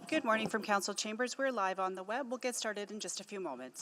Good morning from Council Chambers. We're live on the web. We'll get started in just a few moments.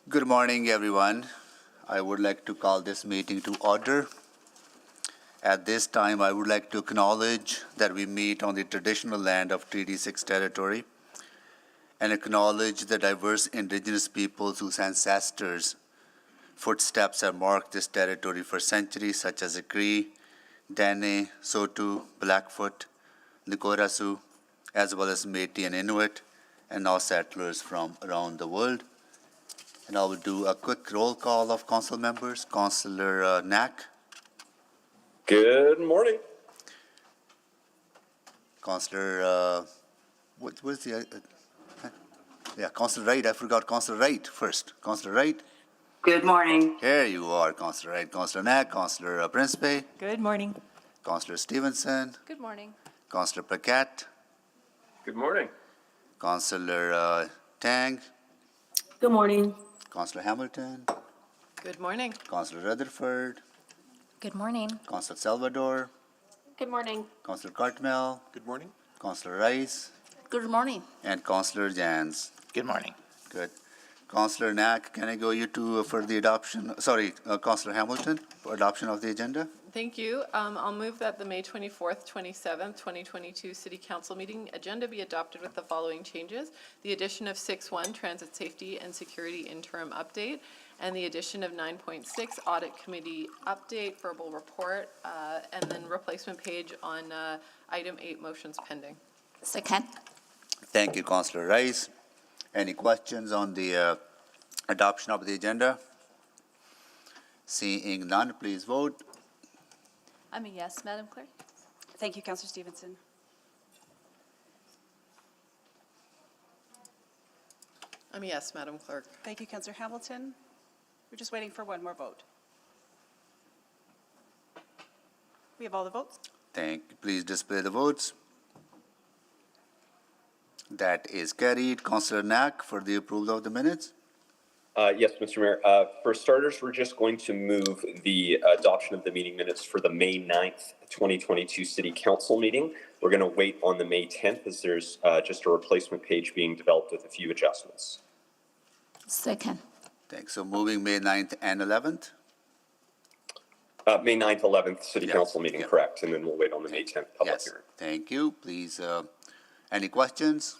Good morning, everyone. I would like to call this meeting to order. At this time, I would like to acknowledge that we meet on the traditional land of Treaty 6 territory and acknowledge the diverse Indigenous peoples whose ancestors' footsteps have marked this territory for centuries, such as the Cree, Dene, Sotu, Blackfoot, Nikorasu, as well as Métis and Inuit, and now settlers from around the world. And I will do a quick roll call of council members. Councillor Knack. Good morning. Councillor, what was the, Councillor Wright. I forgot Councillor Wright first. Councillor Wright. Good morning. Here you are, Councillor Wright. Councillor Knack, Councillor Principe. Good morning. Councillor Stevenson. Good morning. Councillor Paquette. Good morning. Councillor Tang. Good morning. Councillor Hamilton. Good morning. Councillor Rutherford. Good morning. Councillor Salvador. Good morning. Councillor Cartmel. Good morning. Councillor Rice. Good morning. And Councillor Jans. Good morning. Good. Councillor Knack, can I go you to for the adoption, Councillor Hamilton, for adoption of the agenda? Thank you. I'll move that the May 24th, 27th, 2022 City Council meeting agenda be adopted with the following changes. The addition of 6.1 Transit Safety and Security Interim Update, and the addition of 9.6 Audit Committee Update, Verbal Report, and then replacement page on item 8, Motions Pending. Second. Thank you, Councillor Rice. Any questions on the adoption of the agenda? Seeing none, please vote. I'm a yes, Madam Clerk. Thank you, Councillor Stevenson. I'm a yes, Madam Clerk. Thank you, Councillor Hamilton. We're just waiting for one more vote. We have all the votes. Please display the votes. That is carried. Councillor Knack for the approval of the minutes. Yes, Mr. Mayor. For starters, we're just going to move the adoption of the meeting minutes for the May 9th, 2022 City Council meeting. We're going to wait on the May 10th as there's just a replacement page being developed with a few adjustments. Second. Thanks. So moving May 9th and 11th. May 9th, 11th City Yes. Council meeting, Yep. correct. And then we'll wait on the May 10th public Yes. hearing. Thank you. Please, any questions?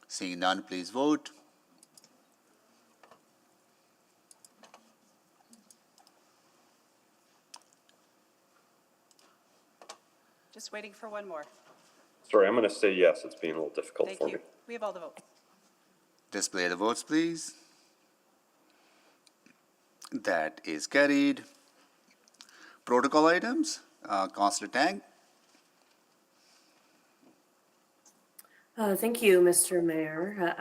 Seeing none, please vote. Just waiting for one more. Sorry, I'm going to say yes. It's being a little difficult Thank for you. me. We have all the votes. Display the votes, please. That is carried. Protocol items, Councillor Tang. Thank you, Mr. Mayor.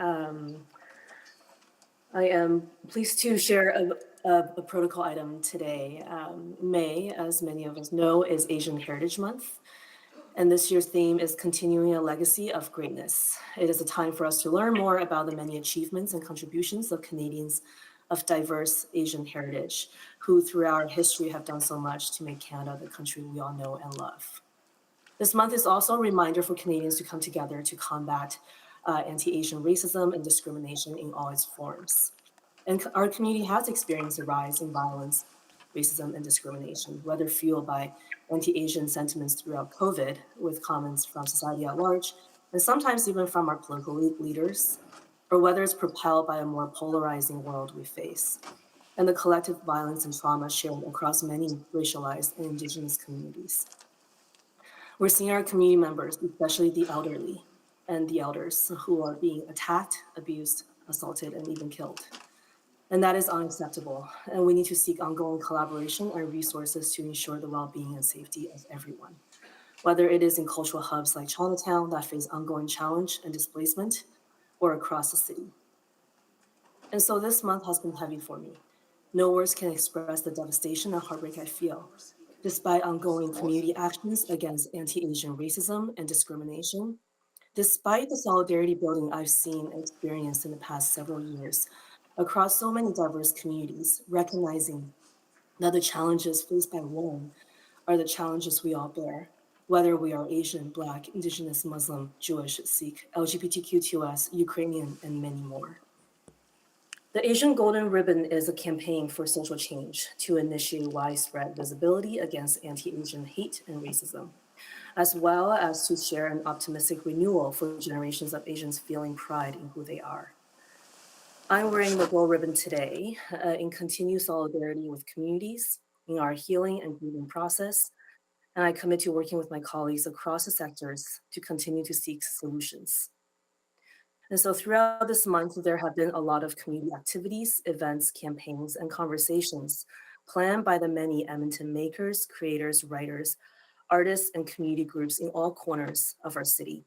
I am pleased to share a protocol item today. May, as many of us know, is Asian Heritage Month, and this year's theme is continuing a legacy of greatness. It is a time for us to learn more about the many achievements and contributions of Canadians of diverse Asian heritage, who throughout our history have done so much to make Canada the country we all know and love. This month is also a reminder for Canadians to come together to combat anti-Asian racism and discrimination in all its forms. And our community has experienced a rise in violence, racism, and discrimination, whether fueled by anti-Asian sentiments throughout COVID, with comments from society at large, and sometimes even from our political leaders, or whether it's propelled by a more polarizing world we face, and the collective violence and trauma shared across many racialized and Indigenous communities. We're seeing our community members, especially the elderly and the elders, who are being attacked, abused, assaulted, and even killed. And that is unacceptable. And we need to seek ongoing collaboration and resources to ensure the well-being and safety of everyone. Whether it is in cultural hubs like Chinatown that face ongoing challenge and displacement, or across the city. And so this month has been heavy for me. No words can express the devastation and heartbreak I feel. Despite ongoing community actions against anti-Asian racism and discrimination, despite the solidarity building I've seen and experienced in the past several years across so many diverse communities, recognizing that the challenges faced by one are the challenges we all bear, whether we are Asian, Black, Indigenous, Muslim, Jewish, Sikh, LGBTQ2S, Ukrainian, and many more. The Asian Golden Ribbon is a campaign for social change to initiate widespread visibility against anti-Asian hate and racism, as well as to share an optimistic renewal for generations of Asians feeling pride in who they are. I'm wearing the gold ribbon today in continued solidarity with communities in our healing and grieving process, and I commit to working with my colleagues across the sectors to continue to seek solutions. And so throughout this month, there have been a lot of community activities, events, campaigns, and conversations planned by the many Edmonton makers, creators, writers, artists, and community groups in all corners of our city.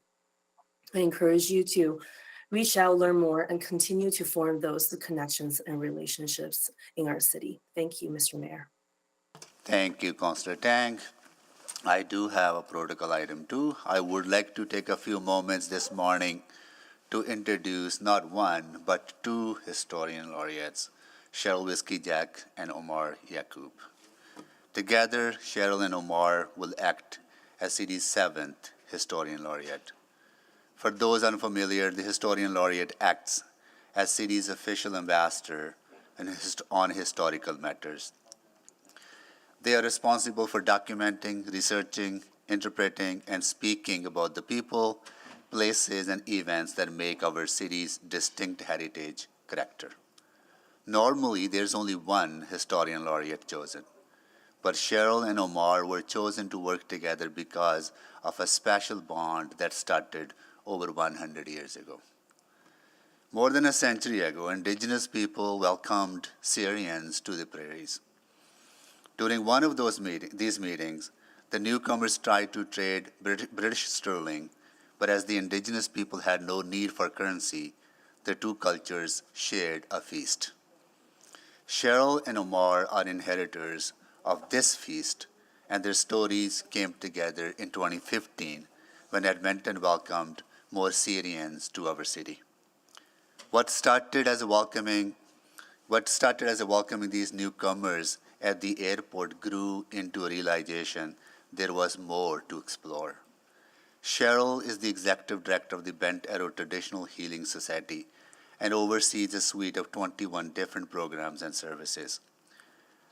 I encourage you to reach out, learn more, and continue to form those connections and relationships in our city. Thank you, Mr. Mayor. Thank you, Councillor Tang. I do have a protocol item too. I would like to take a few moments this morning to introduce not one, but two historian laureates, Cheryl Whiskey Jack and Omar Yaqub. Together, Cheryl and Omar will act as city's 7th historian laureate. For those unfamiliar, the historian laureate acts as city's official ambassador on historical matters. They are responsible for documenting, researching, interpreting, and speaking about the people, places, and events that make our city's distinct heritage character. Normally, there's only one historian laureate chosen, but Cheryl and Omar were chosen to work together because of a special bond that started over 100 years ago. More than a century ago, Indigenous people welcomed Syrians to the prairies. During one of these meetings, the newcomers tried to trade British sterling, but as the Indigenous people had no need for currency, the two cultures shared a feast. Cheryl and Omar are inheritors of this feast, and their stories came together in 2015 when Edmonton welcomed more Syrians to our city. What started as welcoming these newcomers at the airport grew into a realization there was more to explore. Cheryl is the executive director of the Bent Arrow Traditional Healing Society and oversees a suite of 21 different programs and services.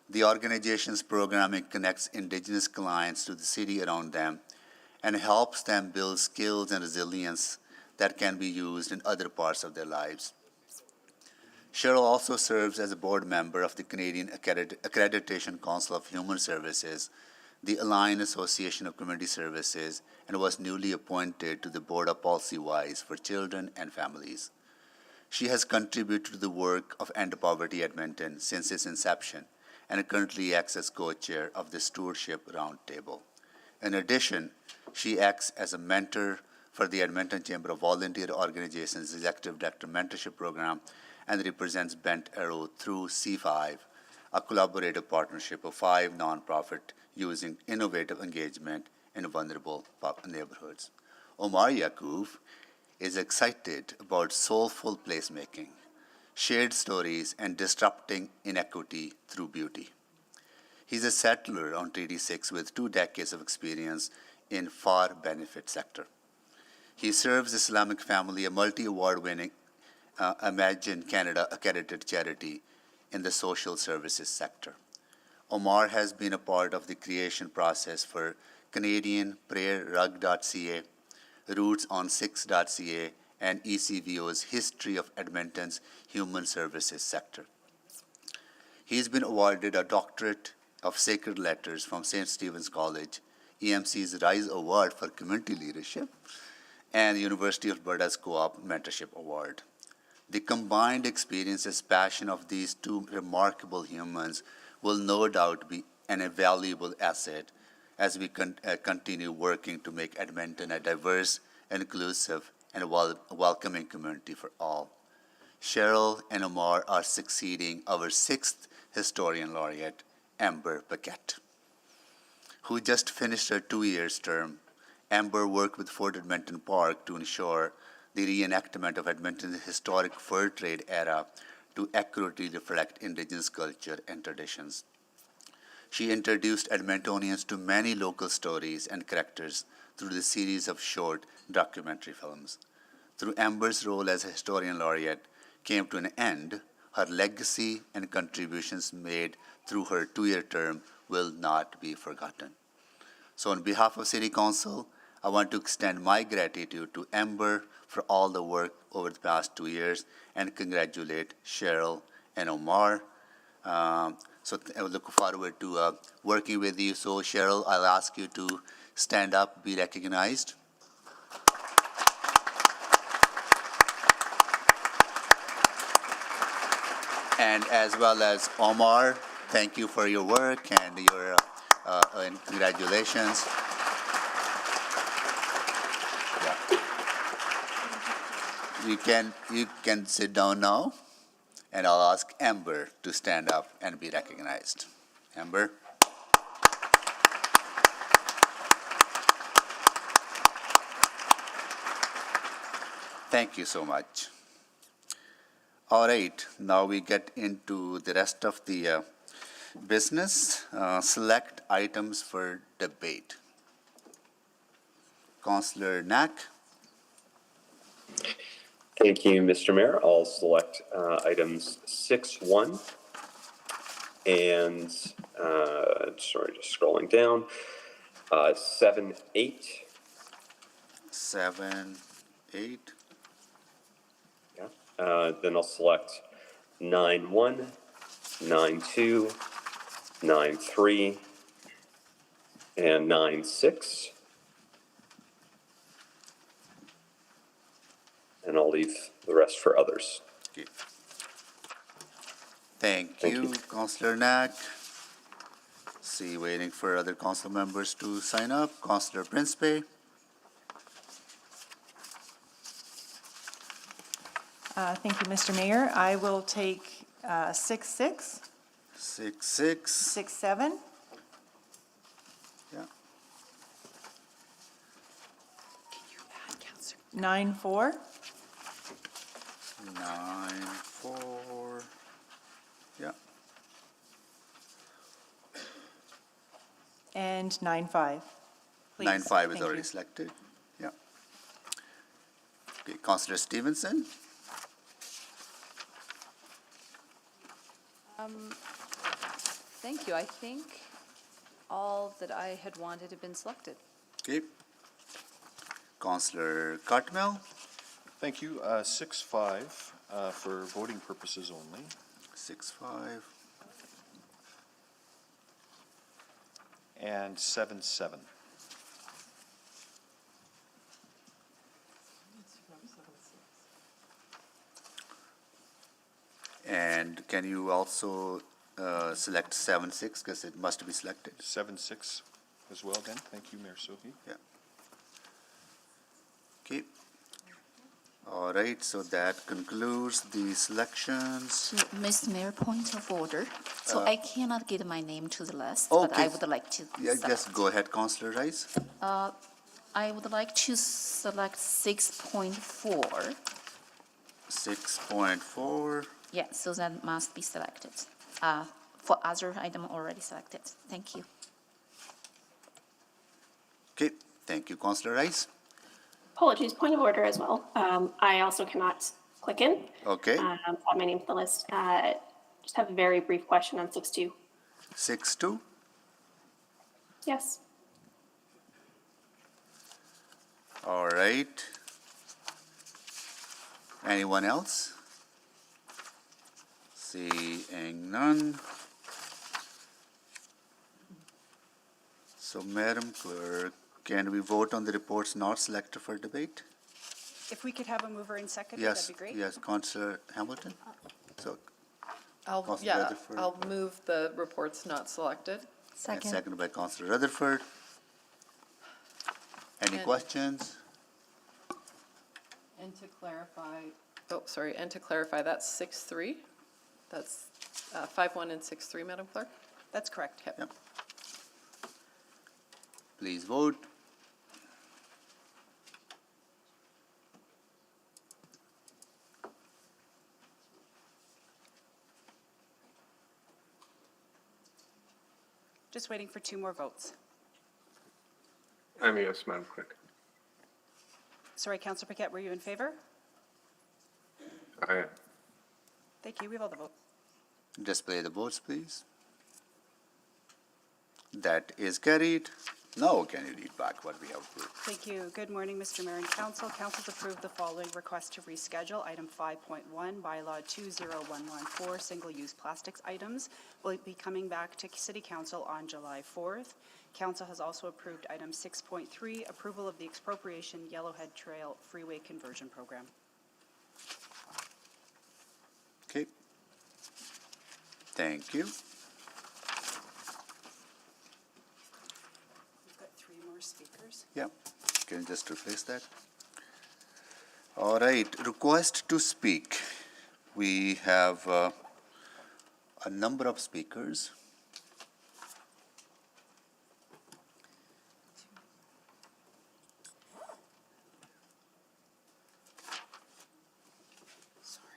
The organization's programming connects Indigenous clients to the city around them and helps them build skills and resilience that can be used in other parts of their lives. Cheryl also serves as a board member of the Canadian Accreditation Council of Human Services, the Alliance Association of Community Services, and was newly appointed to the Board of Policy Wise for Children and Families. She has contributed to the work of End Poverty Edmonton since its inception and currently acts as co-chair of the Stewardship Roundtable. In addition, she acts as a mentor for the Edmonton Chamber of Volunteer Organizations Executive Director Mentorship Program and represents Bent Arrow through C5, a collaborative partnership of 5 nonprofits using innovative engagement in vulnerable neighborhoods. Omar Yaqub is excited about soulful placemaking, shared stories, and disrupting inequity through beauty. He's a settler on Treaty 6 with 2 decades of experience in far benefit sector. He serves Islamic Family, a multi-award winning Imagine Canada accredited charity in the social services sector. Omar has been a part of the creation process for Canadian PrayerRug.ca, RootsOn6.ca, and ECVO's History of Edmonton's Human Services sector. He's been awarded a Doctorate of Sacred Letters from St. Stephen's College, EMC's Rise Award for Community Leadership, and the University of Alberta's Co-op Mentorship Award. The combined experiences, passion of these two remarkable humans will no doubt be an invaluable asset as we continue working to make Edmonton a diverse, inclusive, and welcoming community for all. Cheryl and Omar are succeeding our 6th historian laureate, Amber Paquette, who just finished her 2-year term. Amber worked with Fort Edmonton Park to ensure the reenactment of Edmonton's historic fur trade era to accurately reflect Indigenous culture and traditions. She introduced Edmontonians to many local stories and characters through the series of short documentary films. Through Amber's role as a historian laureate came to an end, her legacy and contributions made through her 2-year term will not be forgotten. So on behalf of City Council, I want to extend my gratitude to Amber for all the work over the past 2 years and congratulate Cheryl and Omar. I look forward to working with you. So Cheryl, I'll ask you to stand up, be recognized. And as well as Omar, thank you for your work and your and congratulations. Yeah. You can sit down now, and I'll ask Amber to stand up and be recognized. Amber. Thank you so much. All right, now we get into the rest of the business. Select items for debate. Councillor Knack. Thank you, Mr. Mayor. I'll select items 6.1 and, sorry, just scrolling down, 7.8. 7, 8. Yeah. Then I'll select 9.1, 9.2, 9.3, and 9.6. And I'll leave the rest for others. Okay. Thank Thank you, you. Councillor Knack. See, waiting for other council members to sign up. Councillor Principe. Thank you, Mr. Mayor. I will take 6.6, 6, 6.7, yeah. 9.4, 9, 4, yeah. and 9.5. Please. 9, 5 is Thank already you. selected, yeah. Okay, Councillor Stevenson. Thank you. I think all that I had wanted have been selected. Okay. Councillor Cartmel. Thank you. 6.5 for voting purposes only. 6, 5. And 7.7. And can you also select 7, 6, because it must be selected? 7.6 as well then. Thank you, Mayor Sohi. Yeah. Okay. All right, so that concludes the selections. Mr. Mayor, point of order. So I cannot get my name to the list, Okay. but I would like to Yeah, select. just go ahead, Councillor Rice. I would like to select 6.4. 6.4. Yeah, so that must be selected. For other item already selected. Thank you. Okay, thank you, Councillor Rice. Apologies, point of order as well. I also cannot click in. Okay, Add my name to the list. Just have a very brief question on 6.2. 6.2. Yes. All right. Anyone else? Seeing none. So, Madam Clerk, can we vote on the reports not selected for debate? If we could have a mover and seconder, Yes, that'd be great. yes, Councillor Hamilton? So, I'll Councillor Rutherford. I'll move the reports not selected. and seconded by Councillor Rutherford. Any And- questions? And to clarify, that's 6.3. That's 5.1 and 6.3, Madam Clerk. That's correct. Yep. Please vote. Just waiting for 2 more votes. I'm a yes, Madam Clerk. Sorry, Councillor Paquette, were you in favor? I am. Thank Thank you. We hold the vote. Display the votes, please. That is carried. Now can you read back what we have approved? Thank you. Good morning, Mr. Mayor and Council. Council's approved the following request to reschedule. Item 5.1, bylaw 20114, single-use plastics items, will be coming back to City Council on July 4th. Council has also approved item 6.3, approval of the expropriation Yellowhead Trail Freeway Conversion Program. Okay. Thank you. We've got 3 more speakers. Yeah, can you just replace that? All right, request to speak. We have a number of speakers. Sorry.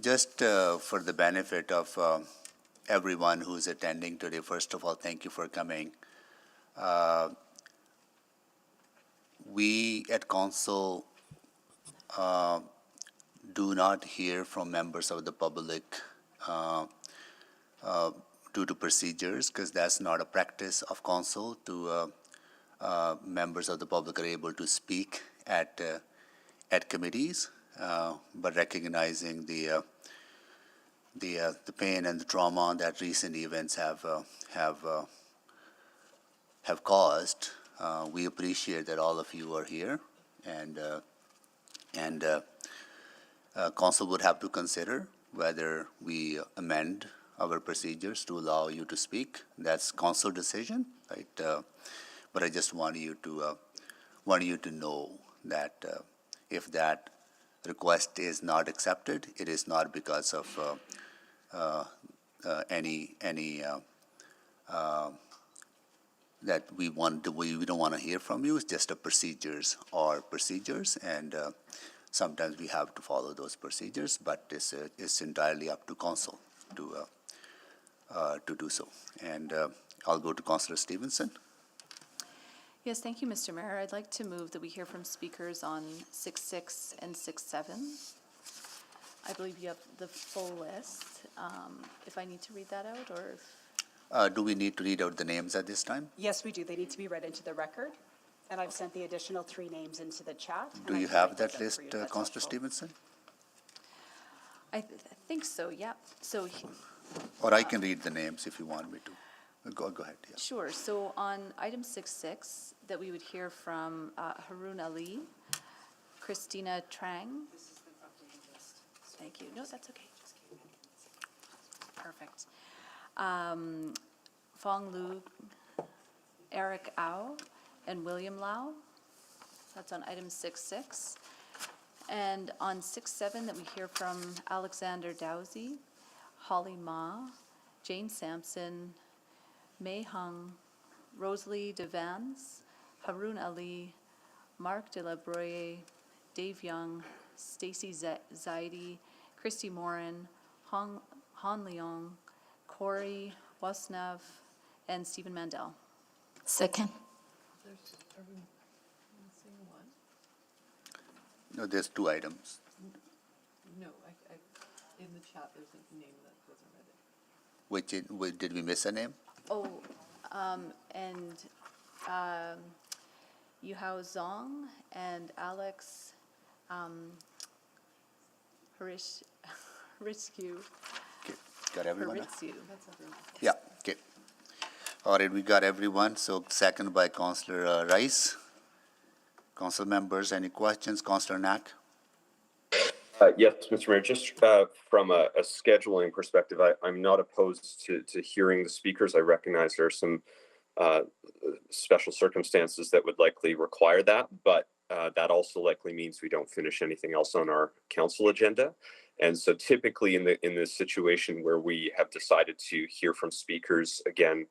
Just for the benefit of everyone who's attending today, first of all, thank you for coming. We at Council do not hear from members of the public due to procedures, because that's not a practice of Council to members of the public are able to speak at committees, but recognizing the pain and the trauma that recent events have caused, we appreciate that all of you are here, and Council would have to consider whether we amend our procedures to allow you to speak. That's Council decision, right? But I just want you to know that if that request is not accepted, it is not because of any that we don't want to hear from you. It's just a procedures, and sometimes we have to follow those procedures. But it's entirely up to Council to do so. And I'll go to Councillor Stevenson. Yes, thank you, Mr. Mayor. I'd like to move that we hear from speakers on 6.6 and 6.7. I believe you have the full list. If I need to read that out, or if... Do we need to read out the names at this time? Yes, we do. They need to be read into the record. And I've sent the additional 3 names into the chat. Do you have that list, Councillor Stevenson? I think so, yeah. So, Or I can read the names if you want me to. Go ahead. Yeah. sure. So on item 6.6, that we would hear from Haroon Ali, Christina Trang. This is the updated list. Thank you. No, that's okay. Perfect. Fong Lu, Eric Au, and William Lau. That's on item 6.6. And on 6.7, that we hear from Alexander Dowsey, Holly Ma, Jane Sampson, Mei Hung, Rosalie Devans, Haroon Ali, Mark de la Broye, Dave Young, Stacy Zaidi, Christy Morin, Han Leong, Corey Wasnav, and Stephen Mandel. Second. Are we missing one? No, there's 2 items. No, in the chat, there's a name that wasn't read. Did we miss a name? Oh, and Yuhao Zong and Alex Haritzku. Okay, got everyone? Haritzku. That's everyone. Yeah, okay. All right, we got everyone. So second by Councillor Rice. Council members, any questions? Councillor Knack? Yes, Mr. Mayor, just from a scheduling perspective, I'm not opposed to hearing the speakers. I recognize there are some special circumstances that would likely require that, but that also likely means we don't finish anything else on our council agenda. And so typically in this situation where we have decided to hear from speakers, again,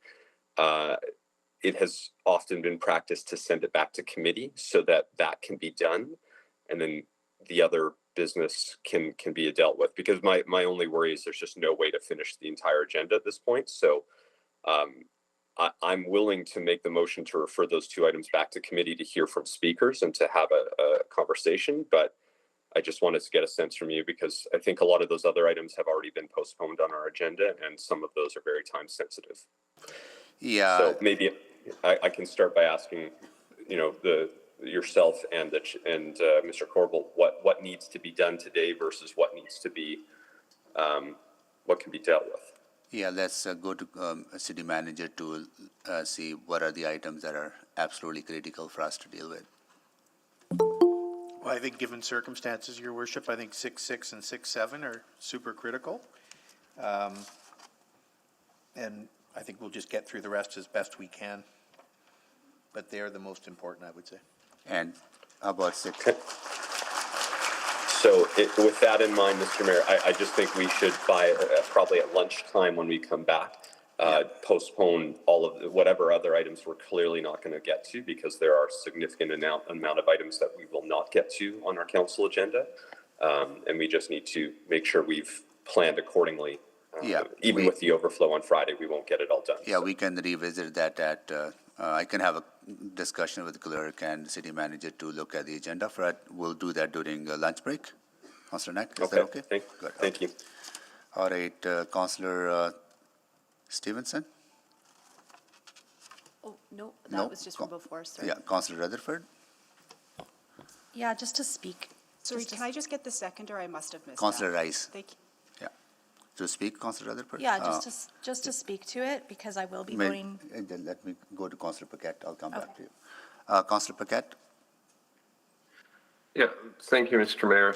it has often been practiced to send it back to committee so that that can be done, and then the other business can be dealt with. Because my only worry is there's just no way to finish the entire agenda at this point. So I'm willing to make the motion to refer those two items back to committee to hear from speakers and to have a conversation. But I just wanted to get a sense from you, because I think a lot of those other items have already been postponed on our agenda, and some of those are very time sensitive. Yeah. So maybe I can start by asking, yourself and Mr. Corbel, what needs to be done today versus what needs to be, what can be dealt with. Yeah, let's go to city manager to see what are the items that are absolutely critical for us to deal with. Well, I think given circumstances, Your Worship, I think 6.6 and 6.7 are super critical. And I think we'll just get through the rest as best we can. But they are the most important, I would say. And how about 6? Okay. So with that in mind, Mr. Mayor, I just think we should, probably at lunchtime when we come back, postpone all of whatever other items we're clearly not going to get to, because there are significant amount of items that we will not get to on our council agenda. And we just need to make sure we've planned accordingly. Even with the overflow on Friday, we won't get it all done. Yeah, we can revisit that at, I can have a discussion with the clerk and city manager to look at the agenda for it. We'll do that during lunch break. Councillor Knack, is that okay? Good. Thank you. All right, Councillor Stevenson? Oh, no, that was just from before, sorry. Yeah, Councillor Rutherford? Yeah, just to speak. Sorry, can I just get the seconder? I must have missed Councillor that. Rice. Thank you. Yeah. To speak, Councillor Rutherford? Yeah, just to speak to it, because I will be voting. Then let me go to Councillor Paquette. I'll come back to you. Councillor Paquette? Yeah, thank you, Mr. Mayor.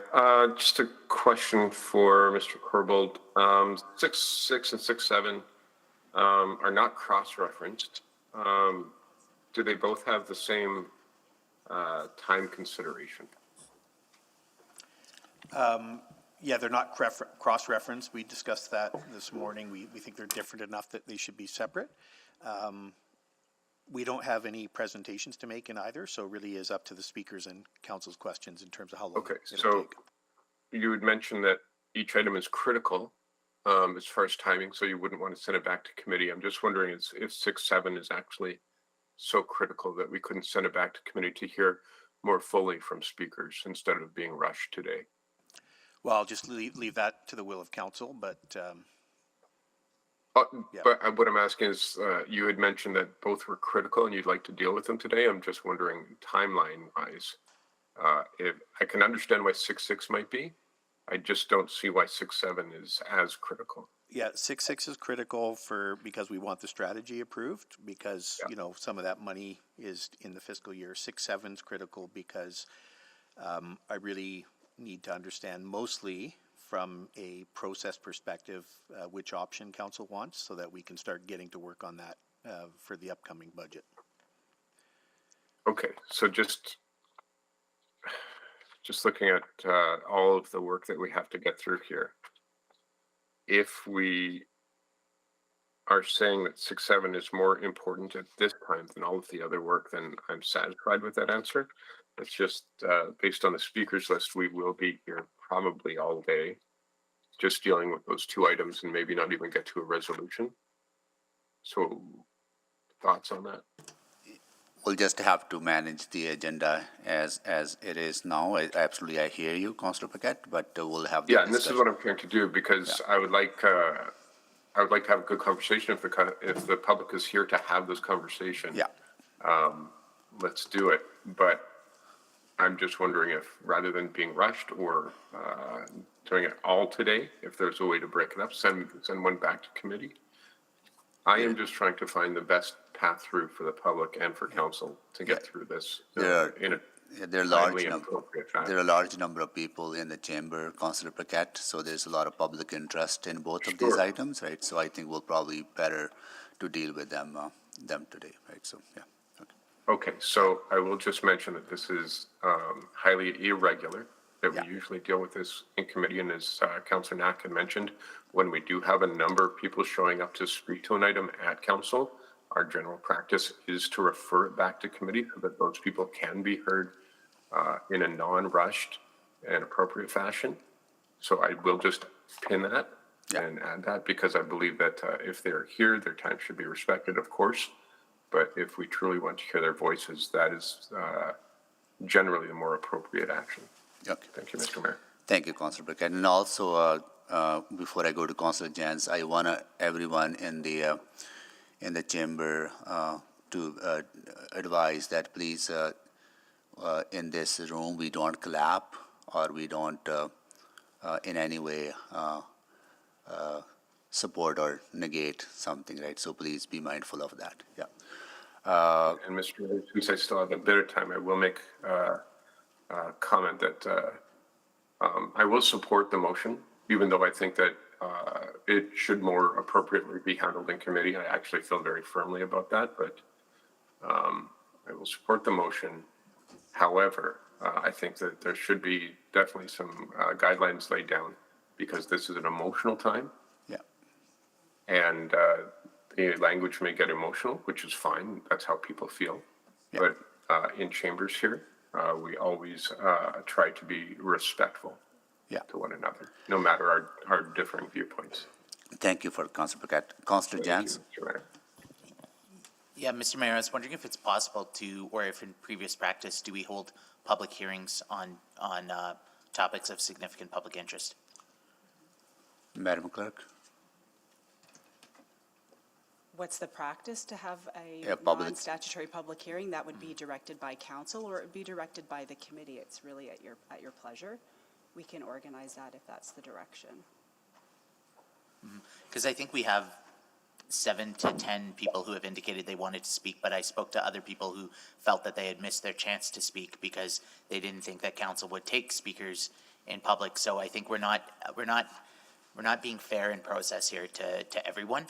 Just a question for Mr. Corbold. 6.6 and 6.7 are not cross-referenced. Do they both have the same time consideration? Yeah, they're not cross-referenced. We discussed that this morning. We think they're different enough that they should be separate. We don't have any presentations to make in either, so it really is up to the speakers and council's questions in terms of how long it'll take. So you would mention that each item is critical as far as timing, so you wouldn't want to send it back to committee. I'm just wondering if 6.7 is actually so critical that we couldn't send it back to committee to hear more fully from speakers instead of being rushed today. Well, I'll just leave that to the will of council, but But what I'm asking is, you had mentioned that both were critical and you'd like to deal with them today. I'm just wondering, timeline-wise, if I can understand why 6.6 might be, I just don't see why 6.7 is as critical. yeah, 6.6 is critical because we want the strategy approved, because some of that money is in the fiscal year. 6.7 is critical because I really need to understand mostly from a process perspective which option council wants, so that we can start getting to work on that for the upcoming budget. Okay, so just looking at all of the work that we have to get through here, if we are saying that 6.7 is more important at this time than all of the other work, then I'm satisfied with that answer. It's just based on the speakers list, we will be here probably all day, just dealing with those two items and maybe not even get to a resolution. So thoughts on that? We'll just have to manage the agenda as it is now. I hear you, Councillor Paquette, but we'll have the and this is what I'm trying to do, because I would like to have a good conversation if the public is here to have this conversation. Let's do it. But I'm just wondering if, rather than being rushed or doing it all today, if there's a way to break it up, send one back to committee. I am just trying to find the best path through for the public and for council to get through this in a timely and appropriate fashion. There are a large number of people in the chamber, Councillor Paquette, so there's a lot of public interest in both of these items, right? So I think we'll probably better to deal with them today, right? So, yeah. Okay, so I will just mention that this is highly irregular, that we usually deal with this in committee, and as Councillor Knack had mentioned, when we do have a number of people showing up to speak to an item at council, our general practice is to refer it back to committee so that those people can be heard in a non-rushed and appropriate fashion. So I will just pin that and add that, because I believe that if they're here, their time should be respected, of course. But if we truly want to hear their voices, that is generally the more appropriate action. Okay. Thank you, Mr. Mayor. Thank you, Councillor Brickett. And also, before I go to Councillor Jans, I want everyone in the chamber to advise that please, in this room, we don't clap or we don't in any way support or negate something, right? So please be mindful of that. Yeah. And Mr. Mayor, since I still have a bit of time, I will make a comment that I will support the motion, even though I think that it should more appropriately be handled in committee. I actually feel very firmly about that, but I will support the motion. However, I think that there should be definitely some guidelines laid down, because this is an emotional time. Yeah. And the language may get emotional, which is fine. That's how people feel. Yeah. But in chambers here, we always try to be respectful to one another, no matter our differing viewpoints. Thank you for Councillor Brickett. Councillor Jans? Mr. Mayor. Yeah, Mr. Mayor, I was wondering if it's possible to, or if in previous practice, do we hold public hearings on topics of significant public interest? Madam Clerk? What's the practice to have a public- non-statutory public hearing? That would be directed by council, or it would be directed by the committee. It's really at your pleasure. We can organize that if that's the direction. Because I think we have 7 to 10 people who have indicated they wanted to speak, but I spoke to other people who felt that they had missed their chance to speak because they didn't think that council would take speakers in public. So I think we're not being fair in process here to everyone.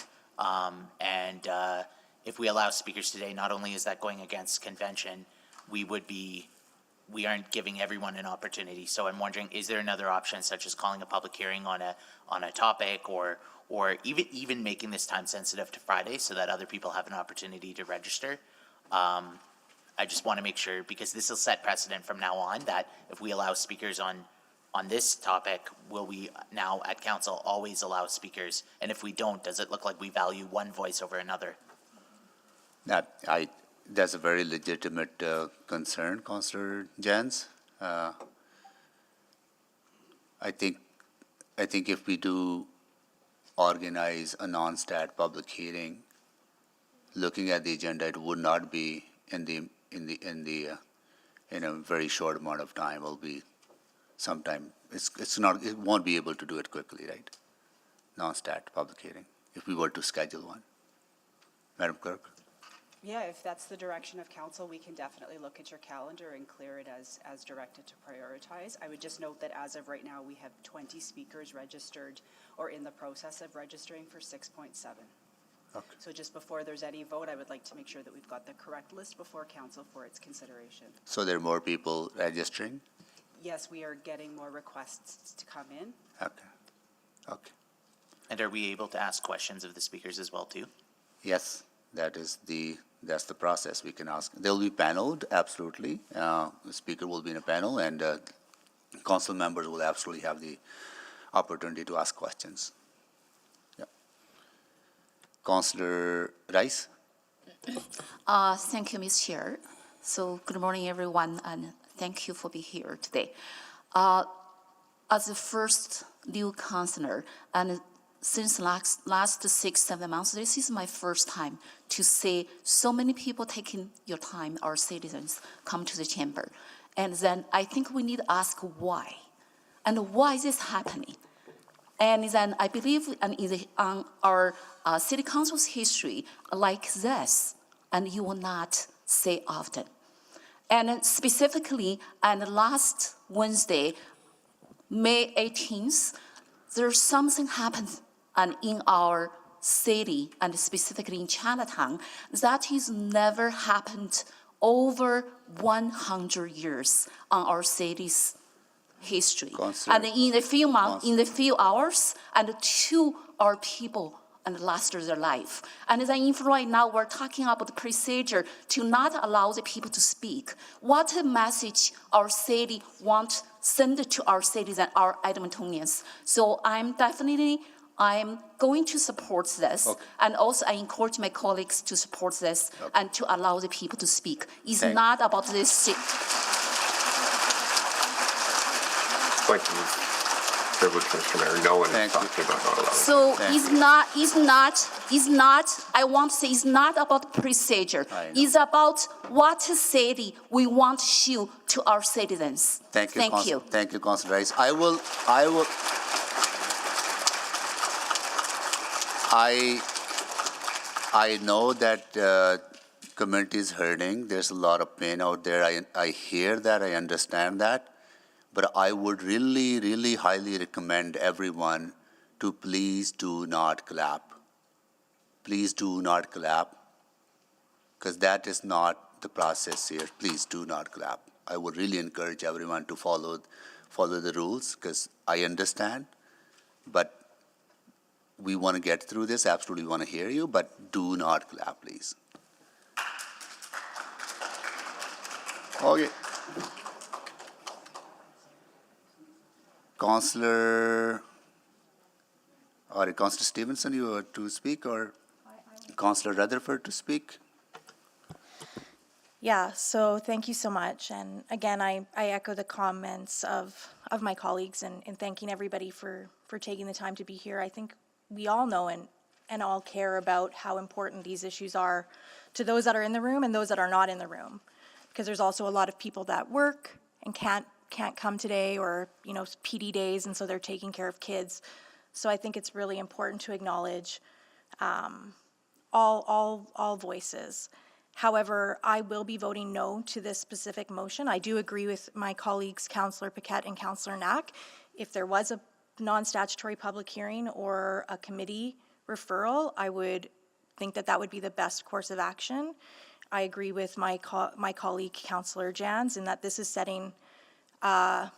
If we allow speakers today, not only is that going against convention, we aren't giving everyone an opportunity. So I'm wondering, is there another option, such as calling a public hearing on a topic, or even making this time sensitive to Friday so that other people have an opportunity to register? I just want to make sure, because this will set precedent from now on, that if we allow speakers on this topic, will we now at council always allow speakers? And if we don't, does it look like we value one voice over another? That's a very legitimate concern, Councillor Jans. I think if we do organize a non-stat public hearing, looking at the agenda, it would not be in a very short amount of time. Will be sometime. It won't be able to do it quickly, right? Non-stat public hearing, if we were to schedule one. Madam Clerk? Yeah, if that's the direction of council, we can definitely look at your calendar and clear it as directed to prioritize. I would just note that as of right now, we have 20 speakers registered or in the process of registering for 6.7. Okay. So just before there's any vote, I would like to make sure that we've got the correct list before council for its consideration. So there are more people registering? Yes, we are getting more requests to come in. Okay. And are we able to ask questions of the speakers as well, too? Yes, that's the process. We can ask. They'll be paneled, absolutely. The speaker will be in a panel, and council members will absolutely have the opportunity to ask questions. Yeah. Councillor Rice? Thank you, Ms. Chair. So good morning, everyone, and thank you for being here today. As the first new councillor, and since last 6-7 months, this is my first time to see so many people taking your time, our citizens, come to the chamber. And then I think we need to ask why, and why is this happening? And then I believe on our city council's history like this, and you will not see often. And specifically, and last Wednesday, May 18th, there's something happened in our city, and specifically in Chinatown, that is never happened over 100 years on our city's history. And in the few months, in the few hours, and 2 our people and last their life. And then if right now we're talking about the procedure to not allow the people to speak, what a message our city wants send to our citizens, our Edmontonians. So I'm going to support this, and also I encourage my colleagues to support this and to allow the people to speak. It's not about this. Thank you. Privilege, Mr. Mayor. No one is talking about not allowing. So it's not, I want to say it's not about procedure. It's about what city we want to show to our citizens. Thank you. Thank you, Councillor Rice. I know that community is hurting. There's a lot of pain out there. I hear that. I understand that. But I would really, really highly recommend everyone to please do not clap. Please do not clap, because that is not the process here. Please do not clap. I would really encourage everyone to follow the rules, because I understand, but we want to get through this. Absolutely want to hear you, but do not clap, please. Okay. Councillor Stevenson, you are to speak, or Councillor Rutherford to speak? Yeah, so thank you so much. And again, I echo the comments of my colleagues in thanking everybody for taking the time to be here. I think we all know and all care about how important these issues are to those that are in the room and those that are not in the room. Because there's also a lot of people that work and can't come today, or, you know, PD days, and so they're taking care of kids. So I think it's really important to acknowledge all voices. However, I will be voting no to this specific motion. I do agree with my colleagues, Councillor Paquette and Councillor Knack. If there was a non-statutory public hearing or a committee referral, I would think that would be the best course of action. I agree with my colleague, Councillor Jans, in that this is setting a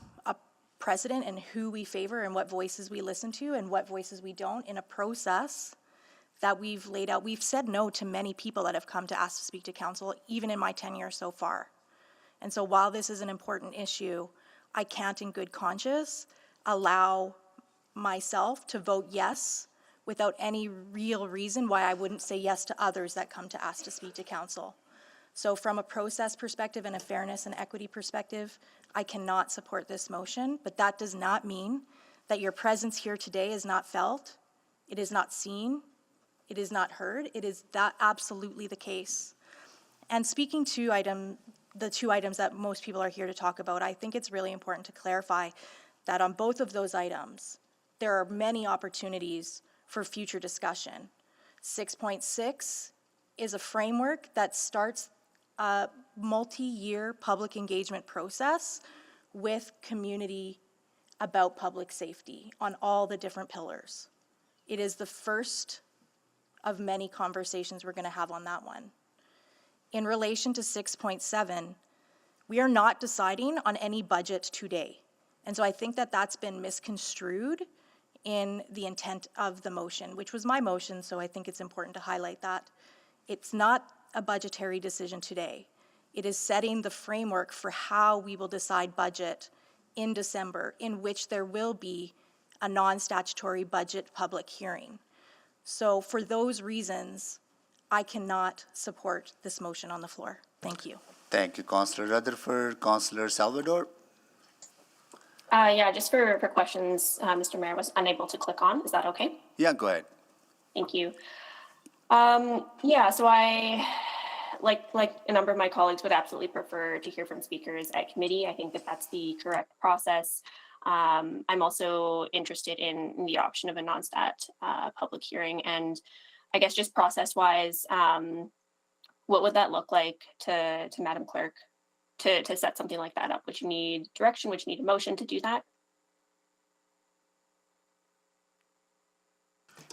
precedent in who we favor and what voices we listen to and what voices we don't in a process that we've laid out. We've said no to many people that have come to ask to speak to council, even in my tenure so far. And so while this is an important issue, I can't in good conscience allow myself to vote yes without any real reason why I wouldn't say yes to others that come to ask to speak to council. So from a process perspective and a fairness and equity perspective, I cannot support this motion, but that does not mean that your presence here today is not felt, it is not seen, it is not heard. It is that absolutely the case. And speaking to the two items that most people are here to talk about, I think it's really important to clarify that on both of those items, there are many opportunities for future discussion. 6.6 is a framework that starts a multi-year public engagement process with community about public safety on all the different pillars. It is the first of many conversations we're going to have on that one. In relation to 6.7, we are not deciding on any budget today. And so I think that that's been misconstrued in the intent of the motion, which was my motion, so I think it's important to highlight that. It's not a budgetary decision today. It is setting the framework for how we will decide budget in December, in which there will be a non-statutory budget public hearing. So for those reasons, I cannot support this motion on the floor. Thank you. Thank you, Councillor Rutherford. Councillor Salvador? Yeah, just for questions, Mr. Mayor was unable to click on. Is that okay? Yeah, go ahead. Thank you. Yeah, so I, like a number of my colleagues, would absolutely prefer to hear from speakers at committee. I think that that's the correct process. I'm also interested in the option of a non-stat public hearing, and I guess just process-wise, what would that look like to Madam Clerk to set something like that up? Would you need direction? Would you need a motion to do that?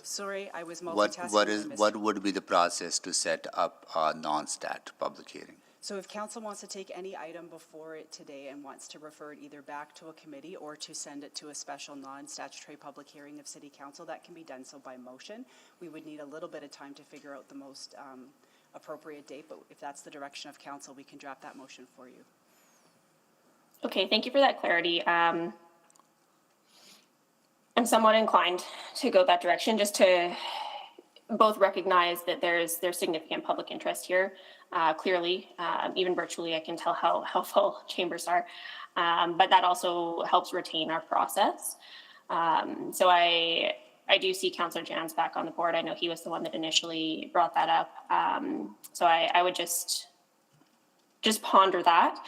Sorry, I was multitasking. What would be the process to set up a non-stat public hearing? So if council wants to take any item before it today and wants to refer it either back to a committee or to send it to a special non-statutory public hearing of City Council, that can be done so by motion. We would need a little bit of time to figure out the most appropriate date, but if that's the direction of council, we can draft that motion for you. Okay, thank you for that clarity. I'm somewhat inclined to go that direction, just to both recognize that there's significant public interest here. Clearly, even virtually, I can tell how full chambers are, but that also helps retain our process. So I do see Councillor Jans back on the board. I know he was the one that initially brought that up. So I would just ponder that.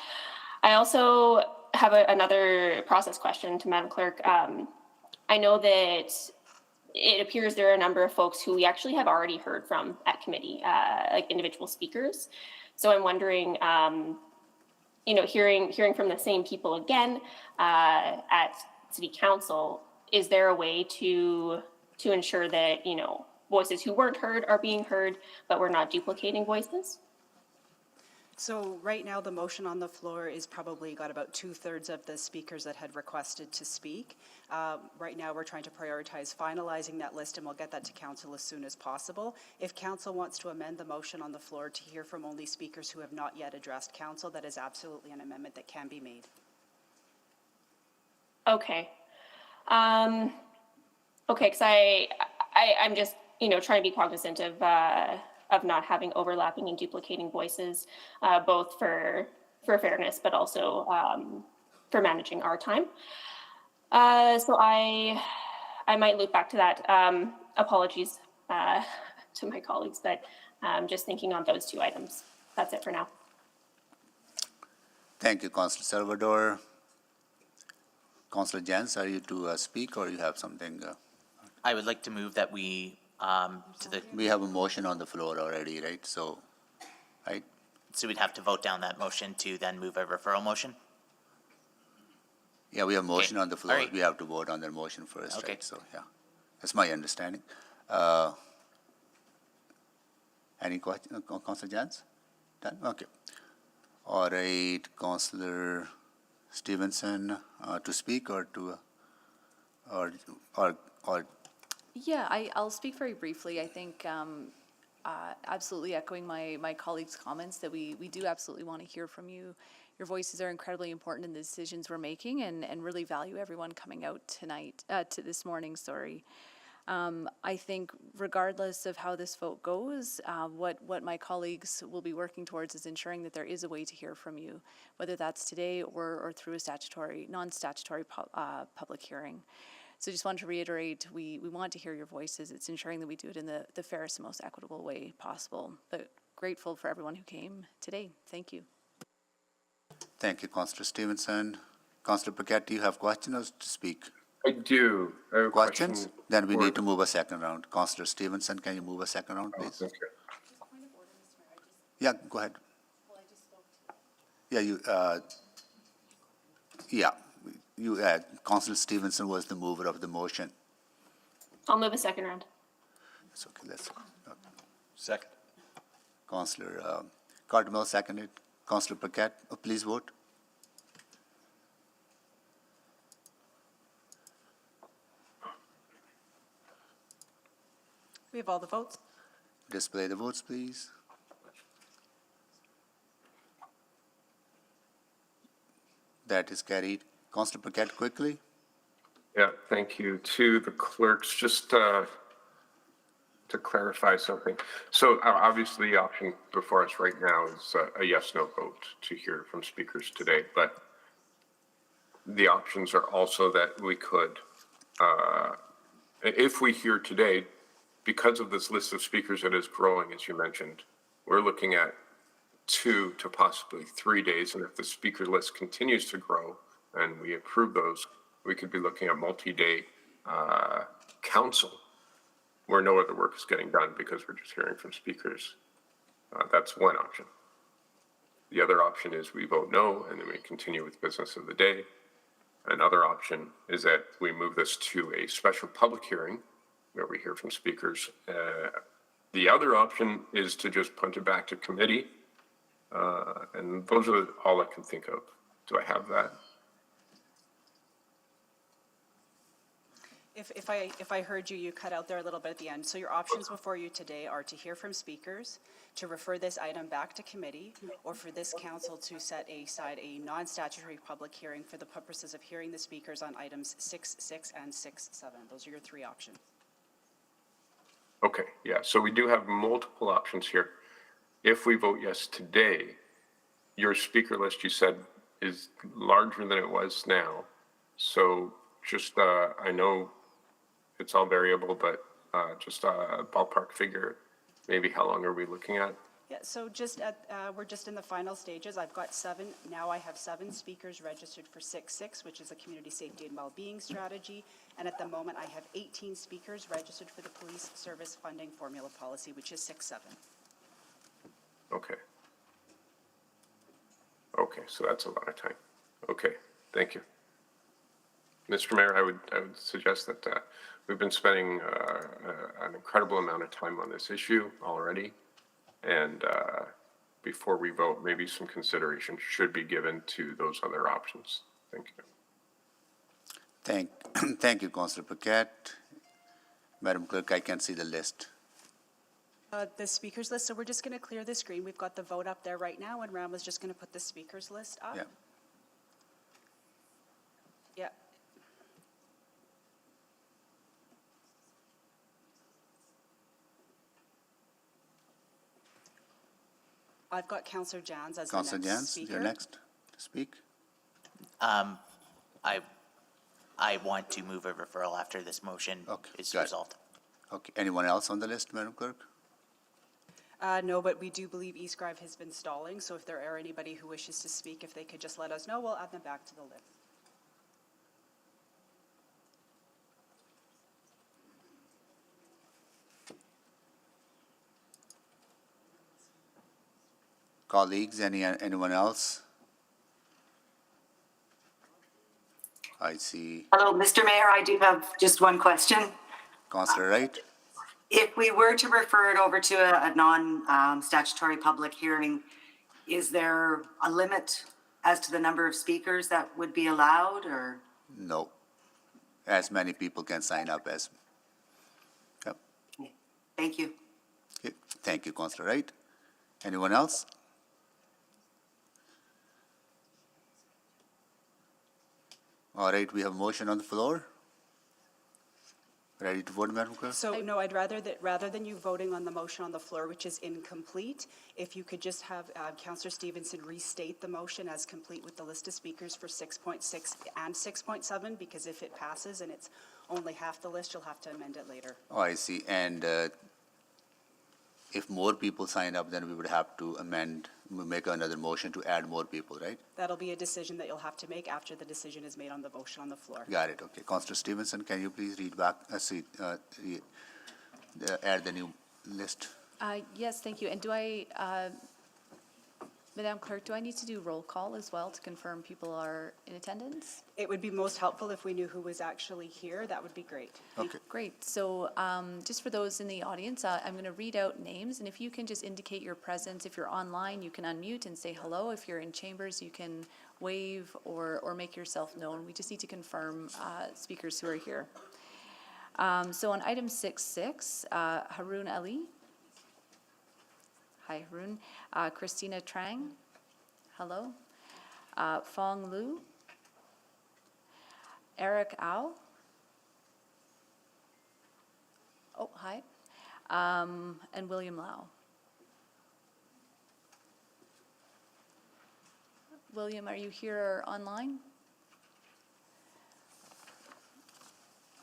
I also have another process question to Madam Clerk. I know that it appears there are a number of folks who we actually have already heard from at committee, like individual speakers. So I'm wondering, hearing from the same people again at City Council, is there a way to ensure that, voices who weren't heard are being heard, but we're not duplicating voices? So right now, the motion on the floor is probably got about 2/3 of the speakers that had requested to speak. Right now, we're trying to prioritize finalizing that list, and we'll get that to council as soon as possible. If council wants to amend the motion on the floor to hear from only speakers who have not yet addressed council, that is absolutely an amendment that can be made. Okay. Okay, because I'm just, trying to be cognizant of not having overlapping and duplicating voices, both for fairness, but also for managing our time. So I might loop back to that. Apologies to my colleagues, but just thinking on those two items. That's it for now. Thank you, Councillor Salvador. Councillor Jans, are you to speak, or you have something? I would like to move that we, We have a motion on the floor already, right? So we'd have to vote down that motion to then move a referral motion? Yeah, we have a motion on the floor. All right. We have to vote on the motion first, Okay. right? So, yeah, that's my understanding. Any question, Councillor Jans? Done? Okay. All right, Councillor Stevenson, to speak or to, or Yeah, I'll speak very briefly. I think absolutely echoing my colleagues' comments that we do absolutely want to hear from you. Your voices are incredibly important in the decisions we're making, and really value everyone coming out tonight, to this morning, sorry. I think regardless of how this vote goes, what my colleagues will be working towards is ensuring that there is a way to hear from you, whether that's today or through a non-statutory public hearing. So just want to reiterate, we want to hear your voices. It's ensuring that we do it in the fairest and most equitable way possible. But grateful for everyone who came today. Thank you. Thank you, Councillor Stevenson. Councillor Paquette, do you have questions to speak? I do. I have a Questions? question. Then we need to move a second round. Councillor Stevenson, can you move a second round, Oh, please? thank you. Yeah, go ahead. Yeah, Councillor Stevenson was the mover of the motion. I'll move a second round. It's okay, Second. Councillor Cardinal seconded. Councillor Paquette, please vote. We have all the votes. Display the votes, please. That is carried. Councillor Paquette, quickly. Yeah, thank you. To the clerks, just to clarify something. So obviously, the option before us right now is a yes/no vote to hear from speakers today, but the options are also that we could, if we hear today, because of this list of speakers that is growing, as you mentioned, we're looking at 2 to possibly 3 days, and if the speaker list continues to grow and we approve those, we could be looking at multi-day council where no other work is getting done because we're just hearing from speakers. That's one option. The other option is we vote no, and then we continue with business of the day. Another option is that we move this to a special public hearing where we hear from speakers. The other option is to just punt it back to committee And those are all I can think of. Do I have that? If I heard you, you cut out there a little bit at the end. So your options before you today are to hear from speakers, to refer this item back to committee, or for this council to set aside a non-statutory public hearing for the purposes of hearing the speakers on items 6.6 and 6.7. Those are your three options. Okay, yeah, so we do have multiple options here. If we vote yes today, your speaker list, you said, is larger than it was now. So just, I know it's all variable, but just a ballpark figure, maybe how long are we looking at? Yeah, so just we're just in the final stages. I've got now I have 7 speakers registered for 6.6, which is a community safety and well-being strategy. And at the moment, I have 18 speakers registered for the police service funding formula policy, which is 6.7. Okay. Okay, so that's a lot of time. Okay, thank you. Mr. Mayor, I would suggest that we've been spending an incredible amount of time on this issue already. And before we vote, maybe some consideration should be given to those other options. Thank you. Thank you, Councillor Paquette. Madam Clerk, I can see the list. The speakers list, so we're just going to clear the screen. We've got the vote up there right now, and Ram was just going to put the speakers list up. Yeah. Yeah. I've got Councillor Jans as the Councillor next Jans, speaker. you're next to speak. I want to move a referral after this motion is got it. resolved. Okay, anyone else on the list, Madam Clerk? No, but we do believe eScribe has been stalling, so if there are anybody who wishes to speak, if they could just let us know, we'll add them back to the list. Colleagues, anyone else? I see Hello, Mr. Mayor, I do have just one question. Councillor Wright. If we were to refer it over to a non-statutory public hearing, is there a limit as to the number of speakers that would be allowed, or? No. As many people can sign up as. Yep. Thank you. Okay. Thank you, Councillor Wright. Anyone else? All right, we have a motion on the floor. Ready to vote, Madam Clerk? So, no, I'd rather that, rather than you voting on the motion on the floor, which is incomplete, if you could just have Councillor Stevenson restate the motion as complete with the list of speakers for 6.6 and 6.7, because if it passes and it's only half the list, you'll have to amend it later. Oh, I see. And if more people sign up, then we would have to make another motion to add more people, right? That'll be a decision that you'll have to make after the decision is made on the motion on the floor. Got it. Okay. Councillor Stevenson, can you please read back, add the new list? Yes, thank you. And do I, Madam Clerk, do I need to do roll call as well to confirm people are in attendance? It would be most helpful if we knew who was actually here. That would be great. Okay. Great. So just for those in the audience, I'm going to read out names, and if you can just indicate your presence. If you're online, you can unmute and say hello. If you're in chambers, you can wave or make yourself known. We just need to confirm speakers who are here. So on item 6.6, Haroon Ali. Hi, Haroon. Christina Trang. Hello. Fong Lu. Eric Au. Oh, hi. And William Lau. William, are you here or online?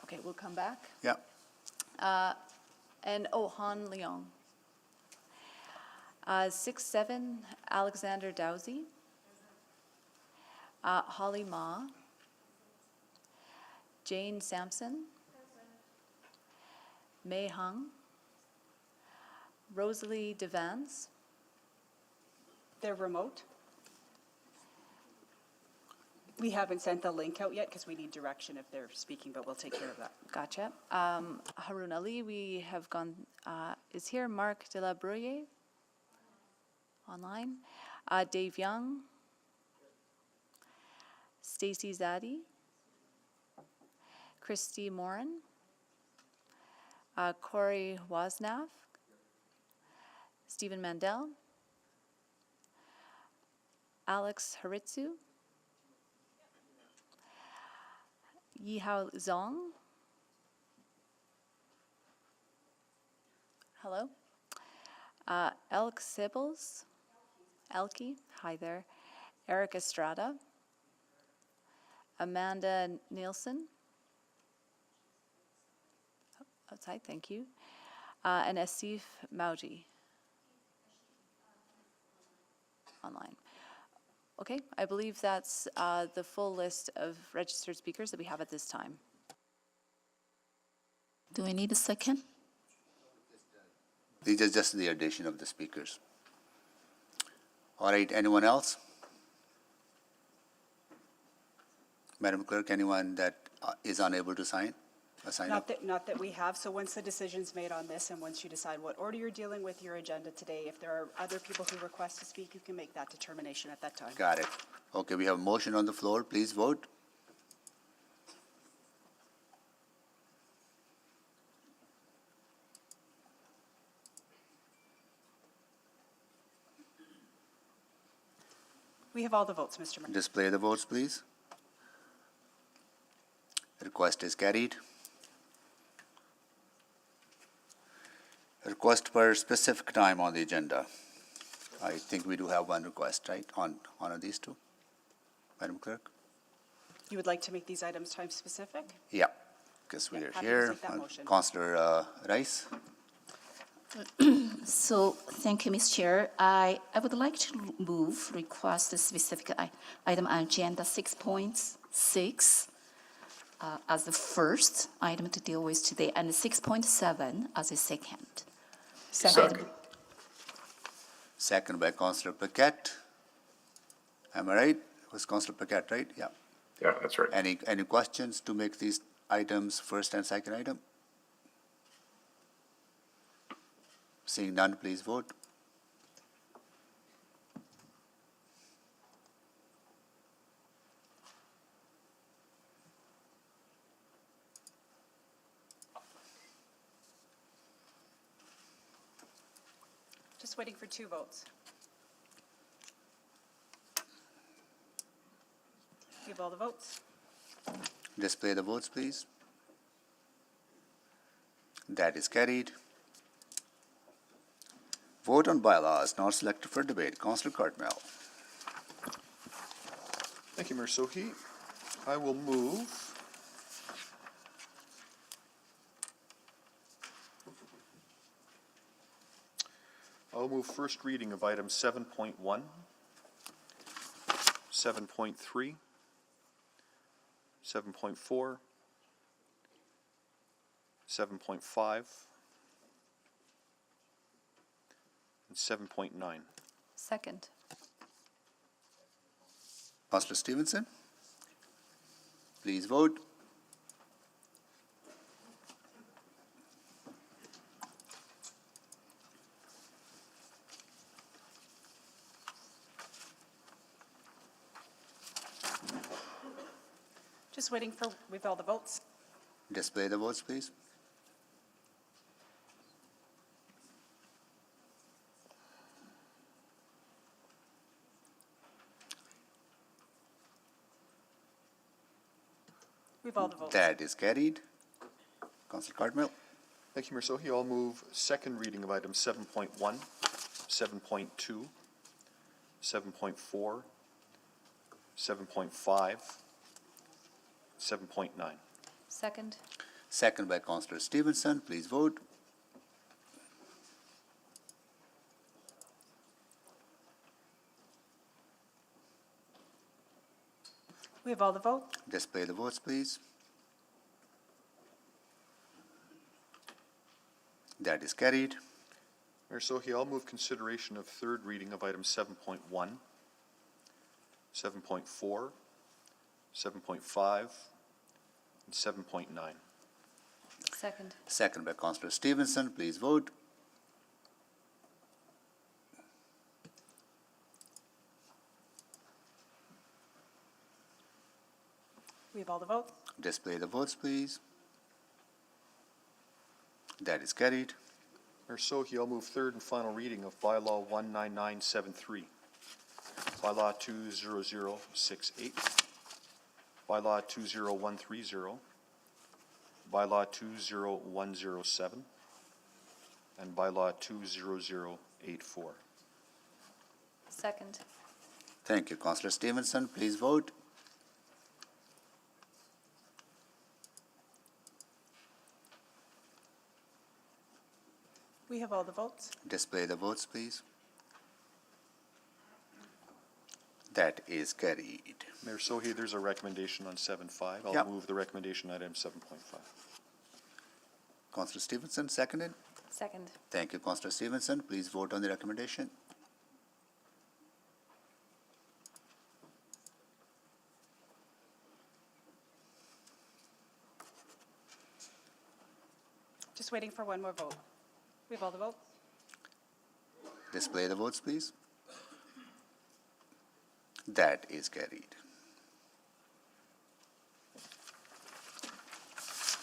Okay, we'll come back. Yeah. And Han Leong. 6.7, Alexander Dowsey. Holly Ma. Jane Sampson. Mei Hung. Rosalie Devans. They're remote. We haven't sent the link out yet because we need direction if they're speaking, but we'll take care of that. Gotcha. Haroon Ali, we have gone, is here. Marc de la Bruyere, online. Dave Young. Stacy Zaddy. Christy Morin. Corey Wozniak. Stephen Mandel. Alex Haritsu. Yihao Zong. Hello. Elk Sibbles. Elke, hi there. Eric Estrada. Amanda Nielsen. Outside, thank you. And Asif Mauji. Online. Okay, I believe that's the full list of registered speakers that we have at this time. Do we need a second? These are just the addition of the speakers. All right, anyone else? Madam Clerk, anyone that is unable to sign up? Not that we have. So once the decision's made on this and once you decide what order you're dealing with your agenda today, if there are other people who request to speak, you can make that determination at that time. Got it. Okay, we have a motion on the floor. Please vote. We have all the votes, Mr. Mayor. Display the votes, please. Request is carried. Request for specific time on the agenda. I think we do have one request, right, on these two? Madam Clerk? You would like to make these items time specific? Yeah, because we are happy to here. take that motion. Councillor Rice? So, thank you, Ms. Chair. I would like to request a specific item on agenda 6.6 as the first item to deal with today, and 6.7 as a second. Second. Second by Councillor Paquette. Am I right? It was Councillor Paquette, right? Yeah. Yeah, that's right. Any questions to make these items first and second item? Seeing none, please vote. Just waiting for 2 votes. You have all the votes. Display the votes, please. That is carried. Vote on bylaws not selected for debate. Councillor Cartmel. Thank you, Mayor Sohi. I will move first reading of items 7.1, 7.3, 7.4, 7.5, and 7.9. Second. Councillor Stevenson. Please vote. Just waiting for, we have all the votes. Display the votes, please. We have all the votes. That is carried. Councillor Cartmel. Thank you, Mayor Sohi. I'll move second reading of items 7.1, 7.2, 7.4, 7.5, 7.9. Second. Second by Councillor Stevenson. Please vote. We have all the votes. Display the votes, please. That is carried. Mayor Sohi, I'll move consideration of third reading of items 7.1, 7.4, 7.5, and 7.9. Second. Second by Councillor Stevenson. Please vote. We have all the votes. Display the votes, please. That is carried. Mayor Sohi, I'll move third and final reading of bylaw 19973, bylaw 20068, bylaw 20130, bylaw 20107, and bylaw 20084. Second. Thank you, Councillor Stevenson. Please vote. We have all the votes. Display the votes, please. That is carried. Mayor Sohi, there's a recommendation on 7.5. Yep. I'll move the recommendation item 7.5. Councillor Stevenson, seconded. Second. Thank you, Councillor Stevenson. Please vote on the recommendation. Just waiting for one more vote. We have all the votes. Display the votes, please. That is carried.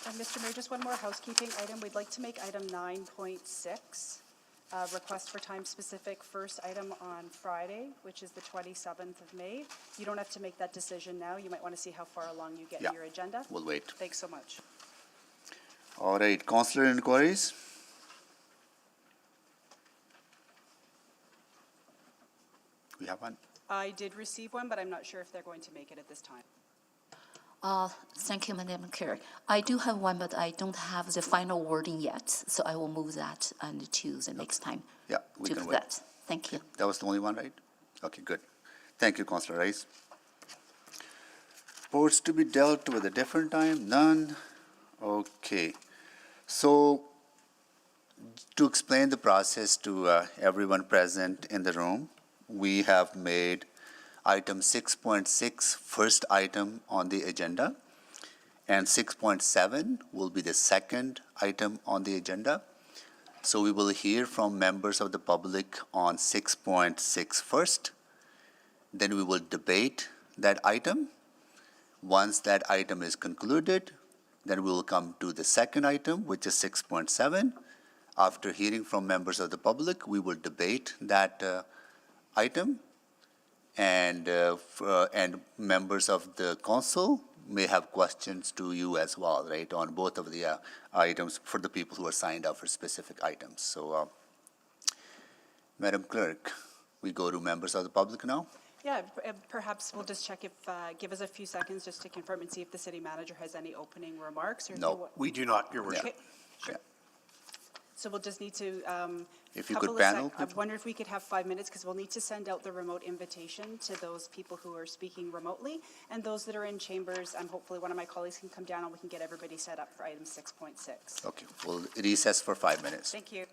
And Mr. Mayor, just one more housekeeping item. We'd like to make item 9.6, request for time-specific first item on Friday, which is the 27th of May. You don't have to make that decision now. You might want to see how far along you get in your agenda. We'll wait. Thanks so much. All right, Consular Enquiries. We have one. I did receive one, but I'm not sure if they're going to make it at this time. Thank you, Madam Chair. I do have one, but I don't have the final wording yet, so I will move that and to the next time. Yeah, we to can do wait. that. Thank you. That was the only one, right? Okay, good. Thank you, Councillor Rice. Reports to be dealt with a different time? None? Okay. So, to explain the process to everyone present in the room, we have made item 6.6 first item on the agenda, and 6.7 will be the second item on the agenda. So we will hear from members of the public on 6.6 first. Then we will debate that item. Once that item is concluded, then we will come to the second item, which is 6.7. After hearing from members of the public, we will debate that item, and members of the council may have questions to you as well, right, on both of the items for the people who are signed up for specific items. So, Madam Clerk, we go to members of the public now. Yeah, perhaps we'll just check if, give us a few seconds just to confirm and see if the city manager has any opening remarks. Or No. We do not, Your Worship. Okay, sure. So we'll just need to, If you could couple of panel, I wonder if we could have 5 minutes, because we'll need to send out the remote invitation to those people who are speaking remotely, and those that are in chambers, hopefully one of my colleagues can come down and we can get everybody set up for item 6.6. Okay, we'll recess for 5 minutes. Thank you.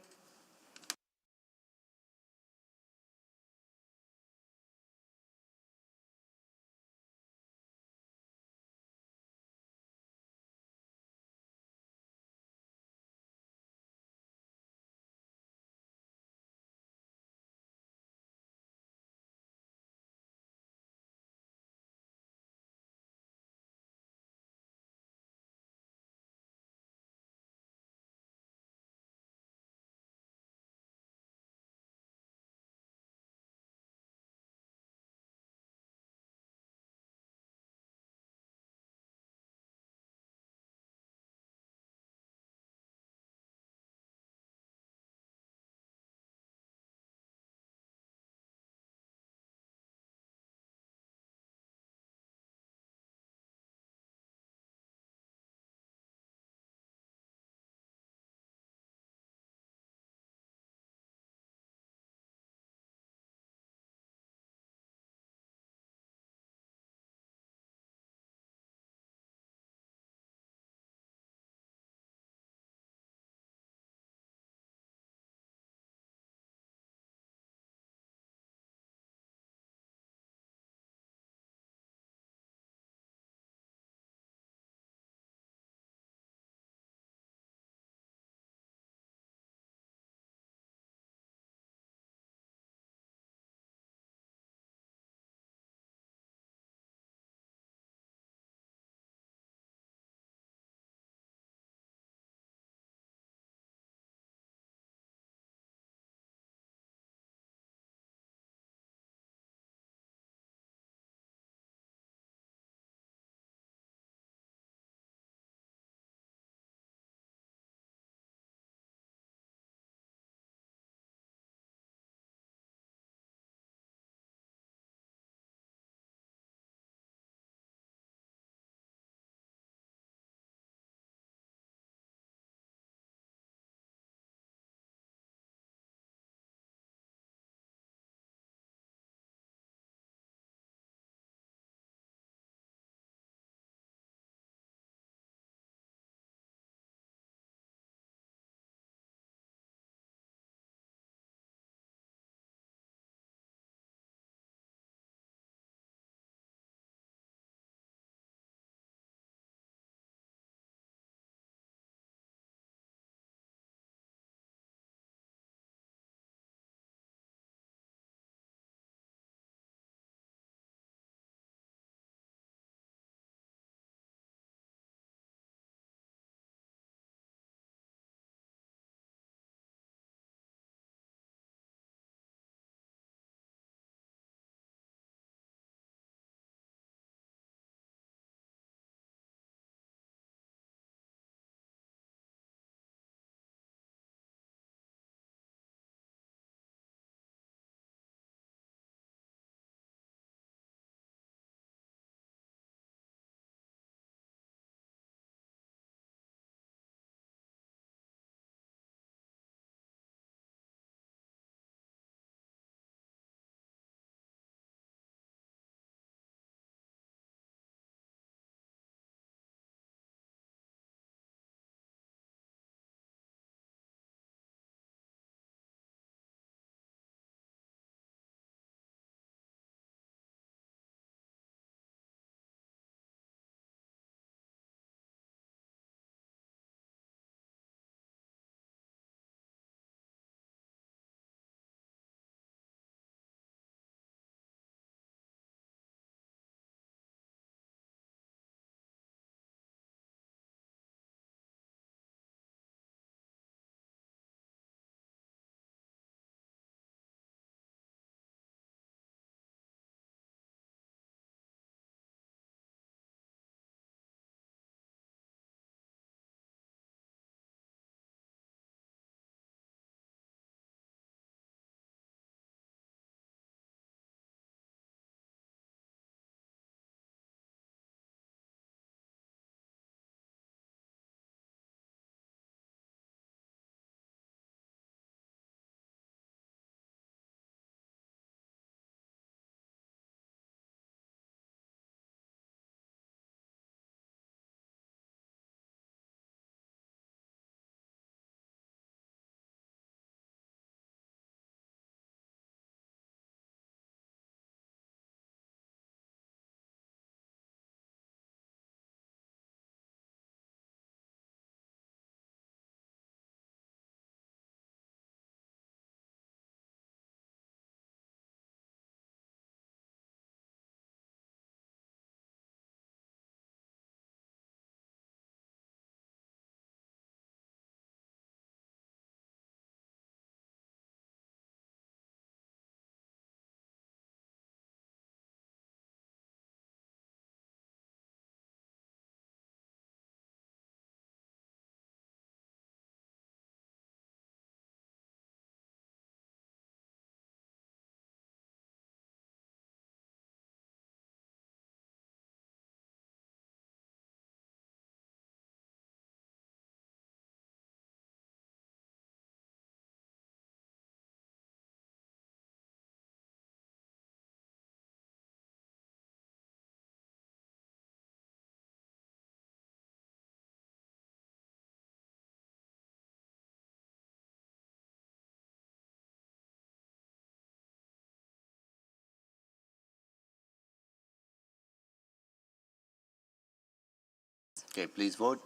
Okay, please vote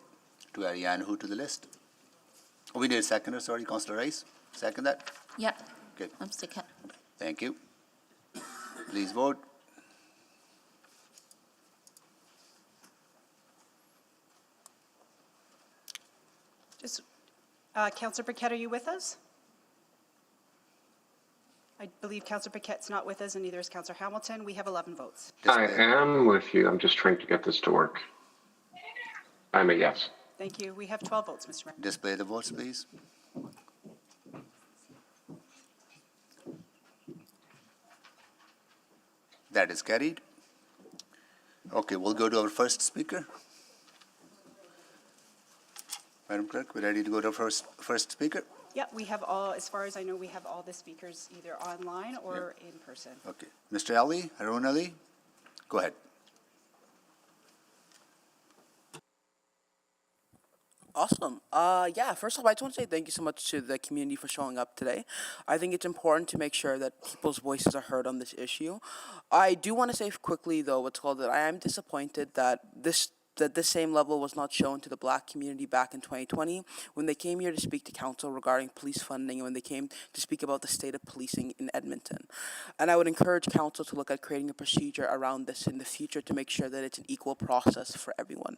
to add Yanahu to the list. Oh, we need a seconder, sorry, Councillor Rice. Second that? Yeah, Okay, I'm second. thank you. Please vote. Just, Councillor Paquette, are you with us? I believe Councillor Paquette's not with us, and neither is Councillor Hamilton. We have 11 votes. I am with you. I'm just trying to get this to work. I'm a yes. Thank you. We have 12 votes, Mr. Mayor. Display the votes, please. That is carried. Okay, we'll go to our first speaker. Madam Clerk, we're ready to go to our first speaker? Yeah, we have all, as far as I know, we have all the speakers either online or in person. Okay. Mr. Ali, Harun Ali, go ahead. Awesome. Yeah, first off, I just want to say thank you so much to the community for showing up today. I think it's important to make sure that people's voices are heard on this issue. I do want to say quickly, though, that I am disappointed that this same level was not shown to the Black community back in 2020 when they came here to speak to council regarding police funding and when they came to speak about the state of policing in Edmonton. And I would encourage council to look at creating a procedure around this in the future to make sure that it's an equal process for everyone.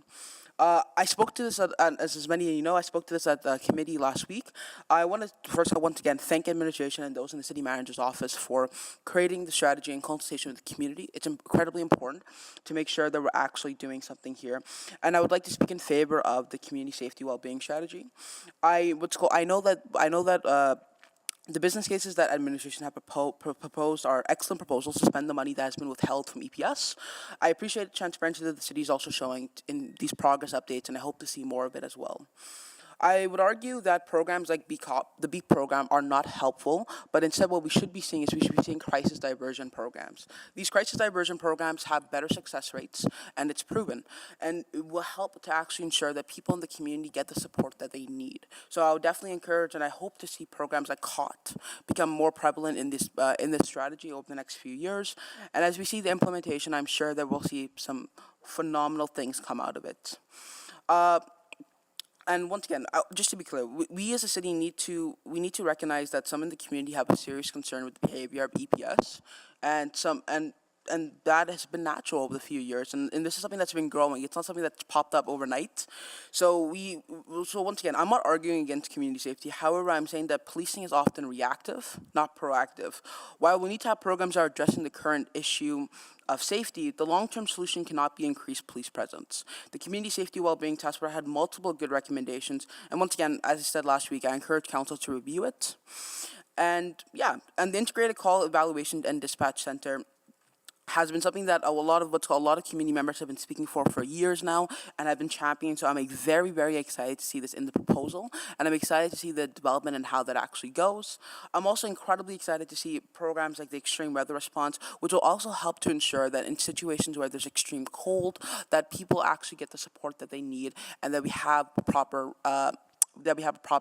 I spoke to this, as many of you know, I spoke to this at the committee last week. I want to once again thank administration and those in the city manager's office for creating the strategy in consultation with the community. It's incredibly important to make sure that we're actually doing something here. And I would like to speak in favor of the community safety well-being strategy. I know that the business cases that administration have proposed are excellent proposals to spend the money that has been withheld from EPS. I appreciate the transparency that the city is also showing in these progress updates, and I hope to see more of it as well. I would argue that programs like the BEAP program are not helpful, but instead what we should be seeing is we should be seeing crisis diversion programs. These crisis diversion programs have better success rates, and it's proven, and it will help to actually ensure that people in the community get the support that they need. So I would definitely encourage, and I hope to see programs like COT become more prevalent in this strategy over the next few years. And as we see the implementation, I'm sure that we'll see some phenomenal things come out of it. And once again, just to be clear, we as a city need to recognize that some in the community have a serious concern with the behavior of EPS, and that has been natural over the few years, and this is something that's been growing. It's not something that's popped up overnight. So once again, I'm not arguing against community safety. However, I'm saying that policing is often reactive, not proactive. While we need to have programs that are addressing the current issue of safety, the long-term solution cannot be increased police presence. The Community Safety Wellbeing Task Force had multiple good recommendations, and once again, as I said last week, I encourage council to review it. And yeah, and the Integrated Call Evaluation and Dispatch Center has been something that a lot of community members have been speaking for years now, and I've been championing. So I'm very, very excited to see this in the proposal, and I'm excited to see the development and how that actually goes. I'm also incredibly excited to see programs like the extreme weather response, which will also help to ensure that in situations where there's extreme cold, that people actually get the support that they need, and that we have proper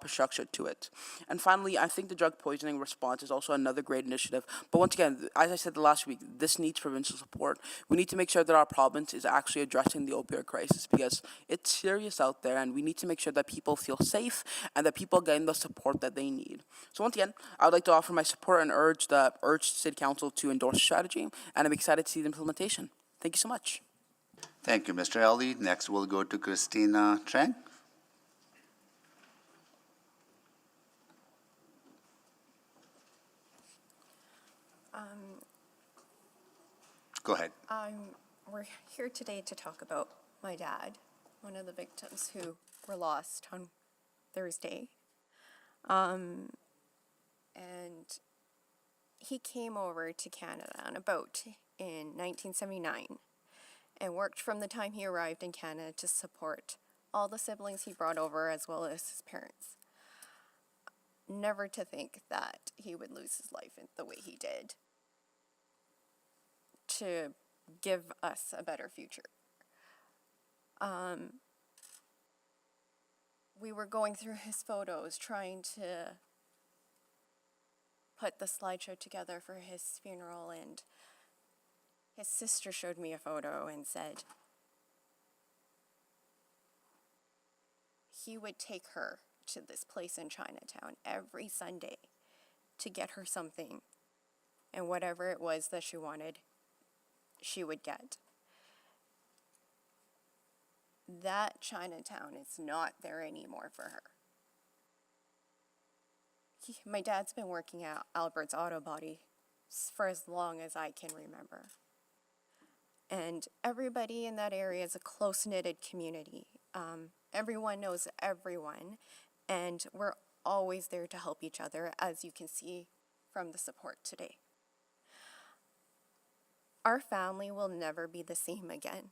structure to it. And finally, I think the drug poisoning response is also another great initiative. But once again, as I said last week, this needs provincial support. We need to make sure that our province is actually addressing the opioid crisis because it's serious out there, and we need to make sure that people feel safe and that people are getting the support that they need. So once again, I would like to offer my support and urge City Council to endorse the strategy, and I'm excited to see the implementation. Thank you so much. Thank you, Mr. Ali. Next, we'll go to Christina Trang. Go ahead. We're here today to talk about my dad, one of the victims who were lost on Thursday. And he came over to Canada on a boat in 1979 and worked from the time he arrived in Canada to support all the siblings he brought over as well as his parents. Never to think that he would lose his life in the way he did to give us a better future. We were going through his photos, trying to put the slideshow together for his funeral, and his sister showed me a photo and said, he would take her to this place in Chinatown every Sunday to get her something. And whatever it was that she wanted, she would get. That Chinatown is not there anymore for her. My dad's been working at Albert's Auto Body for as long as I can remember. And everybody in that area is a close-knitted community. Everyone knows everyone, and we're always there to help each other, as you can see from the support today. Our family will never be the same again.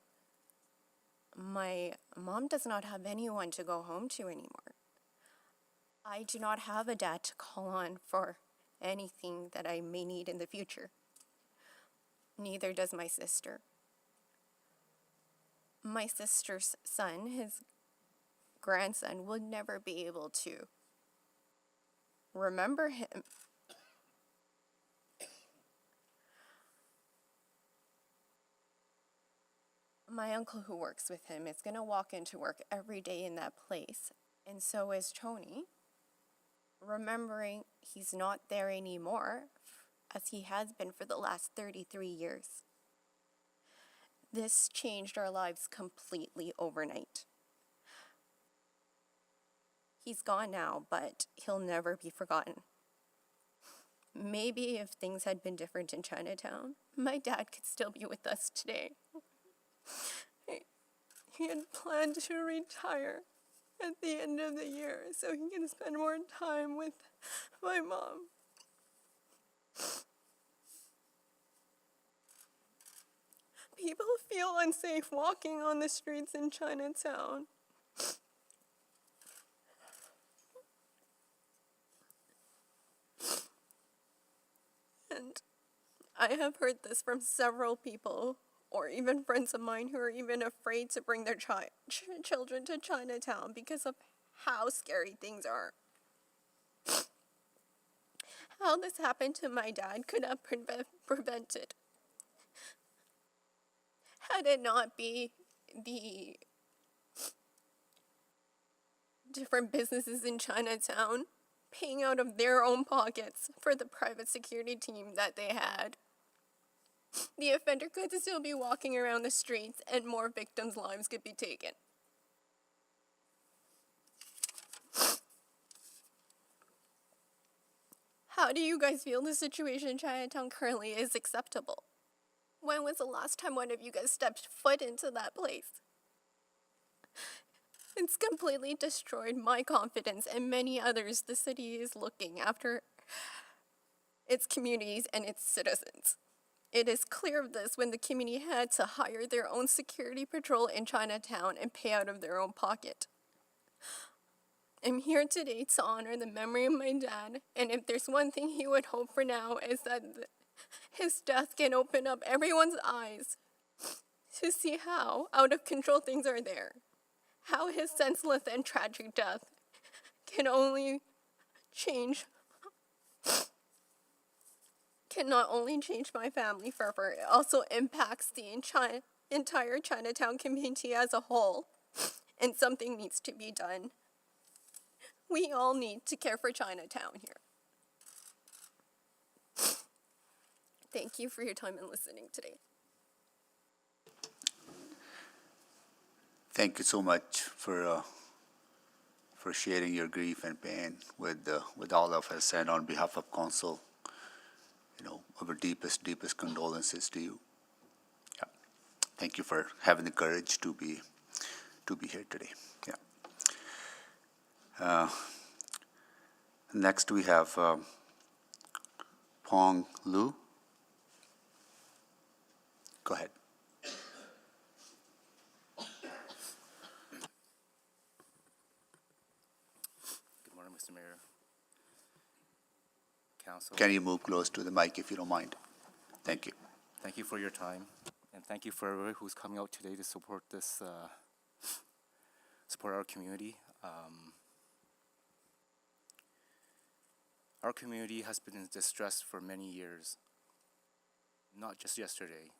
My mom does not have anyone to go home to anymore. I do not have a dad to call on for anything that I may need in the future. Neither does my sister. My sister's son, his grandson, will never be able to remember him. My uncle who works with him is going to walk into work every day in that place, and so is Tony, remembering he's not there anymore, as he has been for the last 33 years. This changed our lives completely overnight. He's gone now, but he'll never be forgotten. Maybe if things had been different in Chinatown, my dad could still be with us today. He had planned to retire at the end of the year so he can spend more time with my mom. People feel unsafe walking on the streets in Chinatown. And I have heard this from several people, or even friends of mine who are even afraid to bring their children to Chinatown because of how scary things are. How this happened to my dad could have prevented. Had it not be the different businesses in Chinatown paying out of their own pockets for the private security team that they had, the offender could still be walking around the streets and more victims' lives could be taken. How do you guys feel the situation in Chinatown currently is acceptable? When was the last time one of you guys stepped foot into that place? It's completely destroyed my confidence and many others the city is looking after its communities and its citizens. It is clear of this when the community had to hire their own security patrol in Chinatown and pay out of their own pocket. I'm here today to honor the memory of my dad, and if there's one thing he would hope for now is that his death can open up everyone's eyes to see how out of control things are there. How his senseless and tragic death can not only change my family forever, it also impacts the entire Chinatown community as a whole, and something needs to be done. We all need to care for Chinatown here. Thank you for your time and listening today. Thank you so much for sharing your grief and pain with all of us, and on behalf of council, our deepest condolences to you. Yeah. Thank you for having the courage to be here today. Yeah. Next we have Pong Lu. Go ahead. Good morning, Mr. Mayor. Council. Can you move close to the mic if you don't mind? Thank you. Thank you for your time, and thank you for everyone who's coming out today to support this, support our community. Our community has been in distress for many years, not just yesterday,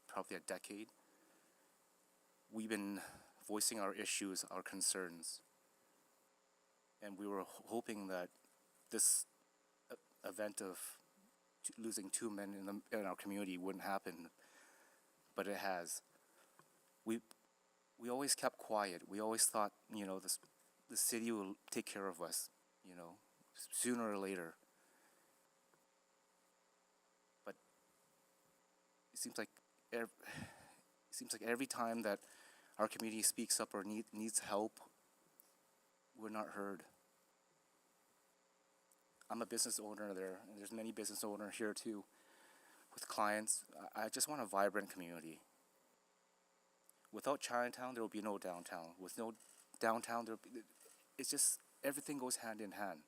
probably a decade. We've been voicing our issues, our concerns. And we were hoping that this event of losing 2 men in our community wouldn't happen, but it has. We always kept quiet. We always thought, you know, the city will take care of us, you know, sooner or later. But it seems like every time that our community speaks up or needs help, we're not heard. I'm a business owner there, and there's many business owners here too, with clients. I just want a vibrant community. Without Chinatown, there will be no downtown. With no downtown, it's just, everything goes hand in hand.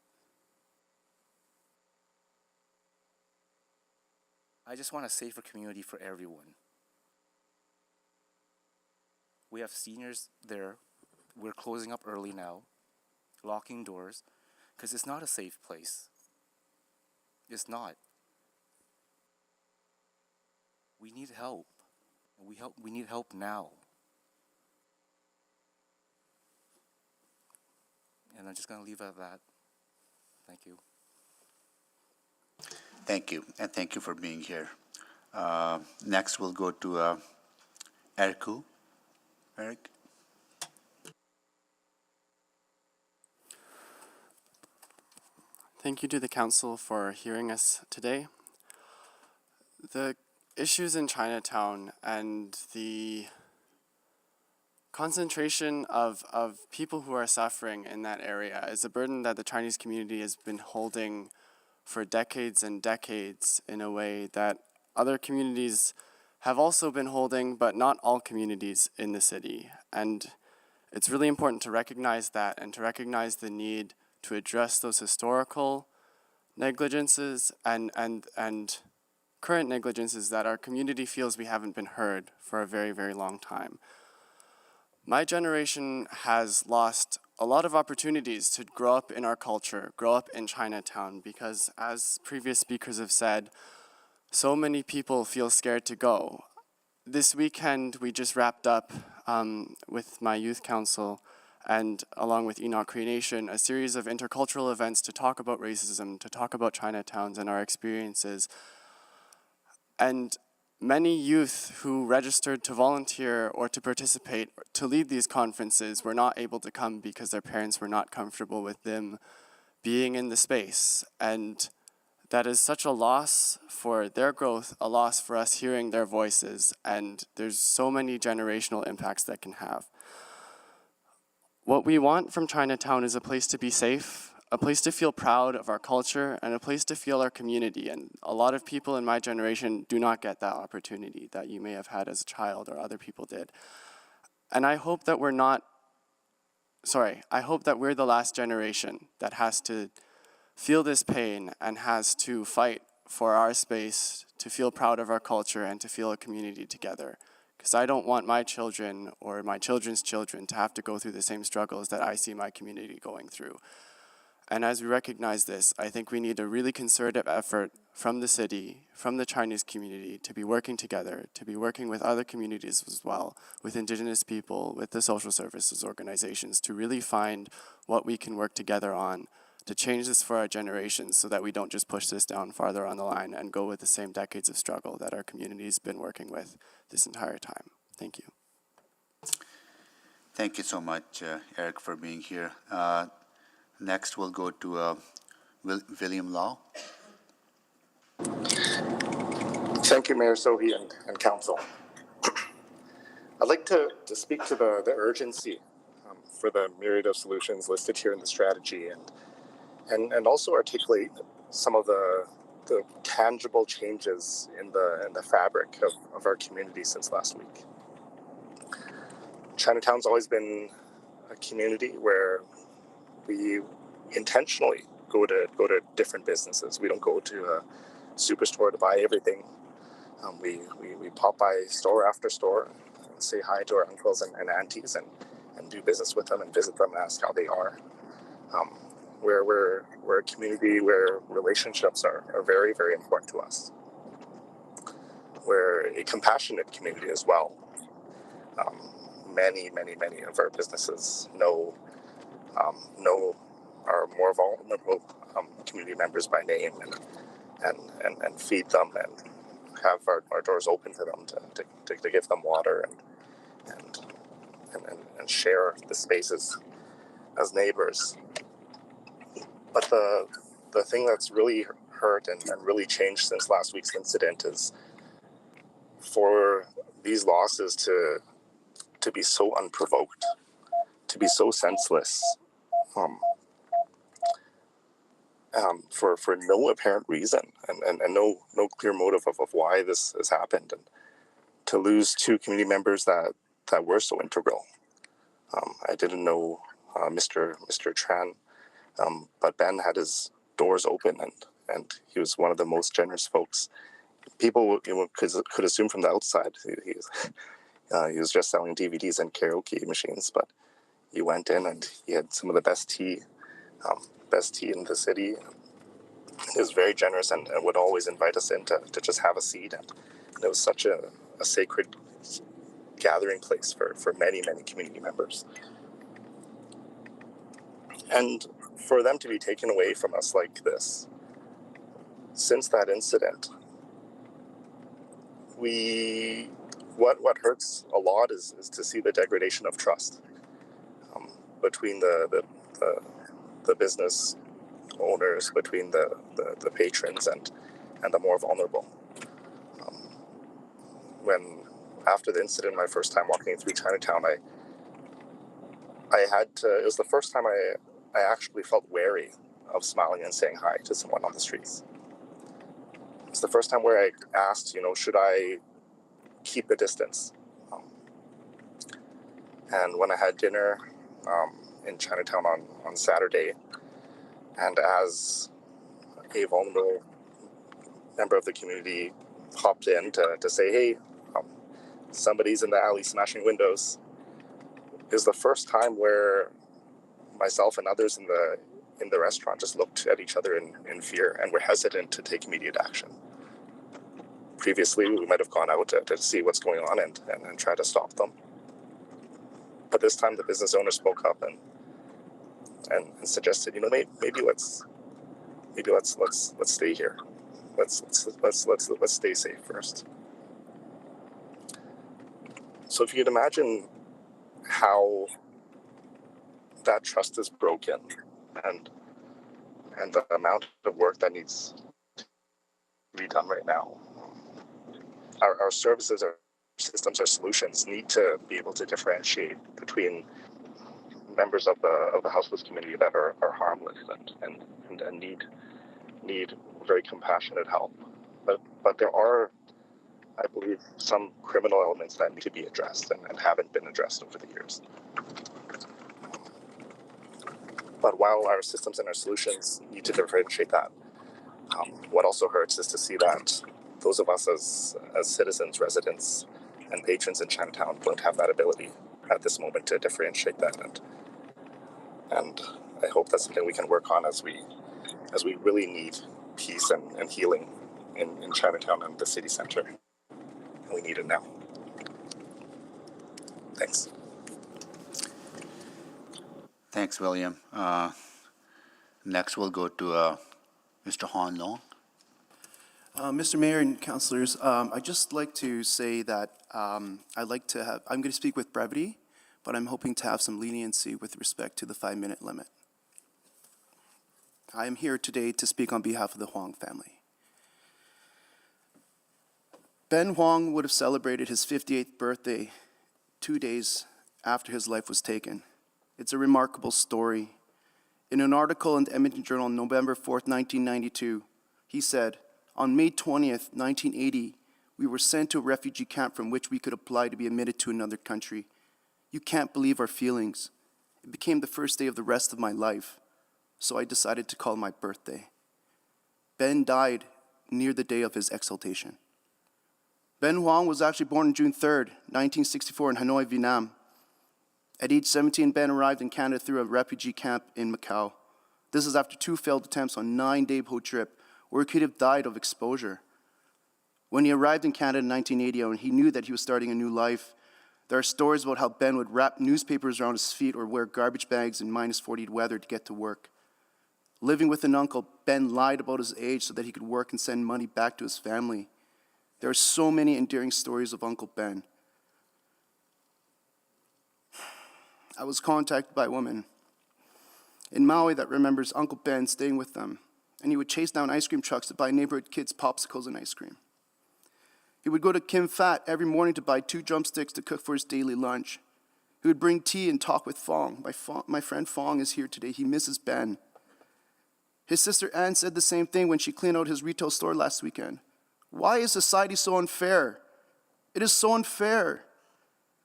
I just want a safer community for everyone. We have seniors there. We're closing up early now, locking doors, because it's not a safe place. It's not. We need help. We need help now. And I'm just going to leave it at that. Thank you. Thank you, and thank you for being here. Next, we'll go to Eric. Eric? Thank you to the council for hearing us today. The issues in Chinatown and the concentration of people who are suffering in that area is a burden that the Chinese community has been holding for decades and decades in a way that other communities have also been holding, but not all communities in the city. And it's really important to recognize that and to recognize the need to address those historical negligences and current negligences that our community feels we haven't been heard for a very, very long time. My generation has lost a lot of opportunities to grow up in our culture, grow up in Chinatown, because as previous speakers have said, so many people feel scared to go. This weekend, we just wrapped up with my youth council and along with Enoch Cree Nation, a series of intercultural events to talk about racism, to talk about Chinatowns and our experiences. And many youth who registered to volunteer or to participate, to lead these conferences, were not able to come because their parents were not comfortable with them being in the space. And that is such a loss for their growth, a loss for us hearing their voices, and there's so many generational impacts that can have. What we want from Chinatown is a place to be safe, a place to feel proud of our culture, and a place to feel our community. And a lot of people in my generation do not get that opportunity that you may have had as a child or other people did. And I hope that we're the last generation that has to feel this pain and has to fight for our space, to feel proud of our culture and to feel a community together. Because I don't want my children or my children's children to have to go through the same struggles that I see my community going through. And as we recognize this, I think we need a really concerted effort from the city, from the Chinese community, to be working together, to be working with other communities as well, with Indigenous people, with the social services organizations, to really find what we can work together on to change this for our generations so that we don't just push this down farther on the line and go with the same decades of struggle that our community's been working with this entire time. Thank you. Thank you so much, Eric, for being here. Next, we'll go to William Law. Thank you, Mayor Sohi and Council. I'd like to speak to the urgency for the myriad of solutions listed here in the strategy and also articulate some of the tangible changes in the fabric of our community since last week. Chinatown's always been a community where we intentionally go to different businesses. We don't go to a superstore to buy everything. We pop by store after store and say hi to our uncles and aunties and do business with them and visit them and ask how they are. We're a community where relationships are very, very important to us. We're a compassionate community as well. many of our businesses know our more vulnerable community members by name and feed them and have our doors open to them to give them water and share the spaces as neighbors. But the thing that's really hurt and really changed since last week's incident is for these losses to be so unprovoked, to be so senseless, for no apparent reason and no clear motive of why this has happened, and to lose two community members that were so integral. I didn't know Mr. Tran, but Ben had his doors open and he was one of the most generous folks. People could assume from the outside he was just selling DVDs and karaoke machines, but he went in and he had some of the best tea in the city. He was very generous and would always invite us in to just have a seat. And it was such a sacred gathering place for many community members. And for them to be taken away from us like this, since that incident, what hurts a lot is to see the degradation of trust between the business owners, between the patrons and the more vulnerable. When after the incident, my first time walking through Chinatown, I had to, it was the first time I actually felt wary of smiling and saying hi to someone on the streets. It's the first time where I asked, should I keep the distance? And when I had dinner in Chinatown on Saturday, and as a vulnerable member of the community hopped in to say, hey, somebody's in the alley smashing windows, it was the first time where myself and others in the restaurant just looked at each other in fear and were hesitant to take immediate action. Previously, we might have gone out to see what's going on and try to stop them. But this time, the business owner spoke up and suggested, maybe let's stay here. Let's stay safe first. So if you could imagine how that trust is broken and the amount of work that needs to be done right now, our services, our systems, our solutions need to be able to differentiate between members of the houseless community that are harmless and need very compassionate help. But there are, I believe, some criminal elements that need to be addressed and haven't been addressed over the years. But while our systems and our solutions need to differentiate that, what also hurts is to see that those of us as citizens, residents, and patrons in Chinatown don't have that ability at this moment to differentiate that. And I hope that's something we can work on as we really need peace and healing in Chinatown and the city center. And we need it now. Thanks. Thanks, William. Next, we'll go to Mr. Han Long. Mr. Mayor and councillors, I'd just like to say that I'm going to speak with brevity, but I'm hoping to have some leniency with respect to the 5-minute limit. I am here today to speak on behalf of the Huang family. Ben Huang would have celebrated his 58th birthday 2 days after his life was taken. It's a remarkable story. In an article in the Edmonton Journal on November 4th, 1992, he said, "On May 20th, 1980, we were sent to a refugee camp from which we could apply to be admitted to another country. You can't believe our feelings. It became the first day of the rest of my life, so I decided to call my birthday." Ben died near the day of his exaltation. Ben Huang was actually born on June 3rd, 1964 in Hanoi, Vietnam. At age 17, Ben arrived in Canada through a refugee camp in Macau. This is after 2 failed attempts on a 9-day boat trip where he could have died of exposure. When he arrived in Canada in 1980, he knew that he was starting a new life. There are stories about how Ben would wrap newspapers around his feet or wear garbage bags in minus 40 weather to get to work. Living with an uncle, Ben lied about his age so that he could work and send money back to his family. There are so many endearing stories of Uncle Ben. I was contacted by a woman in Maui that remembers Uncle Ben staying with them, and he would chase down ice cream trucks to buy neighborhood kids popsicles and ice cream. He would go to Kim Fat every morning to buy 2 drumsticks to cook for his daily lunch. He would bring tea and talk with Fong. My friend Fong is here today. He misses Ben. His sister Anne said the same thing when she cleaned out his retail store last weekend. Why is society so unfair? It is so unfair.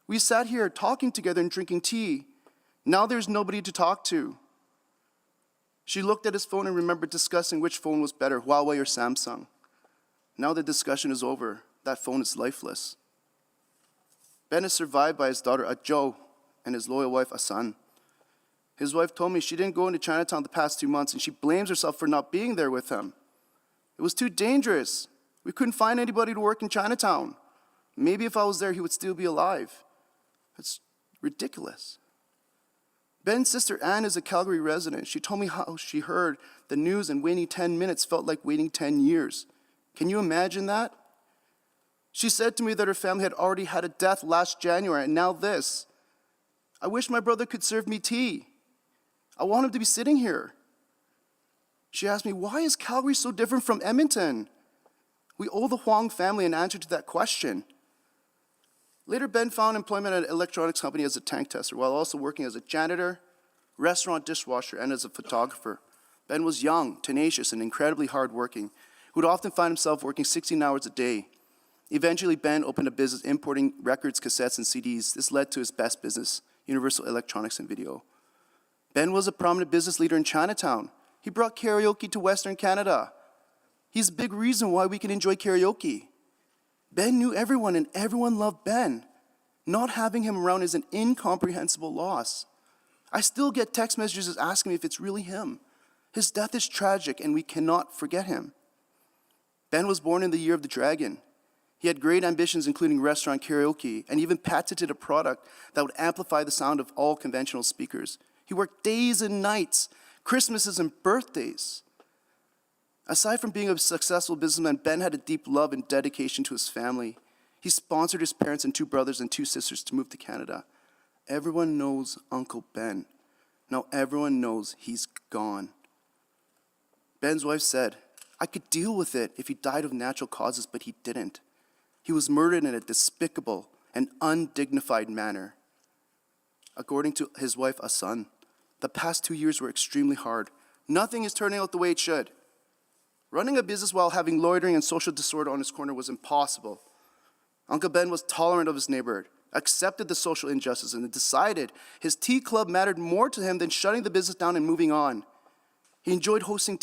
We sat here talking together and drinking tea. Now there's nobody to talk to. She looked at his phone and remembered discussing which phone was better, Huawei or Samsung. Now the discussion is over. That phone is lifeless. Ben is survived by his daughter, Jo, and his loyal wife, Asan. His wife told me she didn't go into Chinatown the past 2 months, and she blames herself for not being there with him. It was too dangerous. We couldn't find anybody to work in Chinatown. Maybe if I was there, he would still be alive. It's ridiculous. Ben's sister Anne is a Calgary resident. She told me how she heard the news and waiting 10 minutes felt like waiting 10 years. Can you imagine that? She said to me that her family had already had a death last January, and now this. I wish my brother could serve me tea. I want him to be sitting here. She asked me, why is Calgary so different from Edmonton? We owe the Huang family an answer to that question. Later, Ben found employment at an electronics company as a tank tester, while also working as a janitor, restaurant dishwasher, and as a photographer. Ben was young, tenacious, and incredibly hardworking, who would often find himself working 16 hours a day. Eventually, Ben opened a business importing records, cassettes, and CDs. This led to his best business, Universal Electronics and Video. Ben was a prominent business leader in Chinatown. He brought karaoke to Western Canada. He's a big reason why we can enjoy karaoke. Ben knew everyone, and everyone loved Ben. Not having him around is an incomprehensible loss. I still get text messages asking me if it's really him. His death is tragic, and we cannot forget him. Ben was born in the year of the dragon. He had great ambitions, including restaurant karaoke, and even patented a product that would amplify the sound of all conventional speakers. He worked days and nights, Christmases and birthdays. Aside from being a successful businessman, Ben had a deep love and dedication to his family. He sponsored his parents and 2 brothers and 2 sisters to move to Canada. Everyone knows Uncle Ben. Now everyone knows he's gone. Ben's wife said, I could deal with it if he died of natural causes, but he didn't. He was murdered in a despicable and undignified manner. According to his wife, Asan, the past 2 years were extremely hard. Nothing is turning out the way it should. Running a business while having loitering and social disorder on his corner was impossible. Uncle Ben was tolerant of his neighborhood, accepted the social injustice, and decided his tea club mattered more to him than shutting the business down and moving on. He enjoyed hosting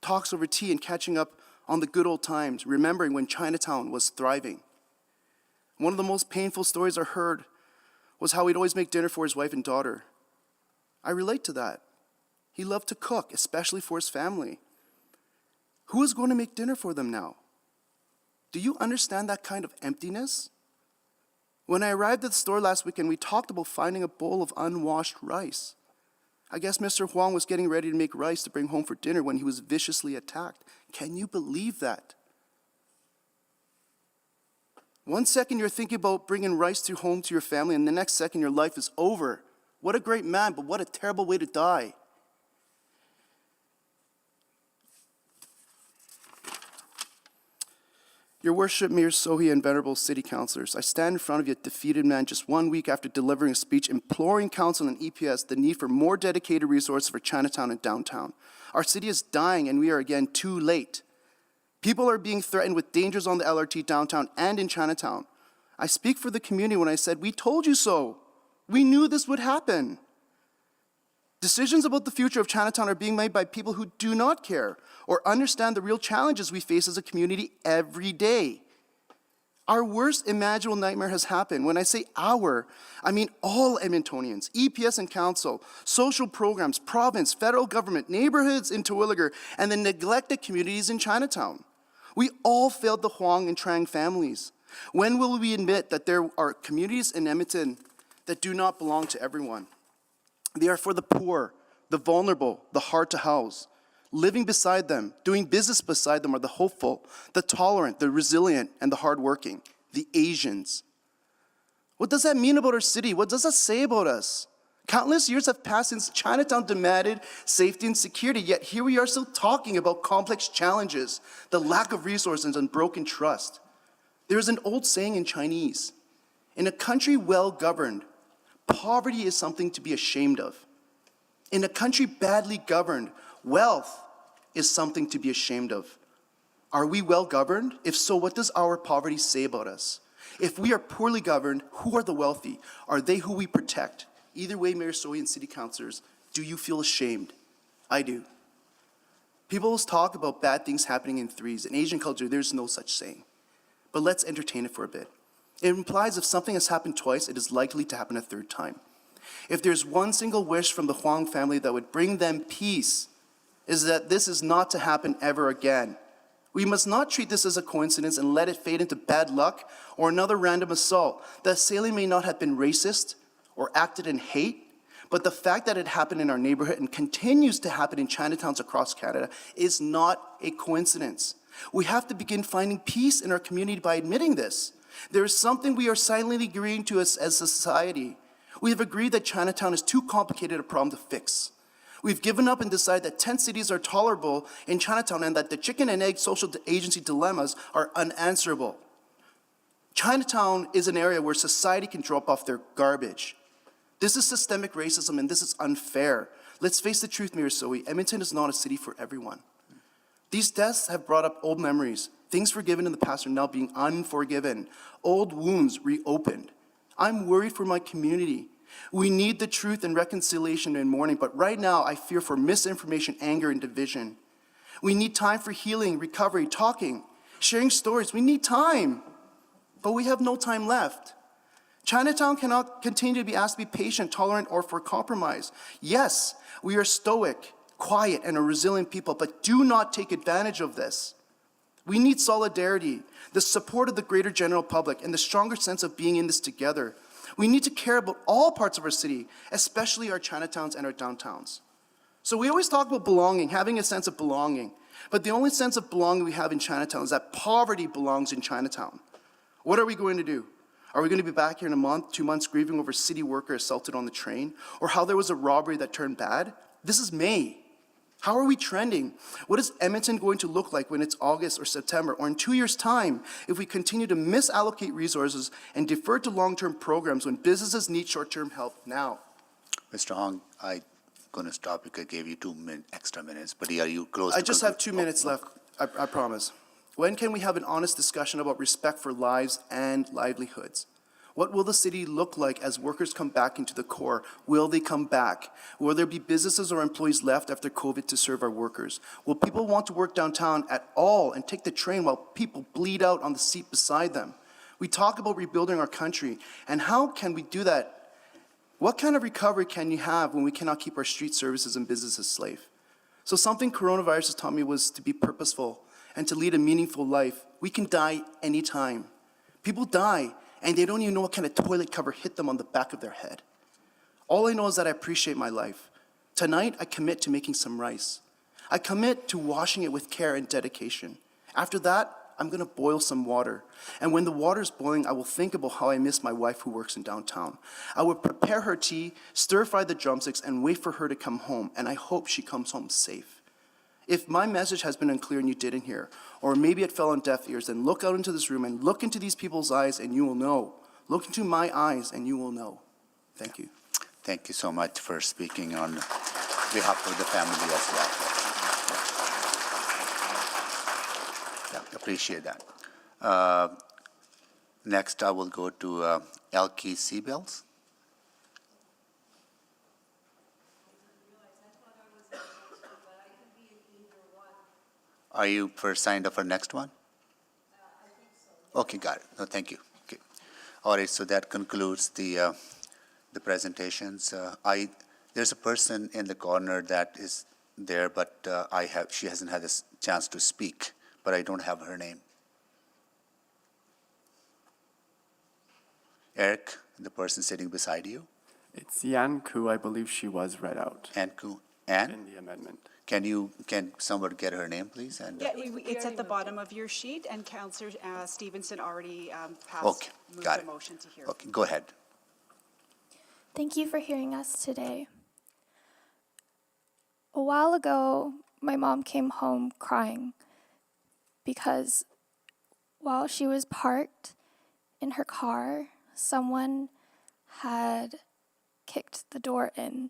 talks over tea and catching up on the good old times, remembering when Chinatown was thriving. One of the most painful stories I heard was how he'd always make dinner for his wife and daughter. I relate to that. He loved to cook, especially for his family. Who is going to make dinner for them now? Do you understand that kind of emptiness? When I arrived at the store last weekend, we talked about finding a bowl of unwashed rice. I guess Mr. Huang was getting ready to make rice to bring home for dinner when he was viciously attacked. Can you believe that? 1 second you're thinking about bringing rice home to your family, and the next second your life is over. What a great man, but what a terrible way to die. Your worship, Mayor Sohi, and venerable city councilors, I stand in front of you, a defeated man, just 1 week after delivering a speech imploring council and EPS the need for more dedicated resources for Chinatown and downtown. Our city is dying, and we are again too late. People are being threatened with dangers on the LRT downtown and in Chinatown. I speak for the community when I said, we told you so. We knew this would happen. Decisions about the future of Chinatown are being made by people who do not care or understand the real challenges we face as a community every day. Our worst imaginable nightmare has happened. When I say our, I mean all Edmontonians, EPS and council, social programs, province, federal government, neighborhoods in Terwillegar, and the neglected communities in Chinatown. We all failed the Huang and Trang families. When will we admit that there are communities in Edmonton that do not belong to everyone? They are for the poor, the vulnerable, the hard to house. Living beside them, doing business beside them are the hopeful, the tolerant, the resilient, and the hardworking, the Asians. What does that mean about our city? What does that say about us? Countless years have passed since Chinatown demanded safety and security, yet here we are still talking about complex challenges, the lack of resources and broken trust. There is an old saying in Chinese, in a country well governed, poverty is something to be ashamed of. In a country badly governed, wealth is something to be ashamed of. Are we well governed? If so, what does our poverty say about us? If we are poorly governed, who are the wealthy? Are they who we protect? Either way, Mayor Sohi and city councilors, do you feel ashamed? I do. People always talk about bad things happening in threes. In Asian culture, there's no such saying. But let's entertain it for a bit. It implies if something has happened twice, it is likely to happen a third time. If there's one single wish from the Huang family that would bring them peace, is that this is not to happen ever again. We must not treat this as a coincidence and let it fade into bad luck or another random assault. The assailant may not have been racist or acted in hate, but the fact that it happened in our neighborhood and continues to happen in Chinatowns across Canada is not a coincidence. We have to begin finding peace in our community by admitting this. There is something we are silently agreeing to as a society. We have agreed that Chinatown is too complicated a problem to fix. We've given up and decided that tent cities are tolerable in Chinatown and that the chicken and egg social agency dilemmas are unanswerable. Chinatown is an area where society can drop off their garbage. This is systemic racism and this is unfair. Let's face the truth, Mayor Sohi, Edmonton is not a city for everyone. These deaths have brought up old memories. Things forgiven in the past are now being unforgiven. Old wounds reopened. I'm worried for my community. We need the truth and reconciliation and mourning, but right now I fear for misinformation, anger, and division. We need time for healing, recovery, talking, sharing stories. We need time, but we have no time left. Chinatown cannot continue to be asked to be patient, tolerant, or for compromise. Yes, we are stoic, quiet, and a resilient people, but do not take advantage of this. We need solidarity, the support of the greater general public, and the stronger sense of being in this together. We need to care about all parts of our city, especially our Chinatowns and our downtowns. So we always talk about belonging, having a sense of belonging. But the only sense of belonging we have in Chinatown is that poverty belongs in Chinatown. What are we going to do? Are we going to be back here in a month, 2 months, grieving over city worker assaulted on the train? Or how there was a robbery that turned bad? This is May. How are we trending? What is Edmonton going to look like when it's August or September or in 2 years' time if we continue to misallocate resources and defer to long-term programs when businesses need short-term help now? Mr. Hong, I'm going to stop because I gave you 2 extra minutes, but are you close to I just have 2 minutes left, I promise. When can we have an honest discussion about respect for lives and livelihoods? What will the city look like as workers come back into the core? Will they come back? Will there be businesses or employees left after COVID to serve our workers? Will people want to work downtown at all and take the train while people bleed out on the seat beside them? We talk about rebuilding our country, and how can we do that? What kind of recovery can you have when we cannot keep our street services and businesses safe? So something coronavirus has taught me was to be purposeful and to lead a meaningful life. We can die anytime. People die, and they don't even know what kind of toilet cover hit them on the back of their head. All I know is that I appreciate my life. Tonight, I commit to making some rice. I commit to washing it with care and dedication. After that, I'm gonna boil some water. And when the water's boiling, I will think about how I miss my wife who works in downtown. I will prepare her tea, stir-fry the drumsticks, and wait for her to come home, and I hope she comes home safe. If my message has been unclear and you didn't hear, or maybe it fell on deaf ears, then look out into this room and look into these people's eyes and you will know. Look into my eyes and you will know. Thank you. Thank you so much for speaking on behalf of the family as well. Yeah, appreciate that. Next, I will go to Elke Seabells. Are you signed up for next one? I think so. Okay, got it. No, thank you. Okay. All right, so that concludes the presentations. There's a person in the corner that is there, but she hasn't had a chance to speak, but I don't have her name. Eric, the person sitting beside you. It's Yan Ku, I believe she was read out And Ku, and in the amendment. can someone get her name, please? And Yeah, it's at the bottom of your sheet, and Councillor Stevenson already Okay, moved got the it. motion to hear. Okay, go ahead. Thank you for hearing us today. A while ago, my mom came home crying because while she was parked in her car, someone had kicked the door in,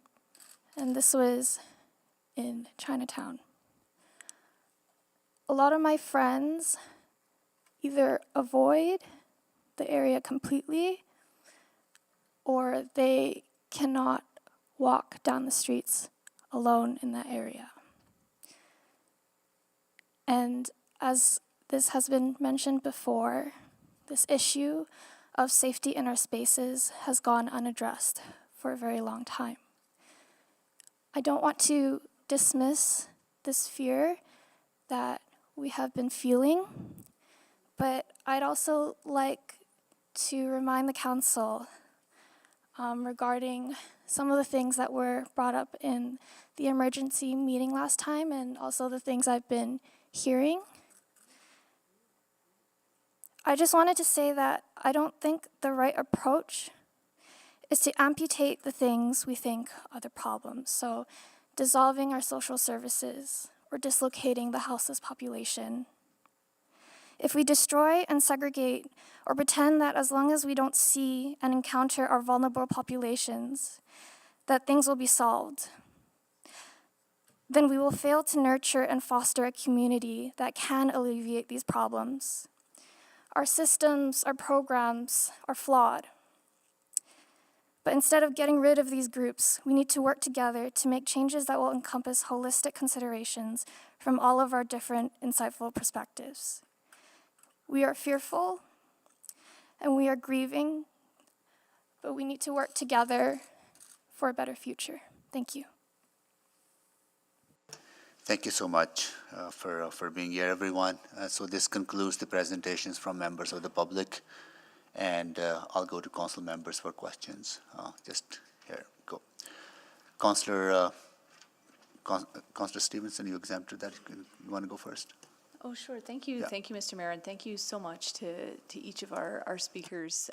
and this was in Chinatown. A lot of my friends either avoid the area completely or they cannot walk down the streets alone in that area. And as this has been mentioned before, this issue of safety in our spaces has gone unaddressed for a very long time. I don't want to dismiss this fear that we have been feeling, but I'd also like to remind the council regarding some of the things that were brought up in the emergency meeting last time and also the things I've been hearing. I just wanted to say that I don't think the right approach is to amputate the things we think are the problems. So dissolving our social services or dislocating the houseless population. If we destroy and segregate or pretend that as long as we don't see and encounter our vulnerable populations, that things will be solved, then we will fail to nurture and foster a community that can alleviate these problems. Our systems, our programs are flawed. But instead of getting rid of these groups, we need to work together to make changes that will encompass holistic considerations from all of our different insightful perspectives. We are fearful and we are grieving, but we need to work together for a better future. Thank you. Thank you so much for being here, everyone. So this concludes the presentations from members of the public, and I'll go to council members for questions. Just here, go. Councillor Stevenson, you exempted that. You want to go first? Oh, sure. Thank you. Yeah. Thank you, Mr. Mayor, and thank you so much to each of our speakers.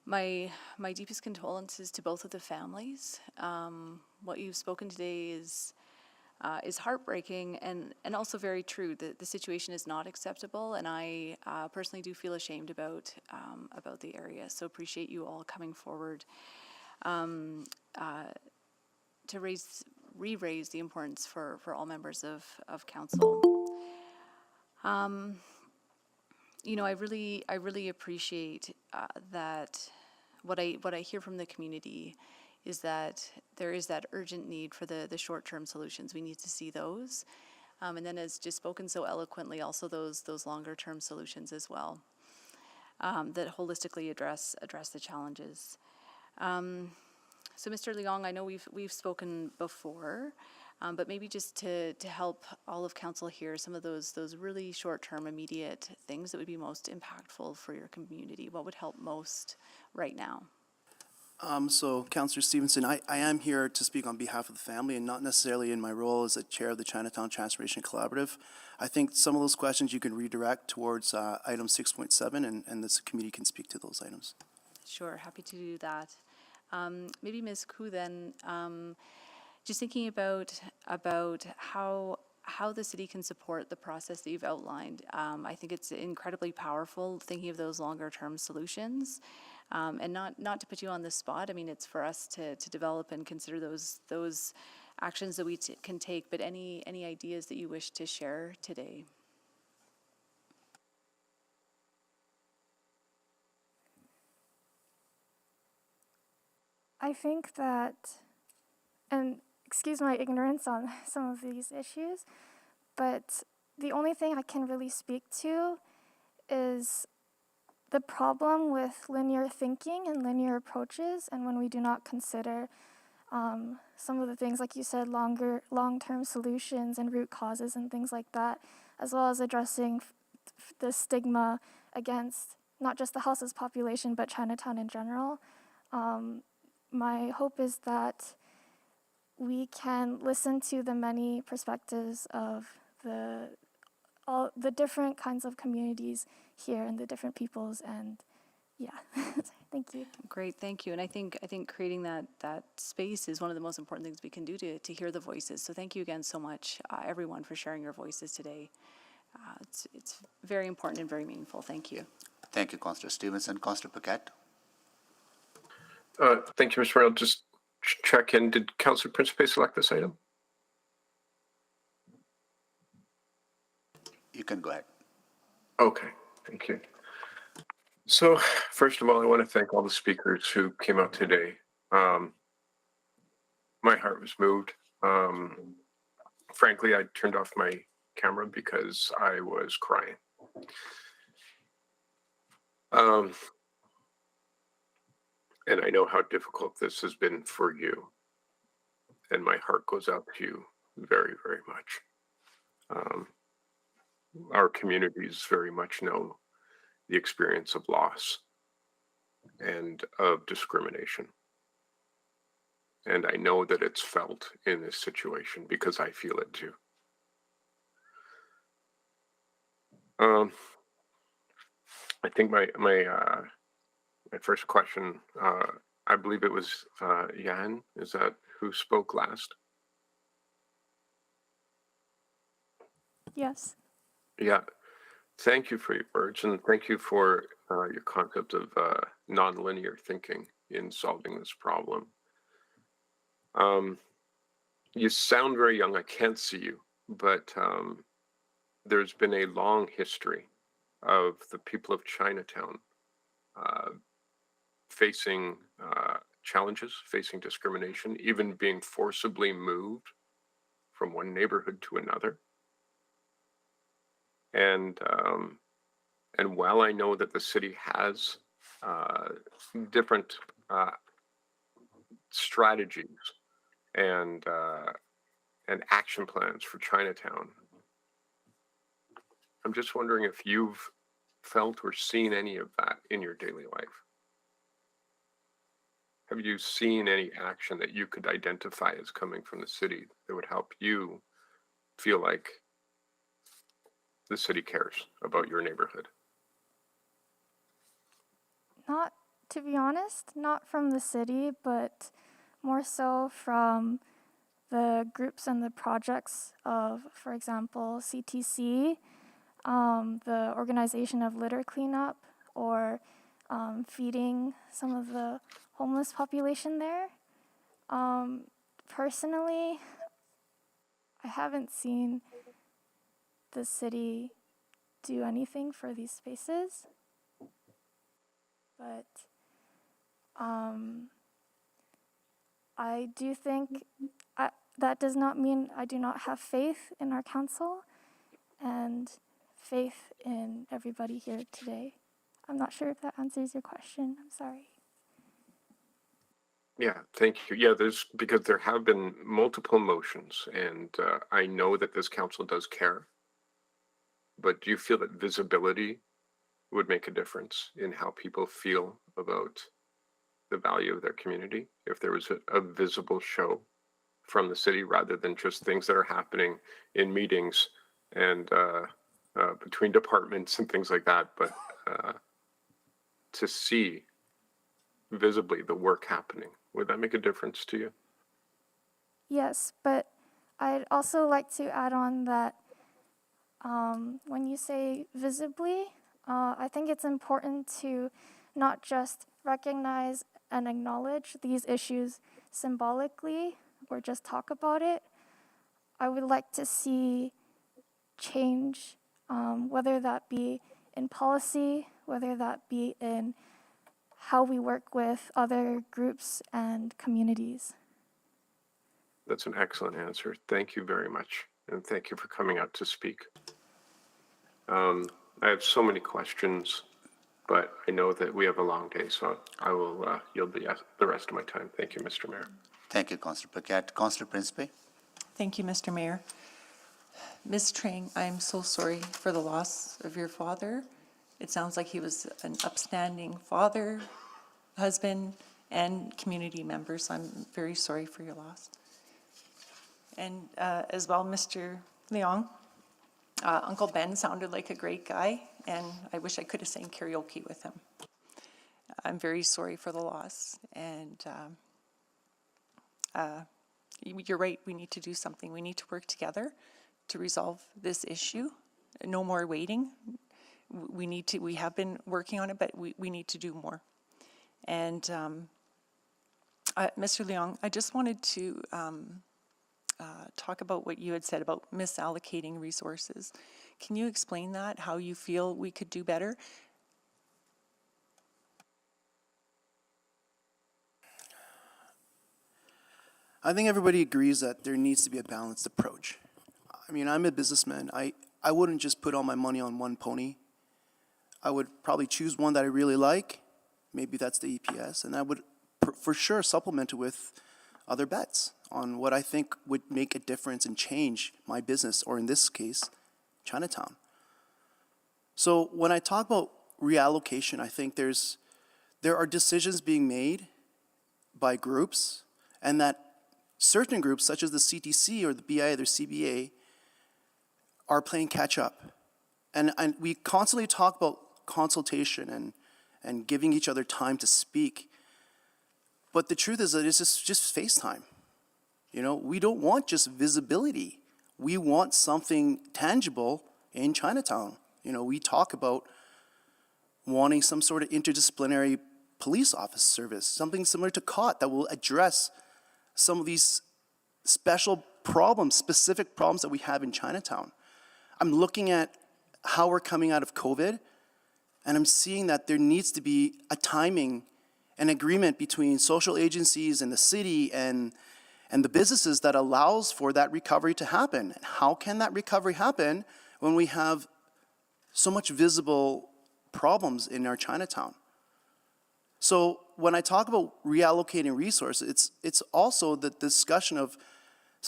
My deepest condolences to both of the families. What you've spoken today is heartbreaking and also very true. The situation is not acceptable, and I personally do feel ashamed about the area. So appreciate you all coming forward to re-raise the importance for all members of council. You know, I really appreciate that what I hear from the community is that there is that urgent need for the short-term solutions. We need to see those. And then as just spoken so eloquently, also those longer-term solutions as well that holistically address the challenges. So Mr. Leong, I know we've spoken before, but maybe just to help all of council hear some of those really short-term, immediate things that would be most impactful for your community. What would help most right now? So, Councillor Stevenson, I am here to speak on behalf of the family and not necessarily in my role as the chair of the Chinatown Transformation Collaborative. I think some of those questions you can redirect towards item 6.7, and this committee can speak to those items. Sure, happy to do that. Maybe Ms. Koo then, just thinking about how the city can support the process that you've outlined. I think it's incredibly powerful thinking of those longer term solutions. And not to put you on the spot, I mean, it's for us to develop and consider those actions that we can take, but any ideas that you wish to share today? I think that, and excuse my ignorance on some of these issues, but the only thing I can really speak to is the problem with linear thinking and linear approaches, and when we do not consider some of the things, like you said, long-term solutions and root causes and things like that, as well as addressing the stigma against not just the house's population, but Chinatown in general. My hope is that we can listen to the many perspectives of all the different kinds of communities here and the different peoples, and yeah. Thank you. Great, thank you. And I think creating that space is one of the most important things we can do to hear the voices. So thank you again so much, everyone, for sharing your voices today. It's very important and very meaningful. Thank you. Thank you, Councillor Stevenson. Councillor Paquette? Thank you, Mr. Mayor. I'll just check in. Did Councillor Principe select this item? You can go ahead. Okay, thank you. So, first of all, I want to thank all the speakers who came out today. My heart was moved. Frankly, I turned off my camera because I was crying. And I know how difficult this has been for you. And my heart goes out to you very, very much. Our communities very much know the experience of loss and of discrimination. And I know that it's felt in this situation because I feel it too. I think my first question, I believe it was Jan, is that who spoke last? Yes. Yeah, thank you for your words, and thank you for your concept of nonlinear thinking in solving this problem. You sound very young. I can't see you, but there's been a long history of the people of Chinatown facing challenges, facing discrimination, even being forcibly moved from one neighborhood to another. And while I know that the city has different strategies and action plans for Chinatown, I'm just wondering if you've felt or seen any of that in your daily life. Have you seen any action that you could identify as coming from the city that would help you feel like the city cares about your neighborhood? Not, to be honest, not from the city, but more so from the groups and the projects of, for example, CTC, the organization of litter cleanup, or feeding some of the homeless population there. Personally, I haven't seen the city do anything for these spaces, but I do think that does not mean I do not have faith in our council and faith in everybody here today. I'm not sure if that answers your question. I'm sorry. Yeah, thank you. Yeah, because there have been multiple motions, and I know that this council does care. But do you feel that visibility would make a difference in how people feel about the value of their community if there was a visible show from the city rather than just things that are happening in meetings and between departments and things like that, but to see visibly the work happening? Would that make a difference to you? Yes, but I'd also like to add on that when you say visibly, I think it's important to not just recognize and acknowledge these issues symbolically or just talk about it. I would like to see change, whether that be in policy, whether that be in how we work with other groups and communities. That's an excellent answer. Thank you very much. And thank you for coming out to speak. I have so many questions, but I know that we have a long day, so I will yield the rest of my time. Thank you, Mr. Mayor. Thank you, Councillor Paquette. Councillor Principe? Thank you, Mr. Mayor. Ms. Trang, I'm so sorry for the loss of your father. It sounds like he was an upstanding father, husband, and community member, so I'm very sorry for your loss. And as well, Mr. Leong, Uncle Ben sounded like a great guy, and I wish I could have sang karaoke with him. I'm very sorry for the loss, and you're right, we need to do something. We need to work together to resolve this issue. No more waiting. We have been working on it, but we need to do more. And Mr. Leong, I just wanted to talk about what you had said about misallocating resources. Can you explain that, how you feel we could do better? I think everybody agrees that there needs to be a balanced approach. I mean, I'm a businessman. I wouldn't just put all my money on one pony. I would probably choose one that I really like. Maybe that's the EPS. And I would for sure supplement it with other bets on what I think would make a difference and change my business, or in this case, Chinatown. So when I talk about reallocation, I think there are decisions being made by groups, and that certain groups, such as the CTC or the BIA or the CBA, are playing catch up. And we constantly talk about consultation and giving each other time to speak. But the truth is that it's just face time. You know, we don't want just visibility. We want something tangible in Chinatown. You know, we talk about wanting some sort of interdisciplinary police office service, something similar to COT that will address some of these special problems, specific problems that we have in Chinatown. I'm looking at how we're coming out of COVID, and I'm seeing that there needs to be a timing, an agreement between social agencies and the city and the businesses that allows for that recovery to happen. And how can that recovery happen when we have so much visible problems in our Chinatown? So when I talk about reallocating resources, it's also the discussion of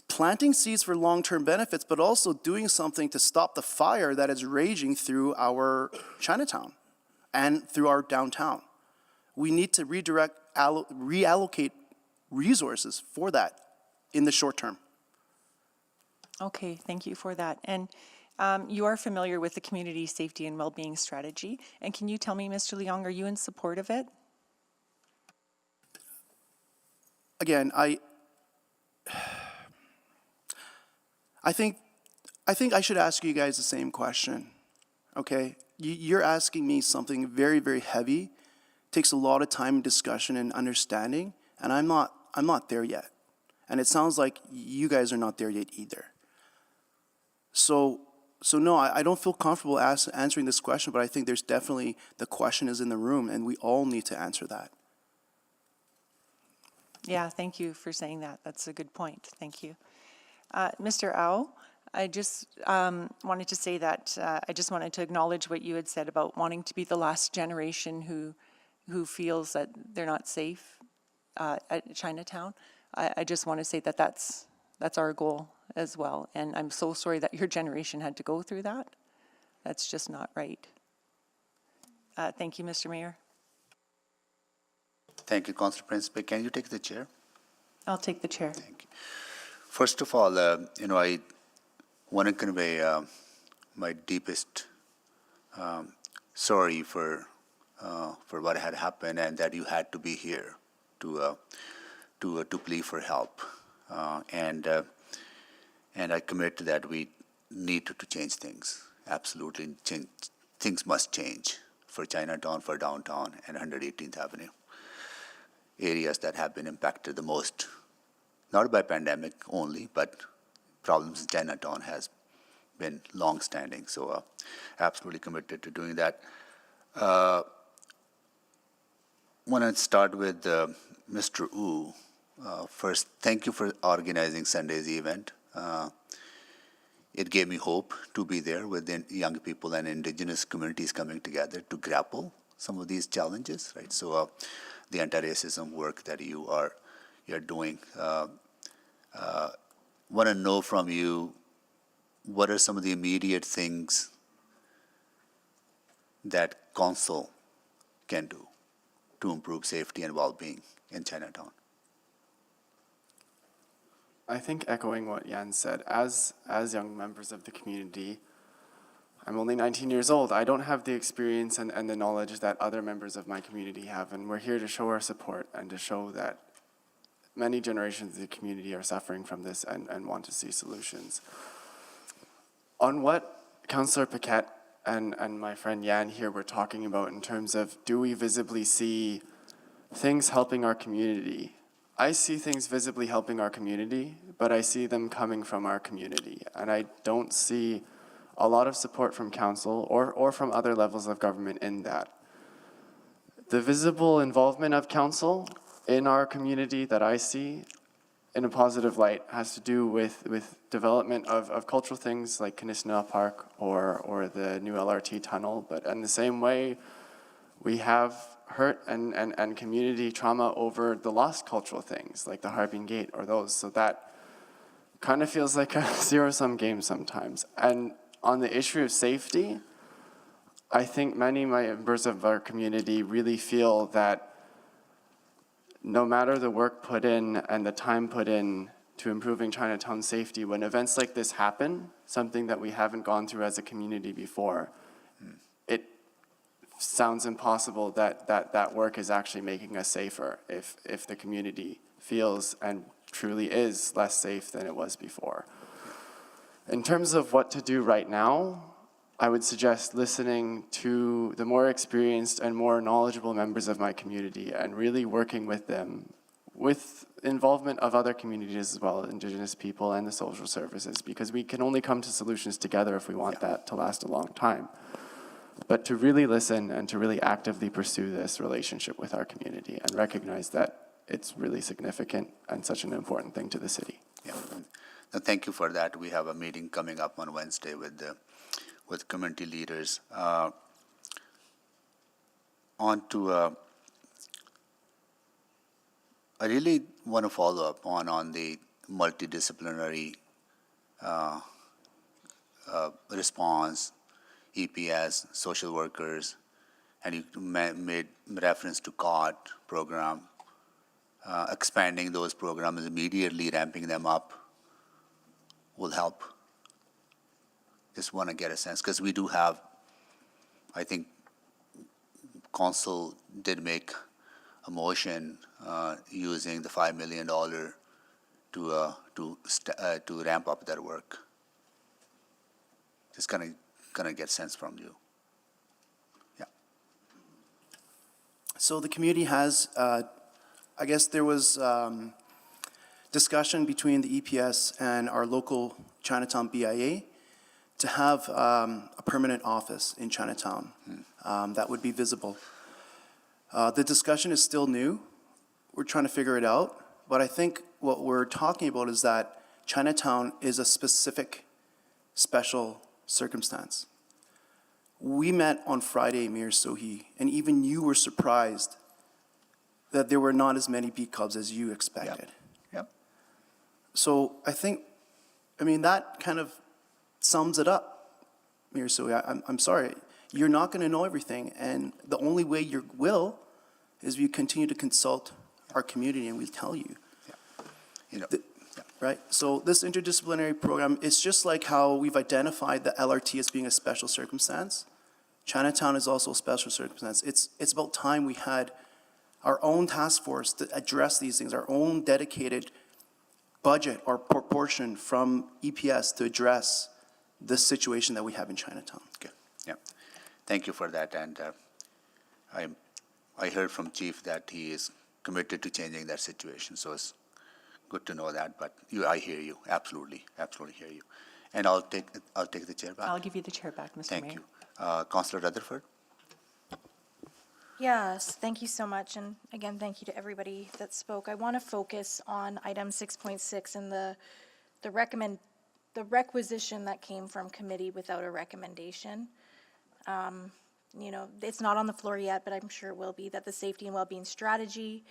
planting seeds for long-term benefits, but also doing something to stop the fire that is raging through our Chinatown and through our downtown. We need to reallocate resources for that in the short term. Okay, thank you for that. And you are familiar with the community safety and well-being strategy. And can you tell me, Mr. Leong, are you in support of it? Again, I think I should ask you guys the same question, okay? You're asking me something very, very heavy, takes a lot of time and discussion and understanding, and I'm not there yet. And it sounds like you guys are not there yet either. So no, I don't feel comfortable answering this question, but I think there's definitely, the question is in the room, and we all need to answer that. Yeah, thank you for saying that. That's a good point. Thank you. Mr. Au, I just wanted to say that I just wanted to acknowledge what you had said about wanting to be the last generation who feels that they're not safe at Chinatown. I just want to say that that's our goal as well. And I'm so sorry that your generation had to go through that. That's just not right. Thank you, Mr. Mayor. Thank you, Councillor Principe. Can you take the chair? I'll take the chair. Thank you. First of all, I want to convey my deepest sorry for what had happened, and that you had to be here to plead for help. And I commit that we need to change things. Absolutely, things must change for Chinatown, for downtown, and 118th Avenue. Areas that have been impacted the most, not by pandemic only, but problems in Chinatown has been long-standing. So absolutely committed to doing that. I want to start with Mr. Wu. First, thank you for organizing Sunday's event. It gave me hope to be there with the young people and indigenous communities coming together to grapple some of these challenges, right? So the anti-racism work that you're doing. Want to know from you, what are some of the immediate things that council can do to improve safety and well-being in Chinatown? I think echoing what Yan said, as young members of the community, I'm only 19 years old. I don't have the experience and the knowledge that other members of my community have, and we're here to show our support and to show that many generations of the community are suffering from this and want to see solutions. On what Councillor Paquette and my friend Yan here were talking about in terms of, do we visibly see things helping our community? I see things visibly helping our community, but I see them coming from our community. And I don't see a lot of support from council or from other levels of government in that. The visible involvement of council in our community that I see in a positive light has to do with development of cultural things like Chinatown Park or the new LRT tunnel. But in the same way, we have hurt and community trauma over the lost cultural things like the Harbin Gate or those. So that kind of feels like a zero-sum game sometimes. And on the issue of safety, I think many members of our community really feel that no matter the work put in and the time put in to improving Chinatown safety, when events like this happen, something that we haven't gone through as a community before, it sounds impossible that work is actually making us safer if the community feels and truly is less safe than it was before. In terms of what to do right now, I would suggest listening to the more experienced and more knowledgeable members of my community and really working with them with involvement of other communities as well, Indigenous people and the social services, because we can only come to solutions together if we want that to last a long time. But to really listen and to really actively pursue this relationship with our community and recognize that it's really significant and such an important thing to the city. Yeah, thank you for that. We have a meeting coming up on Wednesday with community leaders. I really want to follow up on the multidisciplinary response, EPS, social workers, and you made reference to COT program, expanding those programs immediately, ramping them up will help. Just want to get a sense, because we do have, I think, council did make a motion using the $5 million to ramp up their work. Just gonna get sense from you. Yeah. So the community has, I guess there was discussion between the EPS and our local Chinatown BIA to have a permanent office in Chinatown that would be visible. The discussion is still new. We're trying to figure it out. But I think what we're talking about is that Chinatown is a specific, special circumstance. We met on Friday, Mayor Sohi, and even you were surprised that there were not as many beat clubs as you expected. Yep. So I think, that kind of sums it up, Mayor Sohi. I'm sorry. You're not going to know everything, and the only way you will is if you continue to consult our community, and we'll tell you. Right? So this interdisciplinary program, it's just like how we've identified the LRT as being a special circumstance. Chinatown is also a special circumstance. It's about time we had our own task force to address these things, our own dedicated budget or proportion from EPS to address the situation that we have in Chinatown. Okay. Yeah. Thank you for that. And I heard from Chief that he is committed to changing that situation. So it's good to know that. But I hear you. Absolutely hear you. And I'll take the chair back. I'll give you the chair back, Mr. Mayor. Thank you. Councillor Rutherford. Yes, thank you so much. And again, thank you to everybody that spoke. I want to focus on item 6.6 and the requisition that came from committee without a recommendation. It's not on the floor yet, but I'm sure it will be, that the safety and well-being strategy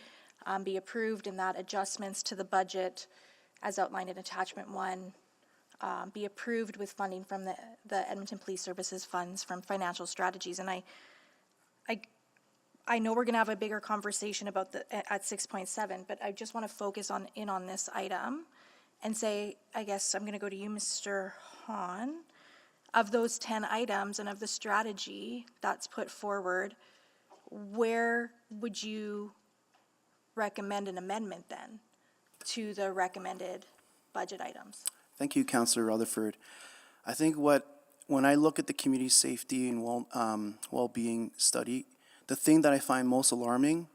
be approved and that adjustments to the budget as outlined in attachment 1 be approved with funding from the Edmonton Police Services funds from financial strategies. And I know we're going to have a bigger conversation about at 6.7, but I just want to focus on this item and say, I guess I'm going to go to you, Mr. Hahn. Of those 10 items and of the strategy that's put forward, where would you recommend an amendment then to the recommended budget items? Thank you, Councillor Rutherford. I think when I look at the community safety and well-being study, the thing that I find most alarming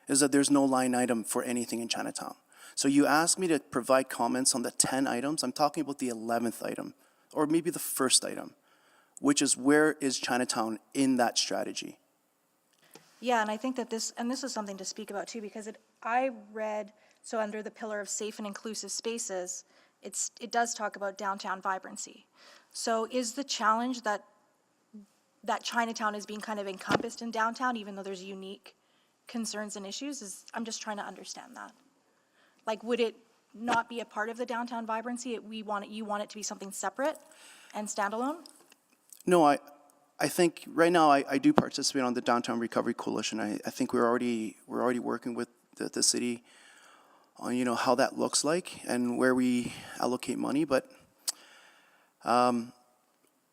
is that there's no line item for anything in Chinatown. So you asked me to provide comments on the 10 items. I'm talking about the 11th item, or maybe the first item, which is where is Chinatown in that strategy? Yeah, and I think that this is something to speak about too, because I read, so under the pillar of safe and inclusive spaces, it does talk about downtown vibrancy. So is the challenge that Chinatown is being kind of encompassed in downtown, even though there's unique concerns and issues? I'm just trying to understand that. Like, would it not be a part of the downtown vibrancy? You want it to be something separate and standalone? No, I think right now I do participate on the Downtown Recovery Coalition. I think we're already working with the city on how that looks like and where we allocate money. But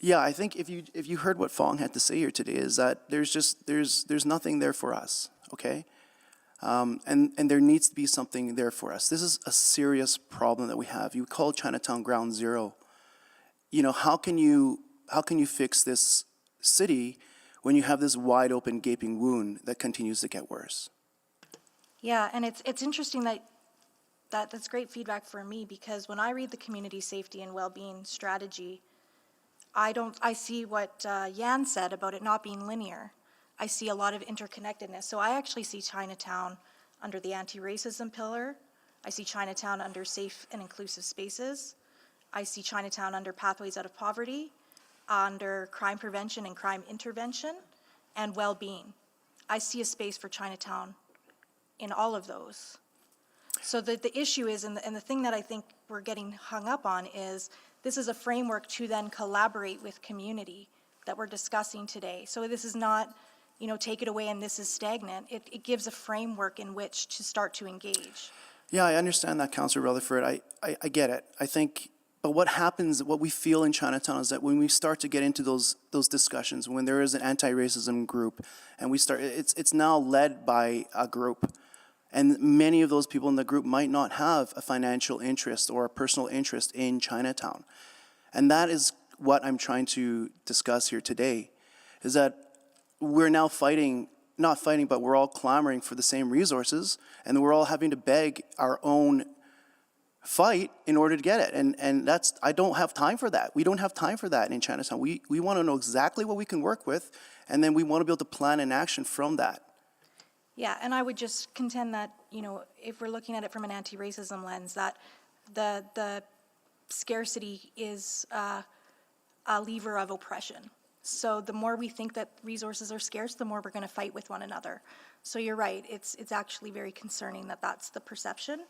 yeah, I think if you heard what Fong had to say here today, is that there's nothing there for us. Okay, and there needs to be something there for us. This is a serious problem that we have. You call Chinatown ground zero. How can you fix this city when you have this wide open gaping wound that continues to get worse? Yeah, and it's interesting that's great feedback for me, because when I read the community safety and well-being strategy, I see what Yan said about it not being linear. I see a lot of interconnectedness. So I actually see Chinatown under the anti-racism pillar. I see Chinatown under safe and inclusive spaces. I see Chinatown under pathways out of poverty, under crime prevention and crime intervention, and well-being. I see a space for Chinatown in all of those. So the issue is, and the thing that I think we're getting hung up on is, this is a framework to then collaborate with community that we're discussing today. So this is not, take it away and this is stagnant. It gives a framework in which to start to engage. Yeah, I understand that, Councillor Rutherford. I get it. I think, but what happens, what we feel in Chinatown is that when we start to get into those discussions, when there is an anti-racism group, and we start, it's now led by a group. And many of those people in the group might not have a financial interest or a personal interest in Chinatown. And that is what I'm trying to discuss here today, is that we're now not fighting, but we're all clamoring for the same resources, and we're all having to beg our own fight in order to get it. And I don't have time for that. We don't have time for that in Chinatown. We want to know exactly what we can work with, and then we want to be able to plan an action from that. Yeah, and I would just contend that, if we're looking at it from an anti-racism lens, that the scarcity is a lever of oppression. So the more we think that resources are scarce, the more we're going to fight with one another. So you're right, it's actually very concerning that that's the perception.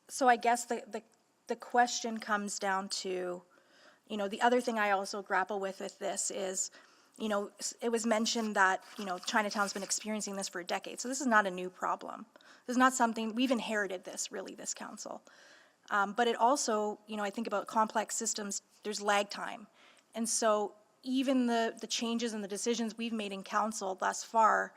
So I guess the question comes down to, the other thing I also grapple with this is, it was mentioned that, Chinatown's been experiencing this for a decade. So this is not a new problem. This is not something, we've inherited this council. But it also, I think about complex systems, there's lag time. And so even the changes and the decisions we've made in council thus far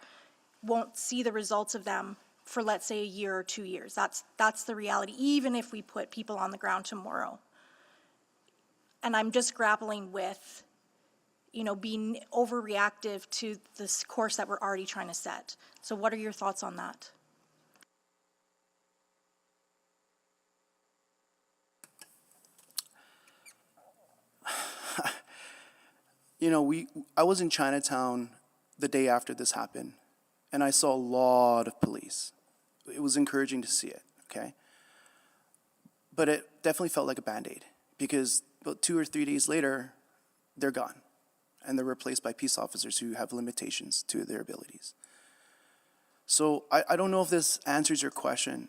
won't see the results of them for, let's say, a year or 2 years. That's the reality, even if we put people on the ground tomorrow. And I'm just grappling with, being overreactive to this course that we're already trying to set. So what are your thoughts on that? I was in Chinatown the day after this happened, and I saw a lot of police. It was encouraging to see it, okay? But it definitely felt like a Band-Aid, because about 2 or 3 days later, they're gone. And they're replaced by peace officers who have limitations to their abilities. So I don't know if this answers your question,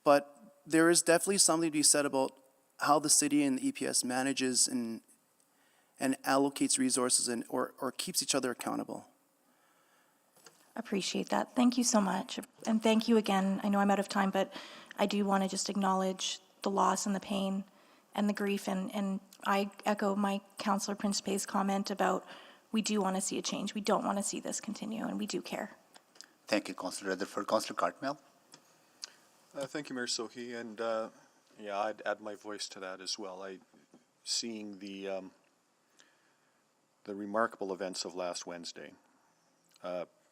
but there is definitely something to be said about how the city and the EPS manages and allocates resources or keeps each other accountable. Appreciate that. Thank you so much. And thank you again. I know I'm out of time, but I do want to just acknowledge the loss and the pain and the grief. And I echo my Councillor Principe's comment about we do want to see a change. We don't want to see this continue, and we do care. Thank you, Councillor Rutherford. Councillor Cartmel? Thank you, Mayor Sohi, and yeah, I'd add my voice to that as well. Seeing the remarkable events of last Wednesday,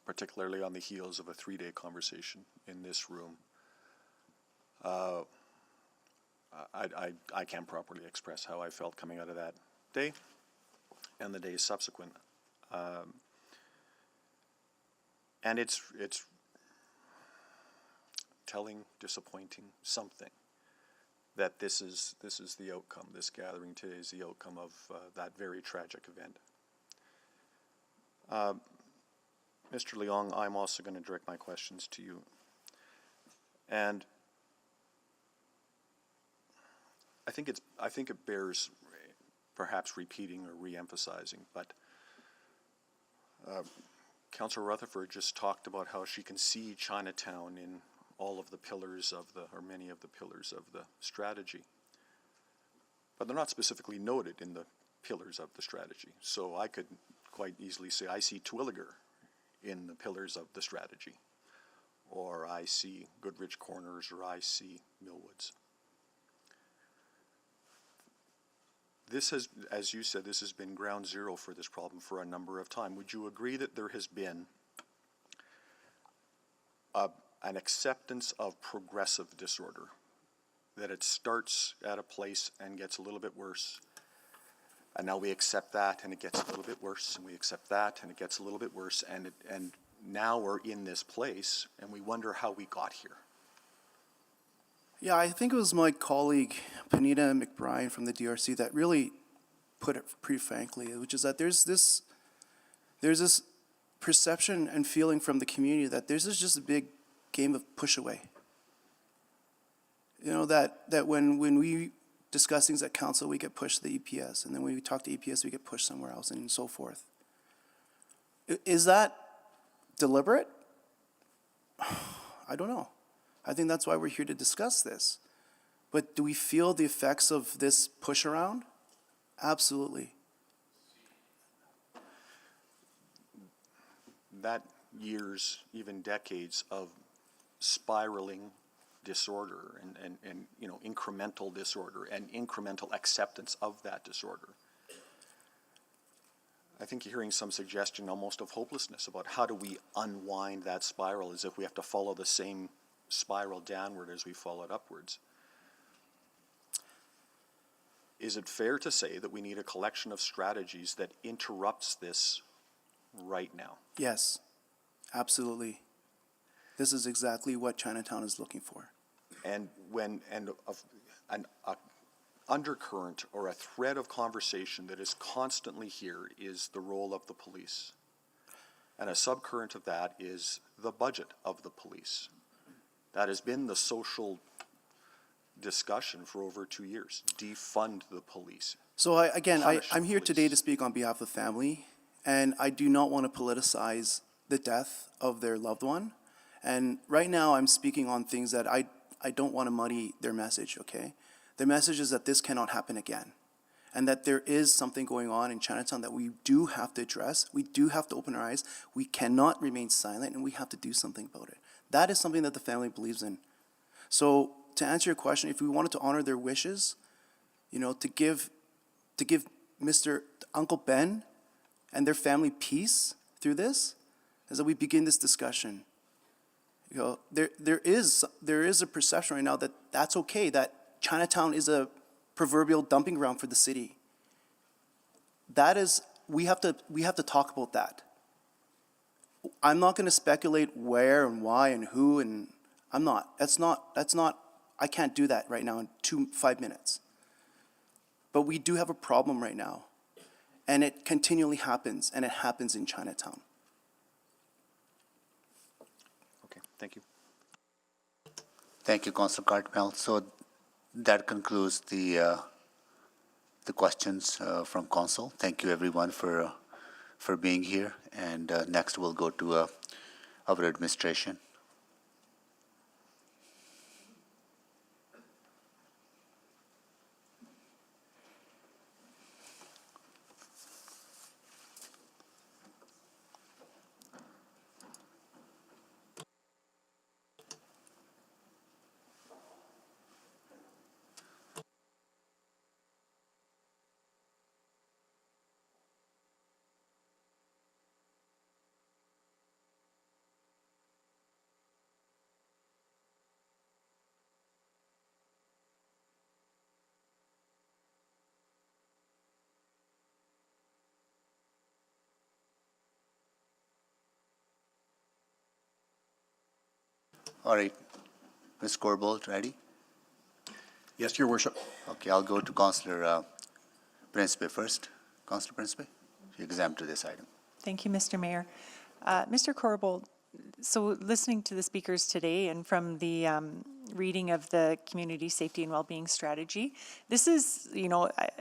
particularly on the heels of a 3-day conversation in this room, I can't properly express how I felt coming out of that day and the days subsequent. And it's telling, disappointing, something that this is the outcome. This gathering today is the outcome of that very tragic event. Mr. Leong, I'm also going to direct my questions to you. And I think it bears perhaps repeating or re-emphasizing, but Councillor Rutherford just talked about how she can see Chinatown in all of the pillars of or many of the pillars of the strategy. But they're not specifically noted in the pillars of the strategy. So I could quite easily say, I see Terwillegar in the pillars of the strategy, or I see Goodrich Corners, or I see Millwoods. This has, as you said, this has been ground zero for this problem for a number of time. Would you agree that there has been an acceptance of progressive disorder, that it starts at a place and gets a little bit worse, and now we accept that and it gets a little bit worse, and we accept that and it gets a little bit worse, and now we're in this place and we wonder how we got here? Yeah, I think it was my colleague, Panita McBride from the DRC, that really put it pretty frankly, which is that there's this perception and feeling from the community that there's just a big game of push away. You know, that when we discuss things at council, we get pushed to the EPS, and then when we talk to EPS, we get pushed somewhere else, and so forth. Is that deliberate? I don't know. I think that's why we're here to discuss this. But do we feel the effects of this push around? Absolutely. That years, even decades of spiraling disorder and you know, incremental disorder and incremental acceptance of that disorder. I think you're hearing some suggestion almost of hopelessness about how do we unwind that spiral, as if we have to follow the same spiral downward as we follow it upwards. Is it fair to say that we need a collection of strategies that interrupts this right now? Yes, absolutely. This is exactly what Chinatown is looking for. And an undercurrent or a thread of conversation that is constantly here is the role of the police. And a subcurrent of that is the budget of the police. That has been the social discussion for over 2 years. Defund the police. So I'm here today to speak on behalf of the family, and I do not want to politicize the death of their loved one. And right now I'm speaking on things that I don't want to muddy their message, okay? Their message is that this cannot happen again, and that there is something going on in Chinatown that we do have to address. We do have to open our eyes. We cannot remain silent, and we have to do something about it. That is something that the family believes in. So to answer your question, if we wanted to honor their wishes, you know, to give Mr. Uncle Ben and their family peace through this, is that we begin this discussion. You know, there is a perception right now that that's okay, that Chinatown is a proverbial dumping ground for the city. That is, we have to talk about that. I'm not going to speculate where and why and who, and I'm not. That's not, I can't do that right now in 5 minutes. But we do have a problem right now, and it continually happens, and it happens in Chinatown. Thank you. Thank you, Councillor Cartmel. So that concludes the questions from Council. Thank you, everyone, for being here. And next, we'll go to our administration. All right, Ms. Corbold, ready? Yes, Your Worship. Okay, I'll go to Councillor Principe first. Councillor Principe, you're exempt to this item. Thank you, Mr. Mayor. Mr. Corbold, so listening to the speakers today and from the reading of the Community Safety and Wellbeing Strategy, this is,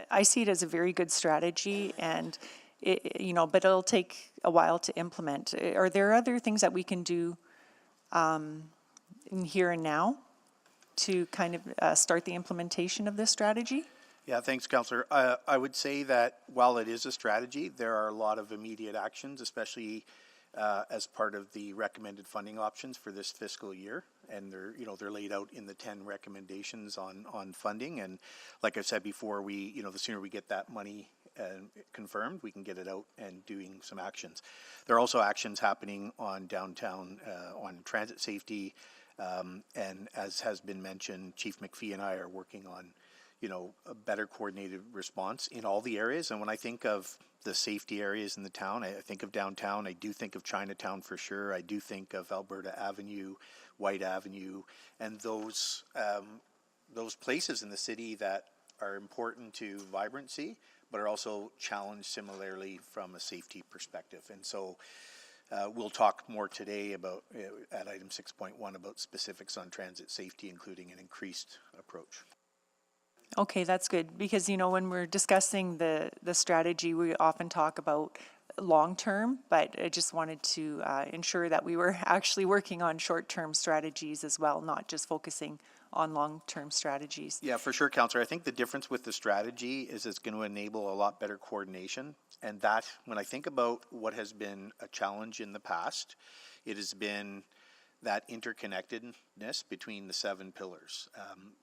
I see it as a very good strategy, and, but it'll take a while to implement. Are there other things that we can do in here and now to kind of start the implementation of this strategy? Yeah, thanks, Councillor. I would say that while it is a strategy, there are a lot of immediate actions, especially as part of the recommended funding options for this fiscal year. And they're laid out in the 10 recommendations on funding. And like I've said before, the sooner we get that money confirmed, we can get it out and doing some actions. There are also actions happening on downtown, on transit safety. And as has been mentioned, Chief McPhee and I are working on a better coordinated response in all the areas. And when I think of the safety areas in the town, I think of downtown, I do think of Chinatown for sure. I do think of Alberta Avenue, White Avenue, and those places in the city that are important to vibrancy, but are also challenged similarly from a safety perspective. And so we'll talk more today about, at item 6.1, about specifics on transit safety, including an increased approach. Okay, that's good, because when we're discussing the strategy, we often talk about long-term, but I just wanted to ensure that we were actually working on short-term strategies as well, not just focusing on long-term strategies. Yeah, for sure, Councillor. I think the difference with the strategy is it's going to enable a lot better coordination, and that, when I think about what has been a challenge in the past, it has been that interconnectedness between the 7 pillars,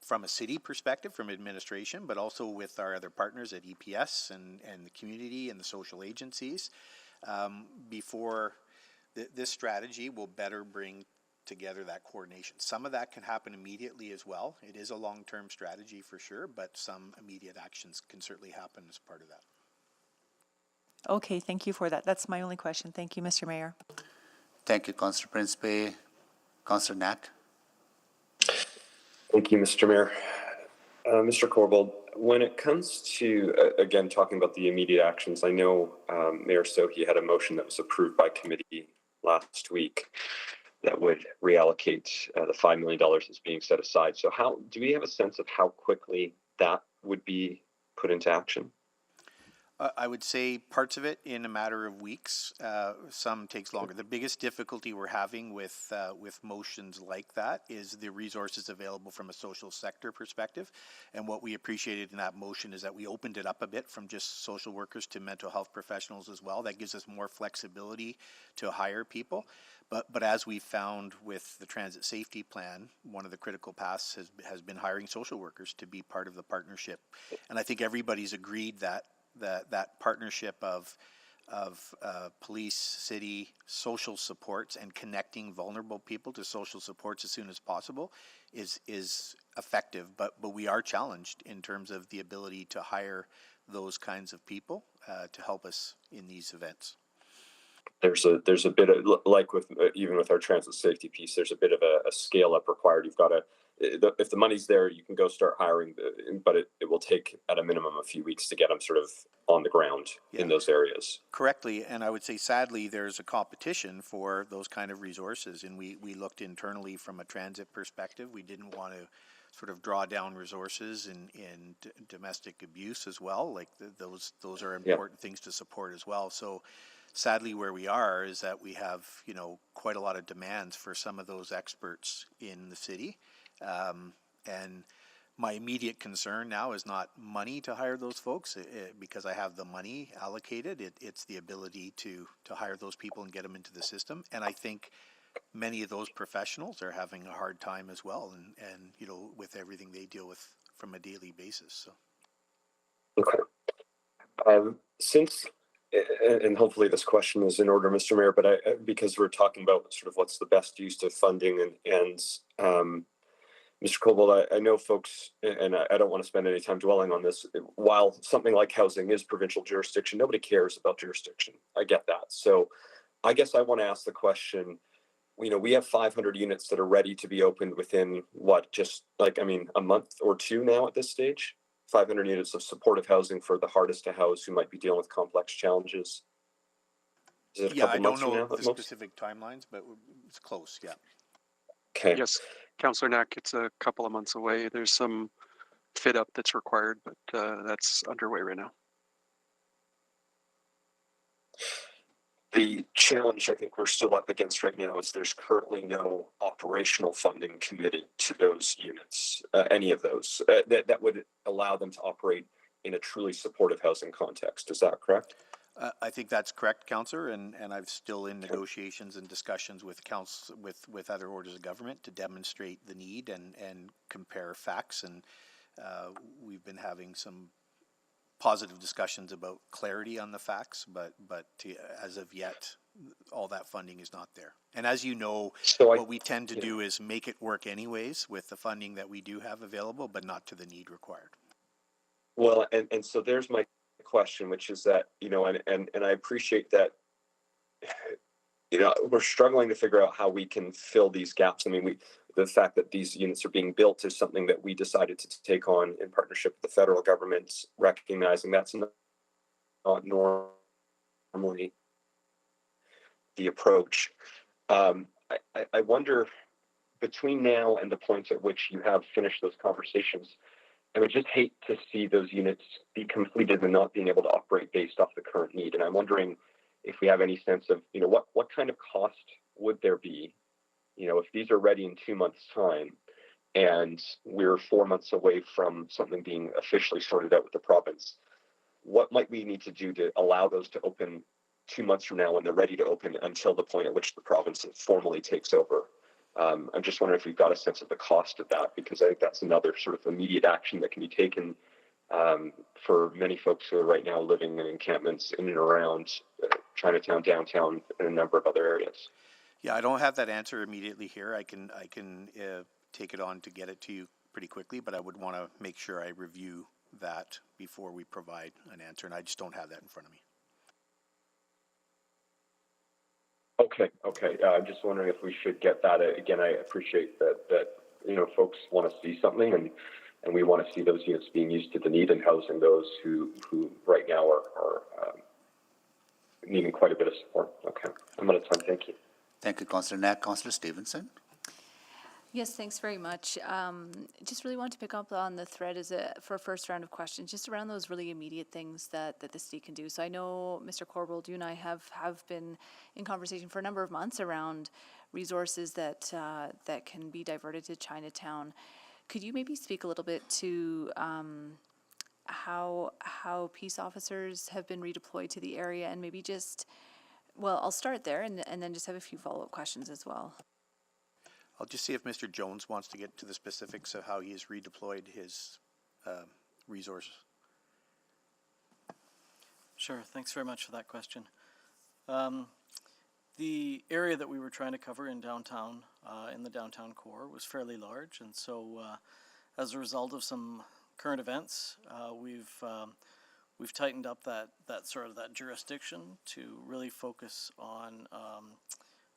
from a city perspective, from administration, but also with our other partners at EPS and the community and the social agencies. This strategy will better bring together that coordination. Some of that can happen immediately as well. It is a long-term strategy for sure, but some immediate actions can certainly happen as part of that. Okay, thank you for that. That's my only question. Thank you, Mr. Mayor. Thank you, Councillor Principe. Councillor Knack. Thank you, Mr. Mayor. Mr. Corbold, when it comes to, again, talking about the immediate actions, I know Mayor Sohi had a motion that was approved by committee last week that would reallocate the $5 million that's being set aside. So do we have a sense of how quickly that would be put into action? I would say parts of it in a matter of weeks. Some takes longer. The biggest difficulty we're having with motions like that is the resources available from a social sector perspective. And what we appreciated in that motion is that we opened it up a bit from just social workers to mental health professionals as well. That gives us more flexibility to hire people. But as we found with the transit safety plan, one of the critical paths has been hiring social workers to be part of the partnership. And I think everybody's agreed that partnership of police, city, social supports, and connecting vulnerable people to social supports as soon as possible is effective. But we are challenged in terms of the ability to hire those kinds of people to help us in these events. There's a bit of, like with even with our transit safety piece, there's a bit of a scale up required. You've got to if the money's there, you can go start hiring, but it will take at a minimum a few weeks to get them sort of on the ground in those areas. Correctly, and I would say sadly, there's a competition for those kind of resources, and we looked internally from a transit perspective. We didn't want to sort of draw down resources in domestic abuse as well. Like those are important things to support as well. So sadly, where we are is that we have, you know, quite a lot of demands for some of those experts in the city. And my immediate concern now is not money to hire those folks because I have the money allocated. It's the ability to hire those people and get them into the system. And I think many of those professionals are having a hard time as well, and you know, with everything they deal with from a daily basis. So. Okay. Since, and hopefully this question is in order, Mr. Mayor, but because we're talking about sort of what's the best use of funding and Mr. Cobold, I know folks, and I don't want to spend any time dwelling on this, while something like housing is provincial jurisdiction, nobody cares about jurisdiction. I get that. So I guess I want to ask the question, you know, we have 500 units that are ready to be opened within what, just like, I mean, a month or two now at this stage? 500 units of supportive housing for the hardest to house who might be dealing with complex challenges. Is it a couple I don't months from know now, the specific timelines, but it's close, yeah. Okay. Yes, Councillor Knack, it's a couple of months away. There's some fit up that's required, but that's underway right now. The challenge I think we're still up against right now is there's currently no operational funding committed to those units, any of those, that would allow them to operate in a truly supportive housing context. Is that correct? I think that's correct, Councillor, and I'm still in negotiations and discussions with with other orders of government to demonstrate the need and compare facts, and we've been having some positive discussions about clarity on the facts, but as of yet, all that funding is not there. And as you know, what we tend to do is make it work anyways with the funding that we do have available, but not to the need required. Well, and so there's my question, which is that, you know, and I appreciate that, you know, we're struggling to figure out how we can fill these gaps. I mean, the fact that these units are being built is something that we decided to take on in partnership with the federal government, recognizing that's not normally the approach. I wonder, between now and the point at which you have finished those conversations, I would just hate to see those units be completed and not being able to operate based off the current need. And I'm wondering if we have any sense of, you know, what kind of cost would there be, you know, if these are ready in 2 months' time and we're 4 months away from something being officially sorted out with the province, what might we need to do to allow those to open 2 months from now when they're ready to open until the point at which the province formally takes over? I'm just wondering if we've got a sense of the cost of that, because I think that's another sort of immediate action that can be taken for many folks who are right now living in encampments in and around Chinatown, downtown, and a number of other areas. Yeah, I don't have that answer immediately here. I can take it on to get it to you pretty quickly, but I would want to make sure I review that before we provide an answer, and I just don't have that in front of me. Okay. I'm just wondering if we should get that. Again, I appreciate that you know, folks want to see something, and we want to see those units being used to the need and housing those who right now are needing quite a bit of support. Okay, I'm out of time. Thank you. Thank you, Councillor Knack. Councillor Stevenson. Yes, thanks very much. Just really want to pick up on the thread for a first round of questions, just around those really immediate things that the city can do. So I know, Mr. Corbold, you and I have been in conversation for a number of months around resources that can be diverted to Chinatown. Could you maybe speak a little bit to how peace officers have been redeployed to the area, and maybe just, well, I'll start there and then just have a few follow-up questions as well. I'll just see if Mr. Jones wants to get to the specifics of how he has redeployed his resources. Sure, thanks very much for that question. The area that we were trying to cover in downtown, in the downtown core, was fairly large, and so as a result of some current events, we've tightened up that jurisdiction to really focus on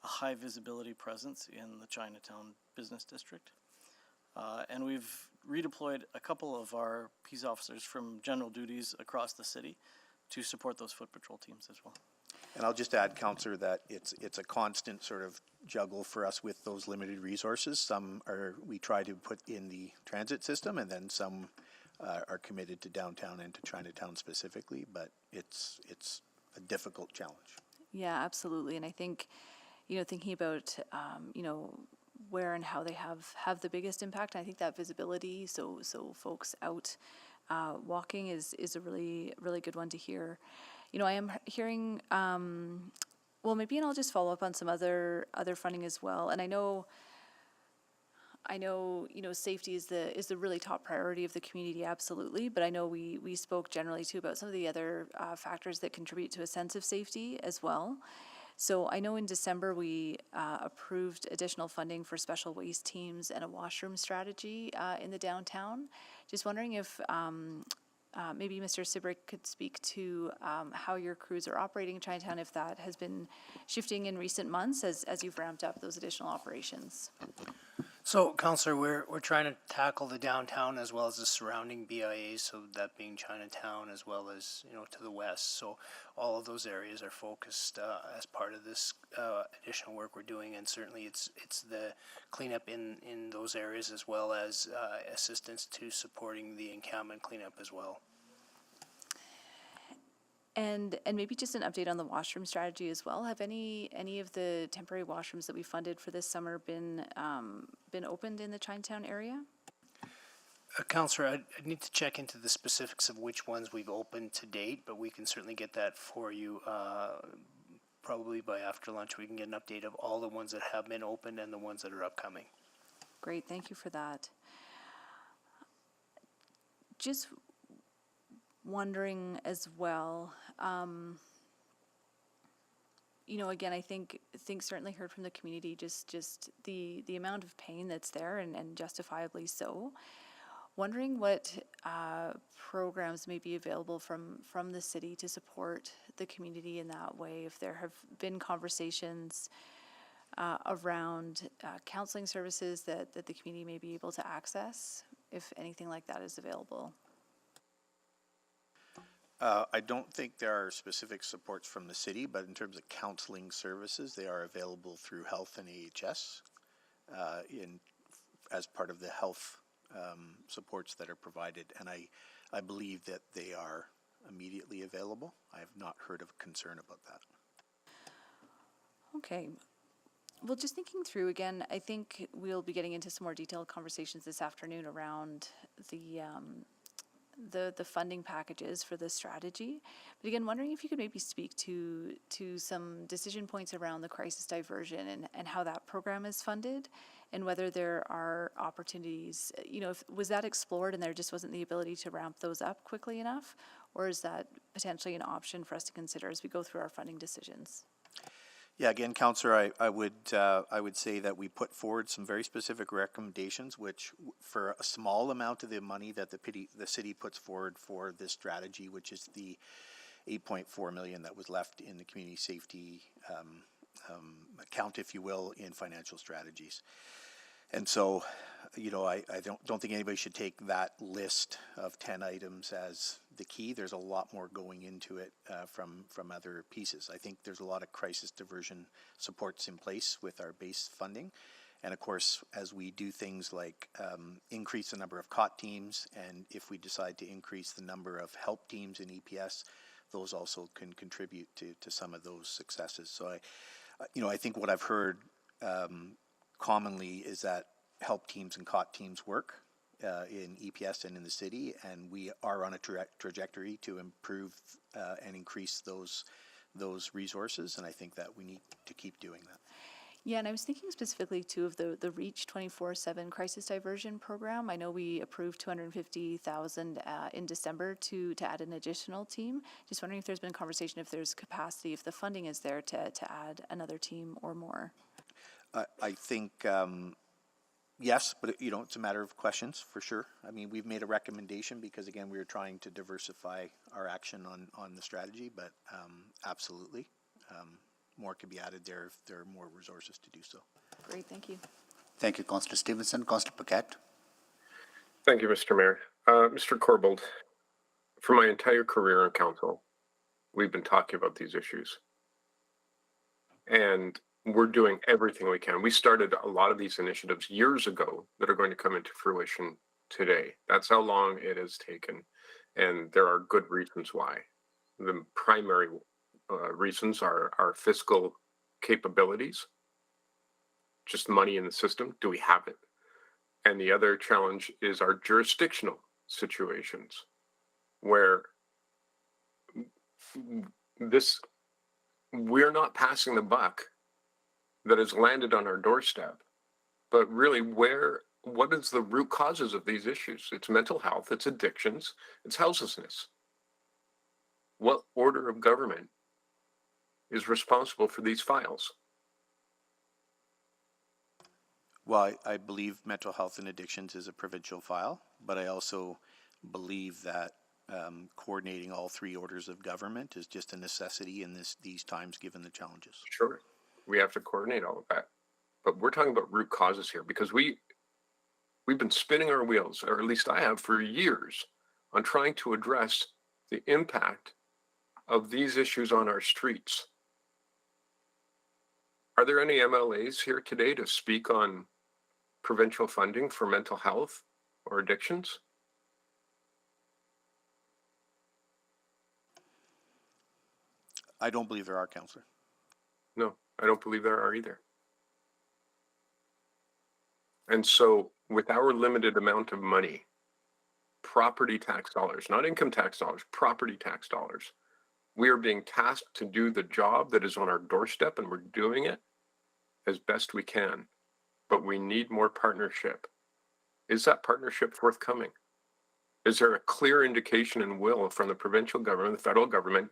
a high visibility presence in the Chinatown business district. And we've redeployed a couple of our peace officers from general duties across the city to support those foot patrol teams as well. And I'll just add, Councillor, that it's a constant sort of juggle for us with those limited resources. Some we try to put in the transit system, and then some are committed to downtown and to Chinatown specifically, but it's a difficult challenge. Yeah, absolutely. And I think, thinking about, where and how they have the biggest impact, I think that visibility, so folks out walking is a really, really good one to hear. I am hearing, well, maybe, and I'll just follow up on some other funding as well. And I know, safety is the really top priority of the community, absolutely. But I know we spoke generally too about some of the other factors that contribute to a sense of safety as well. So I know in December we approved additional funding for special waste teams and a washroom strategy in the downtown. Just wondering if maybe Mr. Sibrick could speak to how your crews are operating in Chinatown, if that has been shifting in recent months as you've ramped up those additional operations. So, Councillor, we're trying to tackle the downtown as well as the surrounding BIAs, so that being Chinatown as well as, to the west. So all of those areas are focused as part of this additional work we're doing, and certainly it's the cleanup in those areas as well as assistance to supporting the encampment cleanup as well. And maybe just an update on the washroom strategy as well. Have any of the temporary washrooms that we funded for this summer been opened in the Chinatown area? Councillor, I need to check into the specifics of which ones we've opened to date, but we can certainly get that for you. Probably by after lunch, we can get an update of all the ones that have been opened and the ones that are upcoming. Great, thank you for that. Just wondering as well, again, I think certainly heard from the community just the amount of pain that's there and justifiably so. Wondering what programs may be available from the city to support the community in that way, if there have been conversations around counseling services that the community may be able to access, if anything like that is available. I don't think there are specific supports from the city, but in terms of counseling services, they are available through health and AHS as part of the health supports that are provided, and I believe that they are immediately available. I have not heard of concern about that. Okay. Well, just thinking through again, I think we'll be getting into some more detailed conversations this afternoon around the funding packages for this strategy. But again, wondering if you could maybe speak to some decision points around the crisis diversion and how that program is funded, and whether there are opportunities, was that explored and there just wasn't the ability to ramp those up quickly enough, or is that potentially an option for us to consider as we go through our funding decisions? Yeah, again, Councillor, I would say that we put forward some very specific recommendations, which for a small amount of the money that the city puts forward for this strategy, which is the $8.4 million that was left in the community safety account, if you will, in financial strategies. And so, I don't think anybody should take that list of 10 items as the key. There's a lot more going into it from other pieces. I think there's a lot of crisis diversion supports in place with our base funding. And of course, as we do things like increase the number of COT teams, and if we decide to increase the number of help teams in EPS, those also can contribute to some of those successes. So I think what I've heard commonly is that help teams and COT teams work in EPS and in the city, and we are on a trajectory to improve and increase those resources, and I think that we need to keep doing that. Yeah, and I was thinking specifically too of the REACH 24/7 crisis diversion program. I know we approved $250,000 in December to add an additional team. Just wondering if there's been conversation, if there's capacity, if the funding is there to add another team or more. I think yes, but it's a matter of questions for sure. I mean, we've made a recommendation because again, we were trying to diversify our action on the strategy, but absolutely. More could be added there if there are more resources to do so. Great, thank you. Thank you, Councillor Stevenson. Councillor Paquette. Thank you, Mr. Mayor. Mr. Corbold, for my entire career in council, we've been talking about these issues. And we're doing everything we can. We started a lot of these initiatives years ago that are going to come into fruition today. That's how long it has taken. And there are good reasons why. The primary reasons are our fiscal capabilities, just money in the system. Do we have it? And the other challenge is our jurisdictional situations where we're not passing the buck that has landed on our doorstep, but really what is the root causes of these issues? It's mental health, it's addictions, it's houselessness. What order of government is responsible for these files? Well, I believe mental health and addictions is a provincial file, but I also believe that coordinating all three orders of government is just a necessity in these times, given the challenges. Sure, we have to coordinate all of that, but we're talking about root causes here because we've been spinning our wheels, or at least I have for years, on trying to address the impact of these issues on our streets. Are there any MLAs here today to speak on provincial funding for mental health or addictions? I don't believe there are, Councillor. No, I don't believe there are either. And so with our limited amount of money, property tax dollars, not income tax dollars, property tax dollars, we are being tasked to do the job that is on our doorstep, and we're doing it as best we can. But we need more partnership. Is that partnership forthcoming? Is there a clear indication and will from the provincial government, the federal government,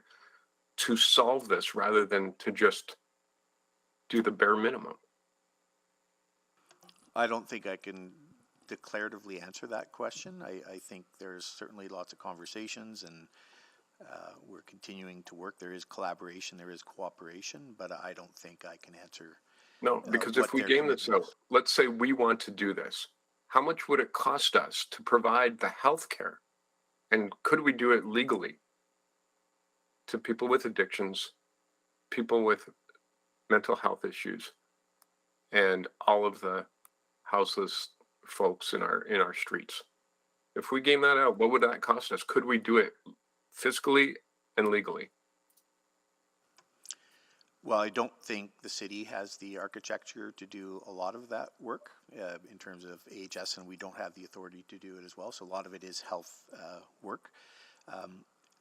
to solve this rather than to just do the bare minimum? I don't think I can declaratively answer that question. I think there's certainly lots of conversations, and we're continuing to work. There is collaboration, there is cooperation, but I don't think I can answer. No, because if we game this out, let's say we want to do this, how much would it cost us to provide the health care? And could we do it legally to people with addictions, people with mental health issues, and all of the houseless folks in our streets? If we game that out, what would that cost us? Could we do it fiscally and legally? Well, I don't think the city has the architecture to do a lot of that work in terms of AHS, and we don't have the authority to do it as well. So a lot of it is health work.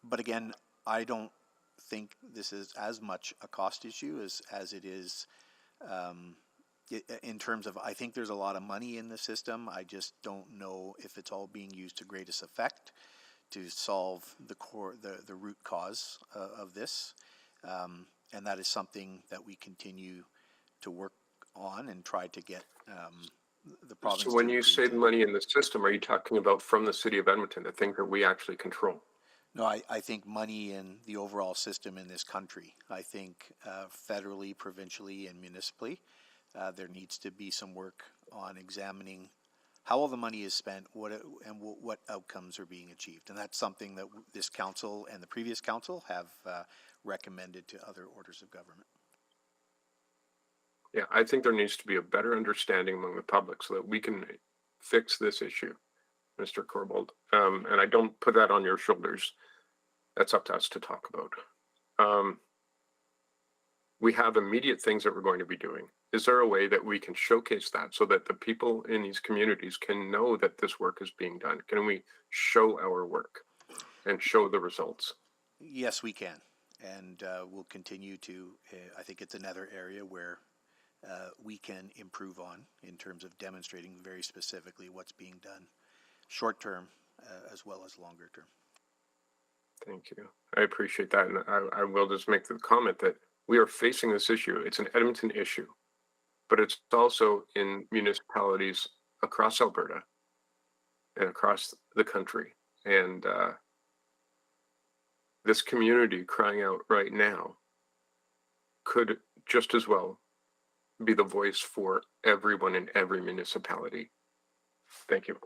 But again, I don't think this is as much a cost issue as it is in terms of, I think there's a lot of money in the system. I just don't know if it's all being used to greatest effect to solve the root cause of this. And that is something that we continue to work on and try to get the province. So when you say money in the system, are you talking about from the city of Edmonton, the thing that we actually control? No, I think money in the overall system in this country. I think federally, provincially, and municipally, there needs to be some work on examining how all the money is spent, what outcomes are being achieved. And that's something that this council and the previous council have recommended to other orders of government. Yeah, I think there needs to be a better understanding among the public so that we can fix this issue, Mr. Corbold. And I don't put that on your shoulders. That's up to us to talk about. We have immediate things that we're going to be doing. Is there a way that we can showcase that so that the people in these communities can know that this work is being done? Can we show our work and show the results? Yes, we can. And we'll continue to, I think it's another area where we can improve on in terms of demonstrating very specifically what's being done short term as well as longer term. Thank you. I appreciate that. And I will just make the comment that we are facing this issue. It's an Edmonton issue, but it's also in municipalities across Alberta and across the country. And this community crying out right now could just as well be the voice for everyone in every municipality. Thank you.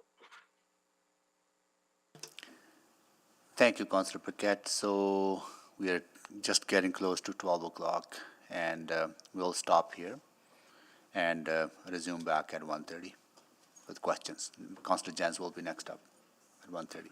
Thank you, Councillor Paquette. So we are just getting close to 12 o'clock, and we'll stop here and resume back at 1:30 with questions. Councillor Jens will be next up at 1:30.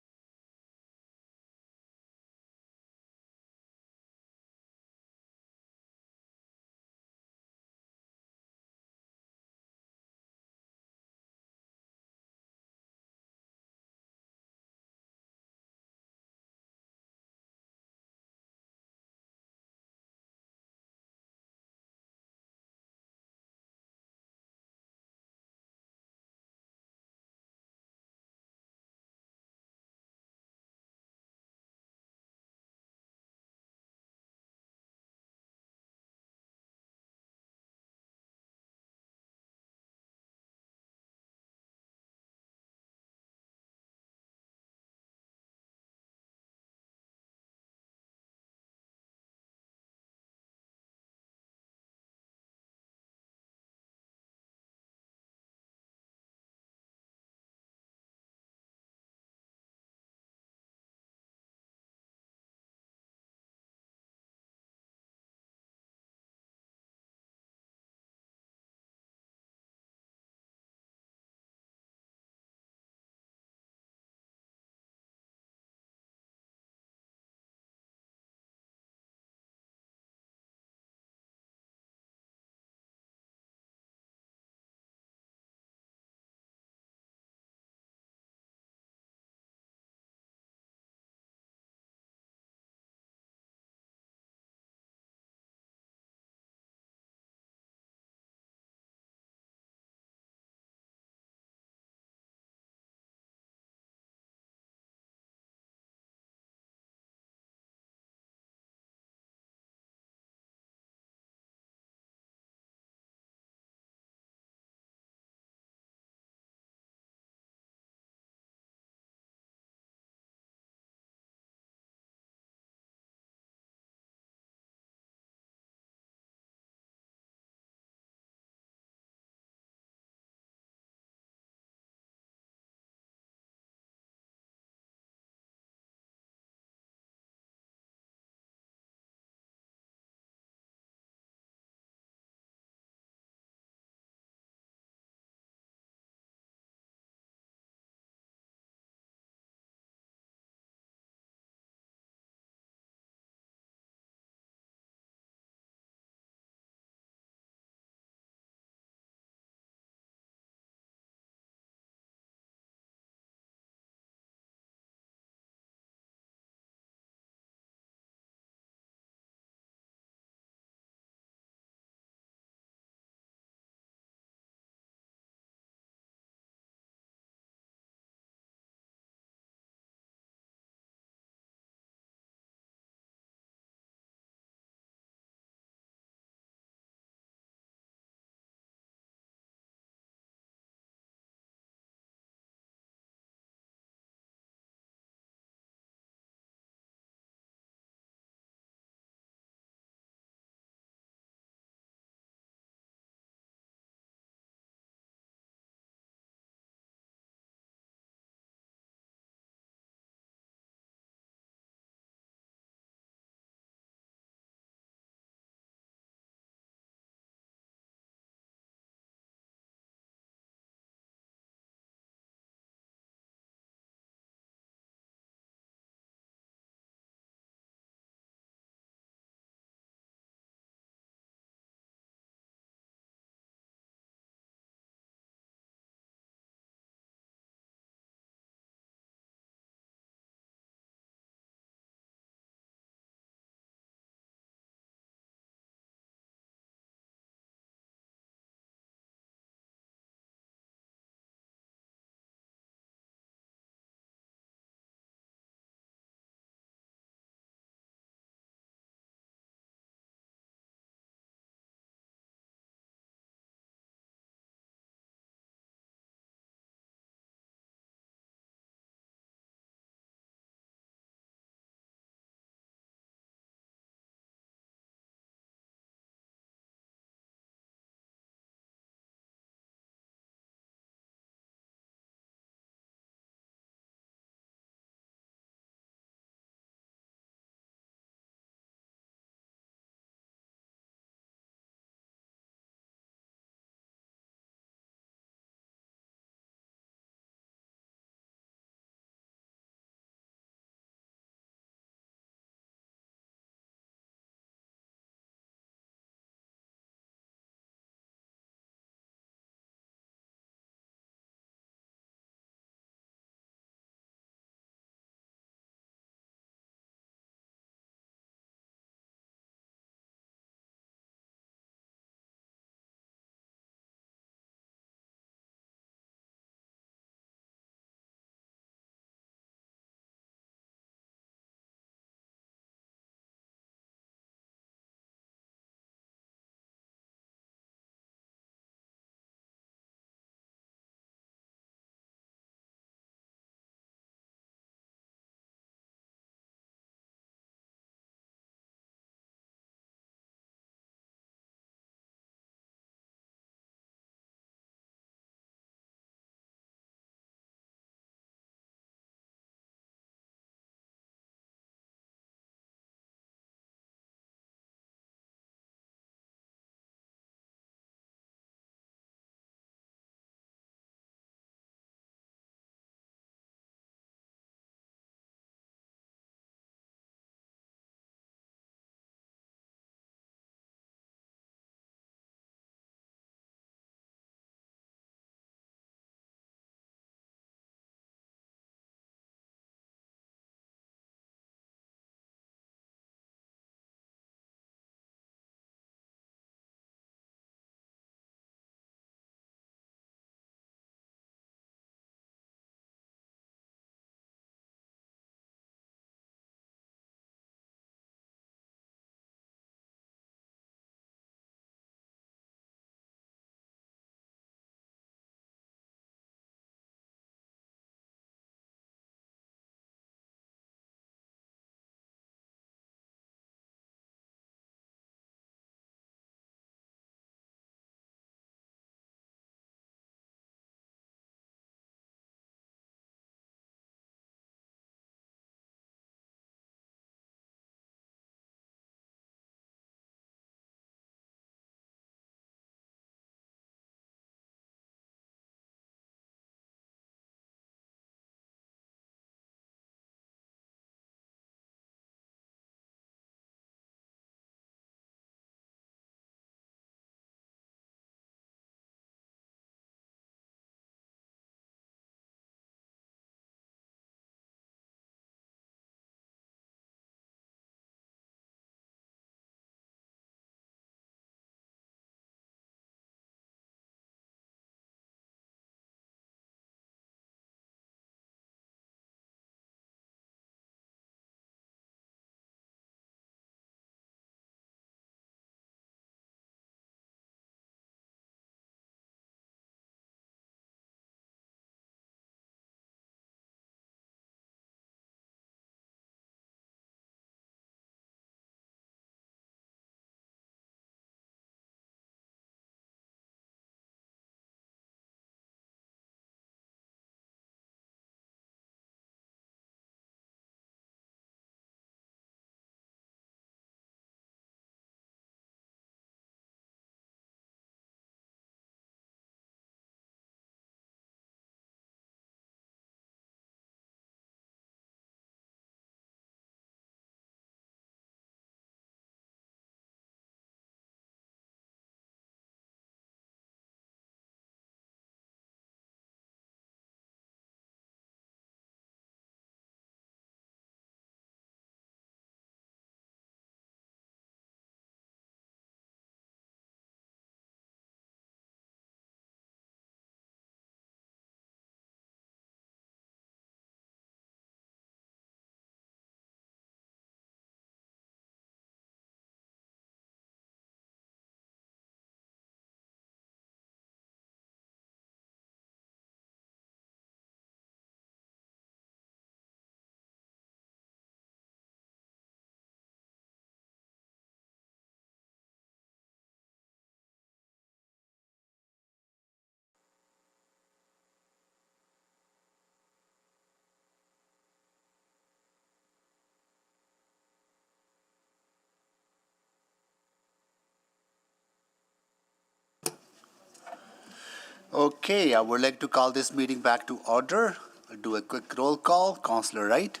Okay, I would like to call this meeting back to order. I'll do a quick roll call. Councillor Wright,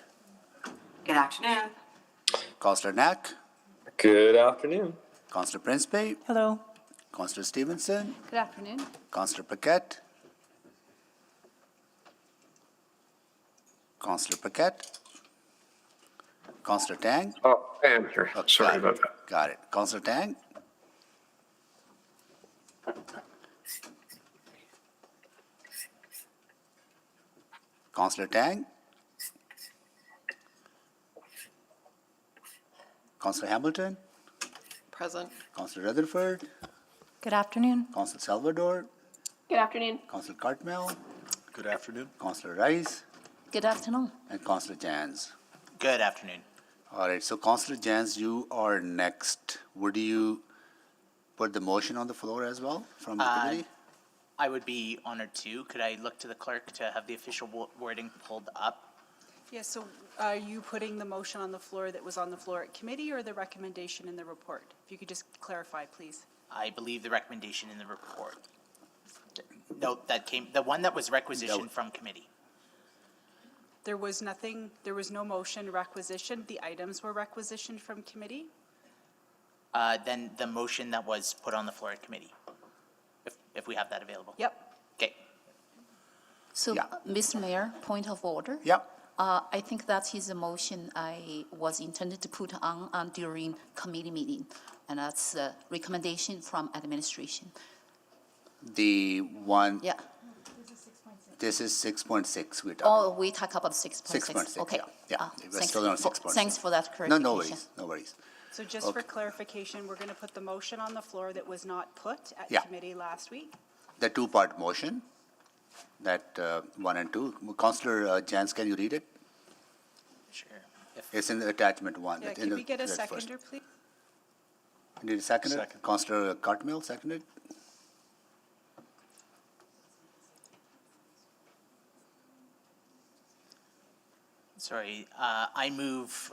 Good afternoon. Councillor Knack, Good afternoon. Councillor Principe, Hello. Councillor Stevenson, Good afternoon. Councillor Paquette, Councillor Paquette, Councillor Tang. Oh, I am here. Sorry about that. Got it. Councillor Tang. Councillor Tang. Councillor Hamilton. Present. Councillor Rutherford. Good afternoon. Councillor Salvador. Good afternoon. Councillor Cartmel. Good afternoon. Councillor Rice. Good afternoon. And Councillor Jans. Good afternoon. All right, so Councillor Jans, you are next. Would you put the motion on the floor as well from the committee? I would be honored to. Could I look to the clerk to have the official wording pulled up? Yes, so are you putting the motion on the floor that was on the floor at committee or the recommendation in the report? If you could just clarify, please. I believe the recommendation in the report. No, the one that was requisitioned from committee. There was nothing, there was no motion requisitioned. The items were requisitioned from committee. Then the motion that was put on the floor at committee, if we have that available. Yep. Okay. So, Mr. Mayor, point of order. Yep. I think that is a motion I was intended to put on during committee meeting, and that's a recommendation from administration. The one. Yeah. This is 6.6 we're talking. Oh, we talk about 6.6. 6.6, Okay. yeah. We're still on 6.6. Thanks for that clarification. No worries, no worries. So just for clarification, we're going to put the motion on the floor that was not put at Yeah. committee last week. The two-part motion, that 1 and 2. Councillor Jans, can you read it? Sure. It's in the attachment 1. Yeah, in can the we get a first. seconder, please? Need a seconder? Second. Councillor Cartmel, seconded. Sorry, I move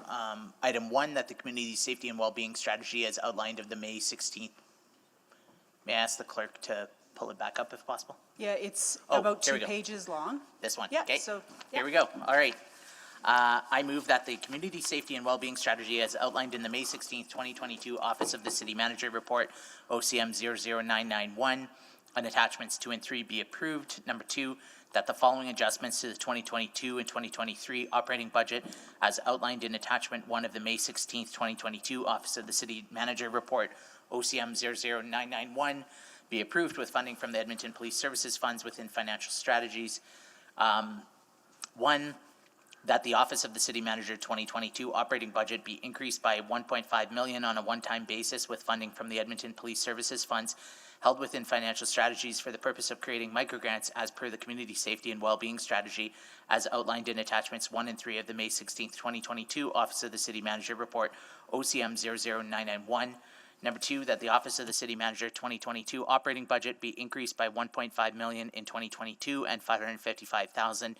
item 1, that the community safety and well-being strategy as outlined of the May 16th. May I ask the clerk to pull it back up if possible? Yeah, it's Oh, about there 2 we go. pages long. This one? Yeah, Okay. so, Here we go. All right. I move that the community safety and well-being strategy as outlined in the May 16th, 2022 Office of the City Manager Report, OCM 00991, and attachments 2 and 3 be approved. Number 2, that the following adjustments to the 2022 and 2023 operating budget as outlined in attachment 1 of the May 16th, 2022 Office of the City Manager Report, OCM 00991, be approved with funding from the Edmonton Police Services Funds within financial strategies. 1, that the Office of the City Manager 2022 operating budget be increased by $1.5 million on a one-time basis with funding from the Edmonton Police Services Funds held within financial strategies for the purpose of creating microgrants as per the Community Safety and Wellbeing Strategy as outlined in attachments 1 and 3 of the May 16th, 2022 Office of the City Manager Report, OCM 00991. Number 2, that the Office of the City Manager 2022 operating budget be increased by $1.5 million in 2022 and $555,000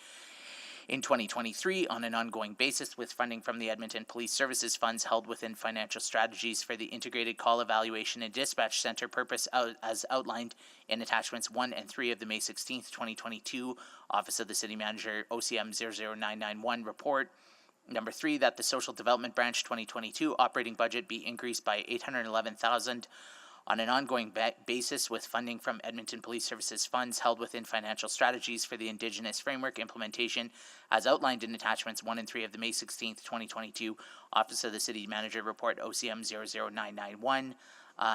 in 2023 on an ongoing basis with funding from the Edmonton Police Services Funds held within financial strategies for the Integrated Call Evaluation and Dispatch Center purpose as outlined in attachments 1 and 3 of the May 16th, 2022 Office of the City Manager OCM 00991 report. Number 3, that the Social Development Branch 2022 operating budget be increased by $811,000 on an ongoing basis with funding from Edmonton Police Services Funds held within financial strategies for the Indigenous Framework implementation as outlined in attachments 1 and 3 of the May 16th, 2022 Office of the City Manager Report OCM 00991.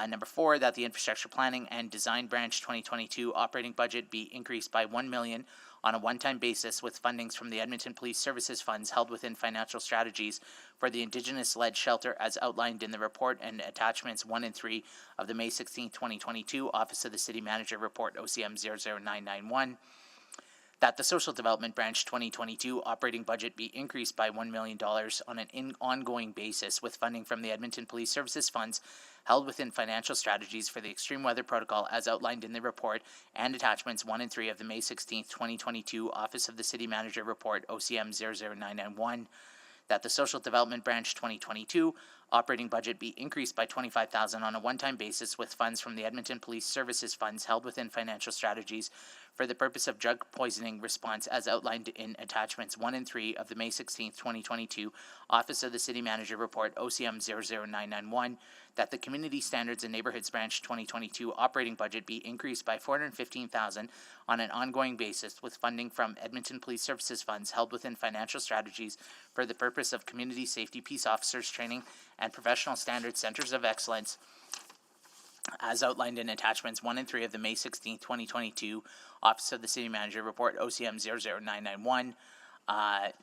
Number 4, that the Infrastructure Planning and Design Branch 2022 operating budget be increased by $1 million on a one-time basis with fundings from the Edmonton Police Services Funds held within financial strategies for the Indigenous-led shelter as outlined in the report and attachments 1 and 3 of the May 16, 2022 Office of the City Manager Report OCM 00991. That the Social Development Branch 2022 operating budget be increased by $1 million on an ongoing basis with funding from the Edmonton Police Services Funds held within financial strategies for the Extreme Weather Protocol as outlined in the report and attachments 1 and 3 of the May 16, 2022 Office of the City Manager Report OCM 00991. That the Social Development Branch 2022 operating budget be increased by $25,000 on a one-time basis with funds from the Edmonton Police Services funds held within financial strategies for the purpose of drug poisoning response as outlined in attachments 1 and 3 of the May 16, 2022 Office of the City Manager Report OCM 00991, that the Community Standards and Neighborhoods Branch 2022 operating budget be increased by $415,000 on an ongoing basis with funding from Edmonton Police Services funds held within financial strategies for the purpose of community safety peace officers training and professional standards centers of excellence as outlined in attachments 1 and 3 of the May 16, 2022 Office of the City Manager Report OCM 00991.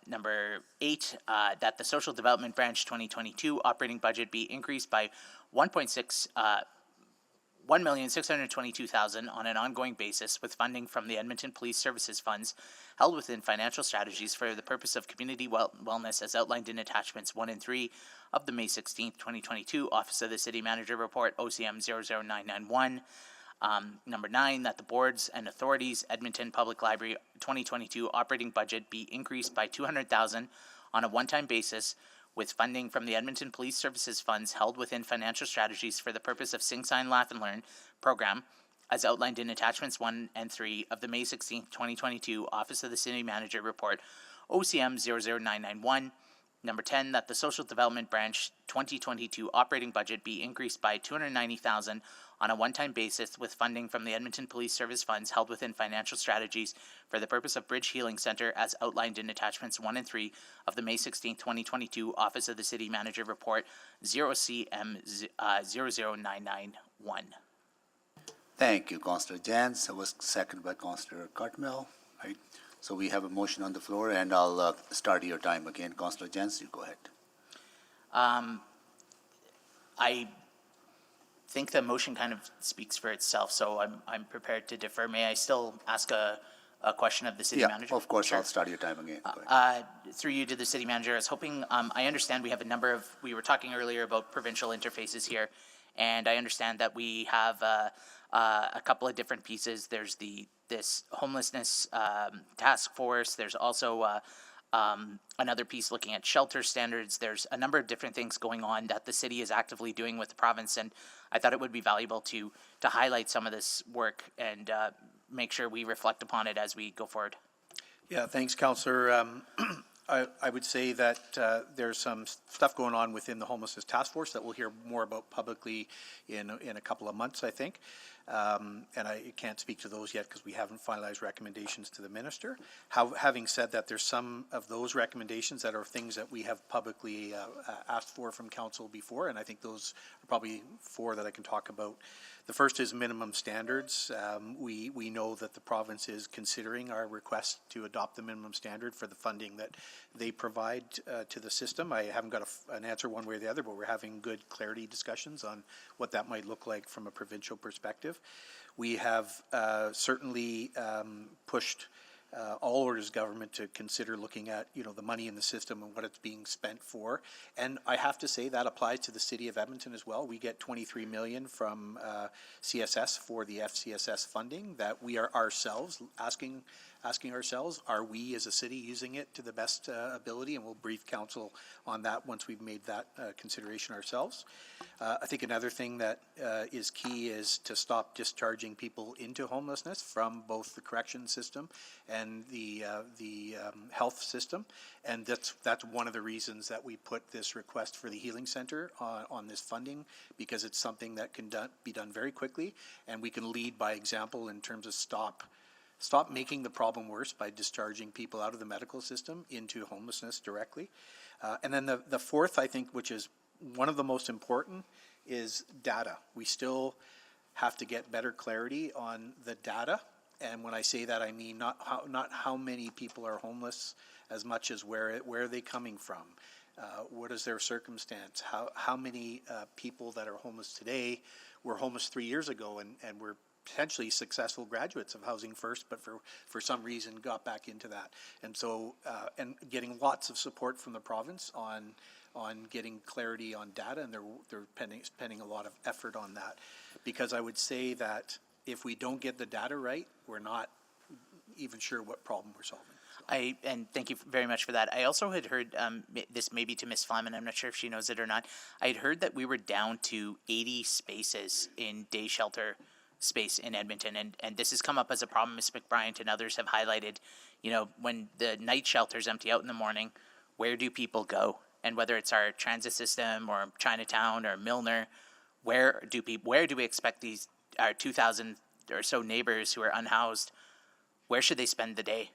Number 8, that the Social Development Branch 2022 operating budget be increased by $1,622,000 on an ongoing basis with funding from the Edmonton Police Services funds held within financial strategies for the purpose of community wellness as outlined in attachments 1 and 3 of the May 16, 2022 Office of the City Manager Report OCM 00991. Number 9, that the boards and authorities Edmonton Public Library 2022 operating budget be increased by $200,000 on a one-time basis with funding from the Edmonton Police Services funds held within financial strategies for the purpose of Sing, Sign, Laugh, and Learn program as outlined in attachments 1 and 3 of the May 16, 2022 Office of the City Manager Report OCM 00991. Number 10, that the Social Development Branch 2022 operating budget be increased by $290,000 on a one-time basis with funding from the Edmonton Police Service funds held within financial strategies for the purpose of Bridge Healing Center as outlined in attachments 1 and 3 of the May 16, 2022 Office of the City Manager Report 0CM 00991. Thank you, Councillor Jans. That was seconded by Councillor Cartmel. Right. So we have a motion on the floor, and I'll start your time again. Councillor Jans, you go ahead. I think the motion kind of speaks for itself, so I'm prepared to defer. May I still ask a question of the city manager? Of course. Sure. I'll start your time again. Go ahead. Through you to the city manager, I was hoping, I understand we have a number of, we were talking earlier about provincial interfaces here, and I understand that we have a couple of different pieces. There's this homelessness task force. There's also another piece looking at shelter standards. There's a number of different things going on that the city is actively doing with the province, and I thought it would be valuable to highlight some of this work and make sure we reflect upon it as we go forward. Yeah, thanks, Councillor. I would say that there's some stuff going on within the homelessness task force that we'll hear more about publicly in a couple of months, I think. And I can't speak to those yet because we haven't finalized recommendations to the minister. Having said that, there's some of those recommendations that are things that we have publicly asked for from council before, and I think those are probably 4 that I can talk about. The first is minimum standards. We know that the province is considering our request to adopt the minimum standard for the funding that they provide to the system. I haven't got an answer one way or the other, but we're having good clarity discussions on what that might look like from a provincial perspective. We have certainly pushed all orders of government to consider looking at, the money in the system and what it's being spent for. And I have to say that applies to the city of Edmonton as well. We get $23 million from CSS for the FCSS funding that we are ourselves asking ourselves, are we as a city using it to the best ability? And we'll brief council on that once we've made that consideration ourselves. I think another thing that is key is to stop discharging people into homelessness from both the correction system and the health system. And that's one of the reasons that we put this request for the healing center on this funding, because it's something that can be done very quickly, and we can lead by example in terms of stop making the problem worse by discharging people out of the medical system into homelessness directly. And then the fourth, I think, which is one of the most important, is data. We still have to get better clarity on the data. And when I say that, I mean not how many people are homeless as much as where are they coming from? What is their circumstance? How many people that are homeless today were homeless 3 years ago and were potentially successful graduates of Housing First, but for some reason got back into that. And so, and getting lots of support from the province on getting clarity on data, and they're spending a lot of effort on that. Because I would say that if we don't get the data right, we're not even sure what problem we're solving. And thank you very much for that. I also had heard, this maybe to Ms. Flyman, I'm not sure if she knows it or not. I had heard that we were down to 80 spaces in day shelter space in Edmonton, and this has come up as a problem. Ms. McBryant and others have highlighted, you know, when the night shelters empty out in the morning, where do people go? And whether it's our transit system or Chinatown or Milner, where do we expect these, our 2,000 or so neighbors who are unhoused, where should they spend the day?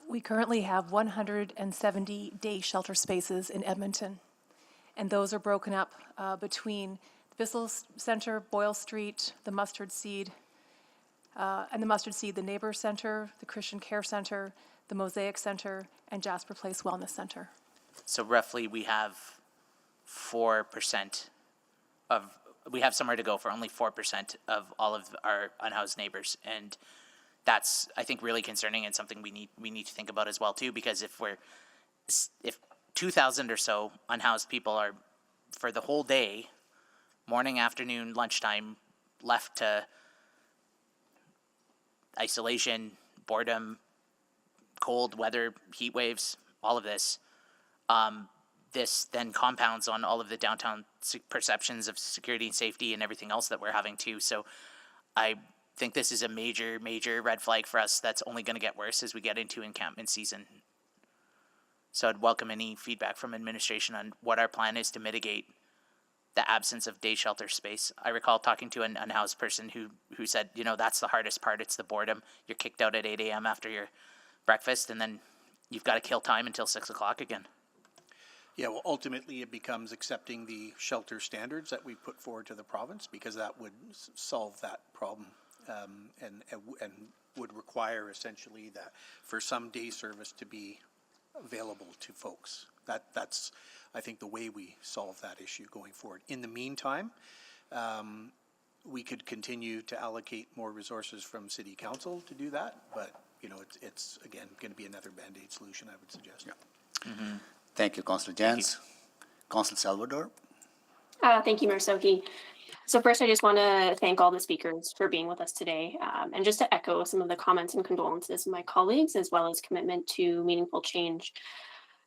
We currently have 170 day shelter spaces in Edmonton, and those are broken up between the Bissell Center, Boyle Street, the Mustard Seed, the Neighbor Center, the Christian Care Center, the Mosaic Center, and Jasper Place Wellness Center. So roughly we have 4% we have somewhere to go for only 4% of all of our unhoused neighbors. And that's, I think, really concerning and something we need to think about as well too, because if 2,000 or so unhoused people are for the whole day, morning, afternoon, lunchtime, left to isolation, boredom, cold weather, heat waves, all of this, this then compounds on all of the downtown perceptions of security and safety and everything else that we're having too. So I think this is a major, major red flag for us that's only going to get worse as we get into encampment season. So I'd welcome any feedback from administration on what our plan is to mitigate the absence of day shelter space. I recall talking to an unhoused person who said, you know, that's the hardest part. It's the boredom. You're kicked out at 8 a.m. after your breakfast, and then you've got to kill time until 6 o'clock again. Yeah, well, ultimately it becomes accepting the shelter standards that we put forward to the province, because that would solve that problem, and would require essentially that for some day service to be available to folks. That's I think the way we solve that issue going forward. In the meantime, we could continue to allocate more resources from City Council to do that, but you know, it's again going to be another Band-Aid solution, I would suggest. Yeah. Mm-hmm. Thank you, Councillor Jans. Councillor Salvador. Thank you, Mayor Soki. So first, I just want to thank all the speakers for being with us today, and just to echo some of the comments and condolences of my colleagues, as well as commitment to meaningful change.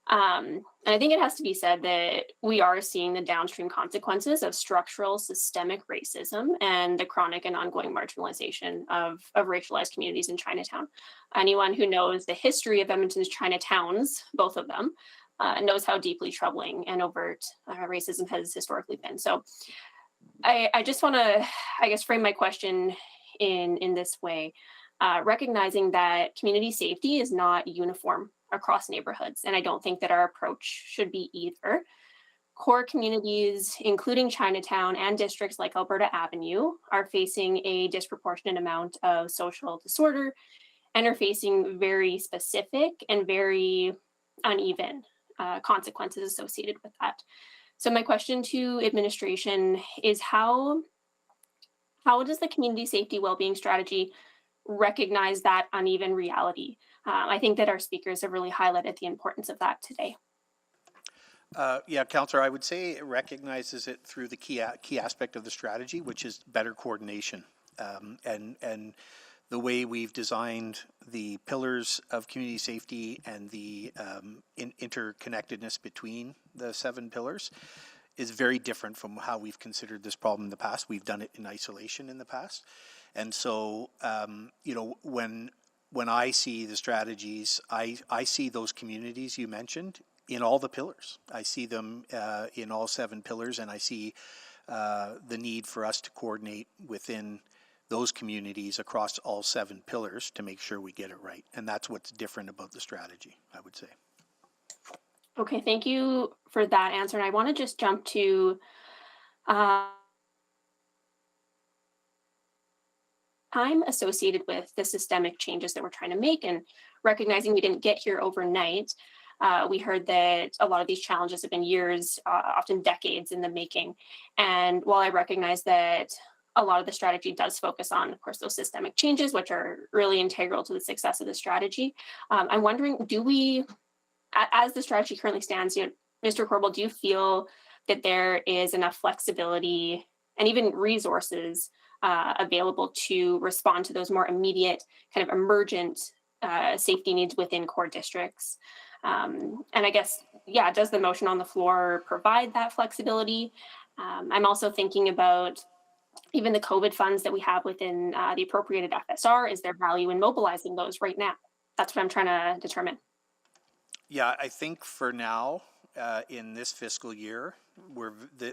And I think it has to be said that we are seeing the downstream consequences of structural systemic racism and the chronic and ongoing marginalization of racialized communities in Chinatown. Anyone who knows the history of Edmonton's Chinatowns, both of them, knows how deeply troubling and overt racism has historically been. So I just want to, I guess, frame my question in this way, recognizing that community safety is not uniform across neighborhoods, and I don't think that our approach should be either. Core communities, including Chinatown and districts like Alberta Avenue, are facing a disproportionate amount of social disorder and are facing very specific and very uneven consequences associated with that. So my question to administration is how does the community safety wellbeing strategy recognize that uneven reality? I think that our speakers have really highlighted the importance of that today. Yeah, Councillor, I would say it recognizes it through the key aspect of the strategy, which is better coordination, and the way we've designed the pillars of community safety and the interconnectedness between the 7 pillars is very different from how we've considered this problem in the past. We've done it in isolation in the past. And so, you know, when I see the strategies, I see those communities you mentioned in all the pillars. I see them in all 7 pillars, and I see the need for us to coordinate within those communities across all 7 pillars to make sure we get it right. And that's what's different about the strategy, I would say. Okay, thank you for that answer. And I want to just jump to time associated with the systemic changes that we're trying to make, and recognizing we didn't get here overnight. We heard that a lot of these challenges have been years, often decades in the making. And while I recognize that a lot of the strategy does focus on, of course, those systemic changes, which are really integral to the success of the strategy, I'm wondering, do we, as the strategy currently stands, you know, Mr. Corbell, do you feel that there is enough flexibility and even resources available to respond to those more immediate kind of emergent safety needs within core districts. And I guess, yeah, does the motion on the floor provide that flexibility? I'm also thinking about even the COVID funds that we have within the appropriated FSR. Is there value in mobilizing those right now? That's what I'm trying to determine. Yeah, I think for now, in this fiscal year,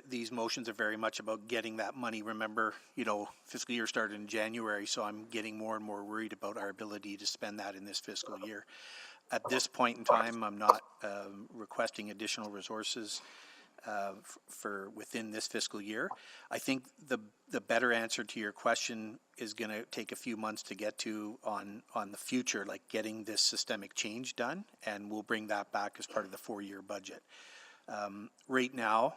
these motions are very much about getting that money. Remember, fiscal year started in January, so I'm getting more and more worried about our ability to spend that in this fiscal year. At this point in time, I'm not requesting additional resources for within this fiscal year. I think the better answer to your question is going to take a few months to get to on the future, like getting this systemic change done, and we'll bring that back as part of the 4-year budget. Right now,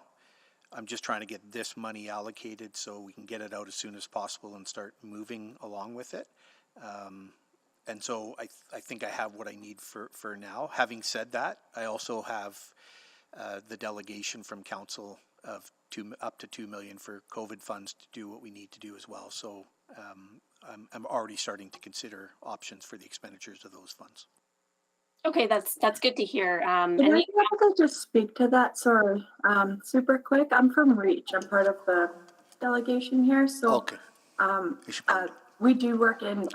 I'm just trying to get this money allocated so we can get it out as soon as possible and start moving along with it. And so I think I have what I need for now. Having said that, I also have the delegation from council of up to $2 million for COVID funds to do what we need to do as well. So I'm already starting to consider options for the expenditures of those funds. Okay, that's good to hear. Can I just speak to that? Sorry, super quick. I'm from REACH. I'm part of the delegation here. So okay. We do work in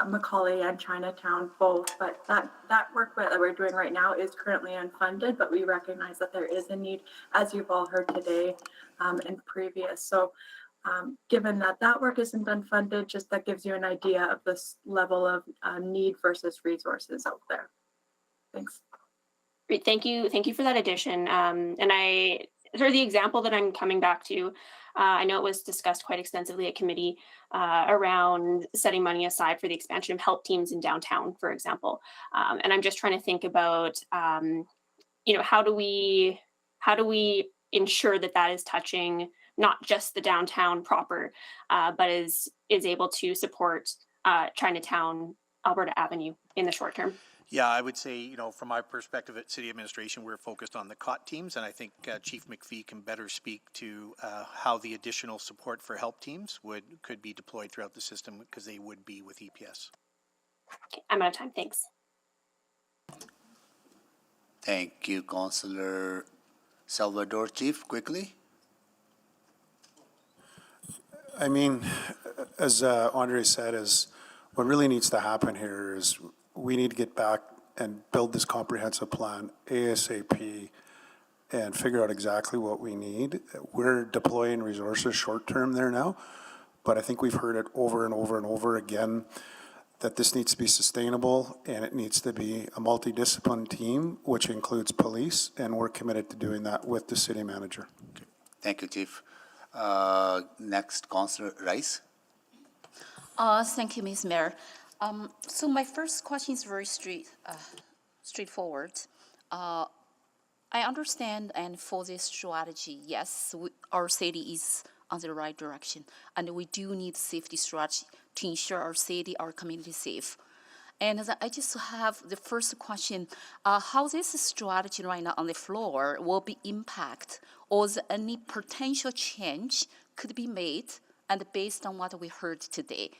Macaulay and Chinatown both, but that work that we're doing right now is currently unfunded, but we recognize that there is a need, as you've all heard today and previous. So given that work isn't unfunded, just that gives you an idea of this level of need versus resources out there. Thanks. Great, thank you for that addition. And the example that I'm coming back to, I know it was discussed quite extensively at committee around setting money aside for the expansion of help teams in downtown, for example. And I'm just trying to think about, how do we ensure that is touching not just the downtown proper, but is able to support Chinatown, Alberta Avenue in the short term? Yeah, I would say, from my perspective at city administration, we're focused on the COT teams, and I think Chief McPhee can better speak to how the additional support for help teams could be deployed throughout the system, because they would be with EPS. Okay, I'm out of time. Thanks. Thank you, Councillor Salvador. Chief, quickly. I mean, as Andre said, what really needs to happen here is we need to get back and build this comprehensive plan ASAP and figure out exactly what we need. We're deploying resources short term there now, but I think we've heard it over and over and over again that this needs to be sustainable and it needs to be a multidisciplinary team, which includes police, and we're committed to doing that with the city manager. Okay. Thank you, Chief. Next, Councillor Rice. Thank you, Ms. Mayor. So my first question is very straightforward. I understand, and for this strategy, yes, our city is on the right direction, and we do need safety strategy to ensure our city, our community safe. And I just have the first question, how this strategy right now on the floor will be impact, or any potential change could be made, and based on what we heard today,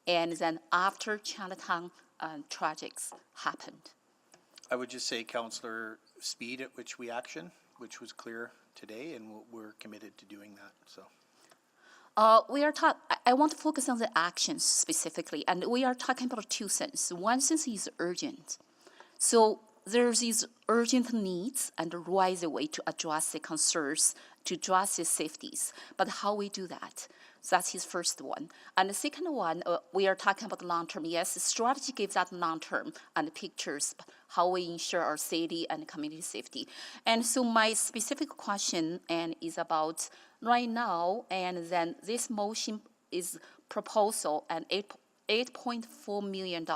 and then after Chinatown tragics happened? I would just say, Councillor, speed at which we action, which was clear today, and we're committed to doing that. So. I want to focus on the actions specifically, and we are talking about two things. One thing is urgent. So there's these urgent needs and right away to address the concerns, to address the safeties. But how we do that? So that's his first one. And the second one, we are talking about long-term. Yes, the strategy gives that long-term and pictures how we ensure our city and community safety. And so my specific question is about right now, and then this motion is proposal and $8.4 million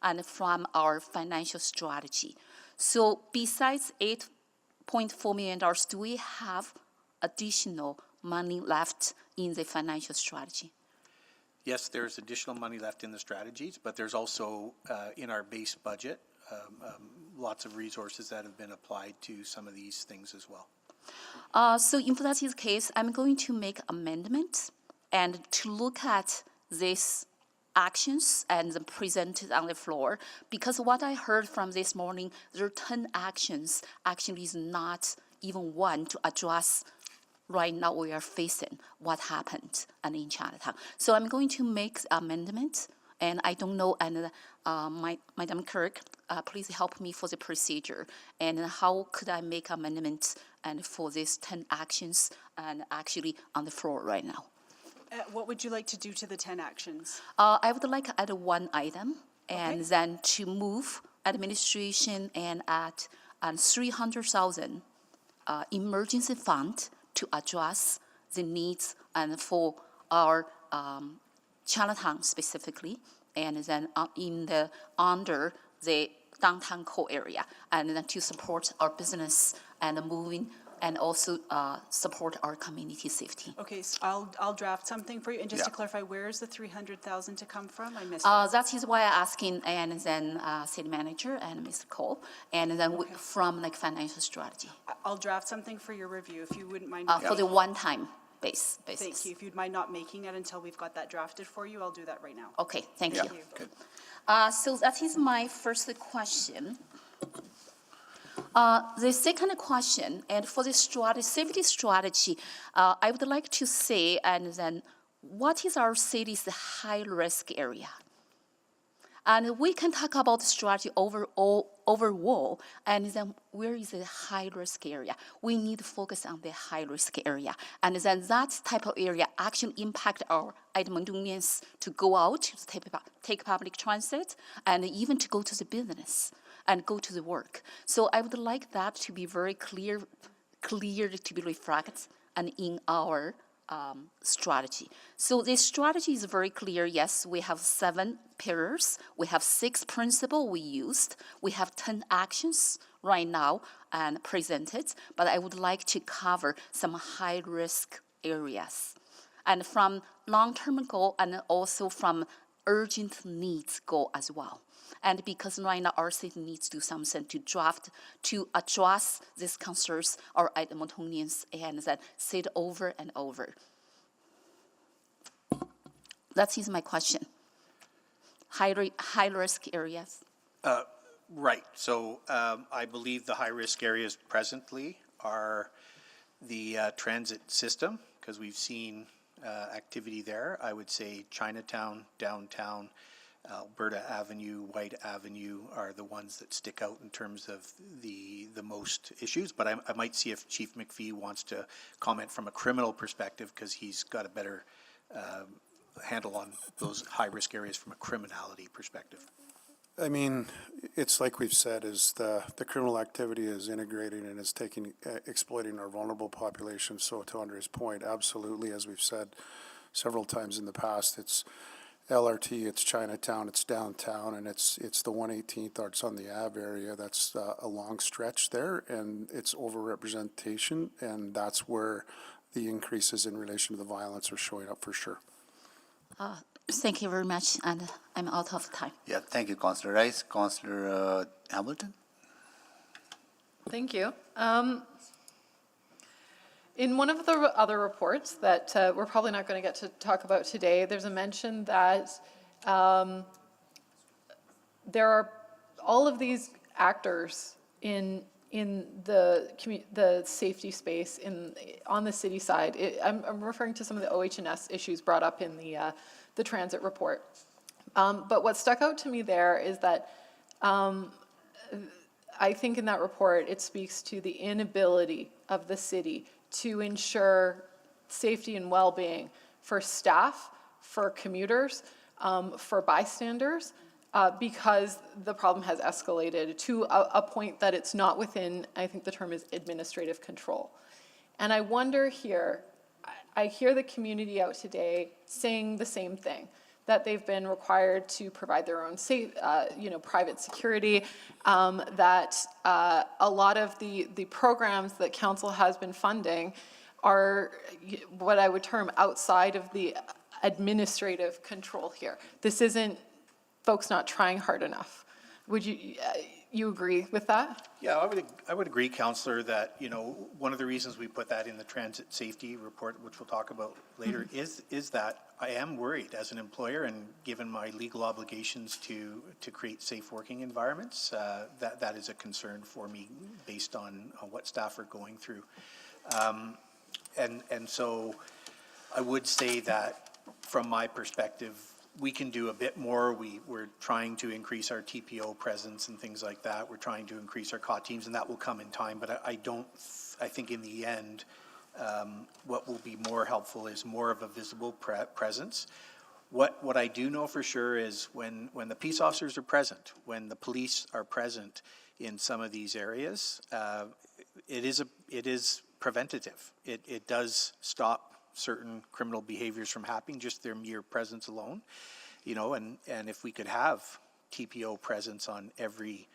and from our financial strategy. So besides $8.4 million, do we have additional money left in the financial strategy? Yes, there's additional money left in the strategies, but there's also in our base budget lots of resources that have been applied to some of these things as well. So if that is the case, I'm going to make amendments and to look at this actions and then presented on the floor, because what I heard from this morning, there are 10 actions, actually is not even one to address right now we are facing what happened and in Chinatown. So I'm going to make amendment, and I don't know, and Madam Clerk, please help me for the procedure, and how could I make amendments and for these 10 actions and actually on the floor right now? What would you like to do to the 10 actions? I would like to add one item, and then to move administration and add 300,000 emergency fund to address the needs and for our Chinatown specifically, and then under the downtown core area, and then to support our business and moving, and also support our community safety. Okay, so I'll draft something for you. And just to clarify, where is the 300,000 to come from? I missed that. That is why I'm asking, and then city manager and Mr. Cole, and then from like financial strategy. I'll draft something for your review, if you wouldn't mind. For the one-time basis. Thank you. If you'd mind not making it until we've got that drafted for you, I'll do that right now. Okay, thank you. Good. So that is my first question. The second question, and for the safety strategy, I would like to say, and then, what is our city's high-risk area? And we can talk about the strategy overall, and then where is the high-risk area? We need to focus on the high-risk area. And then that type of area actually impact our Edmontonians to go out, to take public transit, and even to go to the business and go to the work. So I would like that to be very clear to be reflected and in our strategy. So the strategy is very clear. Yes, we have 7 pillars. We have 6 principles we used. We have 10 actions right now and presented, but I would like to cover some high-risk areas. And from long-term goal and also from urgent needs goal as well. And because right now our city needs to do something to address these concerns, our Edmontonians, and then say it over and over. That is my question. High-risk areas. Right. So I believe the high-risk areas presently are the transit system, because we've seen activity there. I would say Chinatown, downtown, Alberta Avenue, White Avenue are the ones that stick out in terms of the most issues. But I might see if Chief McPhee wants to comment from a criminal perspective, because he's got a better handle on those high-risk areas from a criminality perspective. I mean, it's like we've said, is the criminal activity is integrating and is exploiting our vulnerable population. So to Andre's point, absolutely, as we've said several times in the past, it's LRT, it's Chinatown, it's downtown, and it's the 118th, or it's on the Ave area. That's a long stretch there, and it's overrepresentation, and that's where the increases in relation to the violence are showing up for sure. Thank you very much, and I'm out of time. Yeah, thank you, Councillor Rice. Councillor Hamilton? Thank you. In one of the other reports that we're probably not going to get to talk about today, there's a mention that there are all of these actors in the safety space on the city side. I'm referring to some of the OH&S issues brought up in the transit report. But what stuck out to me there is that I think in that report it speaks to the inability of the city to ensure safety and well-being for staff, for commuters, for bystanders, because the problem has escalated to a point that it's not within, I think the term is administrative control. And I wonder here, I hear the community out today saying the same thing, that they've been required to provide their own private security, that a lot of the programs that council has been funding are what I would term outside of the administrative control here. This isn't folks not trying hard enough. Would you, you agree with that? Yeah, I would agree, Councillor, that, you know, one of the reasons we put that in the transit safety report, which we'll talk about later, is that I am worried as an employer, and given my legal obligations to create safe working environments, that is a concern for me based on what staff are going through. And so I would say that from my perspective, we can do a bit more. We're trying to increase our TPO presence and things like that. We're trying to increase our COT teams, and that will come in time. But I think in the end, what will be more helpful is more of a visible presence. What I do know for sure is when the peace officers are present, when the police are present in some of these areas, it is preventative. It does stop certain criminal behaviors from happening, just their mere presence alone, you know, and if we could have TPO presence on every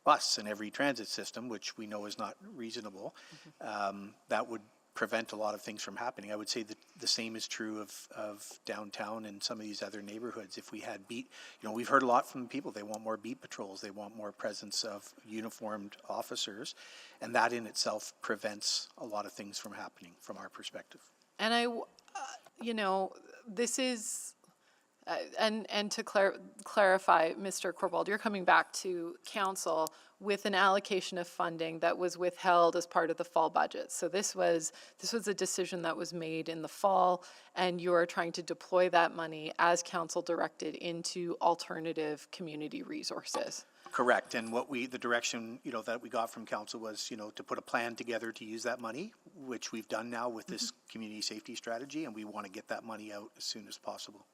bus and every transit system, which we know is not reasonable, that would prevent a lot of things from happening. I would say that the same is true of downtown and some of these other neighborhoods. If we had beat, you know, we've heard a lot from people, they want more beat patrols, they want more presence of uniformed officers, and that in itself prevents a lot of things from happening from our perspective. And you know, this is, and to clarify, Mr. Corbold, you're coming back to council with an allocation of funding that was withheld as part of the fall budget. So this was a decision that was made in the fall, and you are trying to deploy that money as council directed into alternative community resources. Correct, and the direction, you know, that we got from council was, you know, to put a plan together to use that money, which we've done now with this community safety strategy, and we want to get that money out as soon as possible.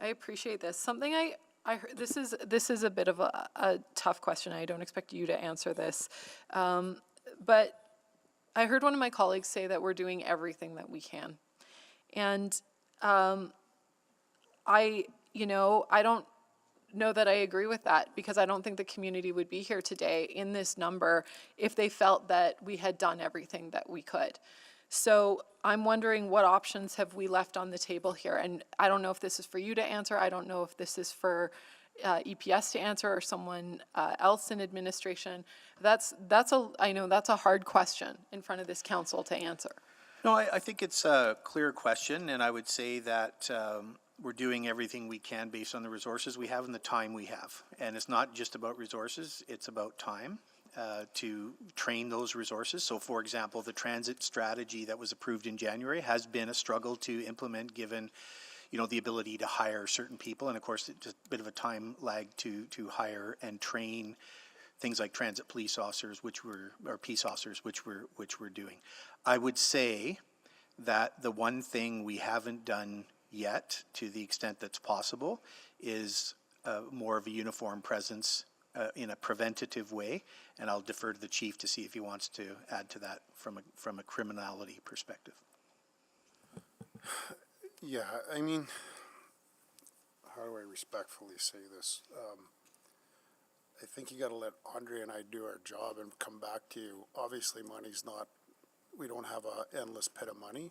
I appreciate this. Something I heard, this is a bit of a tough question. I don't expect you to answer this, but I heard one of my colleagues say that we're doing everything that we can, and I don't know that I agree with that, because I don't think the community would be here today in this number if they felt that we had done everything that we could. So I'm wondering, what options have we left on the table here? And I don't know if this is for you to answer. I don't know if this is for EPS to answer, or someone else in administration. I know that's a hard question in front of this council to answer. No, I think it's a clear question, and I would say that we're doing everything we can based on the resources we have and the time we have. And it's not just about resources, it's about time to train those resources. So for example, the transit strategy that was approved in January has been a struggle to implement, given, you know, the ability to hire certain people. And of course, it's a bit of a time lag to hire and train things like transit police officers, or peace officers, which we're doing. I would say that the one thing we haven't done yet, to the extent that's possible, is more of a uniform presence in a preventative way, and I'll defer to the chief to see if he wants to add to that from a criminality perspective. Yeah, I mean, how do I respectfully say this? I think you got to let Andre and I do our job and come back to you. Obviously, money's not, we don't have an endless pit of money,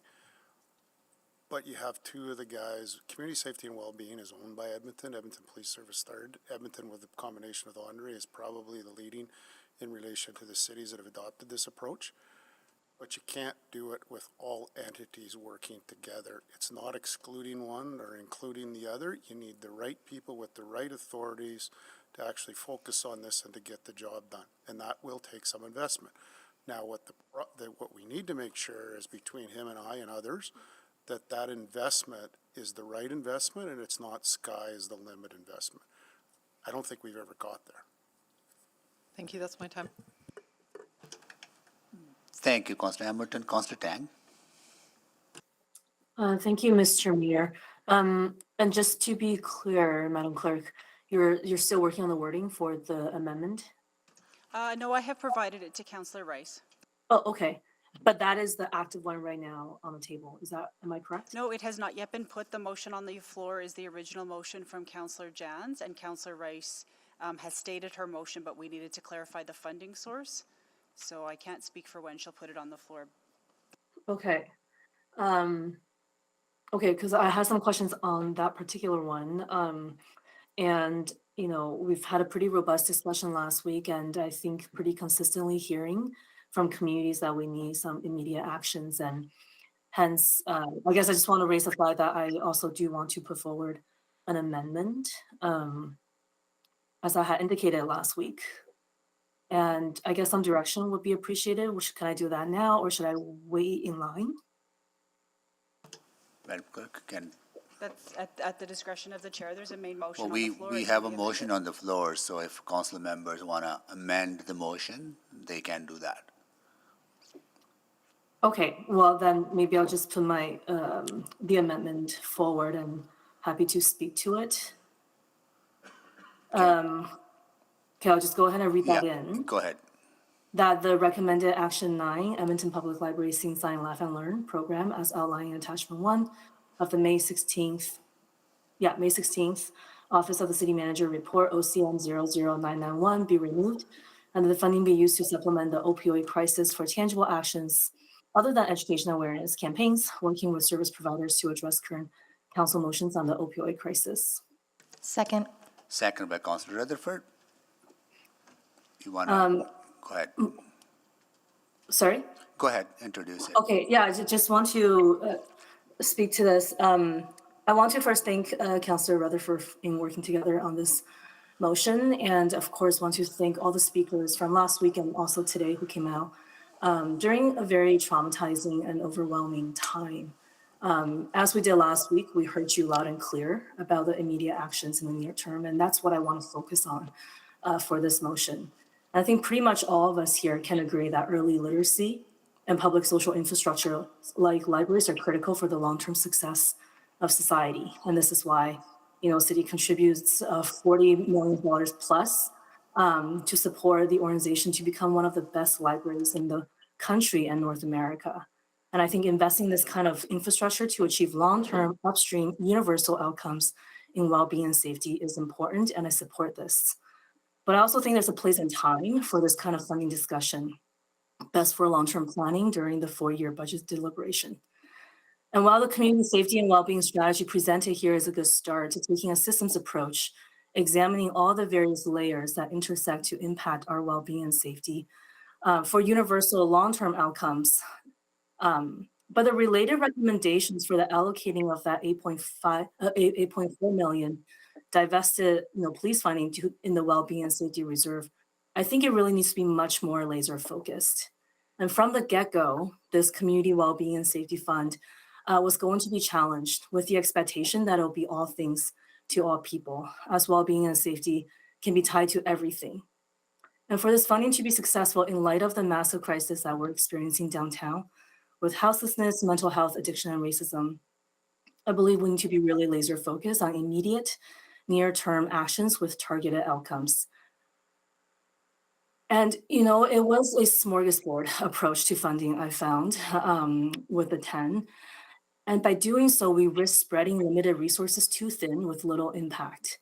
but you have two of the guys. Community safety and well-being is owned by Edmonton. Edmonton Police Service started. Edmonton, with the combination with Andre, is probably the leading in relation to the cities that have adopted this approach. But you can't do it with all entities working together. It's not excluding one or including the other. You need the right people with the right authorities to actually focus on this and to get the job done. And that will take some investment. Now, what we need to make sure is, between him and I and others, that investment is the right investment, and it's not sky is the limit investment. I don't think we've ever got there. Thank you. That's my time. Thank you, Councillor Hamilton. Councillor Tang. Thank you, Mr. Mayor. And just to be clear, Madam Clerk, you're still working on the wording for the amendment? No, I have provided it to Councillor Rice. Oh, okay. But that is the active one right now on the table. Am I correct? No, it has not yet been put. The motion on the floor is the original motion from Councillor Jans, and Councillor Rice has stated her motion, but we needed to clarify the funding source. So I can't speak for when she'll put it on the floor. Okay. Okay, because I have some questions on that particular one. And, we've had a pretty robust discussion last week, and I think pretty consistently hearing from communities that we need some immediate actions. And hence, I guess I just want to raise the flag that I also do want to put forward an amendment, as I had indicated last week. And I guess some direction would be appreciated. Can I do that now, or should I wait in line? Madam Clerk, can, That's at the discretion of the chair. There's a main motion well, on the floor. we It have can a be motion amended. on the floor, so if council members want to amend the motion, they can do that. Okay, well then maybe I'll just put my, the amendment forward and happy to speak to it. Okay, I'll just go ahead and read that in. Go ahead. That the recommended action 9, Edmonton Public Library Sing, Sign, Laugh and Learn program as outlined in attachment 1 of the May 16th, Office of the City Manager Report OCM 00991 be removed, and that the funding be used to supplement the opioid crisis for tangible actions other than education awareness campaigns, working with service providers to address current council motions on the opioid crisis. Second. Second by Councilor Rutherford. You want to, go ahead. Sorry? Go ahead, introduce it. Okay, yeah, I just want to speak to this. I want to first thank Councillor Rutherford in working together on this motion, and of course want to thank all the speakers from last week and also today who came out during a very traumatizing and overwhelming time. As we did last week, we heard you loud and clear about the immediate actions in the near term, and that's what I want to focus on for this motion. I think pretty much all of us here can agree that early literacy and public social infrastructure like libraries are critical for the long-term success of society. And this is why, city contributes $40 million plus to support the organization to become one of the best libraries in the country and North America. And I think investing this kind of infrastructure to achieve long-term upstream universal outcomes in well-being and safety is important, and I support this. But I also think there's a place and time for this kind of funding discussion, best for long-term planning during the 4-year budget deliberation. And while the community safety and well-being strategy presented here is a good start to taking a systems approach, examining all the various layers that intersect to impact our well-being and safety for universal long-term outcomes. But the related recommendations for the allocating of that 8.4 million divested police funding in the well-being and safety reserve, I think it really needs to be much more laser focused. And from the get-go, this community well-being and safety fund was going to be challenged with the expectation that it'll be all things to all people, as well-being and safety can be tied to everything. And for this funding to be successful in light of the massive crisis that we're experiencing downtown with houselessness, mental health, addiction, and racism, I believe we need to be really laser focused on immediate near-term actions with targeted outcomes. And, it was a smorgasbord approach to funding, I found, with the 10. And by doing so, we risk spreading limited resources too thin with little impact.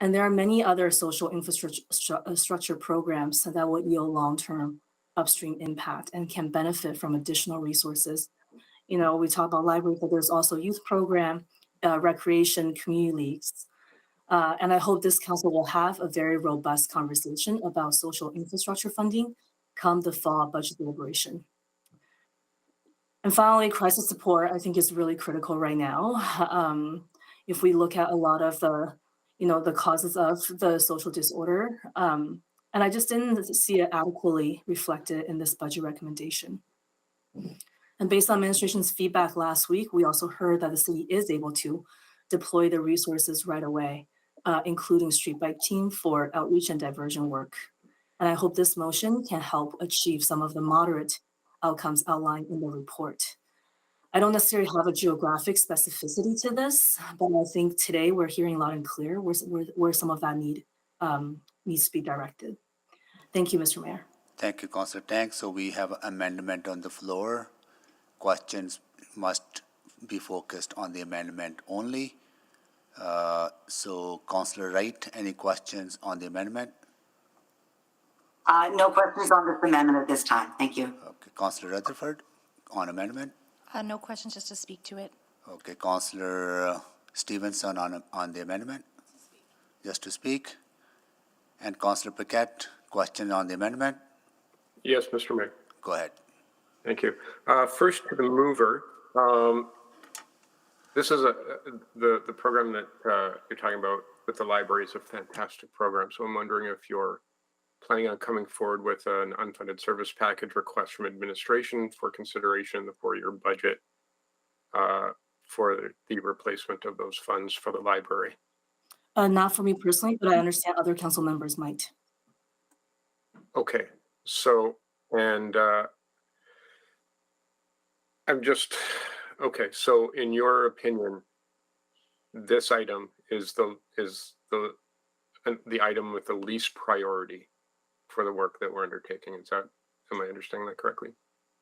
And there are many other social infrastructure programs that will yield long-term upstream impact and can benefit from additional resources. We talk about libraries, but there's also youth program, recreation, community leagues. And I hope this council will have a very robust conversation about social infrastructure funding come the fall budget deliberation. And finally, crisis support, I think, is really critical right now. If we look at a lot of the causes of the social disorder, and I just didn't see it adequately reflected in this budget recommendation. And based on administration's feedback last week, we also heard that the city is able to deploy the resources right away, including street bike team for outreach and diversion work. And I hope this motion can help achieve some of the moderate outcomes outlined in the report. I don't necessarily have a geographic specificity to this, but I think today we're hearing loud and clear where some of that needs to be directed. Thank you, Mr. Mayor. Thank you, Councillor Tang. So we have an amendment on the floor. Questions must be focused on the amendment only. So Councillor Wright, any questions on the amendment? No questions on this amendment at this time. Thank you. Okay, Councillor Rutherford on amendment? No questions, just to speak to it. Okay, Councillor Stevenson on the amendment? just to speak? And Councillor Paquette, question on the amendment? Yes, Mr. Mayor. Go ahead. Thank you. First to the mover. This is the program that you're talking about with the library is a fantastic program. So I'm wondering if you're planning on coming forward with an unfunded service package request from administration for consideration in the 4-year budget for the replacement of those funds for the library. Not for me personally, but I understand other council members might. Okay, so, and I'm just, okay, so in your opinion, this item is the item with the least priority for the work that we're undertaking. Is that, am I understanding that correctly?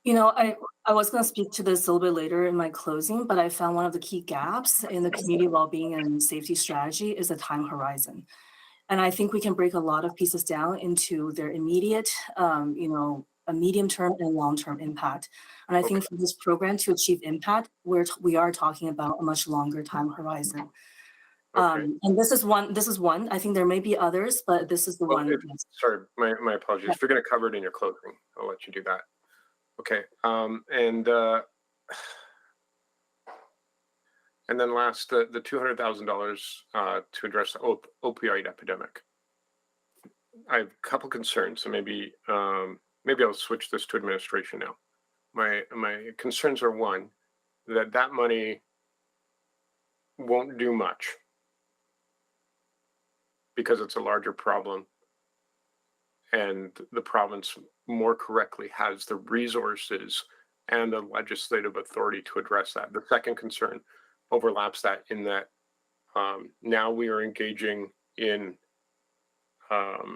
You know, I was going to speak to this a little bit later in my closing, but I found one of the key gaps in the community well-being and safety strategy is the time horizon. And I think we can break a lot of pieces down into their immediate, you know, a medium-term and long-term impact. And I think for this program to achieve impact, we are talking about a much longer time horizon. And this is one. I think there may be others, but this is the one. Sorry, my apologies. If you're going to cover it in your closing, I'll let you do that. Okay, and then last, the $200,000 to address the opioid epidemic. I have a couple concerns, so maybe I'll switch this to administration now. My concerns are, one, that money won't do much because it's a larger problem, and the province more correctly has the resources and the legislative authority to address that. The second concern overlaps that in that now we are engaging in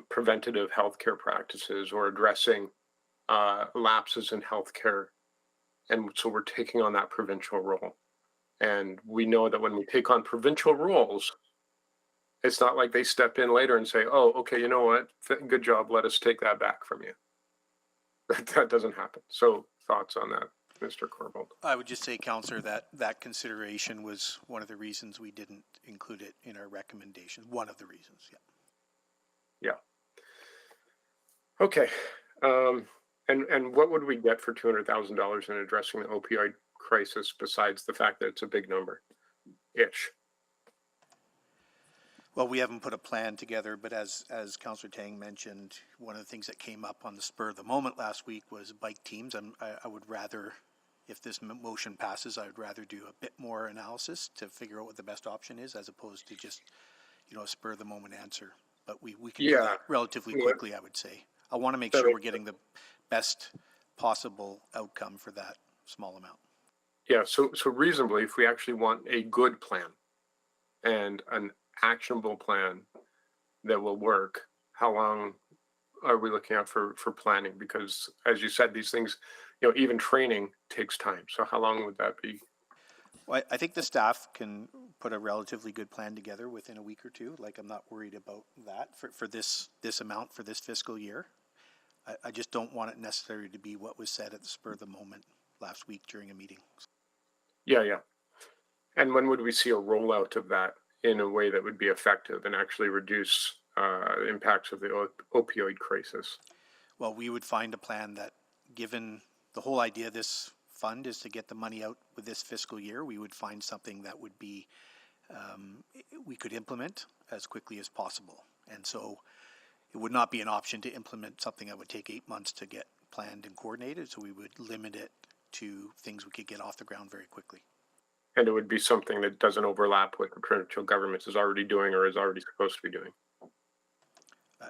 preventative healthcare practices or addressing lapses in healthcare. And so we're taking on that provincial role. And we know that when we take on provincial roles, it's not like they step in later and say, oh, okay, you know what? Good job. Let us take that back from you. That doesn't happen. So thoughts on that, Mr. Corbould? I would just say, Councillor, that consideration was one of the reasons we didn't include it in our recommendation. One of the reasons, yeah. Yeah. Okay. And what would we get for $200,000 in addressing the opioid crisis besides the fact that it's a big number-ish? Well, we haven't put a plan together, but as Councillor Tang mentioned, one of the things that came up on the spur of the moment last week was bike teams. I would rather, if this motion passes, I would rather do a bit more analysis to figure out what the best option is, as opposed to just, you know, a spur of the moment answer. But we can do that relatively quickly, I would say. I want to make sure we're getting the best possible outcome for that small amount. Yeah, so reasonably, if we actually want a good plan and an actionable plan that will work, how long are we looking at for planning? Because as you said, these things, you know, even training takes time. So how long would that be? Well, I think the staff can put a relatively good plan together within a week or two. Like, I'm not worried about that for this amount for this fiscal year. I just don't want it necessarily to be what was said at the spur of the moment last week during a meeting. Yeah. And when would we see a rollout of that in a way that would be effective and actually reduce impacts of the opioid crisis? Well, we would find a plan that, given the whole idea of this fund is to get the money out with this fiscal year, we would find something that would be, we could implement as quickly as possible. And so it would not be an option to implement something that would take 8 months to get planned and coordinated. So we would limit it to things we could get off the ground very quickly. And it would be something that doesn't overlap with the provincial government is already doing or is already supposed to be doing.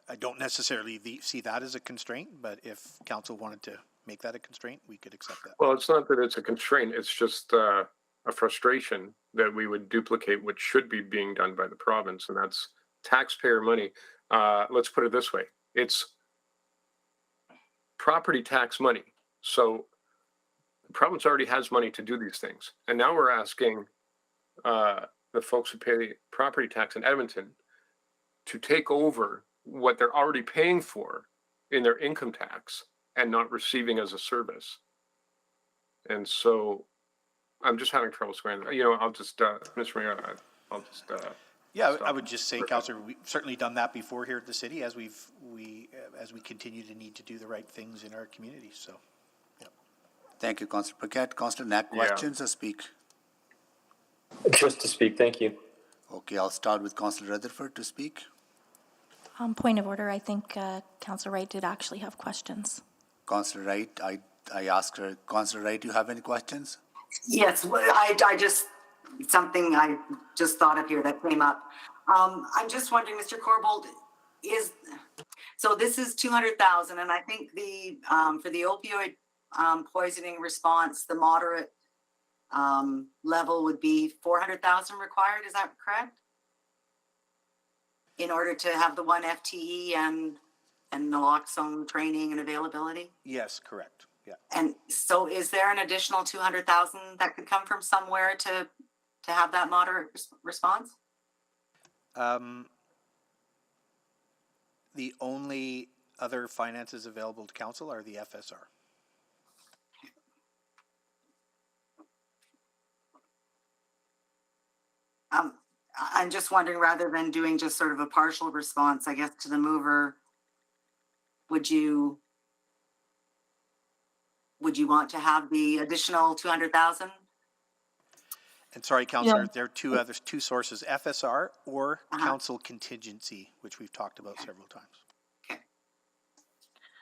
I don't necessarily see that as a constraint, but if council wanted to make that a constraint, we could accept that. Well, it's not that it's a constraint. It's just a frustration that we would duplicate what should be being done by the province, and that's taxpayer money. Let's put it this way. It's property tax money. So the province already has money to do these things. And now we're asking the folks who pay property tax in Edmonton to take over what they're already paying for in their income tax and not receiving as a service. And so I'm just having trouble squaring that. You know, I'll just, Mr. Mayor, I'll just... Yeah, I would just say, Councillor, we've certainly done that before here at the city as we continue to need to do the right things in our community, so. Thank you, Councillor Paquette. Councillor Knack, questions or speak? Just to speak, thank you. Okay, I'll start with Councillor Rutherford to speak. Point of order, I think Councillor Wright did actually have questions. Councillor Wright, I asked her, Councillor Wright, do you have any questions? Yes, I just, something I just thought of here that came up. I'm just wondering, Mr. Corbold, so this is 200,000, and I think for the opioid poisoning response, the moderate level would be 400,000 required, is that correct? In order to have the 1 FTE and naloxone training and availability? Yes, correct, yeah. And so is there an additional 200,000 that could come from somewhere to have that moderate response? The only other finances available to council are the FSR. I'm just wondering, rather than doing just sort of a partial response, I guess, to the mover, would you want to have the additional 200,000? And sorry, Councillor, there are two sources, FSR or council contingency, which we've talked about several times. Okay.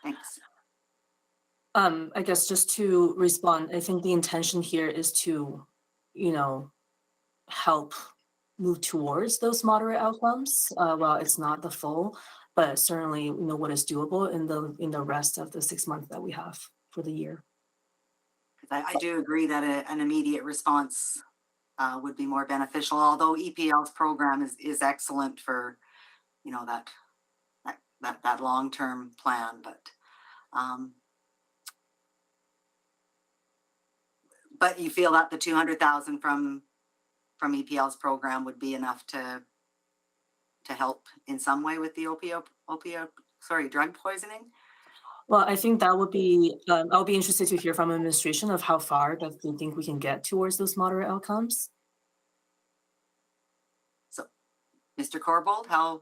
Thanks. I guess just to respond, I think the intention here is to, help move towards those moderate outcomes. Well, it's not the full, but certainly, what is doable in the rest of the 6 months that we have for the year. I do agree that an immediate response would be more beneficial, although EPL's program is excellent for, that long-term plan, but you feel that the 200,000 from EPL's program would be enough to help in some way with the drug poisoning? Well, I think that would be, I'll be interested to hear from administration of how far that they think we can get towards those moderate outcomes. So, Mr. Corbold, how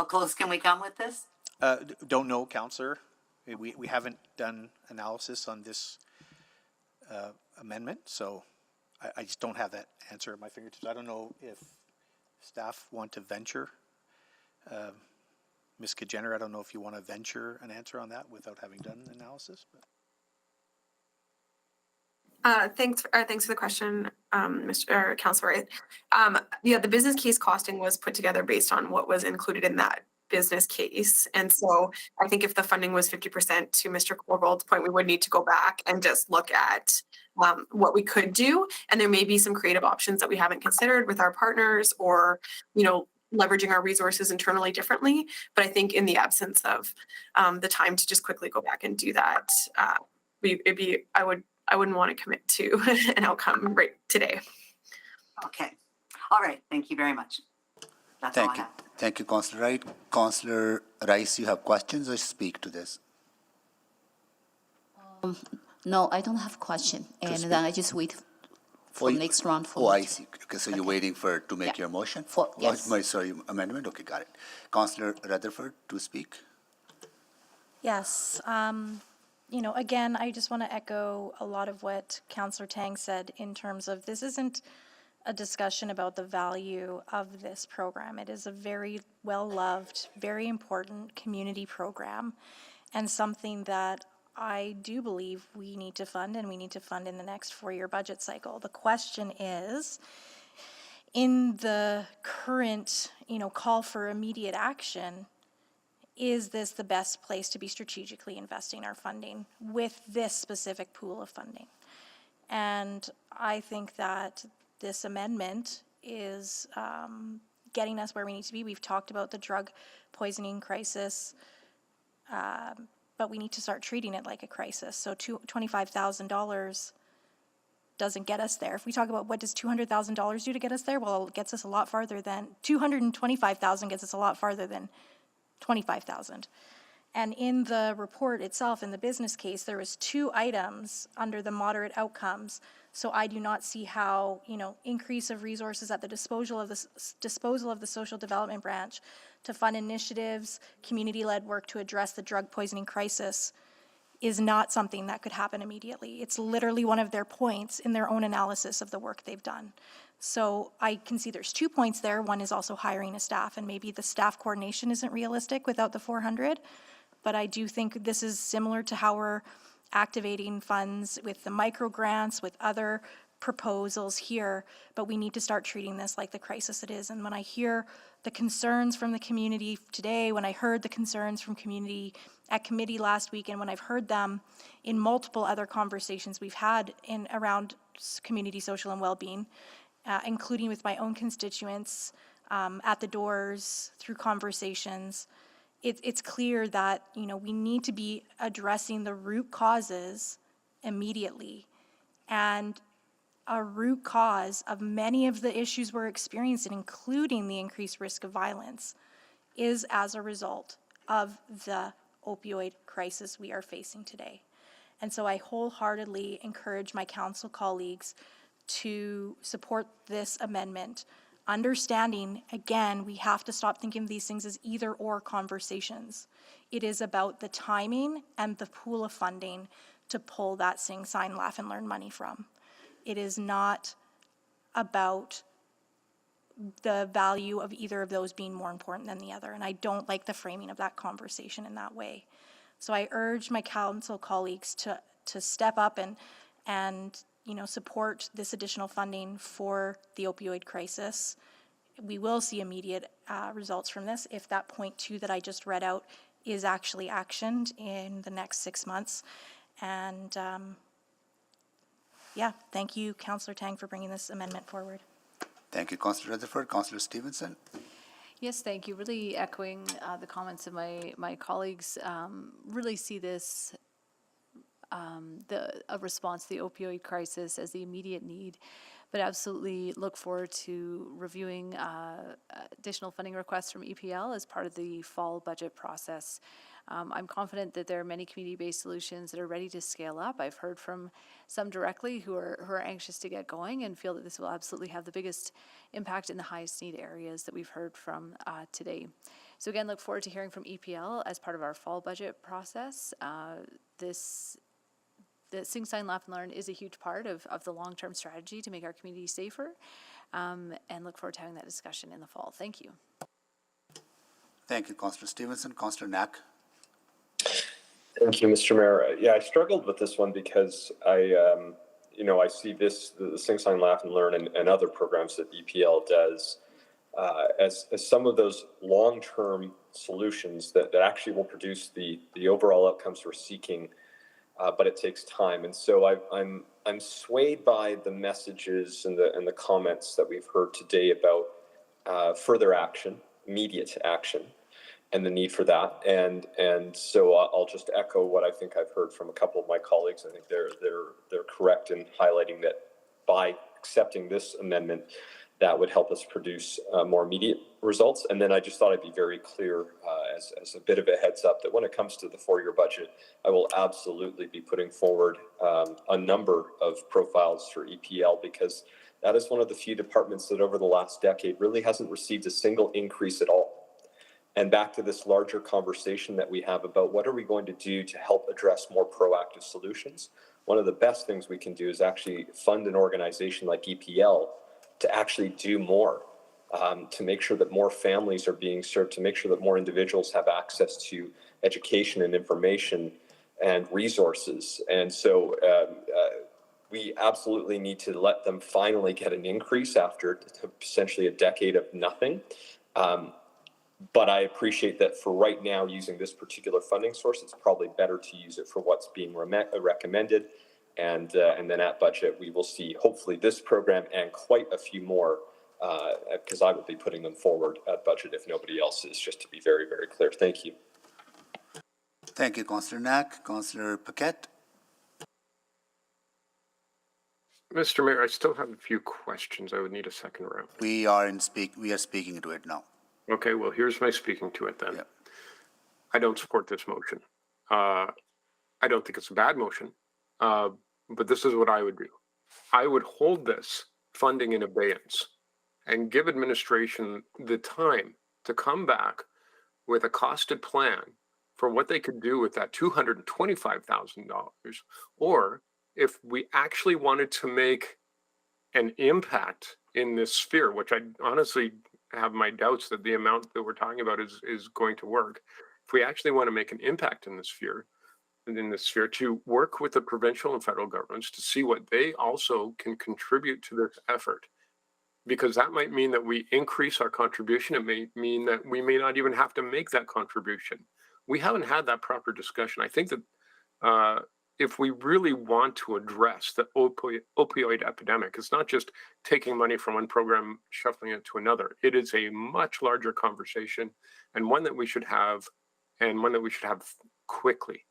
close can we come with this? Don't know, Councillor. We haven't done analysis on this amendment, so I just don't have that answer at my fingertips. I don't know if staff want to venture. Ms. Kajener, I don't know if you want to venture an answer on that without having done an analysis. Thanks for the question, Mr. Councillor. The business case costing was put together based on what was included in that business case. And so I think if the funding was 50%, to Mr. Corbold's point, we would need to go back and just look at what we could do. And there may be some creative options that we haven't considered with our partners, or, leveraging our resources internally differently. But I think in the absence of the time to just quickly go back and do that, I wouldn't want to commit to an outcome right today. Okay. All right. Thank you very much. That's all I have. Thank you, Councillor Wright. Councillor Rice, you have questions or speak to this? No, I don't have a question. And then I just wait for next round. I see. Okay, so you're waiting to make your motion? Yes. Amendment? Okay, got it. Councillor Rutherford to speak? Yes. Again, I just want to echo a lot of what Councillor Tang said in terms of this isn't a discussion about the value of this program. It is a very well-loved, very important community program, and something that I do believe we need to fund, and we need to fund in the next 4-year budget cycle. The question is, in the current, call for immediate action, is this the best place to be strategically investing our funding with this specific pool of funding? And I think that this amendment is getting us where we need to be. We've talked about the drug poisoning crisis, but we need to start treating it like a crisis. So $25,000 doesn't get us there. If we talk about what does $200,000 do to get us there, well, it gets us a lot farther than $225,000 gets us a lot farther than $25,000. And in the report itself, in the business case, there was 2 items under the moderate outcomes So I do not see how, increase of resources at the disposal of the social development branch to fund initiatives, community-led work to address the drug poisoning crisis is not something that could happen immediately. It's literally one of their points in their own analysis of the work they've done. So I can see there's 2 points there. One is also hiring a staff, and maybe the staff coordination isn't realistic without the 400. But I do think this is similar to how we're activating funds with the micro grants, with other proposals here, but we need to start treating this like the crisis it is. And when I hear the concerns from the community today, when I heard the concerns from community at committee last week, and when I've heard them in multiple other conversations we've had around community social and well-being, including with my own constituents, at the doors, through conversations, it's clear that, we need to be addressing the root causes immediately. And a root cause of many of the issues we're experiencing, including the increased risk of violence, is as a result of the opioid crisis we are facing today. And so I wholeheartedly encourage my council colleagues to support this amendment, understanding, again, we have to stop thinking of these things as either-or conversations. It is about the timing and the pool of funding to pull that Sing, Sign, Laugh, and Learn money from. It is not about the value of either of those being more important than the other, and I don't like the framing of that conversation in that way. So I urge my council colleagues to step up and support this additional funding for the opioid crisis. We will see immediate results from this if that point 2 that I just read out is actually actioned in the next 6 months. And thank you, Councillor Tang, for bringing this amendment forward. Thank you, Councillor Rutherford. Councillor Stevenson. Yes, thank you. Really echoing the comments of my colleagues. Really see this, a response to the opioid crisis as the immediate need, but absolutely look forward to reviewing additional funding requests from EPL as part of the fall budget process. I'm confident that there are many community-based solutions that are ready to scale up. I've heard from some directly who are anxious to get going and feel that this will absolutely have the biggest impact in the highest need areas that we've heard from today. So again, look forward to hearing from EPL as part of our fall budget process. The Sing, Sign, Laugh, and Learn is a huge part of the long-term strategy to make our community safer, and look forward to having that discussion in the fall. Thank you. Thank you, Councillor Stevenson. Councillor Knack. Thank you, Mr. Mayor. I struggled with this one because I see the Sing, Sign, Laugh, and Learn and other programs that EPL does as some of those long-term solutions that actually will produce the overall outcomes we're seeking, but it takes time. And so I'm swayed by the messages and the comments that we've heard today about further action, immediate action, and the need for that. And so I'll just echo what I think I've heard from a couple of my colleagues. I think they're correct in highlighting that by accepting this amendment, that would help us produce more immediate results. And then I just thought I'd be very clear as a bit of a heads up that when it comes to the 4-year budget, I will absolutely be putting forward a number of profiles for EPL, because that is one of the few departments that over the last decade really hasn't received a single increase at all. And back to this larger conversation that we have about what are we going to do to help address more proactive solutions. One of the best things we can do is actually fund an organization like EPL to actually do more, to make sure that more families are being served, to make sure that more individuals have access to education and information and resources. And so we absolutely need to let them finally get an increase after essentially a decade of nothing. But I appreciate that for right now, using this particular funding source, it's probably better to use it for what's being recommended. And then at budget, we will see hopefully this program and quite a few more, because I will be putting them forward at budget if nobody else is, just to be very, very clear. Thank you. Thank you, Councillor Knack. Councillor Paquette. Mr. Mayor, I still have a few questions. I would need a second round. We are speaking to it now. Okay, well, here's my speaking to it then. Yep. I don't support this motion. I don't think it's a bad motion, but this is what I would do. I would hold this funding in abeyance and give administration the time to come back with a costed plan for what they could do with that $225,000. Or if we actually wanted to make an impact in this sphere, which I honestly have my doubts that the amount that we're talking about is going to work. If we actually want to make an impact in this sphere, to work with the provincial and federal governments to see what they also can contribute to this effort. Because that might mean that we increase our contribution. It may mean that we may not even have to make that contribution. We haven't had that proper discussion. I think that if we really want to address the opioid epidemic, it's not just taking money from one program, shuffling it to another. It is a much larger conversation, and one that we should have, quickly.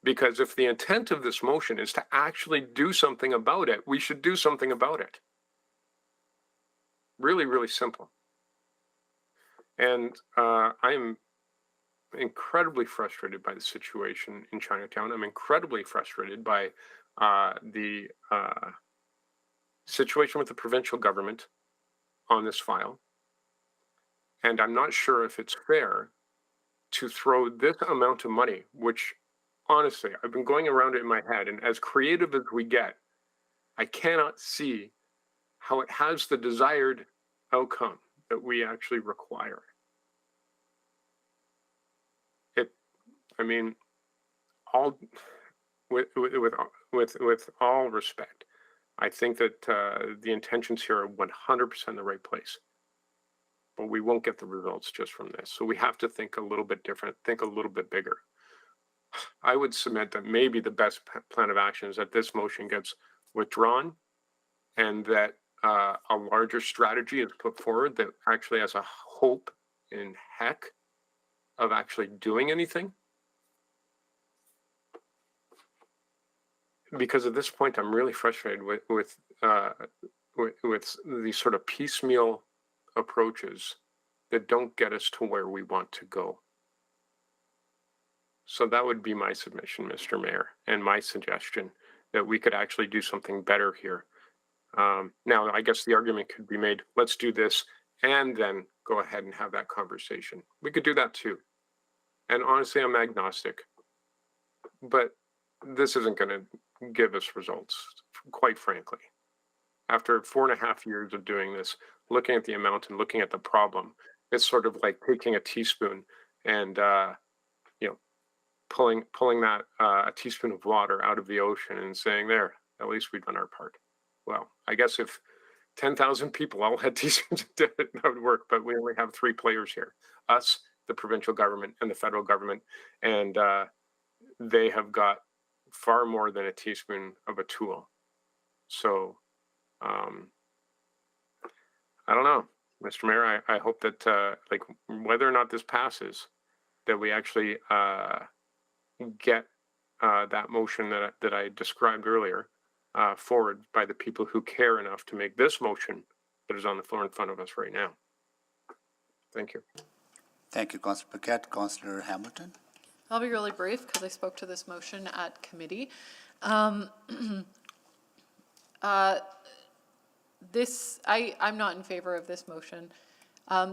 Because if the intent of this motion is to actually do something about it, we should do something about it. Really, really simple. And I'm incredibly frustrated by the situation in Chinatown. I'm incredibly frustrated by the situation with the provincial government on this file. And I'm not sure if it's fair to throw this amount of money, which honestly, I've been going around it in my head, and as creative as we get, I cannot see how it has the desired outcome that we actually require. All with all respect, I think that the intentions here are 100% the right place, but we won't get the results just from this. So we have to think a little bit different, think a little bit bigger. I would submit that maybe the best plan of action is that this motion gets withdrawn and that a larger strategy is put forward that actually has a hope in heck of actually doing anything. Because at this point, I'm really frustrated with these sort of piecemeal approaches that don't get us to where we want to go. So that would be my submission, Mr. Mayor, and my suggestion that we could actually do something better here. Now, I guess the argument could be made, let's do this and then go ahead and have that conversation. We could do that too. And honestly, I'm agnostic, but this isn't going to give us results, quite frankly. After 4.5 years of doing this, looking at the amount and looking at the problem, it's sort of like taking a teaspoon and pulling that a teaspoon of water out of the ocean and saying, there, at least we've done our part. Well, I guess if 10,000 people all had teaspoons, that would work, but we only have 3 players here, us, the provincial government, and the federal government, and they have got far more than a teaspoon of a tool. So, I don't know, Mr. Mayor, I hope that, whether or not this passes, that we actually get that motion that I described earlier forward by the people who care enough to make this motion that is on the floor in front of us right now. Thank you. Thank you, Councillor Paquette. Councillor Hamilton. I'll be really brief because I spoke to this motion at committee. I'm not in favor of this motion.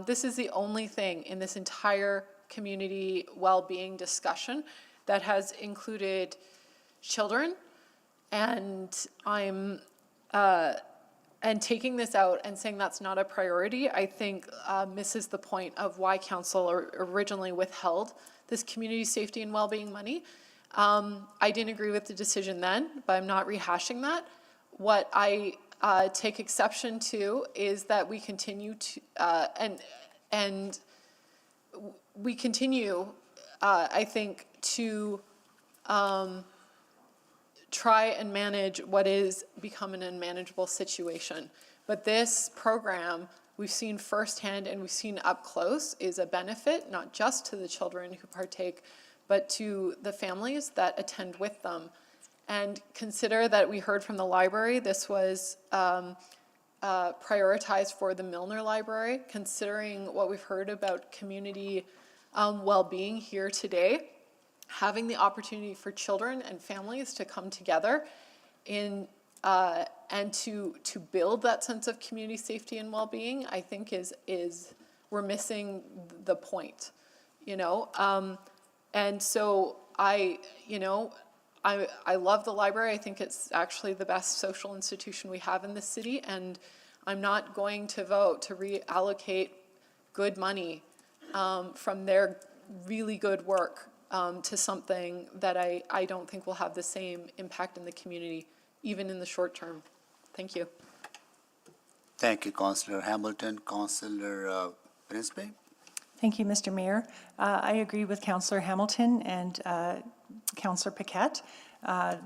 This is the only thing in this entire community well-being discussion that has included children, and and taking this out and saying that's not a priority, I think misses the point of why council originally withheld this community safety and well-being money. I didn't agree with the decision then, but I'm not rehashing that. What I take exception to is that we continue to we continue, I think, to try and manage what is becoming an unmanageable situation. But this program, we've seen firsthand and we've seen up close, is a benefit, not just to the children who partake, but to the families that attend with them. And consider that we heard from the library, this was prioritized for the Milner Library. Considering what we've heard about community well-being here today, having the opportunity for children and families to come together in and to build that sense of community safety and well-being, I think is we're missing the point, you know. And so I love the library. I think it's actually the best social institution we have in this city, and I'm not going to vote to reallocate good money from their really good work to something that I don't think will have the same impact in the community, even in the short term. Thank you. Thank you, Councillor Hamilton. Councillor Principe? Thank you, Mr. Mayor. I agree with Councillor Hamilton and Councillor Paquette.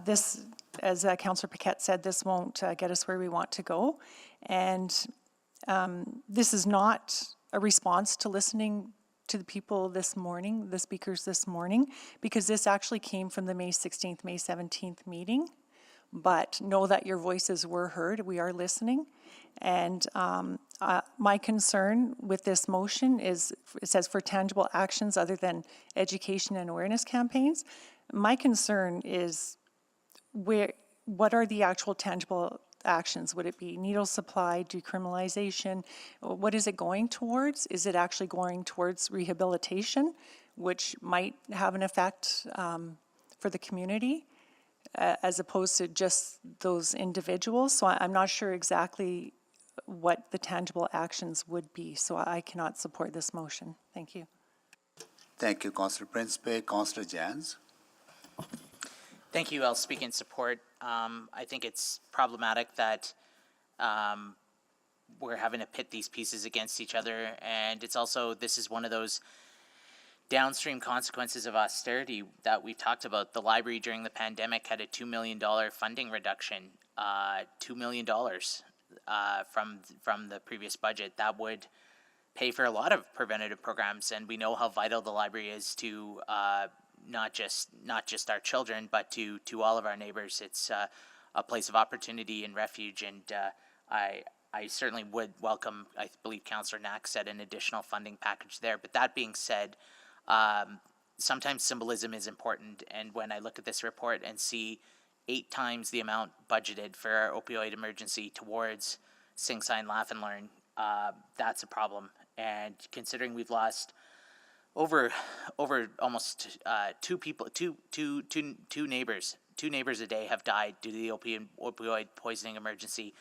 This, as Councillor Paquette said, this won't get us where we want to go. And this is not a response to listening to the people this morning, the speakers this morning, because this actually came from the May 16th, May 17th meeting. But know that your voices were heard. We are listening. And my concern with this motion is, it says for tangible actions other than education and awareness campaigns. My concern is what are the actual tangible actions? Would it be needle supply, decriminalization? What is it going towards? Is it actually going towards rehabilitation, which might have an effect for the community, as opposed to just those individuals? So I'm not sure exactly what the tangible actions would be, so I cannot support this motion. Thank you. Thank you, Councillor Principe. Councillor Jans? Thank you. I'll speak in support. I think it's problematic that we're having to pit these pieces against each other, and it's also, this is one of those downstream consequences of austerity that we've talked about. The library during the pandemic had a $2 million funding reduction, $2 million from the previous budget. That would pay for a lot of preventative programs, and we know how vital the library is to not just our children, but to all of our neighbors. It's a place of opportunity and refuge, and I certainly would welcome, I believe Councillor Knack said, an additional funding package there. But that being said, sometimes symbolism is important, and when I look at this report and see 8 times the amount budgeted for our opioid emergency towards Sing Sign Laugh and Learn, that's a problem. And considering we've lost over almost two neighbors a day have died due to the opioid poisoning emergency.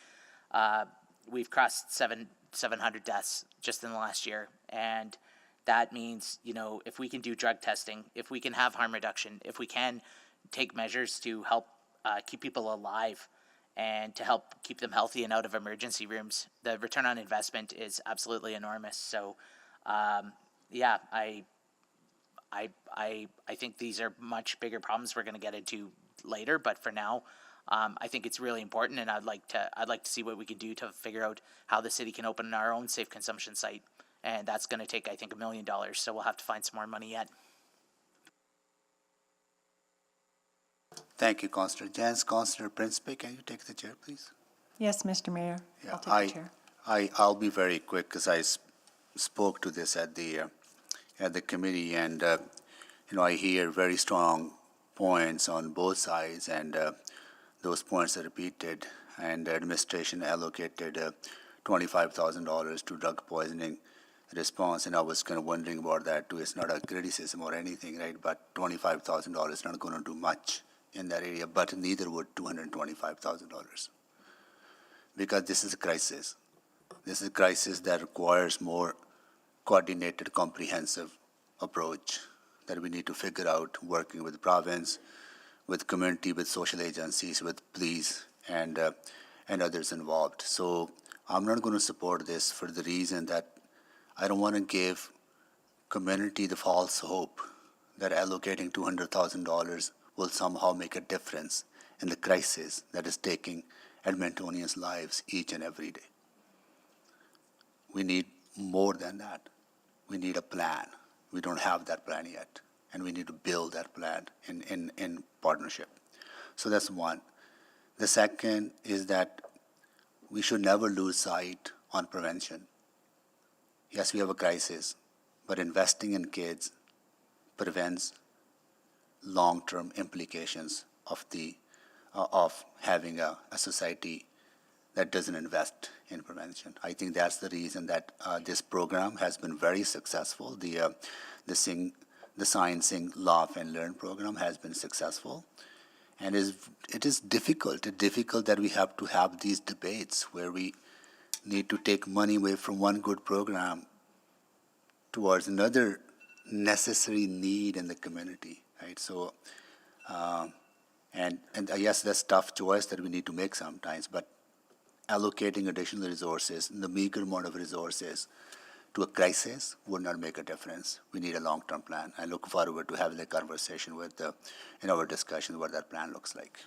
We've crossed 700 deaths just in the last year, and that means, you know, if we can do drug testing, if we can have harm reduction, if we can take measures to help keep people alive and to help keep them healthy and out of emergency rooms, the return on investment is absolutely enormous. So, yeah, I think these are much bigger problems we're going to get into later, but for now, I think it's really important, and I'd like to see what we can do to figure out how the city can open our own safe consumption site, and that's going to take, I think, $1 million. So we'll have to find some more money yet. Thank you, Councillor Jans. Councillor Principe, can you take the chair, please? Yes, Mr. Mayor. Yeah, I'll take the chair. I'll be very quick, because I spoke to this at the committee, and I hear very strong points on both sides, and those points are repeated. And the administration allocated $25,000 to drug poisoning response, and I was kind of wondering about that too. It's not a criticism or anything, right? But $25,000 is not going to do much in that area, but neither would $225,000, because this is a crisis. This is a crisis that requires more coordinated, comprehensive approach that we need to figure out, working with the province, with community, with social agencies, with police, and others involved. So I'm not going to support this for the reason that I don't want to give community the false hope that allocating $200,000 will somehow make a difference in the crisis that is taking Edmontonians' lives each and every day. We need more than that. We need a plan. We don't have that plan yet, and we need to build that plan in partnership. So that's one. The second is that we should never lose sight on prevention. Yes, we have a crisis, but investing in kids prevents long-term implications of the of having a society that doesn't invest in prevention. I think that's the reason that this program has been very successful. The Science, Sing, Laugh, and Learn program has been successful. And it is difficult that we have to have these debates where we need to take money away from one good program towards another necessary need in the community, right? So, and yes, that's a tough choice that we need to make sometimes, but allocating additional resources, the meager amount of resources to a crisis would not make a difference. We need a long-term plan. I look forward to having a conversation with in our discussion what that plan looks like.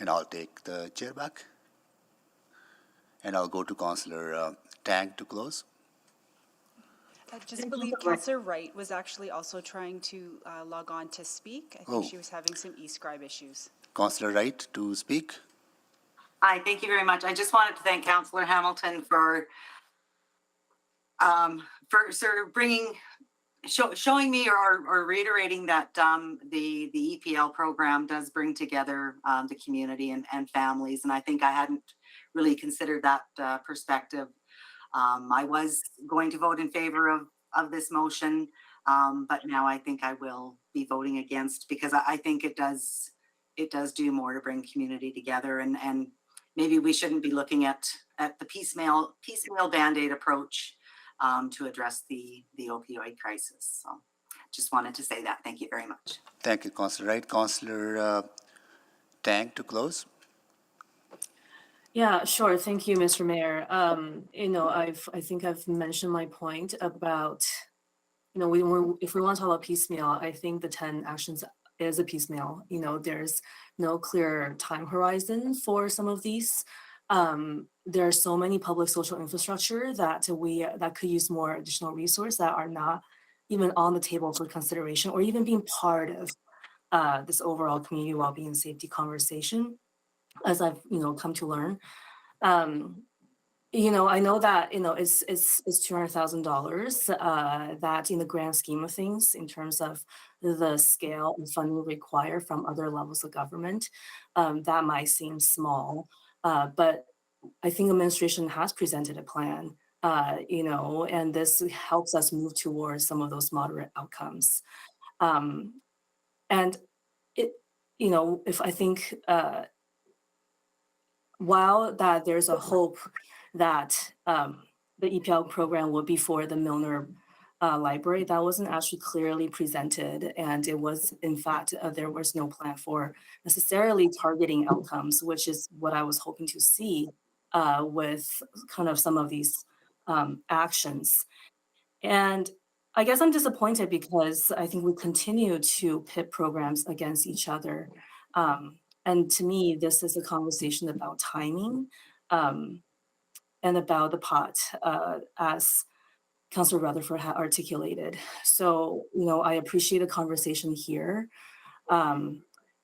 And I'll take the chair back. And I'll go to Councillor Tang to close. I just believe Councillor Wright was actually also trying to log on to speak. I think she was having some e-scribe issues. Councillor Wright to speak. Hi, thank you very much. I just wanted to thank Councillor Hamilton for sort of showing me or reiterating that the EPL program does bring together the community and families, and I think I hadn't really considered that perspective. I was going to vote in favor of this motion, but now I think I will be voting against, because I think it does do more to bring community together, and maybe we shouldn't be looking at the piecemeal Band-Aid approach to address the opioid crisis. So just wanted to say that. Thank you very much. Thank you, Councillor Wright. Councillor Tang to close. Yeah, sure. Thank you, Mr. Mayor. I think I've mentioned my point about, if we want to talk about piecemeal, I think the 10 actions is a piecemeal. There's no clear time horizon for some of these. There are so many public social infrastructure that could use more additional resource that are not even on the table for consideration or even being part of this overall community well-being and safety conversation, as I've come to learn. I know that it's $200,000 that in the grand scheme of things, in terms of the scale and funding required from other levels of government, that might seem small, but I think administration has presented a plan, and this helps us move towards some of those moderate outcomes. And if I think while that there's a hope that the EPL program will be for the Milner library, that wasn't actually clearly presented, and it was, in fact, there was no plan for necessarily targeting outcomes, which is what I was hoping to see with kind of some of these actions. And I guess I'm disappointed because I think we continue to pit programs against each other. And to me, this is a conversation about timing and about the pot, as Councillor Rutherford had articulated. So, I appreciate the conversation here. And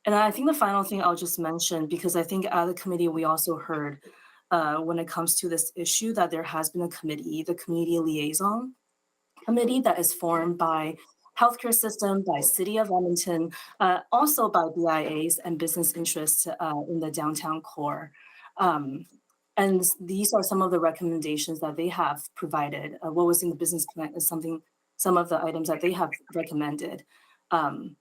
I think the final thing I'll just mention, because I think at the committee, we also heard when it comes to this issue that there has been a committee, the Community Liaison Committee, that is formed by healthcare system, by City of Edmonton, also by BIAs and business interests in the downtown core. And these are some of the recommendations that they have provided. What was in the business plan is some of the items that they have recommended. And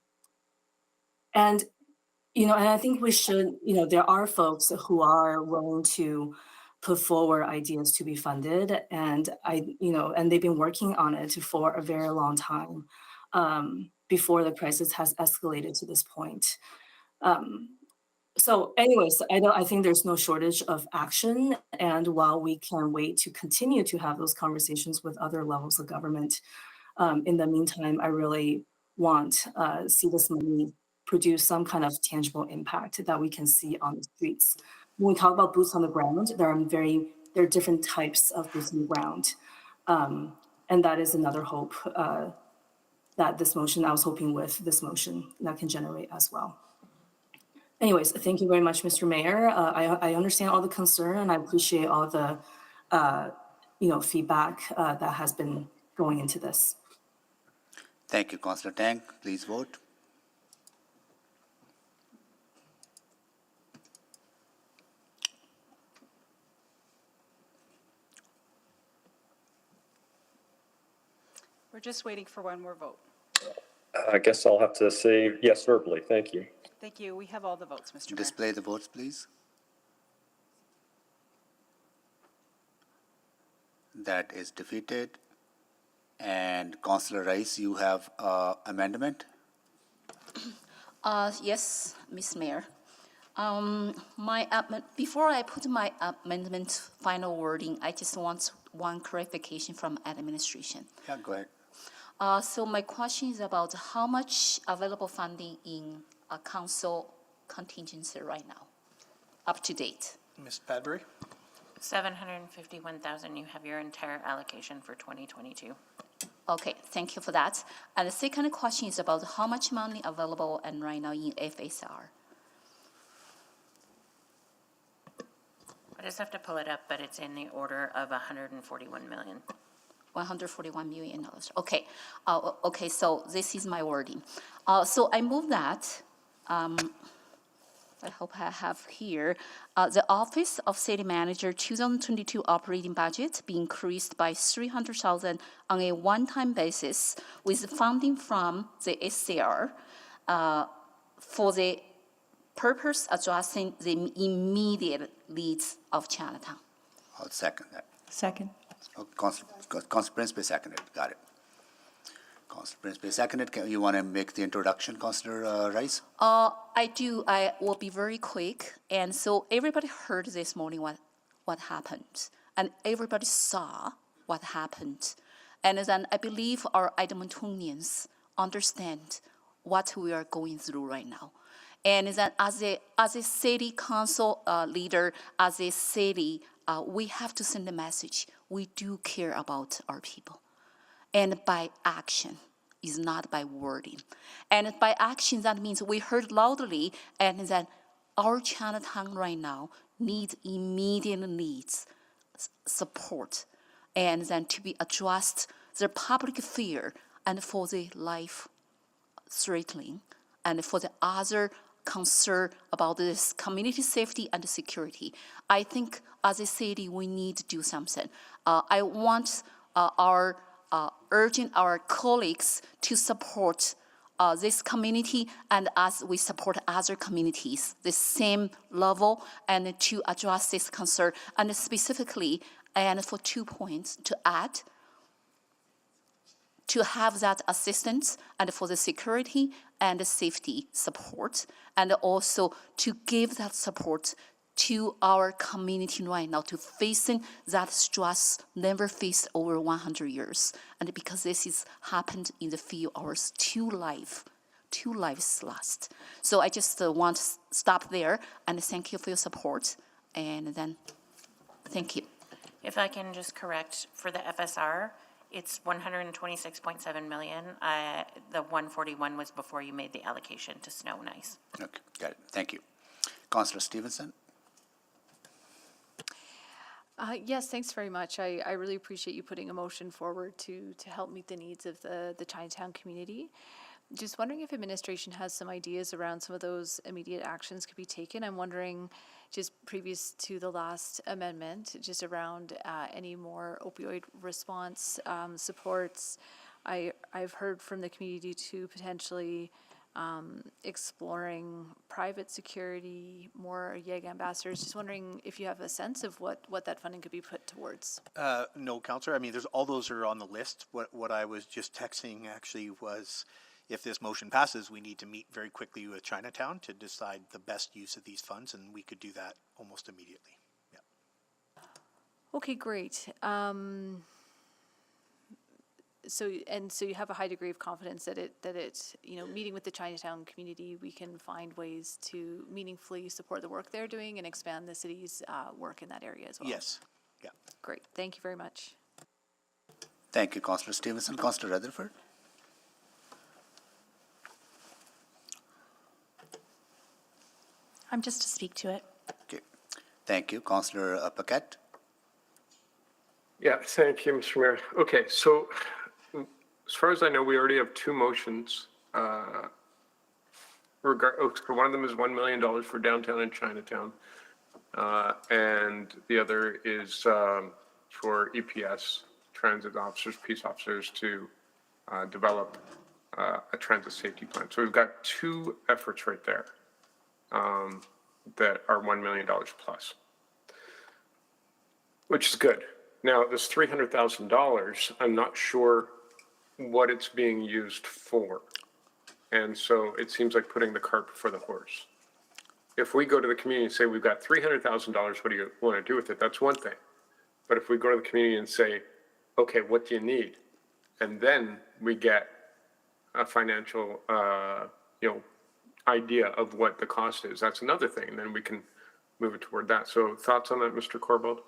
I think we should, there are folks who are willing to put forward ideas to be funded, and and they've been working on it for a very long time before the crisis has escalated to this point. So anyways, I think there's no shortage of action, and while we can wait to continue to have those conversations with other levels of government, in the meantime, I really want to see this money produce some kind of tangible impact that we can see on the streets. When we talk about boots on the ground, there are different types of boots on the ground, and that is another hope that I was hoping with this motion that can generate as well. Anyways, thank you very much, Mr. Mayor. I understand all the concern, and I appreciate all the feedback that has been going into this. Thank you, Councillor Tang. Please vote. We're just waiting for one more vote. I guess I'll have to say yes verbally. Thank you. Thank you. We have all the votes, Mr. Mayor. Display the votes, please. That is defeated. And Councillor Rice, you have amendment? Yes, Ms. Mayor. Before I put my amendment final wording, I just want one clarification from administration. Yeah, go ahead. So my question is about how much available funding in a council contingency right now, up to date? Ms. Padbury? 751,000, you have your entire allocation for 2022. Okay, thank you for that. And the second question is about how much money available and right now in FSR? I just have to pull it up, but it's in the order of 141 million. $141 million. Okay. Okay, so this is my wording. So I move that, I hope I have here, the Office of City Manager 2022 operating budget be increased by 300,000 on a one-time basis with funding from the SCR for the purpose addressing the immediate needs of Chinatown. I'll second that. Second. Oh, Councillor Principe seconded. Got it. Councillor Principe seconded. You want to make the introduction, Councillor Rice? I do. I will be very quick. And so everybody heard this morning what happened, and everybody saw what happened. And then I believe our Edmontonians understand what we are going through right now. And then as a city council leader, as a city, we have to send a message. We do care about our people. And by action, is not by wording. And by action, that means we heard loudly, and that our Chinatown right now needs immediate needs, support, and then to be addressed the public fear and for the life threatening, and for the other concern about this community safety and security. I think as a city, we need to do something. I want urging our colleagues to support this community, and as we support other communities, the same level, and to address this concern, and specifically, and for 2 points to add, to have that assistance and for the security and the safety support, and also to give that support to our community right now, to facing that stress never faced over 100 years. And because this has happened in the few hours, two lives lost. So I just want to stop there and thank you for your support. And then, thank you. If I can just correct, for the FSR, it's 126.7 million. The 141 was before you made the allocation to snow and ice. Okay, got it. Thank you. Councillor Stevenson? Yes, thanks very much. I really appreciate you putting a motion forward to help meet the needs of the Chinatown community. Just wondering if administration has some ideas around some of those immediate actions could be taken. I'm wondering, just previous to the last amendment, just around any more opioid response supports. I've heard from the community to potentially exploring private security, more YEG ambassadors. Just wondering if you have a sense of what that funding could be put towards. No, Councillor. I mean, all those are on the list. What I was just texting actually was, if this motion passes, we need to meet very quickly with Chinatown to decide the best use of these funds, and we could do that almost immediately. Yeah. Okay, great. So you have a high degree of confidence that it meeting with the Chinatown community, we can find ways to meaningfully support the work they're doing and expand the city's work in that area as well. Yes. Yeah. Great. Thank you very much. Thank you, Councillor Stevenson. Councillor Rutherford? I'm just to speak to it. Okay. Thank you. Councillor Paquette? Yeah, thank you, Mr. Mayor. Okay, so as far as I know, we already have two motions. One of them is $1 million for downtown and Chinatown, and the other is for EPS, transit officers, peace officers, to develop a transit safety plan. So we've got two efforts right there that are $1 million plus, which is good. Now, this $300,000, I'm not sure what it's being used for. And so it seems like putting the cart before the horse. If we go to the community and say, we've got $300,000, what do you want to do with it? That's one thing. But if we go to the community and say, okay, what do you need? And then we get a financial, idea of what the cost is. That's another thing. And then we can move it toward that. So thoughts on that, Mr. Corbold?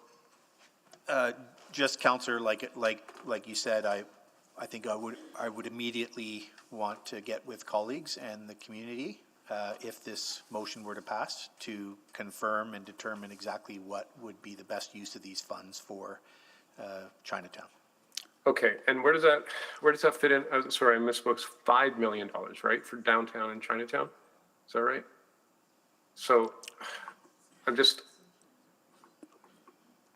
Just, Councillor, like you said, I think I would immediately want to get with colleagues and the community, if this motion were to pass, to confirm and determine exactly what would be the best use of these funds for Chinatown. Okay, and where does that fit in? Sorry, I misspoke. $5 million, right, for downtown and Chinatown? Is that right? So there's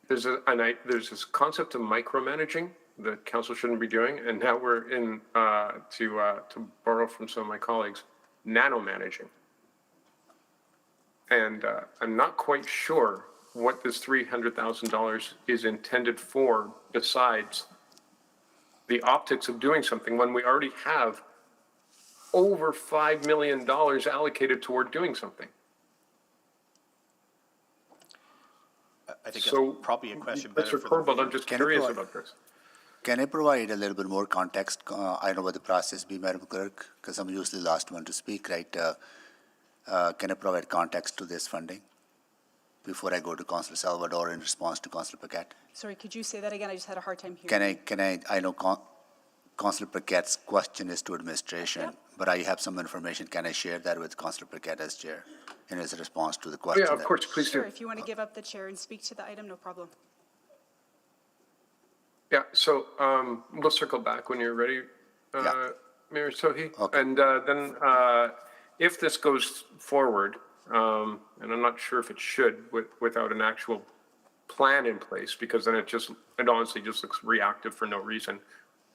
this concept of micromanaging that council shouldn't be doing, and now we're in to borrow from some of my colleagues, nano-managing. And I'm not quite sure what this $300,000 is intended for besides the optics of doing something when we already have over $5 million allocated toward doing something. I think that's probably a question better Mr. Corbold, I'm just curious about this. Can I provide a little bit more context? I know what the process be, Madam Clerk, because I'm usually the last one to speak, right? Can I provide context to this funding before I go to Councillor Salvador in response to Councillor Paquette? Sorry, could you say that again? I just had a hard time hearing. I know Councillor Paquette's question is to administration, but I have some information. Can I share that with Councillor Paquette as chair in his response to the question? Yeah, of course, please do. Sure, if you want to give up the chair and speak to the item, no problem. Yeah, so we'll circle back when you're ready, Mayor Sohi. Okay. And then if this goes forward, and I'm not sure if it should without an actual plan in place, because then it honestly just looks reactive for no reason.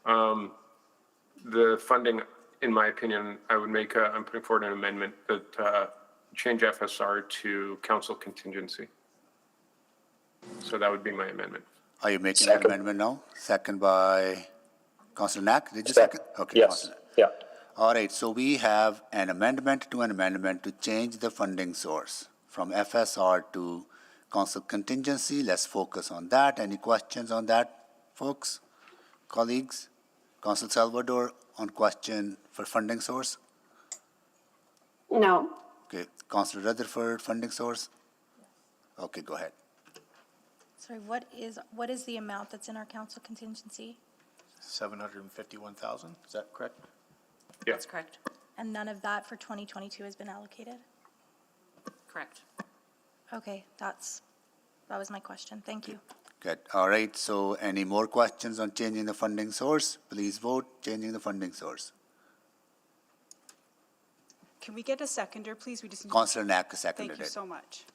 The funding, in my opinion, I'm putting forward an amendment that change FSR to council contingency. So that would be my amendment. Are you making that amendment now? Second by Councillor Knack? Did you second? Okay. Yes. Yeah. All right, so we have an amendment to change the funding source from FSR to council contingency. Let's focus on that. Any questions on that, folks, colleagues? Councillor Salvador on question for funding source? No. Okay, Councillor Rutherford, funding source? Okay, go ahead. Sorry, what is the amount that's in our council contingency? 751,000, is that correct? Yeah. That's correct. And none of that for 2022 has been allocated? Correct. Okay, that was my question. Thank you. Good. All right, so any more questions on changing the funding source? Please vote changing the funding source. Can we get a seconder, please? We just need Councillor Knack seconded it. Thank you so much.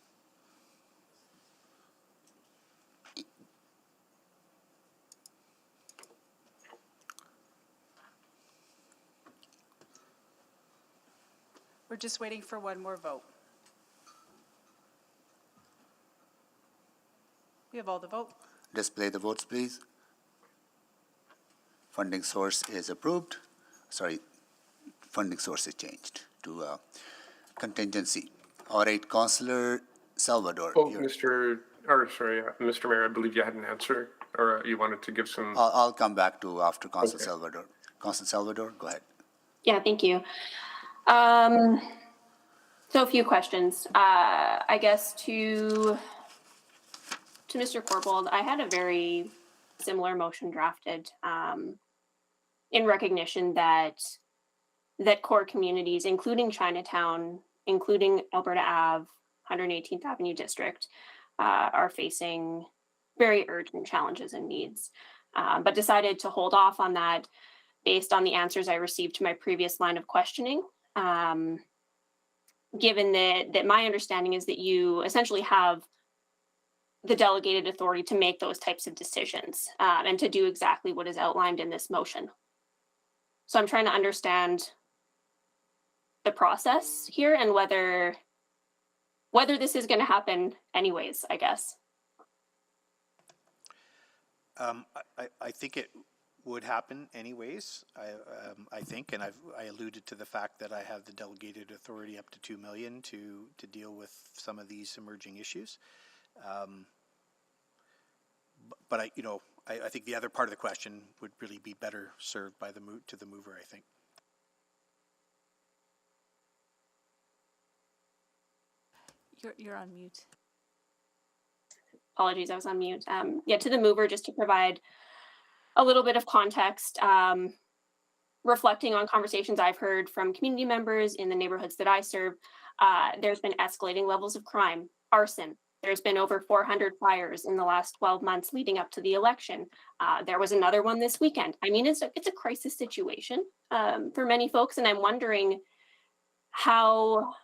We're just waiting for one more vote. We have all the vote. Display the votes, please. Funding source is approved. Sorry, funding source is changed to contingency. All right, Councillor Salvador. Oh, Mr. Mayor, I believe you had an answer, or you wanted to give some. I'll come back to after Councillor Salvador. Councillor Salvador, go ahead. Yeah, thank you. So a few questions. I guess to Mr. Corbold, I had a very similar motion drafted in recognition that core communities, including Chinatown, including Alberta Ave, 118th Avenue District, are facing very urgent challenges and needs, but decided to hold off on that based on the answers I received to my previous line of questioning. Given that my understanding is that you essentially have the delegated authority to make those types of decisions and to do exactly what is outlined in this motion. So I'm trying to understand the process here and whether this is going to happen anyways, I guess. I think it would happen anyways. I think, and I alluded to the fact that I have the delegated authority up to 2 million to deal with some of these emerging issues. But I think the other part of the question would really be better served by the mover, I think. You're on mute. Apologies, I was on mute. Yeah, to the mover, just to provide a little bit of context, reflecting on conversations I've heard from community members in the neighborhoods that I serve, there's been escalating levels of crime, arson. There's been over 400 fires in the last 12 months leading up to the election. There was another one this weekend. I mean, it's a crisis situation for many folks, and I'm wondering how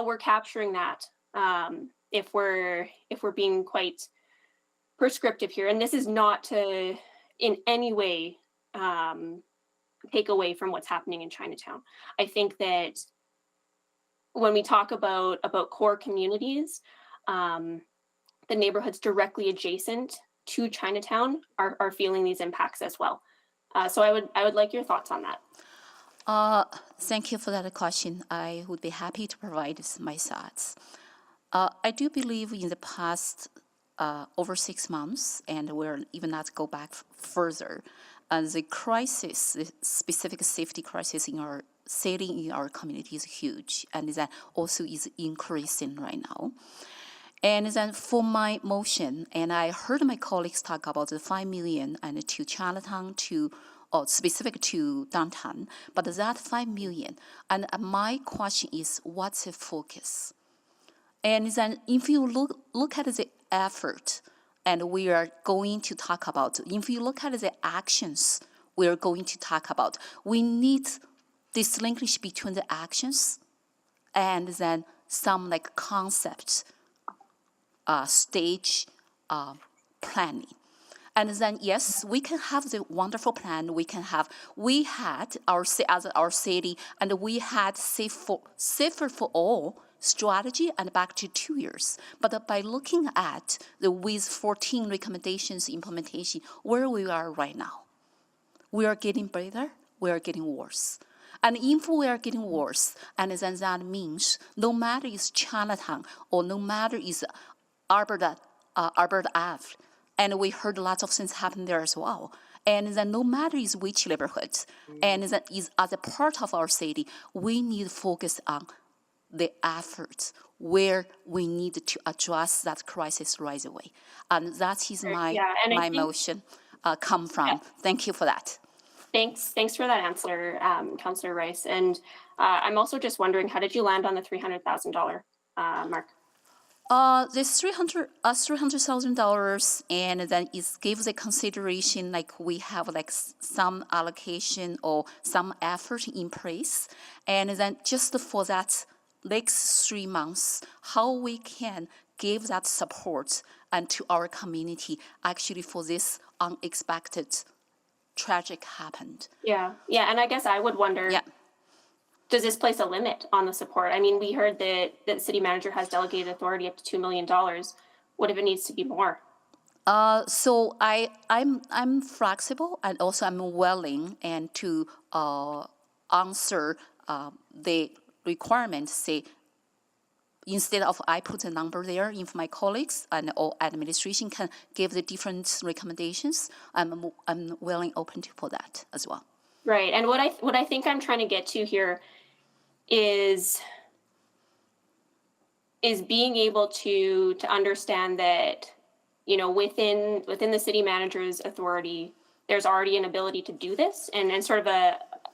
we're capturing that. If we're being quite prescriptive here, and this is not to in any way take away from what's happening in Chinatown. I think that when we talk about core communities, the neighborhoods directly adjacent to Chinatown are feeling these impacts as well. So I would like your thoughts on that. Thank you for that question. I would be happy to provide my thoughts. I do believe in the past over 6 months, and we're even not go back further, the crisis, the specific safety crisis in our city, in our community is huge, and that also is increasing right now. And then for my motion, and I heard my colleagues talk about the 5 million and to Chinatown, or specific to downtown, but that 5 million, and my question is, what's the focus? And then if you look at the effort, and we are going to talk about, if you look at the actions we are going to talk about, we need this linkage between the actions and then some like concept, stage planning. And then, yes, we can have the wonderful plan. We had our city, and we had safer for all strategy and back to 2 years. But by looking at the with 14 recommendations implementation, where we are right now, we are getting better, we are getting worse. And if we are getting worse, and then that means no matter is Chinatown or no matter is Albert Ave, and we heard lots of things happen there as well. And then no matter is which neighborhood, and that is as a part of our city, we need to focus on the efforts where we need to address that crisis right away. And that is my motion come from. Yeah. Thank you for that. Thanks for that answer, Councillor Rice. And I'm also just wondering, how did you land on the $300,000 mark? This $300,000, and then it gives a consideration like we have like some allocation or some effort in place, and then just for that next 3 months, how we can give that support and to our community actually for this unexpected tragic happened. Yeah, and I guess I would wonder. Yeah. Does this place a limit on the support? I mean, we heard that the city manager has delegated authority up to $2 million. What if it needs to be more? So I'm flexible, and also I'm willing and to answer the requirement. Say instead of I put a number there, if my colleagues and or administration can give the different recommendations, I'm willing, open to for that as well. Right, and what I think I'm trying to get to here is being able to understand that, you know, within the city manager's authority, there's already an ability to do this, and sort of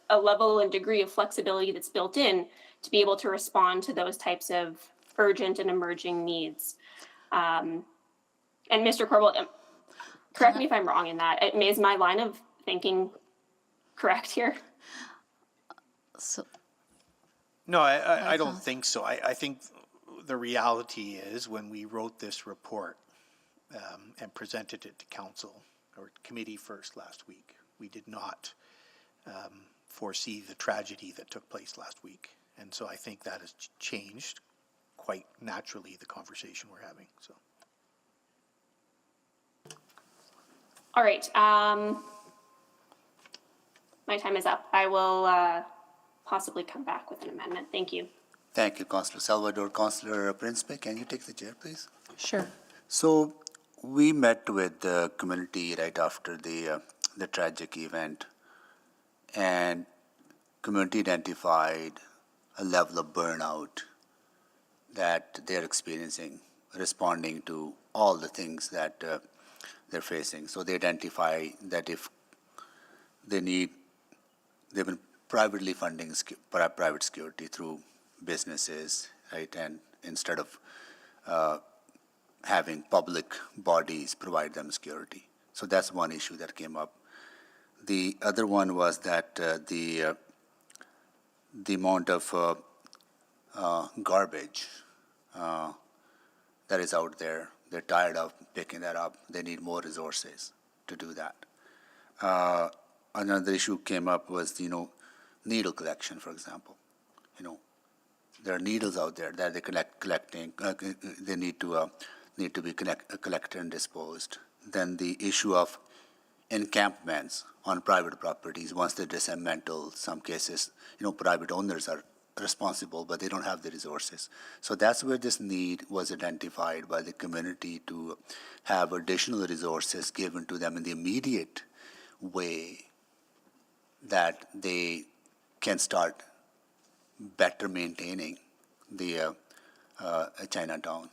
a level and degree of flexibility that's built in to be able to respond to those types of urgent and emerging needs. And Mr. Corbett, correct me if I'm wrong in that. Is my line of thinking correct here? No, I don't think so. I think the reality is when we wrote this report and presented it to council or committee first last week, we did not foresee the tragedy that took place last week. And so I think that has changed quite naturally the conversation we're having, so. All right, my time is up. I will possibly come back with an amendment. Thank you. Thank you, Councillor Salvador. Councillor Principe, can you take the chair, please? Sure. So we met with the community right after the tragic event, and community identified a level of burnout that they're experiencing, responding to all the things that they're facing. So they identify that if they've been privately funding private security through businesses, right, and instead of having public bodies provide them security. So that's one issue that came up. The other one was that the amount of garbage that is out there, they're tired of picking that up. They need more resources to do that. Another issue came up was, needle collection, for example. There are needles out there that they're collecting. They need to be collected and disposed. Then the issue of encampments on private properties. Once they dismantle, some cases, private owners are responsible, but they don't have the resources. So that's where this need was identified by the community to have additional resources given to them in the immediate way that they can start better maintaining the Chinatown.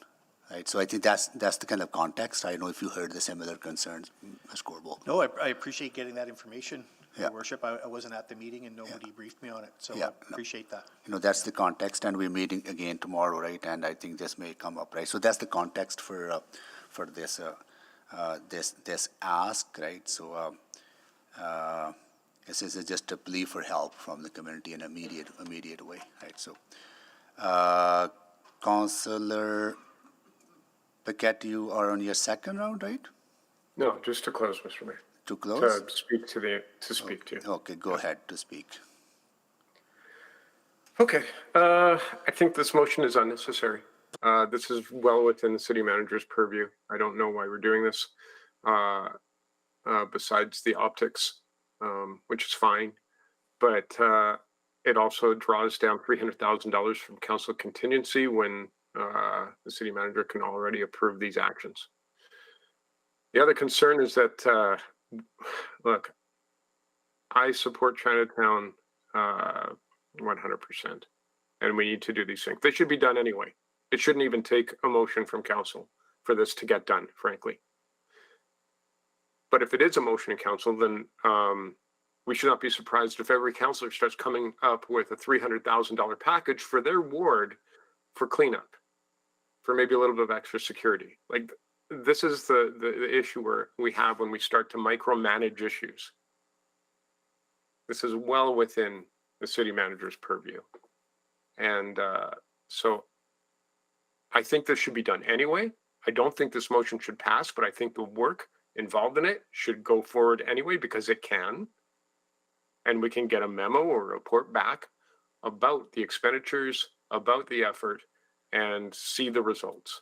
Right, so I think that's the kind of context. I don't know if you heard the similar concerns, Ms. Corbo. No, I appreciate getting that information, Yeah. Your Worship. I wasn't at the meeting and nobody briefed me on it, so I appreciate that. That's the context, and we're meeting again tomorrow, right? And I think this may come up, right? So that's the context for this this ask, right? So this is just a plea for help from the community in an immediate way, right? So, Councillor Paquette, you are on your second round, right? No, just to close, Mr. Mayor. To close? To speak to you. Okay, go ahead to speak. Okay, I think this motion is unnecessary. This is well within the city manager's purview. I don't know why we're doing this, besides the optics, which is fine. But it also draws down $300,000 from council contingency when the city manager can already approve these actions. The other concern is that, look, I support Chinatown 100%, and we need to do these things. They should be done anyway. It shouldn't even take a motion from council for this to get done, frankly. But if it is a motion in council, then we should not be surprised if every councillor starts coming up with a $300,000 package for their ward for cleanup, for maybe a little bit of extra security. Like, this is the issue where we have when we start to micromanage issues. This is well within the city manager's purview. And so I think this should be done anyway. I don't think this motion should pass, but I think the work involved in it should go forward anyway, because it can. And we can get a memo or a report back about the expenditures, about the effort, and see the results.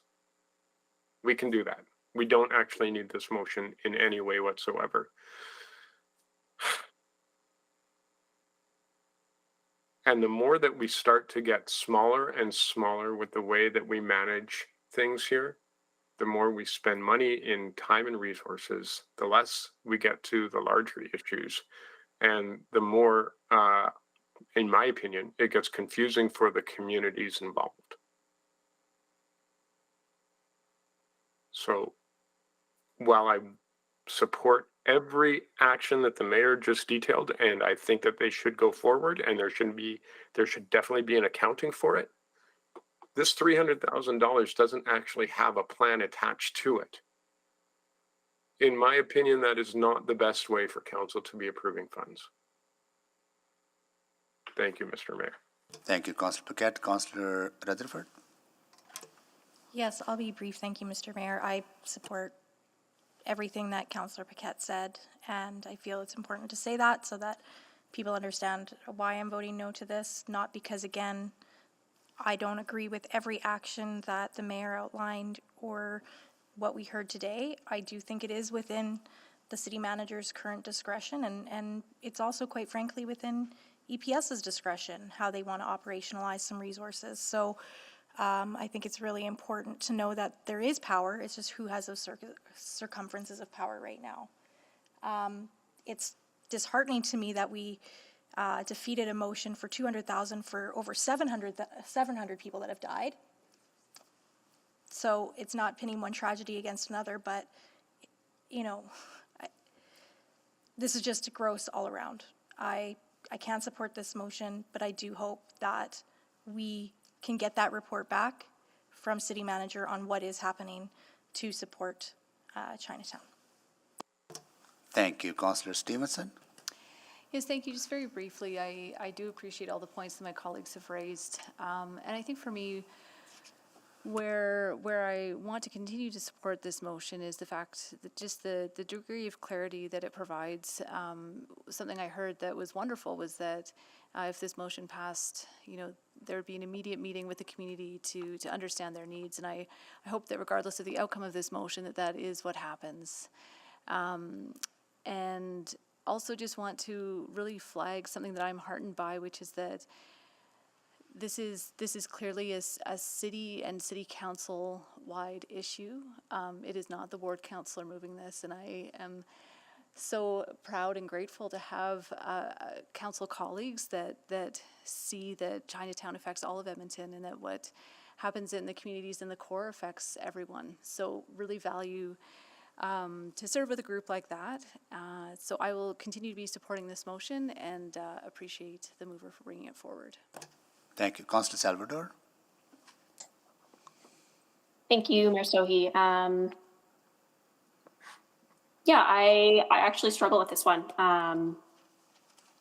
We can do that. We don't actually need this motion in any way whatsoever. And the more that we start to get smaller and smaller with the way that we manage things here, the more we spend money in time and resources, the less we get to the larger issues. And the more, in my opinion, it gets confusing for the communities involved. So while I support every action that the mayor just detailed, and I think that they should go forward, and there should definitely be an accounting for it, this $300,000 doesn't actually have a plan attached to it. In my opinion, that is not the best way for council to be approving funds. Thank you, Mr. Mayor. Thank you, Councillor Paquette. Councillor Rutherford? Yes, I'll be brief. Thank you, Mr. Mayor. I support everything that Councillor Paquette said, and I feel it's important to say that so that people understand why I'm voting no to this, not because, again, I don't agree with every action that the mayor outlined or what we heard today. I do think it is within the city manager's current discretion, and it's also, quite frankly, within EPS's discretion, how they want to operationalize some resources. So I think it's really important to know that there is power. It's just who has those circumferences of power right now. It's disheartening to me that we defeated a motion for $200,000 for over 700 people that have died. So it's not pinning one tragedy against another, but, you know, this is just gross all around. I can't support this motion, but I do hope that we can get that report back from city manager on what is happening to support Chinatown. Thank you. Councillor Stevenson? Yes, thank you. Just very briefly, I do appreciate all the points that my colleagues have raised. And I think for me, where I want to continue to support this motion is the fact that just the degree of clarity that it provides. Something I heard that was wonderful was that if this motion passed, you know, there would be an immediate meeting with the community to understand their needs. And I hope that regardless of the outcome of this motion, that is what happens. And also just want to really flag something that I'm heartened by, which is that this is clearly a city and city council wide issue. It is not the ward councillor moving this, and I am so proud and grateful to have council colleagues that see that Chinatown affects all of Edmonton, and that what happens in the communities in the core affects everyone. So really value to serve with a group like that. So I will continue to be supporting this motion and appreciate the mover for bringing it forward. Thank you. Councillor Salvador? Thank you, Mayor Sohi. Yeah, I actually struggle with this one.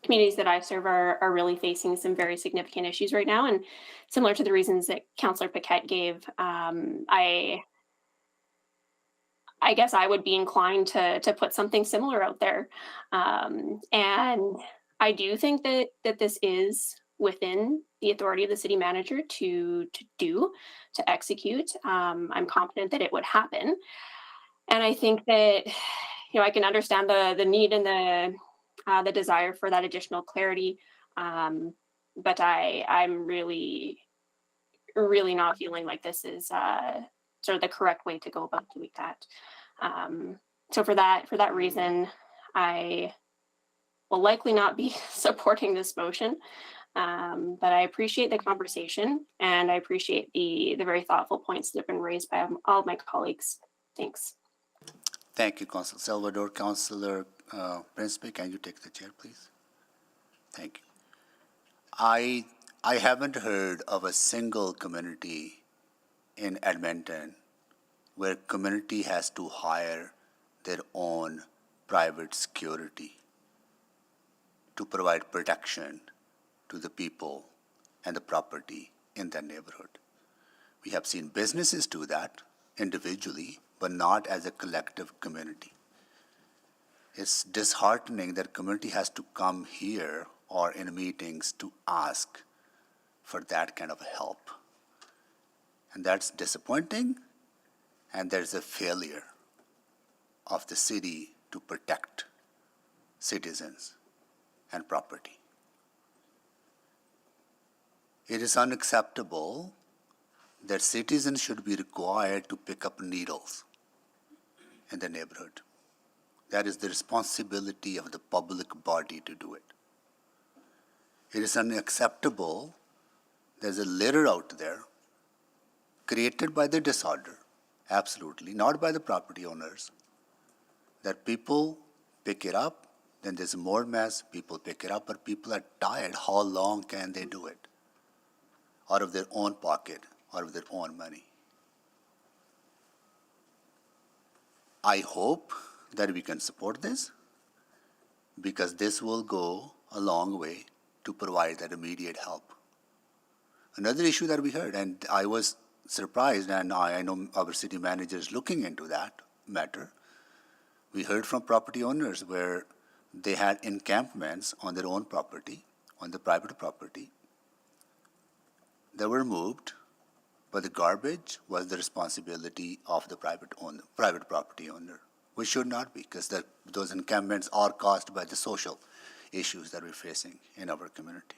Communities that I serve are really facing some very significant issues right now, and similar to the reasons that Councillor Paquette gave, I guess I would be inclined to put something similar out there. And I do think that this is within the authority of the city manager to execute. I'm confident that it would happen. And I think that, you know, I can understand the need and the desire for that additional clarity. But I'm really not feeling like this is sort of the correct way to go about doing that. So for that reason, I will likely not be supporting this motion. But I appreciate the conversation, and I appreciate the very thoughtful points that have been raised by all of my colleagues. Thanks. Thank you, Councillor Salvador. Councillor Principe, can you take the chair, please? Thank you. I haven't heard of a single community in Edmonton where community has to hire their own private security to provide protection to the people and the property in their neighborhood. We have seen businesses do that individually, but not as a collective community. It's disheartening that community has to come here or in meetings to ask for that kind of help. And that's disappointing, and there's a failure of the city to protect citizens and property. It is unacceptable that citizens should be required to pick up needles in the neighborhood. That is the responsibility of the public body to do it. It is unacceptable. There's a litter out there created by the disorder, absolutely, not by the property owners, that people pick it up, then there's more mess, people pick it up, but people are tired. How long can they do it? Out of their own pocket, out of their own money. I hope that we can support this, because this will go a long way to provide that immediate help. Another issue that we heard, and I was surprised, and I know our city manager is looking into that matter. We heard from property owners where they had encampments on their own property, on the private property. They were moved, but the garbage was the responsibility of the private property owner, which should not be, because those encampments are caused by the social issues that we're facing in our community.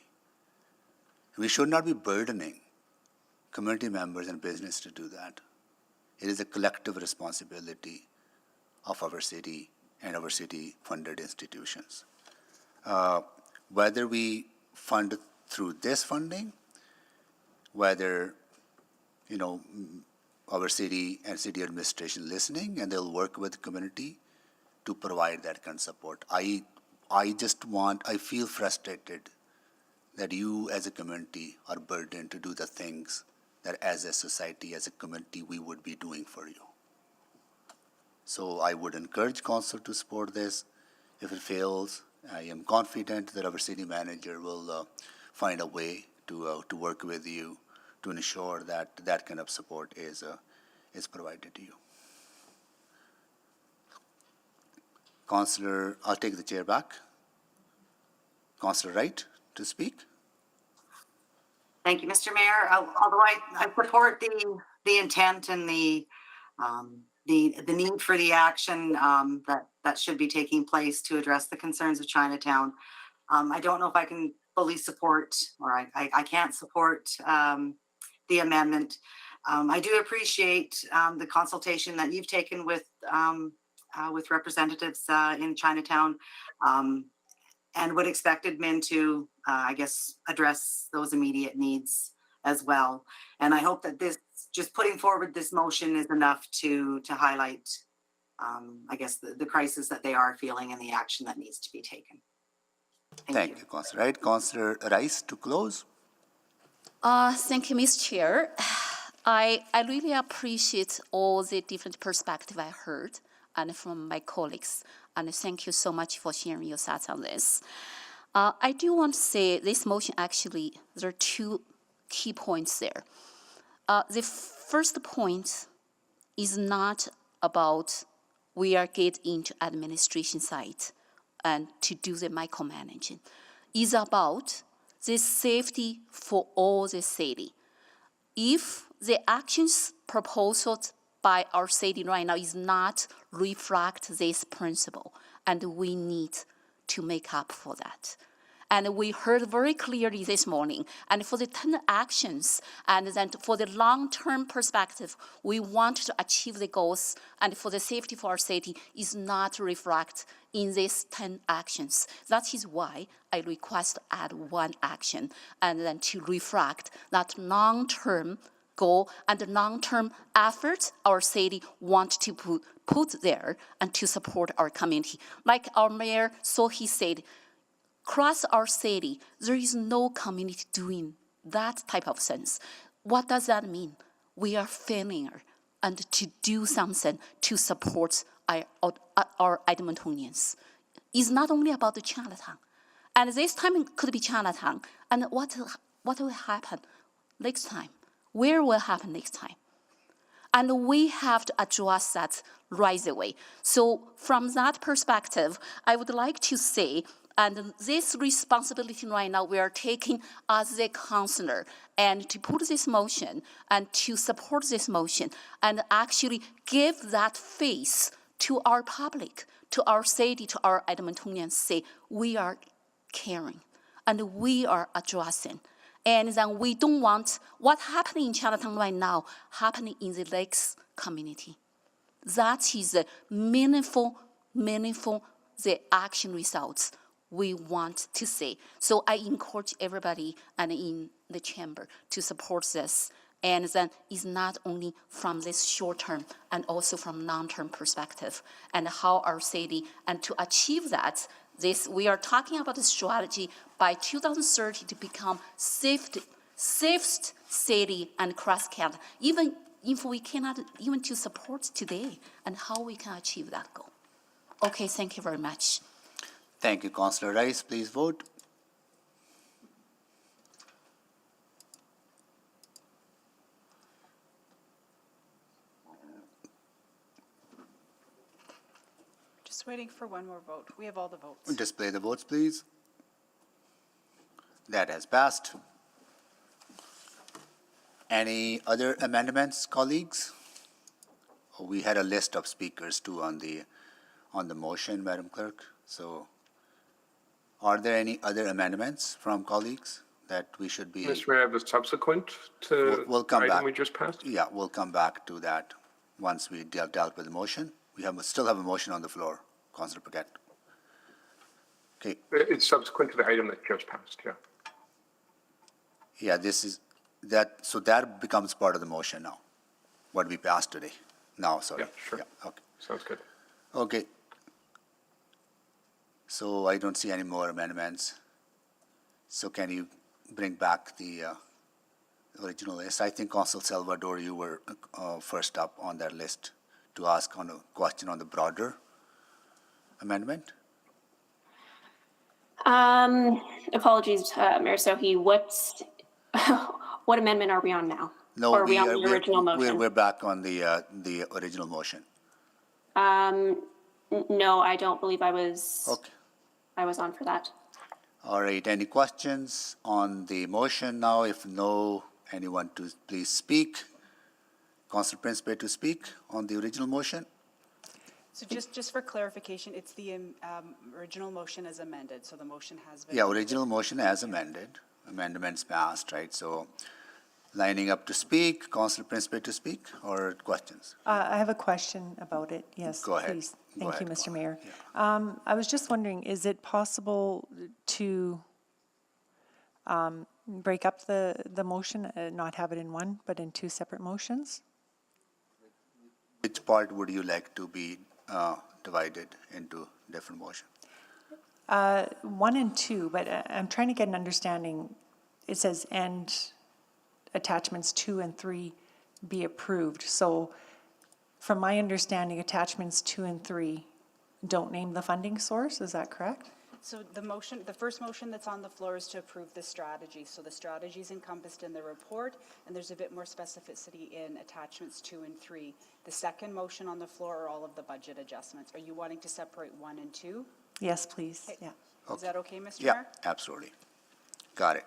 We should not be burdening community members and business to do that. It is a collective responsibility of our city and our city-funded institutions. Whether we fund through this funding, whether our city and city administration listening, and they'll work with the community to provide that kind of support. I feel frustrated that you as a community are burdened to do the things that as a society, as a community, we would be doing for you. So I would encourage council to support this. If it fails, I am confident that our city manager will find a way to work with you to ensure that that kind of support is provided to you. Councillor, I'll take the chair back. Councillor Wright to speak. Thank you, Mr. Mayor. Although I support the intent and the need for the action that should be taking place to address the concerns of Chinatown, I don't know if I can fully support, or I can't support the amendment. I do appreciate the consultation that you've taken with representatives in Chinatown, and would expect admin to, I guess, address those immediate needs as well. And I hope that just putting forward this motion is enough to highlight, I guess, the crisis that they are feeling and the action that needs to be taken. Thank you, Councillor Wright. Councillor Rice to close. Thank you, Ms. Chair. I really appreciate all the different perspectives I heard and from my colleagues, and thank you so much for sharing your thoughts on this. I do want to say this motion actually, there are two key points there. The first point is not about we are getting into administration side and to do the micromanaging. It's about the safety for all the city. If the actions proposed by our city right now is not reflect this principle, and we need to make up for that. And we heard very clearly this morning, and for the 10 actions, and then for the long-term perspective, we want to achieve the goals, and for the safety for our city is not reflect in these 10 actions. That is why I request to add one action, and then to reflect that long-term goal and the long-term effort our city wants to put there and to support our community. Like our mayor, so he said, across our city, there is no community doing that type of sense. What does that mean? We are failing and to do something to support our Edmontonians. It's not only about the Chinatown. And this time it could be Chinatown. And what will happen next time? Where will happen next time? And we have to address that right away. So from that perspective, I would like to say, and this responsibility right now we are taking as a councillor, and to put this motion and to support this motion and actually give that face to our public, to our city, to our Edmontonians, say we are caring and we are addressing. And then we don't want what happening in Chinatown right now happening in the Lakes community. That is the meaningful, the action results we want to see. So I encourage everybody and in the chamber to support this. And then it's not only from this short term and also from long-term perspective and how our city, and to achieve that, we are talking about a strategy by 2030 to become safest city and cross-Canada, even if we cannot even to support today, and how we can achieve that goal. Okay, thank you very much. Thank you, Councillor Rice. Please vote. Just waiting for one more vote. We have all the votes. Display the votes, please. That has passed. Any other amendments, colleagues? We had a list of speakers too on the motion, Madam Clerk. So are there any other amendments from colleagues that we should be? Mr. Mayor, I have a subsequent to We'll come the item back. we just passed. Yeah, we'll come back to that once we dealt with the motion. We still have a motion on the floor, Councillor Paquette. Okay. It's subsequent to the item that just passed, yeah. Yeah, so that becomes part of the motion now, what we passed today. Now, sorry. Yeah, sure. Yeah, okay. Sounds good. Okay. So I don't see any more amendments. So can you bring back the original list? I think Council Salvador, you were first up on that list to ask on a question on the broader amendment. Apologies, Mayor Sohi, what amendment are we on now? No, or are we on the original motion? We're back on the original motion. No, I don't believe I was. Okay. I was on for that. All right, any questions on the motion now? If no, anyone to please speak. Councillor Principe to speak on the original motion. So just for clarification, it's the original motion as amended, so the motion has been. Yeah, original motion as amended. Amendments passed, right? So lining up to speak, Councillor Principe to speak, or questions? I have a question about it, yes, Go ahead. please. Go Thank you, ahead, Mr. Mayor. I was just wondering, is it possible to break up the motion, not have it in one, but in two separate motions? Which part would you like to be divided into different motions? 1 and 2, but I'm trying to get an understanding. It says, and attachments 2 and 3 be approved. So from my understanding, attachments 2 and 3 don't name the funding source, is that correct? So the first motion that's on the floor is to approve the strategy. So the strategy is encompassed in the report, and there's a bit more specificity in attachments 2 and 3. The second motion on the floor are all of the budget adjustments. Are you wanting to separate 1 and 2? Yes, please, Okay. yeah. Is that okay, Mr. Yeah, Mayor? absolutely. Got it.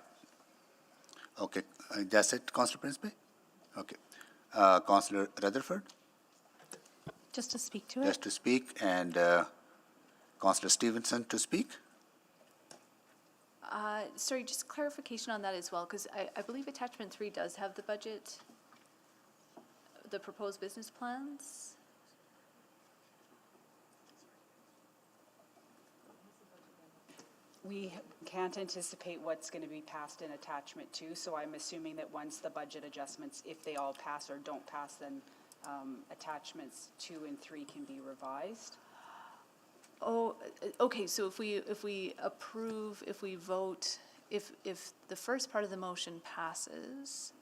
Okay, that's it, Councillor Principe? Okay. Councillor Rutherford? Just to speak to it? Just to speak, and Councillor Stevenson to speak? Sorry, just clarification on that as well, because I believe attachment 3 does have the budget, the proposed business plans. We can't anticipate what's going to be passed in attachment 2, so I'm assuming that once the budget adjustments, if they all pass or don't pass, then attachments 2 and 3 can be revised. Oh, okay, so if we approve, if we vote, if the first part of the motion passes,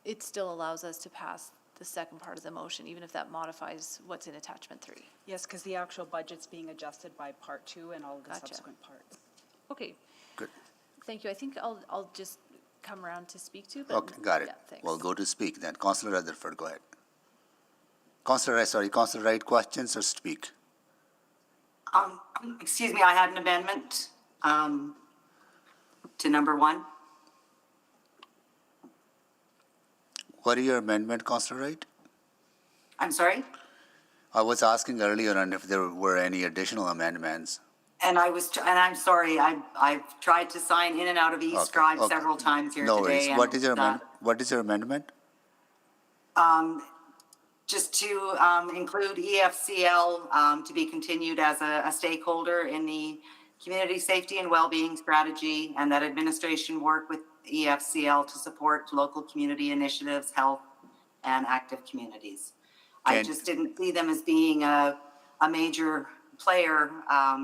it still allows us to pass the second part of the motion, even if that modifies what's in attachment 3. Yes, because the actual budget's being adjusted by part 2 and all of the Gotcha. subsequent parts. Okay. Good. Thank you. I think I'll just come around to speak to, but. Okay, got it. Yeah, thanks. We'll go to speak then. Councillor Rutherford, go ahead. Councillor Wright, questions or speak? Excuse me, I had an amendment to number 1. What is your amendment, Councillor Wright? I'm sorry? I was asking earlier on if there were any additional amendments. And I'm sorry, I've tried to sign in and out of eScribe several times here No today. worries. What is your amendment? Just to include EFCL to be continued as a stakeholder in the community safety and well-being strategy, and that administration work with EFCL to support local community initiatives, health, and active communities. I just didn't see them as being a major player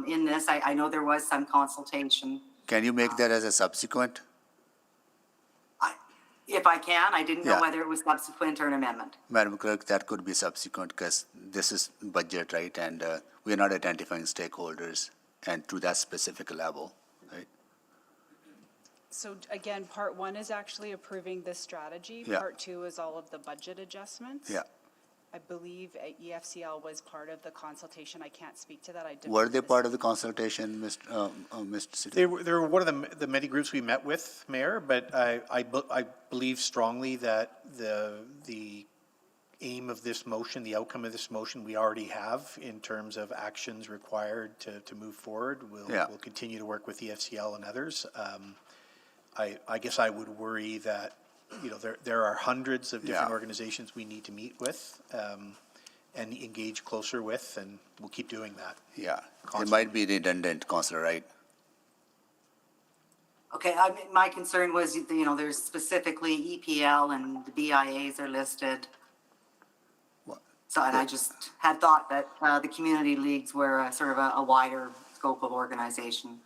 in this. I know there was some consultation. Can you make that as a subsequent? If I can, I didn't know Yeah. whether it was subsequent or an amendment. Madam Clerk, that could be subsequent because this is budget, right? And we're not identifying stakeholders and to that specific level, right? So again, part 1 is actually approving this strategy. Yeah. Part 2 is all of the budget adjustments. Yeah. I believe EFCL was part of the consultation. I can't speak to that. I did. Were they part of the consultation, Mr. City? They were one of the many groups we met with, Mayor, but I believe strongly that the aim of this motion, the outcome of this motion, we already have in terms of actions required to move forward. We'll continue to work with the FCL and others. I guess I would worry that, you know, there are hundreds of different organizations we need to meet with and engage closer with, and we'll keep doing that. Yeah, it might be redundant, Councillor, right? Okay, my concern was, you know, there's specifically EPL and the BIAs are listed. So, and I just had thought that the community leagues were sort of a wider scope of organization.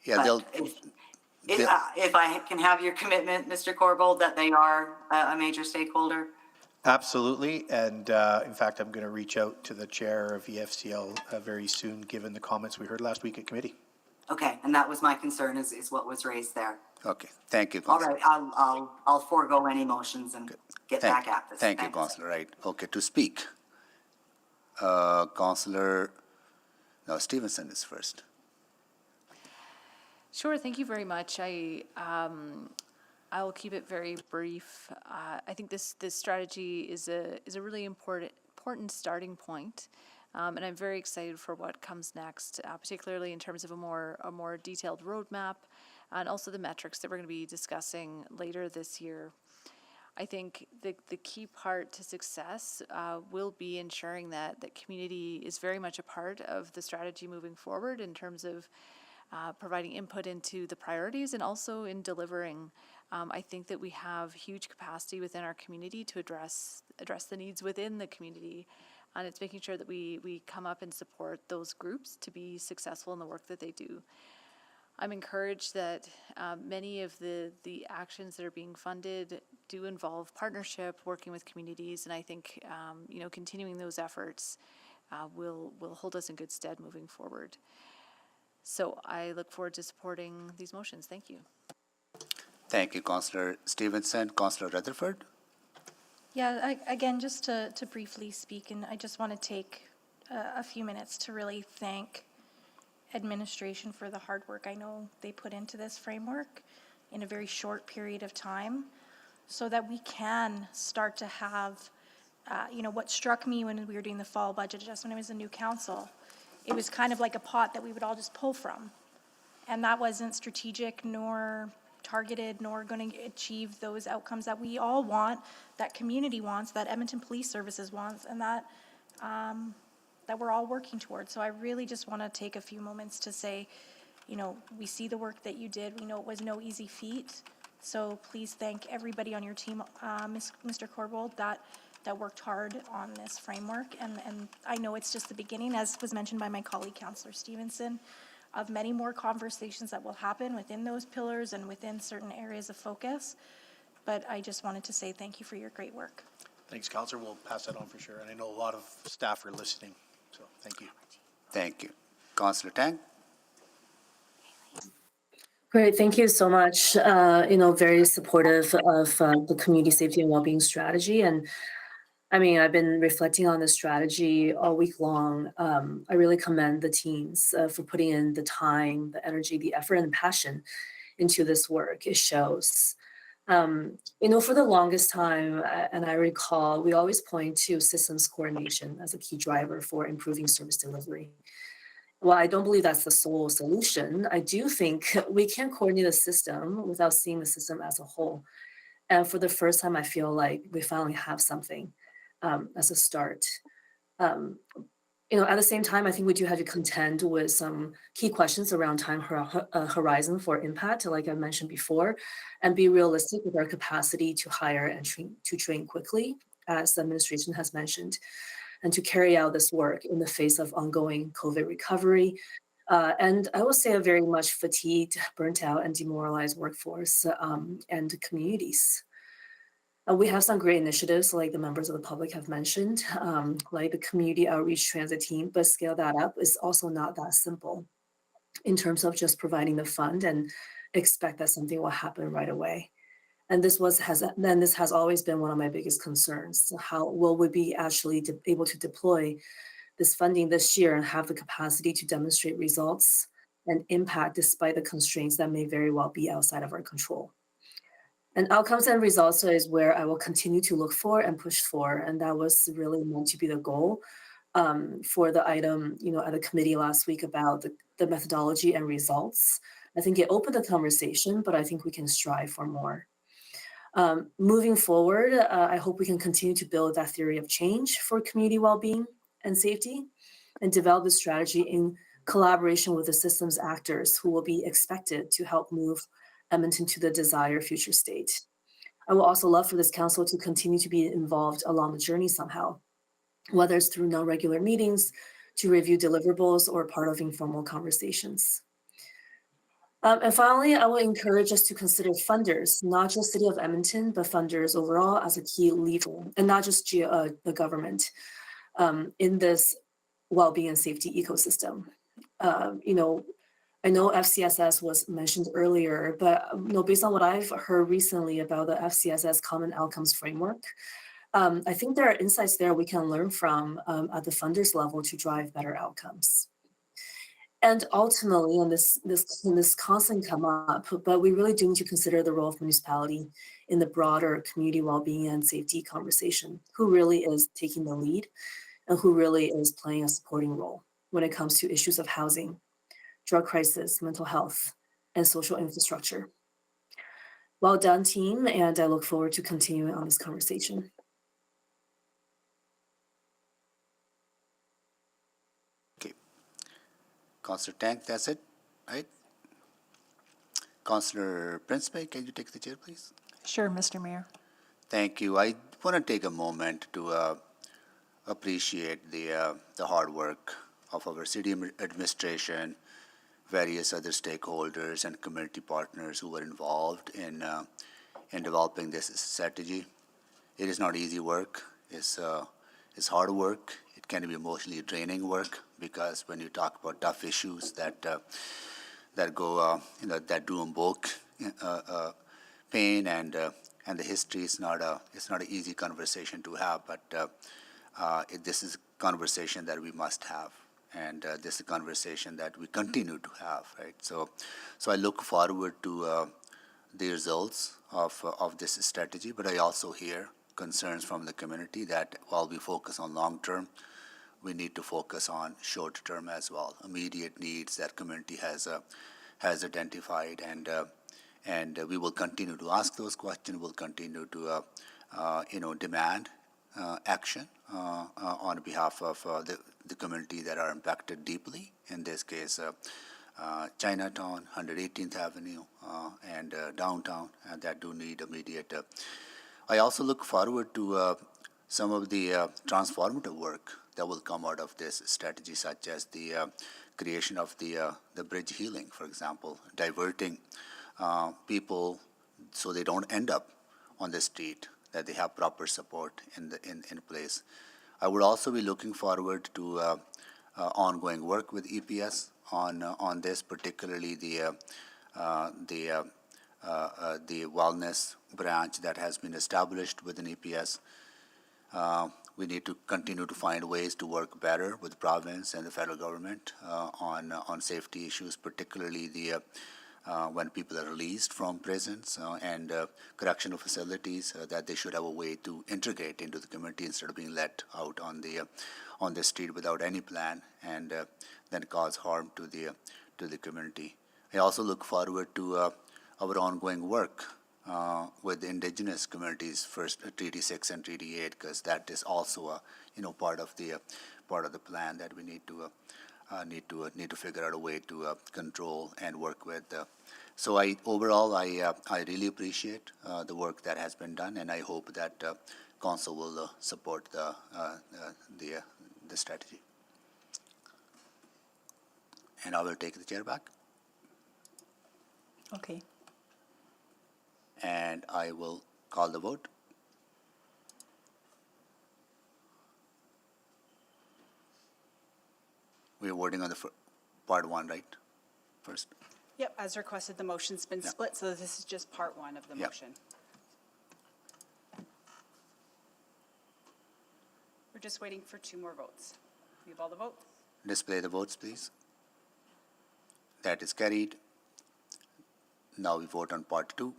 Yeah, if I can have your commitment, Mr. Corbold, that they are a major stakeholder? Absolutely, and in fact, I'm going to reach out to the chair of EFCL very soon, given the comments we heard last week at committee. Okay, and that was my concern, is what was raised there. Okay, thank you, All Councillor. right, I'll forego any motions and get back at this. Thank you, Councillor, right. Okay, to speak, Councillor, no, Stevenson is first. Sure, thank you very much. I will keep it very brief. I think this strategy is a really important starting point, and I'm very excited for what comes next, particularly in terms of a more detailed roadmap, and also the metrics that we're going to be discussing later this year. I think the key part to success will be ensuring that the community is very much a part of the strategy moving forward in terms of providing input into the priorities and also in delivering. I think that we have huge capacity within our community to address the needs within the community, and it's making sure that we come up and support those groups to be successful in the work that they do. I'm encouraged that many of the actions that are being funded do involve partnership, working with communities, and I think you know, continuing those efforts will hold us in good stead moving forward. So I look forward to supporting these motions. Thank you. Thank you, Councillor Stevenson. Councillor Rutherford? Yeah, again, just to briefly speak, and I just want to take a few minutes to really thank administration for the hard work I know they put into this framework in a very short period of time so that we can start to have, you know, what struck me when we were doing the fall budget adjustment, it was a new council. It was kind of like a pot that we would all just pull from. And that wasn't strategic nor targeted nor going to achieve those outcomes that we all want, that community wants, that Edmonton Police Services wants, and that we're all working towards. So I really just want to take a few moments to say, you know, we see the work that you did. We know it was no easy feat. So please thank everybody on your team, Mr. Corbold, that worked hard on this framework. And I know it's just the beginning, as was mentioned by my colleague, Councillor Stevenson, of many more conversations that will happen within those pillars and within certain areas of focus. But I just wanted to say thank you for your great work. Thanks, Councillor. We'll pass that on for sure. And I know a lot of staff are listening, so thank you. Thank you. Councillor Tang? Great, thank you so much. You know, very supportive of the community safety and wellbeing strategy. And I mean, I've been reflecting on this strategy all week long. I really commend the teams for putting in the time, the energy, the effort, and passion into this work. It shows. You know, for the longest time, and I recall, we always point to systems coordination as a key driver for improving service delivery. Well, I don't believe that's the sole solution. I do think we can coordinate a system without seeing the system as a whole. And for the first time, I feel like we finally have something as a start. You know, at the same time, I think we do have to contend with some key questions around time horizon for impact, like I mentioned before, and be realistic with our capacity to hire and train quickly, as the administration has mentioned, and to carry out this work in the face of ongoing COVID recovery. And I will say a very much fatigued, burnt out, and demoralized workforce and communities. We have some great initiatives like the members of the public have mentioned, like the community outreach transit team, but scale that up is also not that simple in terms of just providing the fund and expect that something will happen right away. And this has always been one of my biggest concerns. How will we be actually able to deploy this funding this year and have the capacity to demonstrate results and impact despite the constraints that may very well be outside of our control? And outcomes and results is where I will continue to look for and push for. And that was really meant to be the goal for the item, at the committee last week about the methodology and results. I think it opened the conversation, but I think we can strive for more. Moving forward, I hope we can continue to build that theory of change for community well-being and safety and develop the strategy in collaboration with the systems actors who will be expected to help move Edmonton to the desired future state. I will also love for this council to continue to be involved along the journey somehow, whether it's through non-regular meetings, to review deliverables, or part of informal conversations. And finally, I will encourage us to consider funders, not just City of Edmonton, but funders overall as a key lever, and not just the government in this well-being and safety ecosystem. I know FCSS was mentioned earlier, but based on what I've heard recently about the FCSS Common Outcomes Framework, I think there are insights there we can learn from at the funders level to drive better outcomes. And ultimately, and this constantly come up, but we really do need to consider the role of municipality in the broader community well-being and safety conversation. Who really is taking the lead and who really is playing a supporting role when it comes to issues of housing, drug crisis, mental health, and social infrastructure. Well done, team, and I look forward to continuing on this conversation. Councillor Tank, that's it, right? Councillor Principe, can you take the chair, please? Sure, Mr. Mayor. Thank you. I want to take a moment to appreciate the hard work of our city administration, various other stakeholders and community partners who were involved in developing this strategy. It is not easy work. It's hard work. It can be emotionally draining work, because when you talk about tough issues that go that do invoke pain and the history, it's not an easy conversation to have. But this is a conversation that we must have, and this is a conversation that we continue to have, right? So I look forward to the results of this strategy, but I also hear concerns from the community that while we focus on long term, we need to focus on short term as well, immediate needs that community has identified, and we will continue to ask those questions. We'll continue to demand action on behalf of the community that are impacted deeply. In this case, Chinatown, 118th Avenue, and downtown, that do need immediate. I also look forward to some of the transformative work that will come out of this strategy, such as the creation of the bridge healing, for example, diverting people so they don't end up on the street, that they have proper support in place. I would also be looking forward to ongoing work with EPS on this, particularly the wellness branch that has been established within EPS. We need to continue to find ways to work better with the province and the federal government on safety issues, particularly when people are released from prisons and correctional facilities, that they should have a way to integrate into the community instead of being let out on the street without any plan and then cause harm to the community. I also look forward to our ongoing work with the Indigenous communities, first Treaty 6 and Treaty 8, because that is also a part of the plan that we need to figure out a way to control and work with. So overall I really appreciate the work that has been done, and I hope that Council will support the strategy. And I will take the chair back. Okay. And I will call the vote. We are voting on the part one, right? First. Yep, as requested, the motion's been split, so this is just part one of the motion. We're just waiting for 2 more votes. We have all the votes. Display the votes, please. That is carried. Now we vote on part 2.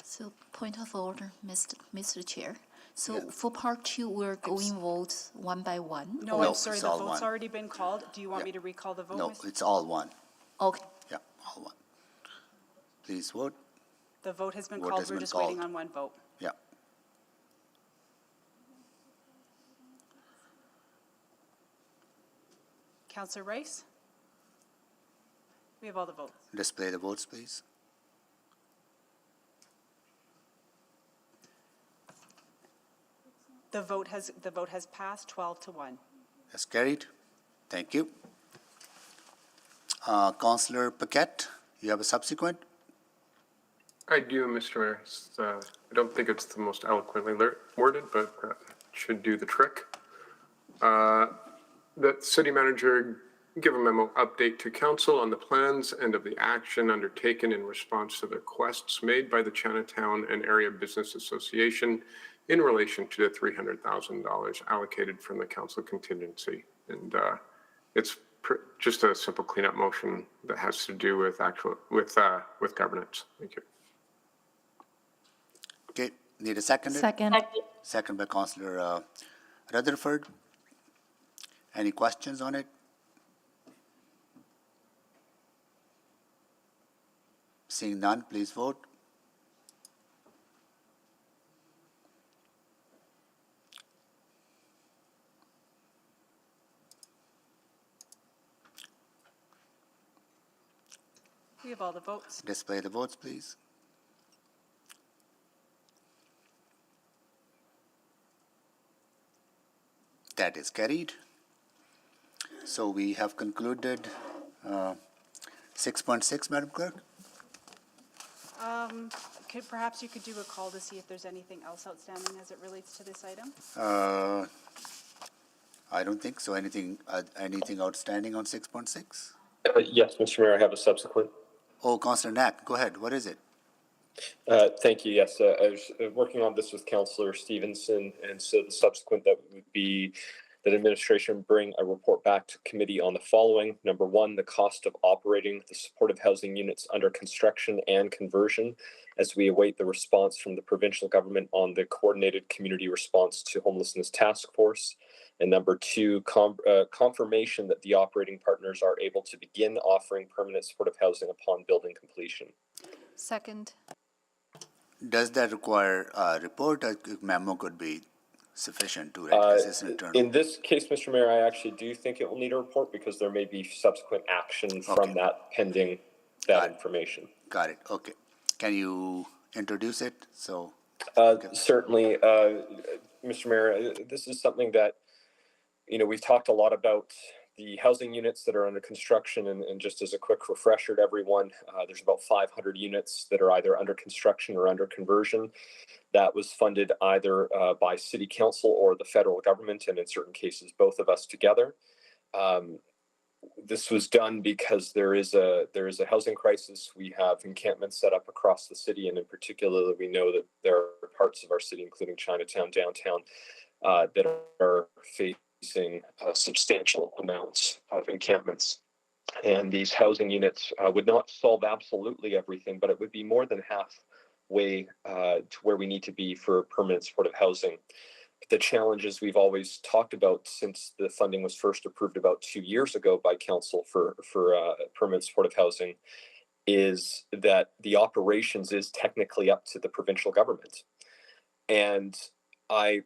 So point of order, Mr. Chair. So for part 2, we're going vote one by one? No, No, I'm sorry, it's the all vote's one. already been called. Do you want me to recall the vote? No, Ms.? it's all one. Okay. Yeah, all one. Please vote. The vote has been Vote called. has We're been just waiting called. on 1 vote. Yeah. Councillor Rice? We have all the votes. Display the votes, please. The vote has passed 12-1. That's carried. Thank you. Councillor Paquette, you have a subsequent? I do, Mr. Mayor. I don't think it's the most eloquently worded, but it should do the trick. That city manager give a memo update to council on the plans and of the action undertaken in response to the requests made by the Chinatown and Area Business Association in relation to the $300,000 allocated from the council contingency. And it's just a simple cleanup motion that has to do with with governance. Thank you. Okay, need a second? Second. Second by Councillor Rutherford. Any questions on it? Seeing none, please vote. We have all the votes. Display the votes, please. That is carried. So we have concluded 6.6, Madam Clerk. Perhaps you could do a call to see if there's anything else outstanding as it relates to this item? I don't think so. Anything outstanding on 6.6? Yes, Mr. Mayor, I have a subsequent. Oh, Councillor Knack, go ahead. What is it? Thank you. Yes, I was working on this with Councillor Stevenson, and so the subsequent that would be that administration bring a report back to committee on the following. Number 1, the cost of operating the supportive housing units under construction and conversion as we await the response from the provincial government on the coordinated community response to homelessness task force. And number 2, confirmation that the operating partners are able to begin offering permanent supportive housing upon building completion. Second. Does that require a report? A memo could be sufficient to it because it's internal. In this case, Mr. Mayor, I actually do think it will need a report because there may be subsequent action from that pending that information. Got it. Okay. Can you introduce it? So certainly, Mr. Mayor, this is something that, we've talked a lot about the housing units that are under construction, and just as a quick refresher to everyone, there's about 500 units that are either under construction or under conversion. That was funded either by City Council or the federal government, and in certain cases, both of us together. This was done because there is a housing crisis. We have encampments set up across the city, and in particular, we know that there are parts of our city, including Chinatown, downtown, that are facing substantial amounts of encampments. And these housing units would not solve absolutely everything, but it would be more than halfway to where we need to be for permanent supportive housing. The challenges we've always talked about since the funding was first approved about 2 years ago by council for permanent supportive housing is that the operations is technically up to the provincial government. And I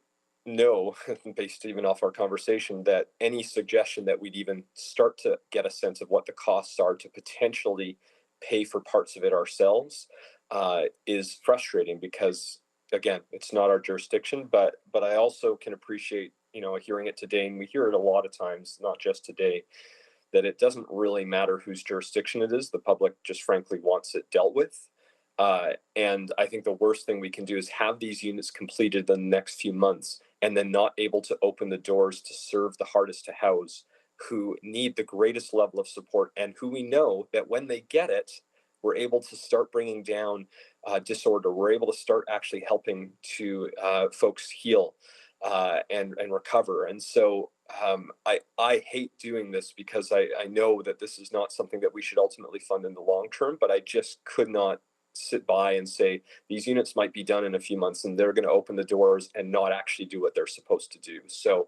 know, based even off our conversation, that any suggestion that we'd even start to get a sense of what the costs are to potentially pay for parts of it ourselves is frustrating because, again, it's not our jurisdiction, but I also can appreciate, hearing it today, and we hear it a lot of times, not just today, that it doesn't really matter whose jurisdiction it is. The public just frankly wants it dealt with. And I think the worst thing we can do is have these units completed in the next few months and then not able to open the doors to serve the hardest to house who need the greatest level of support and who we know that when they get it, we're able to start bringing down disorder. We're able to start actually helping to folks heal and recover. And so I hate doing this because I know that this is not something that we should ultimately fund in the long term, but I just could not sit by and say these units might be done in a few months and they're going to open the doors and not actually do what they're supposed to do. So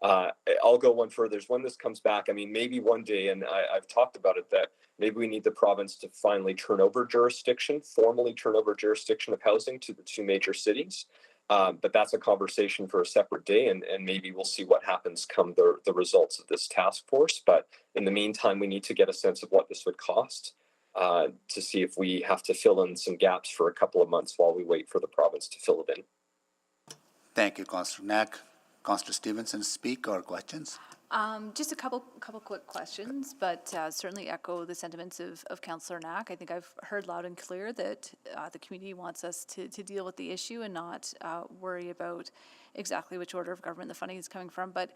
I'll go one further. When this comes back, I mean, maybe one day, and I've talked about it, that maybe we need the province to finally formally turn over jurisdiction of housing to the two major cities. But that's a conversation for a separate day, and maybe we'll see what happens come the results of this task force. But in the meantime, we need to get a sense of what this would cost to see if we have to fill in some gaps for a couple of months while we wait for the province to fill it in. Thank you, Councillor Knack. Councillor Stevenson, speak or questions? Just a couple quick questions, but certainly echo the sentiments of Councillor Knack. I think I've heard loud and clear that the community wants us to deal with the issue and not worry about exactly which order of government the funding is coming from. But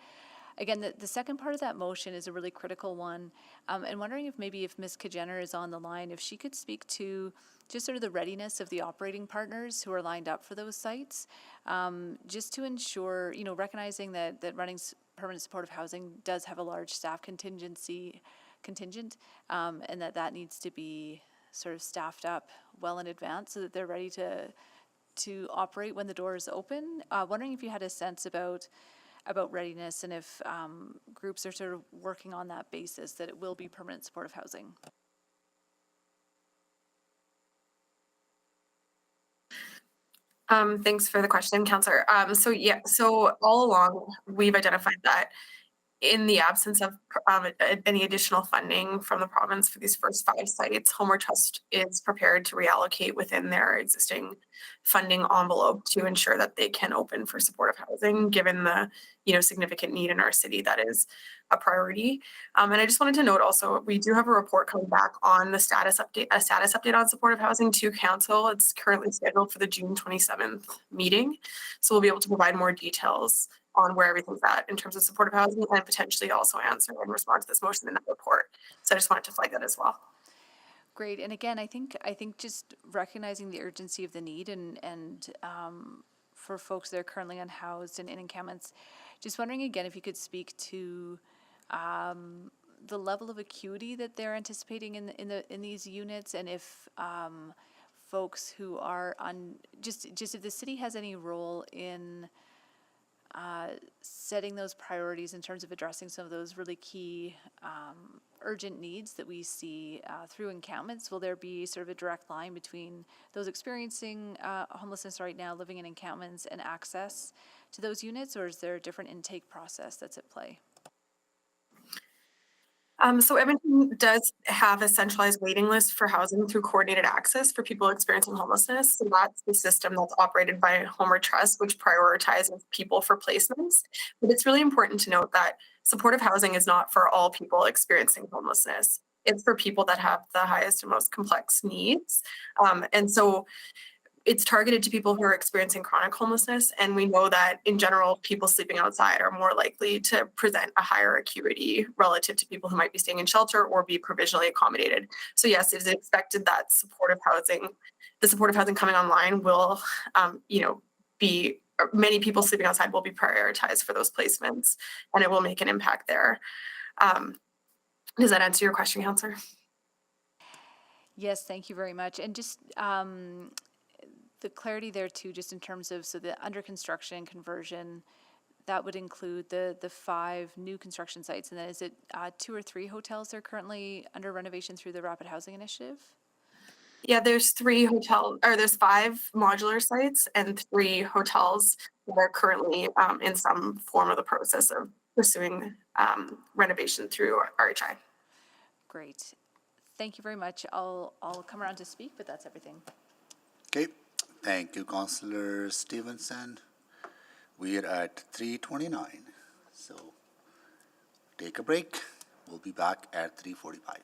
again, the second part of that motion is a really critical one. And wondering if maybe if Ms. Kajener is on the line, if she could speak to just sort of the readiness of the operating partners who are lined up for those sites, just to ensure, recognizing that running permanent supportive housing does have a large staff contingent, and that needs to be sort of staffed up well in advance so that they're ready to operate when the doors open. Wondering if you had a sense about readiness and if groups are sort of working on that basis that it will be permanent supportive housing. Thanks for the question, Councillor. So all along, we've identified that in the absence of any additional funding from the province for these first 5 sites, Homer Trust is prepared to reallocate within their existing funding envelope to ensure that they can open for supportive housing, given the significant need in our city that is a priority. And I just wanted to note also, we do have a report coming back on the status update on supportive housing to council. It's currently scheduled for the June 27th meeting. So we'll be able to provide more details on where everything's at in terms of supportive housing and potentially also answer and respond to this motion in that report. So I just wanted to flag that as well. Great. And again, I think just recognizing the urgency of the need and for folks that are currently unhoused and in encampments, just wondering again if you could speak to the level of acuity that they're anticipating in these units, and if folks who are just if the city has any role in setting those priorities in terms of addressing some of those really key urgent needs that we see through encampments. Will there be sort of a direct line between those experiencing homelessness right now, living in encampments, and access to those units, or is there a different intake process that's at play? So Edmonton does have a centralized waiting list for housing through coordinated access for people experiencing homelessness. So that's the system that's operated by Homer Trust, which prioritizes people for placements. But it's really important to note that supportive housing is not for all people experiencing homelessness. It's for people that have the highest and most complex needs. And so it's targeted to people who are experiencing chronic homelessness. And we know that in general, people sleeping outside are more likely to present a higher acuity relative to people who might be staying in shelter or be provisionally accommodated. So yes, it is expected that the supportive housing coming online will, be many people sleeping outside will be prioritized for those placements, and it will make an impact there. Does that answer your question, Councillor? Yes, thank you very much. And just the clarity there too, just in terms of, so the under construction conversion, that would include the 5 new construction sites, and then is it 2 or 3 hotels that are currently under renovation through the Rapid Housing Initiative? Yeah, there's 5 modular sites and 3 hotels that are currently in some form of the process of pursuing renovation through RHI. Great. Thank you very much. I'll come around to speak, but that's everything. Okay. Thank you, Councillor Stevenson. We are at 3:29, so take a break. We'll be back at 3:45.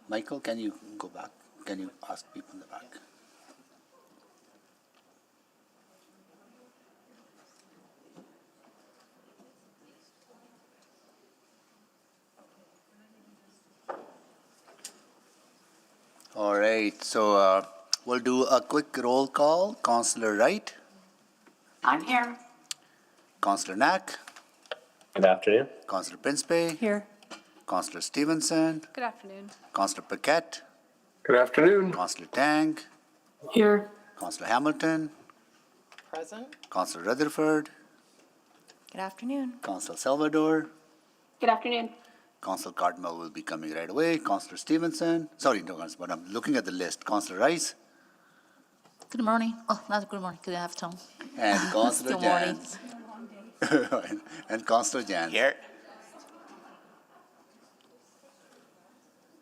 Michael, can you go back? Can you ask people in the back? All right, so we'll do a quick roll call. Councillor Wright, I'm here. Councillor Knack, Good afternoon. Councillor Pinspe, Here. Councillor Stevenson, Good afternoon. Councillor Paquette, Good afternoon. Councillor Tang, Here. Councillor Hamilton, Present? Councillor Rutherford, Good afternoon. Councillor Salvador, Good afternoon. Councillor Cartmel will be coming right away, Councillor Stevenson, sorry, no, but I'm looking at the list, Councillor Rice, Good morning. Oh, not good morning, good afternoon. and Councillor Still morning. Jans. And Councillor Jans. Here.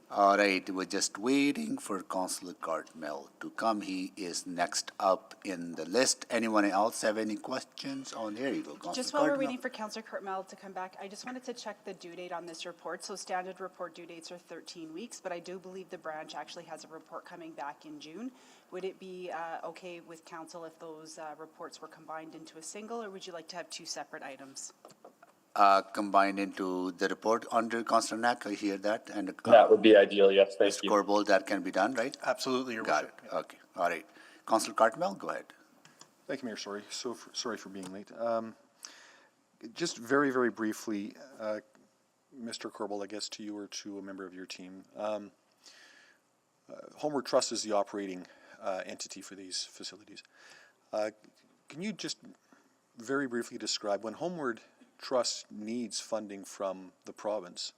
All right, we're just waiting for Councillor Cartmel to come. He is next up in the list. Anyone else have any questions? Oh, there you go, Councillor Just while we're Cartmel. waiting for Councillor Cartmel to come back, I just wanted to check the due date on this report. So standard report due dates are 13 weeks, but I do believe the branch actually has a report coming back in June. Would it be okay with council if those reports were combined into a single, or would you like to have two separate items? Combined into the report under Councillor Knack, I hear that, and That would be ideal, yes, thank you. scoreboard, that can be done, right? Absolutely, Your Got Worship. it, okay, all right. Councillor Cartmel, go ahead. Thank you, Mayor. Sorry for being late. Just very, very briefly, Mr. Corbel, I guess to you or to a member of your team. Homeward Trust is the operating entity for these facilities. Can you just very briefly describe when Homeward Trust needs funding from the province,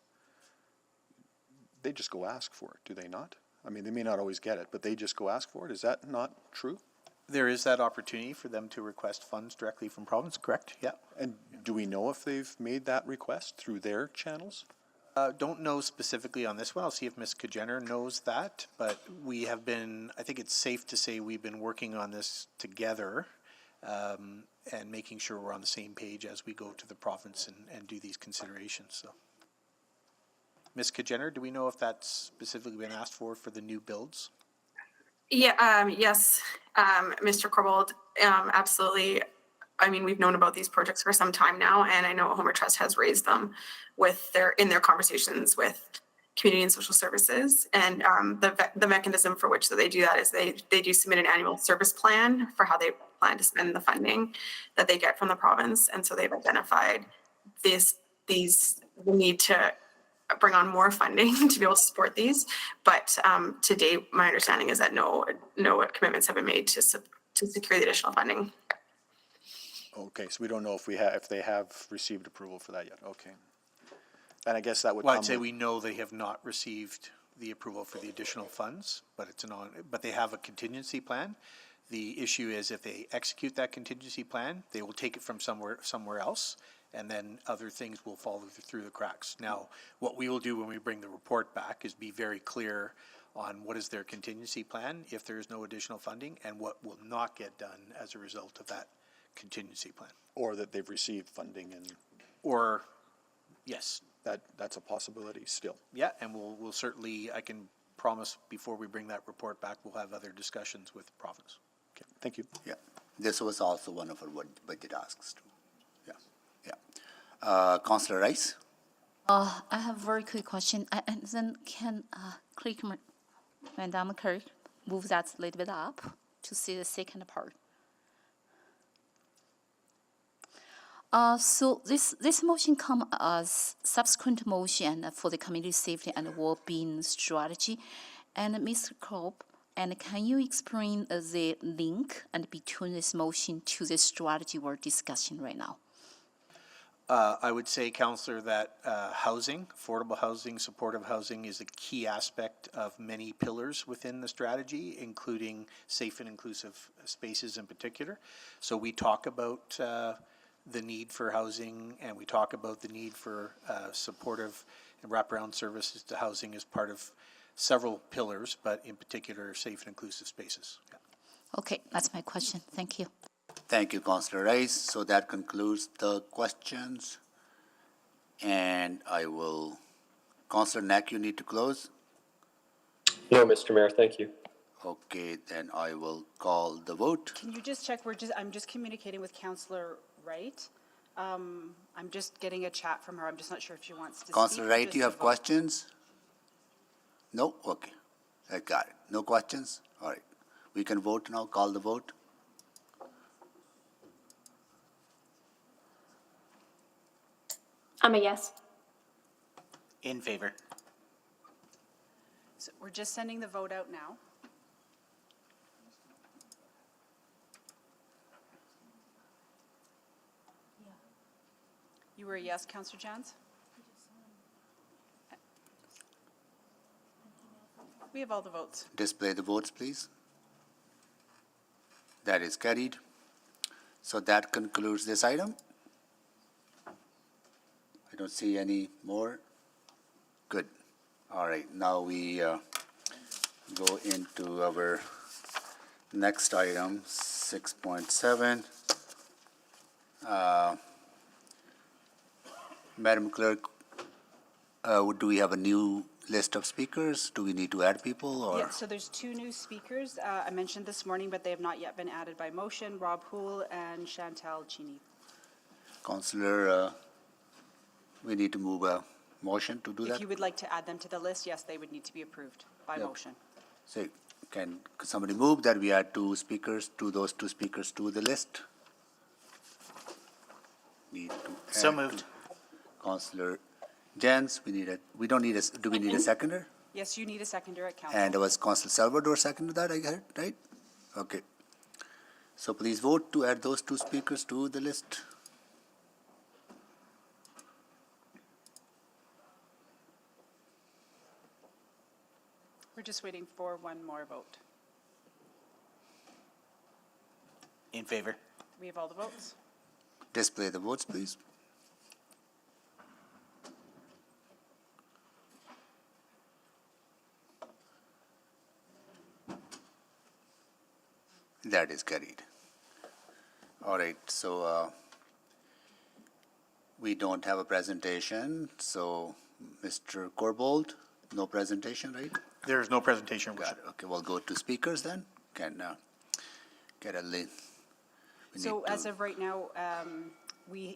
they just go ask for it, do they not? I mean, they may not always get it, but they just go ask for it. Is that not true? There is that opportunity for them to request funds directly from province, correct? Yeah. And do we know if they've made that request through their channels? Don't know specifically on this one. I'll see if Ms. Kajener knows that, but we have been, I think it's safe to say we've been working on this together and making sure we're on the same page as we go to the province and do these considerations, so. Ms. Kajener, do we know if that's specifically been asked for the new builds? Yeah, yes, Mr. Corbold, absolutely. I mean, we've known about these projects for some time now, and I know Homer Trust has raised them in their conversations with Community and Social Services. And the mechanism for which they do that is they do submit an annual service plan for how they plan to spend the funding that they get from the province. And so they've identified the need to bring on more funding to be able to support these. But to date, my understanding is that no commitments have been made to secure the additional funding. Okay, so we don't know if they have received approval for that yet. Okay. And I guess that would Well, come I'd say with- we know they have not received the approval for the additional funds, but but they have a contingency plan. The issue is if they execute that contingency plan, they will take it from somewhere else, and then other things will fall through the cracks. Now, what we will do when we bring the report back is be very clear on what is their contingency plan if there is no additional funding, and what will not get done as a result of that contingency plan. Or that they've received funding and. Or, yes. That's a possibility still. Yeah, and we'll certainly, I can promise before we bring that report back, we'll have other discussions with the province. Okay, thank you. Yeah, this was also one of our budget asks too. Yeah. Councillor Rice? I have a very quick question. And then can Madam Clerk move that a little bit up to see the second part? So this motion come as subsequent motion for the community safety and well-being strategy. And Mr. Cobb, and can you explain the link and between this motion to the strategy we're discussing right now? I would say, Councillor, that housing, affordable housing, supportive housing is a key aspect of many pillars within the strategy, including safe and inclusive spaces in particular. So we talk about the need for housing, and we talk about the need for supportive and wraparound services to housing as part of several pillars, but in particular, safe and inclusive spaces. Yeah. Okay, that's my question. Thank you. Thank you, Councillor Rice. So that concludes the questions. And I will, Councillor Knack, you need to close? No, Mr. Mayor, thank you. Okay, then I will call the vote. Can you just check, I'm just communicating with Councillor Wright. I'm just getting a chat from her. I'm just not sure if she wants to speak. Councillor or Wright, just you to have vote. questions? No? Okay. I got it. No questions? All right. We can vote now. Call the vote. I'm a yes. In favor. So we're just sending the vote out now. You were a yes, Councillor Jans? We have all the votes. Display the votes, please. That is carried. So that concludes this item. I don't see any more. Good. All right, now we go into our next item, 6.7. Madam Clerk, do we have a new list of speakers? Do we need to add people or? Yeah, so there's two new speakers I mentioned this morning, but they have not yet been added by motion, Rob Houle and Chantal Chini. Councillor, we need to move a motion to do that? If you would like to add them to the list, yes, they would need to be approved by Yep. motion. So could somebody move that we add those two speakers to the list? Need to So add moved. to Councillor Jans, we don't need do we need a seconder? Yes, you need a seconder at council. And was Councillor Salvador seconded that, I heard, right? Okay. So please vote to add those two speakers to the list. We're just waiting for one more vote. In favor. We have all the votes. Display the votes, please. That is carried. All right, so we don't have a presentation, so Mr. Corbold, no presentation, right? There is no presentation. Got it. Okay, we'll go to speakers then. Can get a link. So as of right now,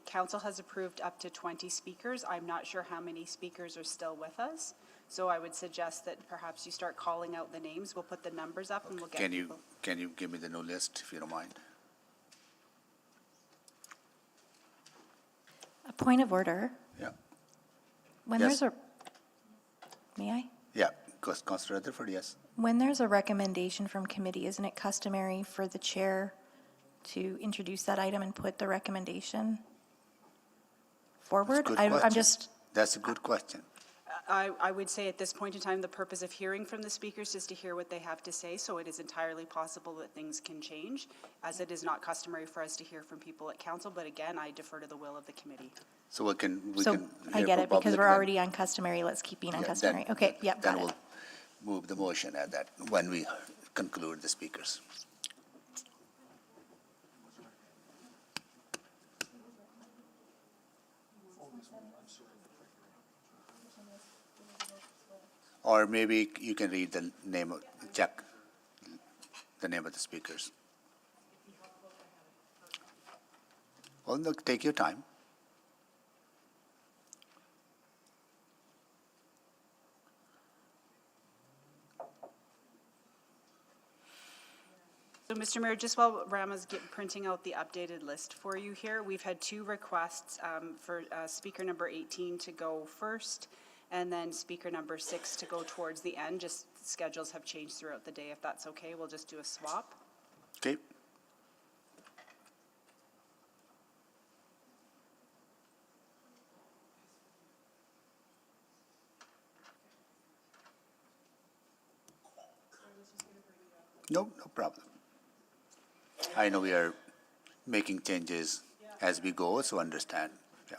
council has approved up to 20 speakers. I'm not sure how many speakers are still with us. So I would suggest that perhaps you start calling out the names. We'll put the numbers up and we'll get people. Can you give me the new list if you don't mind? A point of order. Yeah. When Yes. there's a, may I? Yeah, Councillor Rutherford, yes. When there's a recommendation from committee, isn't it customary for the chair to introduce that item and put the recommendation forward? Good I'm question. just, That's a good question. I would say at this point in time, the purpose of hearing from the speakers is to hear what they have to say, so it is entirely possible that things can change, as it is not customary for us to hear from people at council, but again, I defer to the will of the committee. So we can so I hear get from it, because public we're then. already uncustomary, let's keep being Yeah, uncustomary. then- Okay, yep, got Then it. we'll move the motion at that, when we conclude the speakers. Or maybe you can read the name of, check the name of the speakers. Well, look, take your time. So, Mr. Mayor, just while Rama's printing out the updated list for you here, we've had two requests for speaker number 18 to go first, and then speaker number 6 to go towards the end. Just schedules have changed throughout the day. If that's okay, we'll just do a swap. Okay. No problem. I know we are making changes as we go, so understand. Yeah.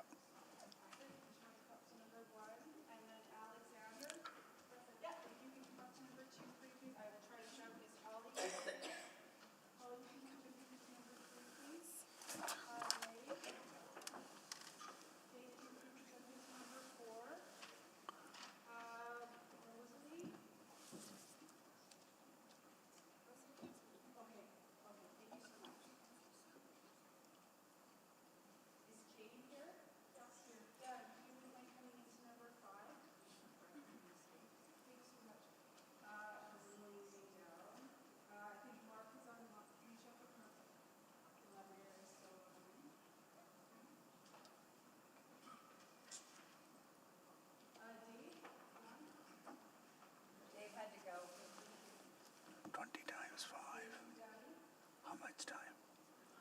minutes time.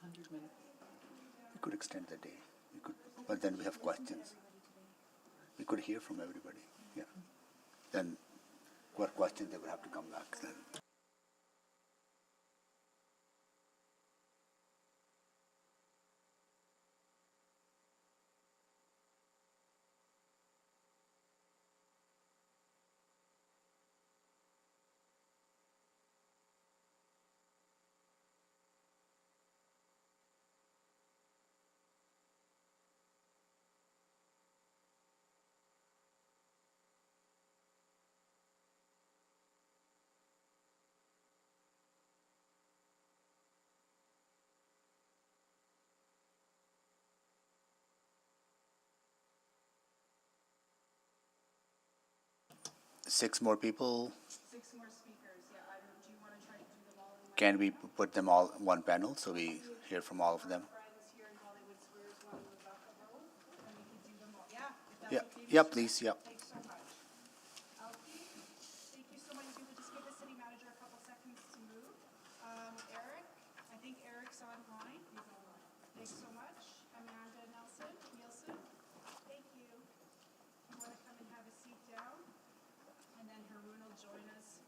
100 minutes. We could extend the day. We could, but then we have questions. We could hear from everybody. Yeah. Then, what questions they would have to come back then. Six more people. 6 more speakers, yeah. Do you want to try to do them all in Can we put them all in one panel so we hear from all of them? friends here in Hollywood Squares, one in Rebecca Road, and we could do them all. Yeah, if that's Yeah. okay. Yeah, Mr. please. Mayor? Yeah. Thanks so much. Elkie, thank you so much. If you would just give the city manager a couple seconds to move. Eric, I think Eric's online. He's online. Thanks so much. Amanda Nielsen, thank you. You want to come and have a seat down? And then Haroon will join us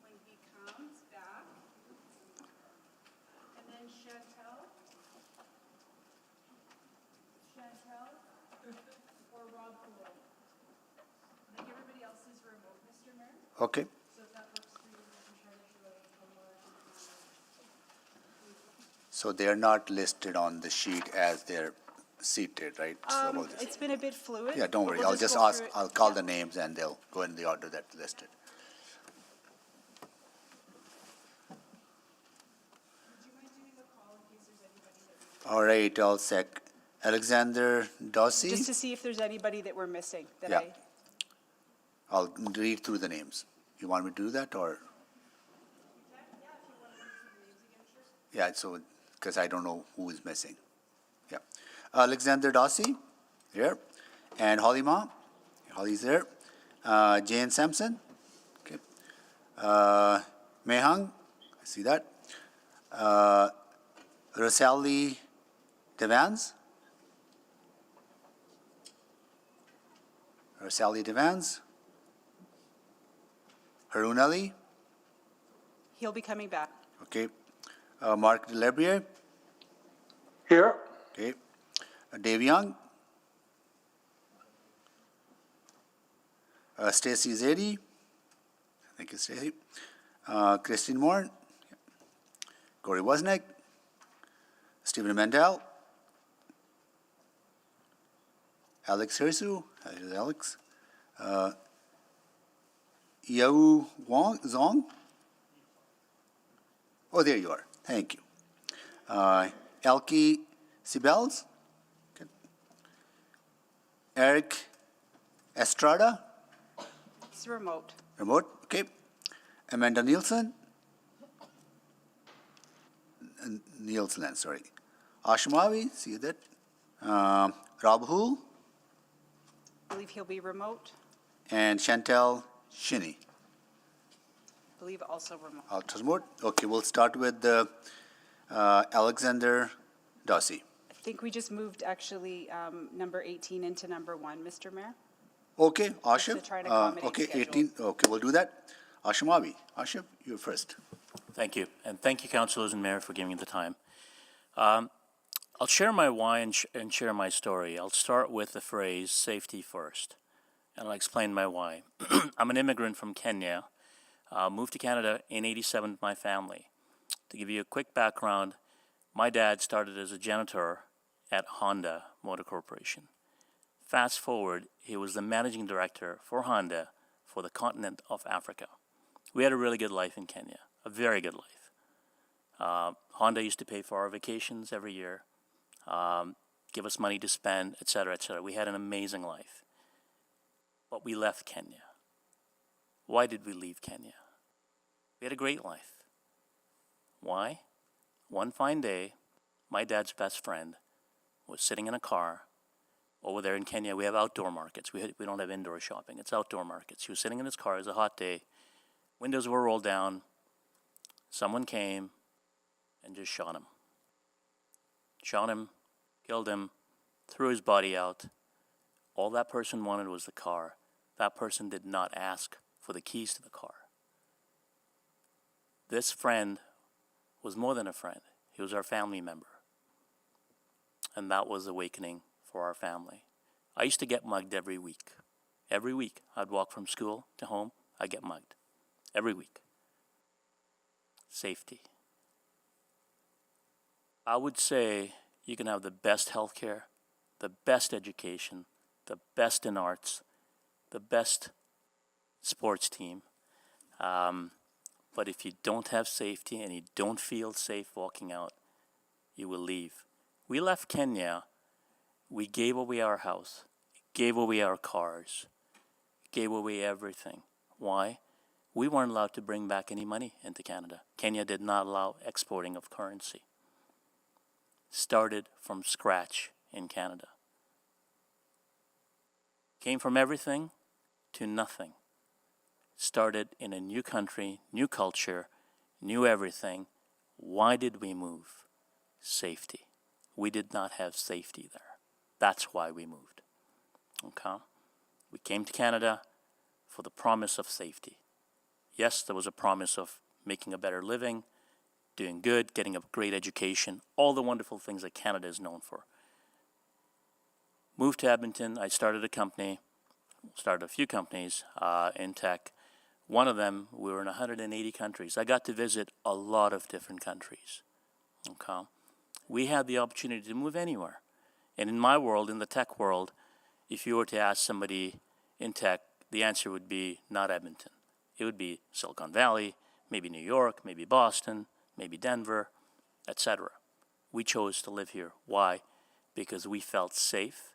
when he comes back. And then Chantel or Rob Poole. I think everybody else is remote, Mr. Mayor. Okay. So if that works for you, we can try to do it from So they're not listed on the sheet as they're seated, right? So we'll just, It's been a bit fluid. yeah, don't but worry. we'll I'll just go ask, through it. I'll call the names and they'll go in the order that's listed. All right, I'll sec. Alexander Dossi. Just to see if there's anybody that we're missing that Yeah. I'll read through the names. You want me to do that or? Yeah, so, because I don't know who is missing. Yeah. Alexander Dossi, here. And Holly Ma, Holly's there. Jane Sampson, okay. Mehang, I see that. Rosalie Devans. Rosalie Devans. Haroon Ali, He'll be coming back. okay. Mark Delebrier, Here. okay. Dave Young. Stacy Zady, thank you, Stacy. Christine Moore, Corey Wozniak, Stephen Mandel, Alex Hirsu, Alex, Yao Zong. Oh, there you are. Thank you. Elke Sibels. Okay. Eric Estrada. It's remote. Remote. Okay. Amanda Nielsen. Nielsen, sorry. Ashmawi, see that. Rob Hool. I believe he'll be remote. And Chantel Shinny. I believe also remote. Remote. Okay, we'll start with Alexander Dossi. I think we just moved actually number 18 into number 1, Mr. Mayor. Okay, Ashif. to try and accommodate Okay, schedule. 18. Okay, we'll do that. Ashmawi. Ashif, you're first. Thank you. And thank you, councilors and mayor, for giving me the time. I'll share my why and share my story. I'll start with the phrase safety first, and I'll explain my why. I'm an immigrant from Kenya, moved to Canada in '87 with my family. To give you a quick background, my dad started as a janitor at Honda Motor Corporation. Fast forward, he was the managing director for Honda for the continent of Africa. We had a really good life in Kenya, a very good life. Honda used to pay for our vacations every year, give us money to spend, et cetera, et cetera. We had an amazing life. But we left Kenya. Why did we leave Kenya? We had a great life. Why? One fine day, my dad's best friend was sitting in a car. Over there in Kenya, we have outdoor markets. We don't have indoor shopping. It's outdoor markets. He was sitting in his car. It was a hot day. Windows were rolled down. Someone came and just shot him. Shot him, killed him, threw his body out. All that person wanted was the car. That person did not ask for the keys to the car. This friend was more than a friend. He was our family member. And that was awakening for our family. I used to get mugged every week. Every week, I'd walk from school to home, I'd get mugged. Every week. Safety. I would say you can have the best healthcare, the best education, the best in arts, the best sports team. But if you don't have safety and you don't feel safe walking out, you will leave. We left Kenya, we gave away our house, gave away our cars, gave away everything. Why? We weren't allowed to bring back any money into Canada. Kenya did not allow exporting of currency. Started from scratch in Canada. Came from everything to nothing. Started in a new country, new culture, new everything. Why did we move? Safety. We did not have safety there. That's why we moved. Okay? We came to Canada for the promise of safety. Yes, there was a promise of making a better living, doing good, getting a great education, all the wonderful things that Canada is known for. Moved to Edmonton. I started a company, started a few companies in tech. One of them, we were in 180 countries. I got to visit a lot of different countries. Okay? We had the opportunity to move anywhere. And in my world, in the tech world, if you were to ask somebody in tech, the answer would be not Edmonton. It would be Silicon Valley, maybe New York, maybe Boston, maybe Denver, etc. We chose to live here. Why? Because we felt safe.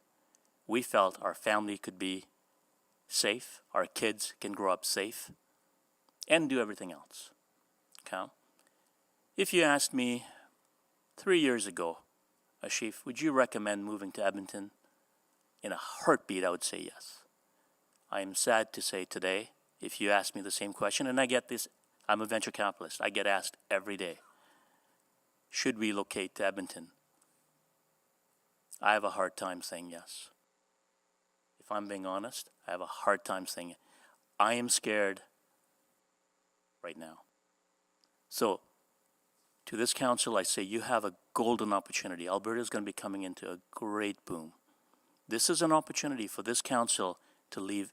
We felt our family could be safe. Our kids can grow up safe and do everything else. Okay? If you asked me 3 years ago, Ashif, would you recommend moving to Edmonton? In a heartbeat, I would say yes. I am sad to say today, if you ask me the same question, and I get this, I'm a venture capitalist, I get asked every day, should we locate to Edmonton? I have a hard time saying yes. If I'm being honest, I have a hard time saying it. I am scared right now. So, to this council, I say you have a golden opportunity. Alberta is going to be coming into a great boom. This is an opportunity for this council to leave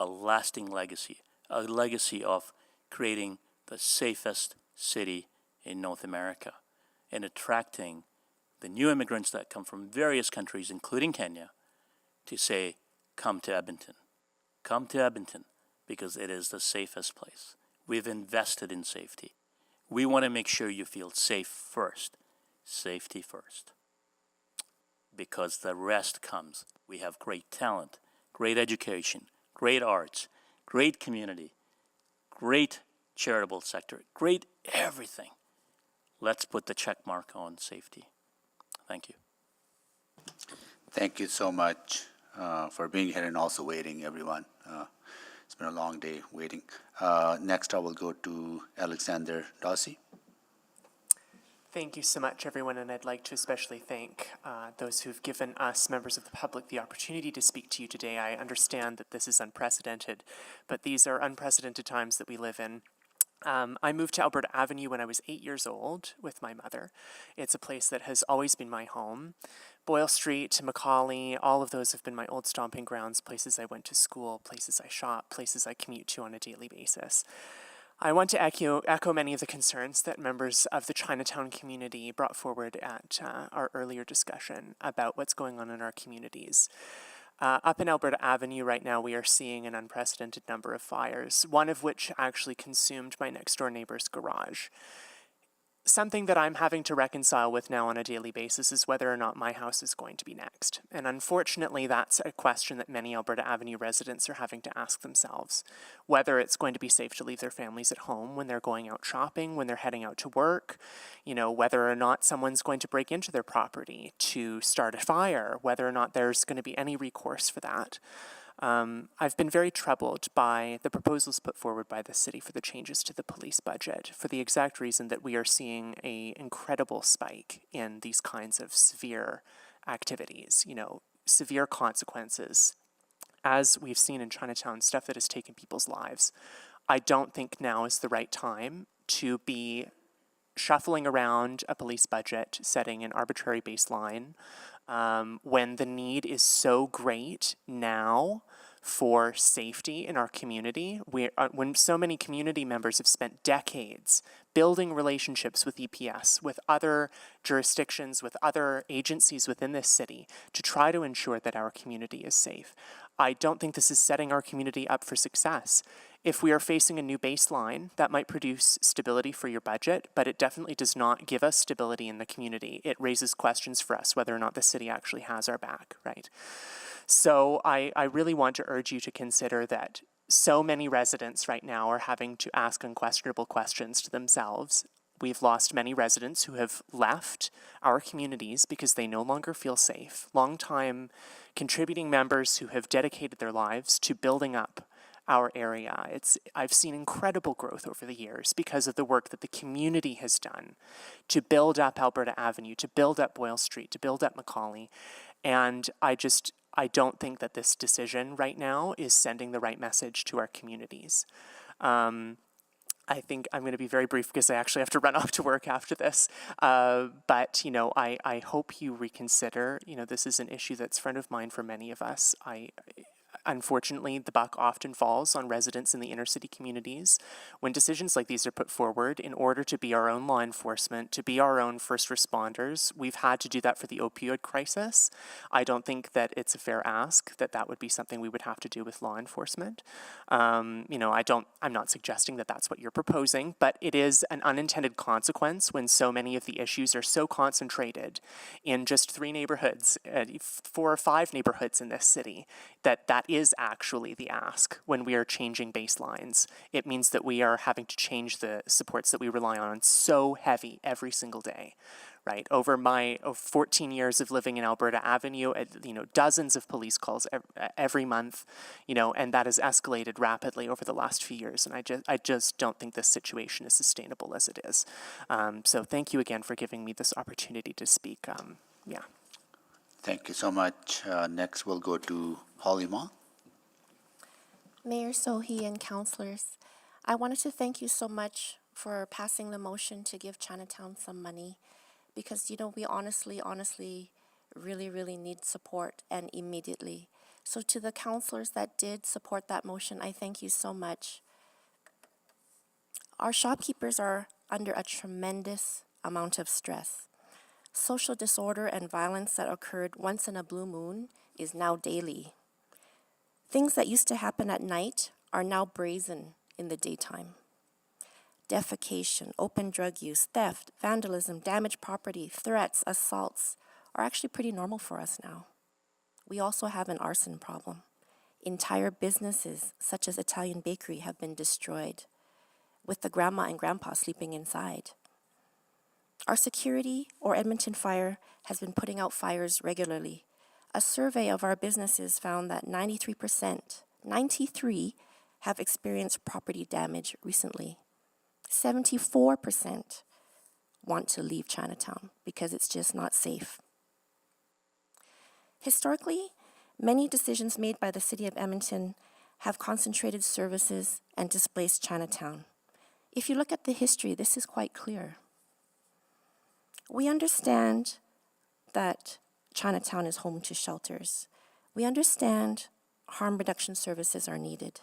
a lasting legacy, a legacy of creating the safest city in North America and attracting the new immigrants that come from various countries, including Kenya, to say, come to Edmonton. Come to Edmonton because it is the safest place. We've invested in safety. We want to make sure you feel safe first. Safety first. Because the rest comes. We have great talent, great education, great arts, great community, great charitable sector, great everything. Let's put the check mark on safety. Thank you. Thank you so much for being here and also waiting, everyone. It's been a long day waiting. Next, I will go to Alexander Dawsey. Thank you so much, everyone, and I'd like to especially thank those who've given us, members of the public, the opportunity to speak to you today. I understand that this is unprecedented, but these are unprecedented times that we live in. I moved to Alberta Avenue when I was 8 years old with my mother. It's a place that has always been my home. Boyle Street, Macaulay, all of those have been my old stomping grounds, places I went to school, places I shop, places I commute to on a daily basis. I want to echo many of the concerns that members of the Chinatown community brought forward at our earlier discussion about what's going on in our communities. Up in Alberta Avenue right now, we are seeing an unprecedented number of fires, one of which actually consumed my next-door neighbor's garage. Something that I'm having to reconcile with now on a daily basis is whether or not my house is going to be next. And unfortunately, that's a question that many Alberta Avenue residents are having to ask themselves. Whether it's going to be safe to leave their families at home when they're going out shopping, when they're heading out to work, whether or not someone's going to break into their property to start a fire, whether or not there's going to be any recourse for that. I've been very troubled by the proposals put forward by the city for the changes to the police budget for the exact reason that we are seeing an incredible spike in these kinds of severe activities, severe consequences, as we've seen in Chinatown, stuff that has taken people's lives. I don't think now is the right time to be shuffling around a police budget, setting an arbitrary baseline, when the need is so great now for safety in our community, when so many community members have spent decades building relationships with EPS, with other jurisdictions, with other agencies within this city to try to ensure that our community is safe. I don't think this is setting our community up for success. If we are facing a new baseline, that might produce stability for your budget, but it definitely does not give us stability in the community. It raises questions for us whether or not the city actually has our back, right? So I really want to urge you to consider that so many residents right now are having to ask unquestionable questions to themselves. We've lost many residents who have left our communities because they no longer feel safe. Long-time contributing members who have dedicated their lives to building up our area. I've seen incredible growth over the years because of the work that the community has done to build up Alberta Avenue, to build up Boyle Street, to build up Macaulay. And I don't think that this decision right now is sending the right message to our communities. I think I'm going to be very brief because I actually have to run off to work after this. But, I hope you reconsider. This is an issue that's front of mind for many of us. Unfortunately, the buck often falls on residents in the inner city communities when decisions like these are put forward in order to be our own law enforcement, to be our own first responders. We've had to do that for the opioid crisis. I don't think that it's a fair ask that would be something we would have to do with law enforcement. I'm not suggesting that that's what you're proposing, but it is an unintended consequence when so many of the issues are so concentrated in just 3 neighborhoods, 4 or 5 neighborhoods in this city, that is actually the ask when we are changing baselines. It means that we are having to change the supports that we rely on so heavy every single day, right? Over my 14 years of living in Alberta Avenue, dozens of police calls every month, and that has escalated rapidly over the last few years. And I just don't think this situation is sustainable as it is. So thank you again for giving me this opportunity to speak. Thank you so much. Next, we'll go to Holly Ma. Mayor Sohi and councillors, I wanted to thank you so much for passing the motion to give Chinatown some money because, we honestly really need support and immediately. So to the councillors that did support that motion, I thank you so much. Our shopkeepers are under a tremendous amount of stress. Social disorder and violence that occurred once in a blue moon is now daily. Things that used to happen at night are now brazen in the daytime. Defecation, open drug use, theft, vandalism, damaged property, threats, assaults are actually pretty normal for us now. We also have an arson problem. Entire businesses, such as Italian Bakery, have been destroyed, with the grandma and grandpa sleeping inside. Our security or Edmonton Fire has been putting out fires regularly. A survey of our businesses found that 93% have experienced property damage recently. 74% want to leave Chinatown because it's just not safe. Historically, many decisions made by the City of Edmonton have concentrated services and displaced Chinatown. If you look at the history, this is quite clear. We understand that Chinatown is home to shelters. We understand harm reduction services are needed.